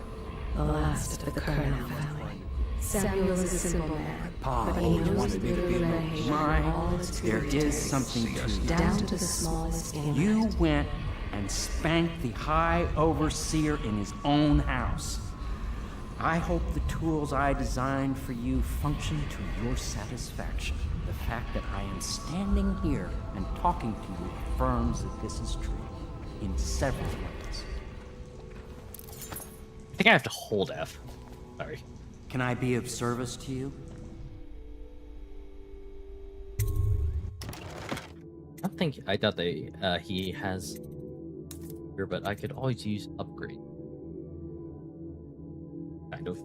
Speaker 4: the last of the Colonel family. Samuel is a simple man, but he knows the river and all its
Speaker 12: There is something to it.
Speaker 4: down to the smallest inlet.
Speaker 12: You went and spanked the High Overseer in his own house. I hope the tools I designed for you function to your satisfaction. The fact that I am standing here and talking to you affirms that this is true in several ways.
Speaker 1: I think I have to hold F. Sorry.
Speaker 12: Can I be of service to you?
Speaker 1: I doubt he has here, but I could always use upgrade. Kind of.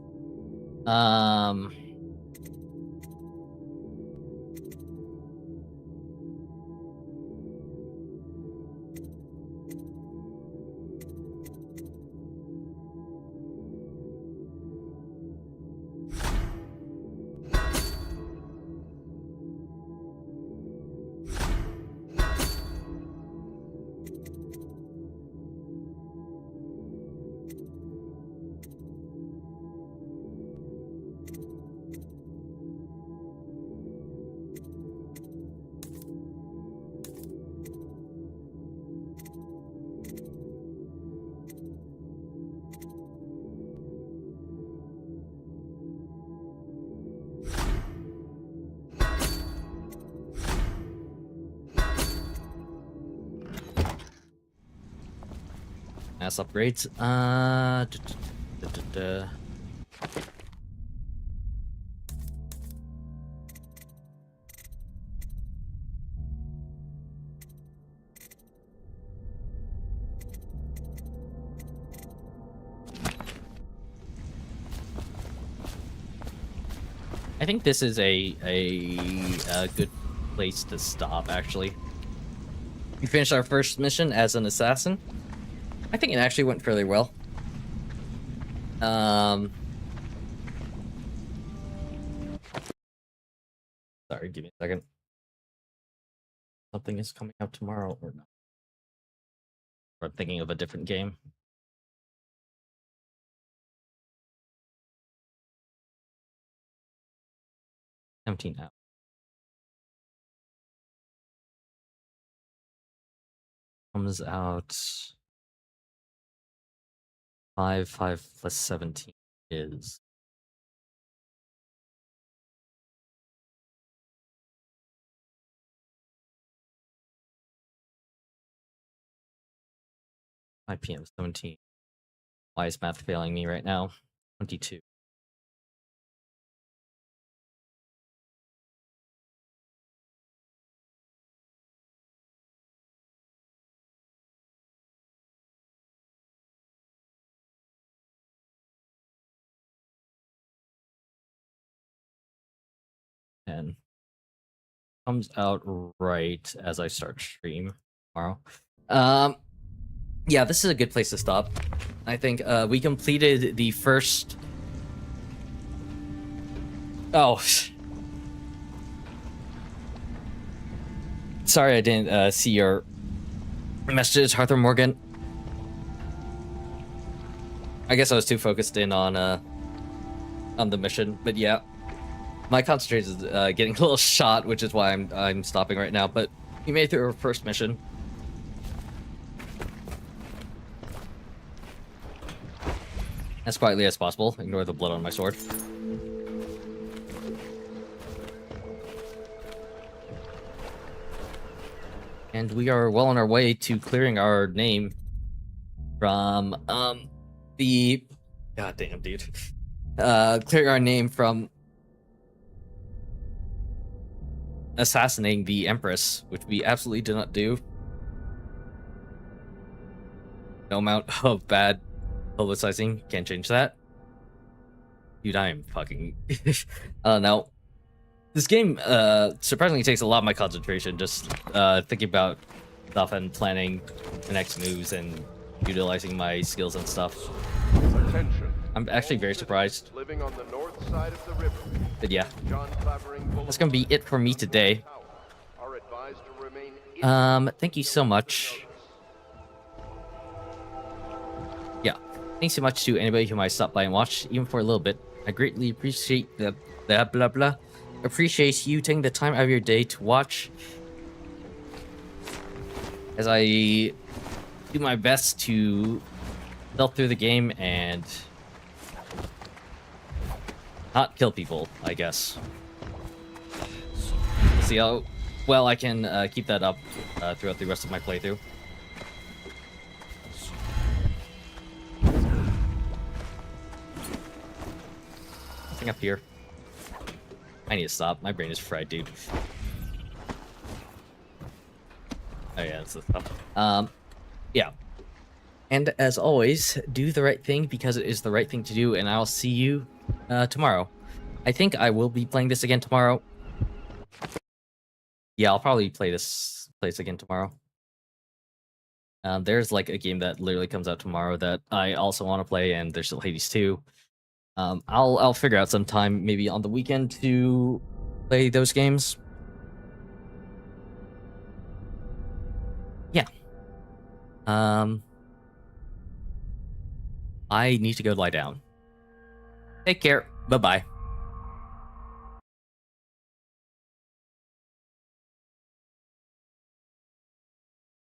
Speaker 1: Mass upgrades. I think this is a good place to stop, actually. We finished our first mission as an assassin. I think it actually went fairly well. Sorry, give me a second. Something is coming out tomorrow or not? Or I'm thinking of a different game. $17 out. Comes out 5 plus 17 is 5 p.m. 17. Why is math failing me right now? 22. And comes out right as I start stream tomorrow. Yeah, this is a good place to stop. I think we completed the first. Oh, sorry, I didn't see your message, Arthur Morgan. I guess I was too focused in on the mission, but yeah. My concentration is getting a little shot, which is why I'm stopping right now. But we made it through our first mission. As quietly as possible. Ignore the blood on my sword. And we are well on our way to clearing our name from the goddamn dude. Clearing our name from assassinating the Empress, which we absolutely did not do. No amount of bad publicizing can change that. Dude, I am fucking... now, this game surprisingly takes a lot of my concentration, just thinking about stuff and planning the next moves and utilizing my skills and stuff.
Speaker 11: Attention.
Speaker 1: I'm actually very surprised.
Speaker 11: Living on the north side of the river.
Speaker 1: But yeah,
Speaker 11: John Clavering Boulevard
Speaker 1: that's gonna be it for me today.
Speaker 11: are advised to remain
Speaker 1: Thank you so much. Yeah, thanks so much to anybody who might stop by and watch, even for a little bit. I greatly appreciate blah blah blah. Appreciate you taking the time out of your day to watch, as I do my best to stealth through the game and not kill people, I guess. See how well I can keep that up throughout the rest of my playthrough. Nothing up here. I need to stop. My brain is fried, dude. Oh yeah, that's the stuff. Yeah. And as always, do the right thing because it is the right thing to do, and I'll see you tomorrow. I think I will be playing this again tomorrow. Yeah, I'll probably play this again tomorrow. There's like a game that literally comes out tomorrow that I also want to play, and there's still Hades 2. I'll figure out some time, maybe on the weekend, to play those games. Yeah. I need to go lie down. Take care. Bye-bye.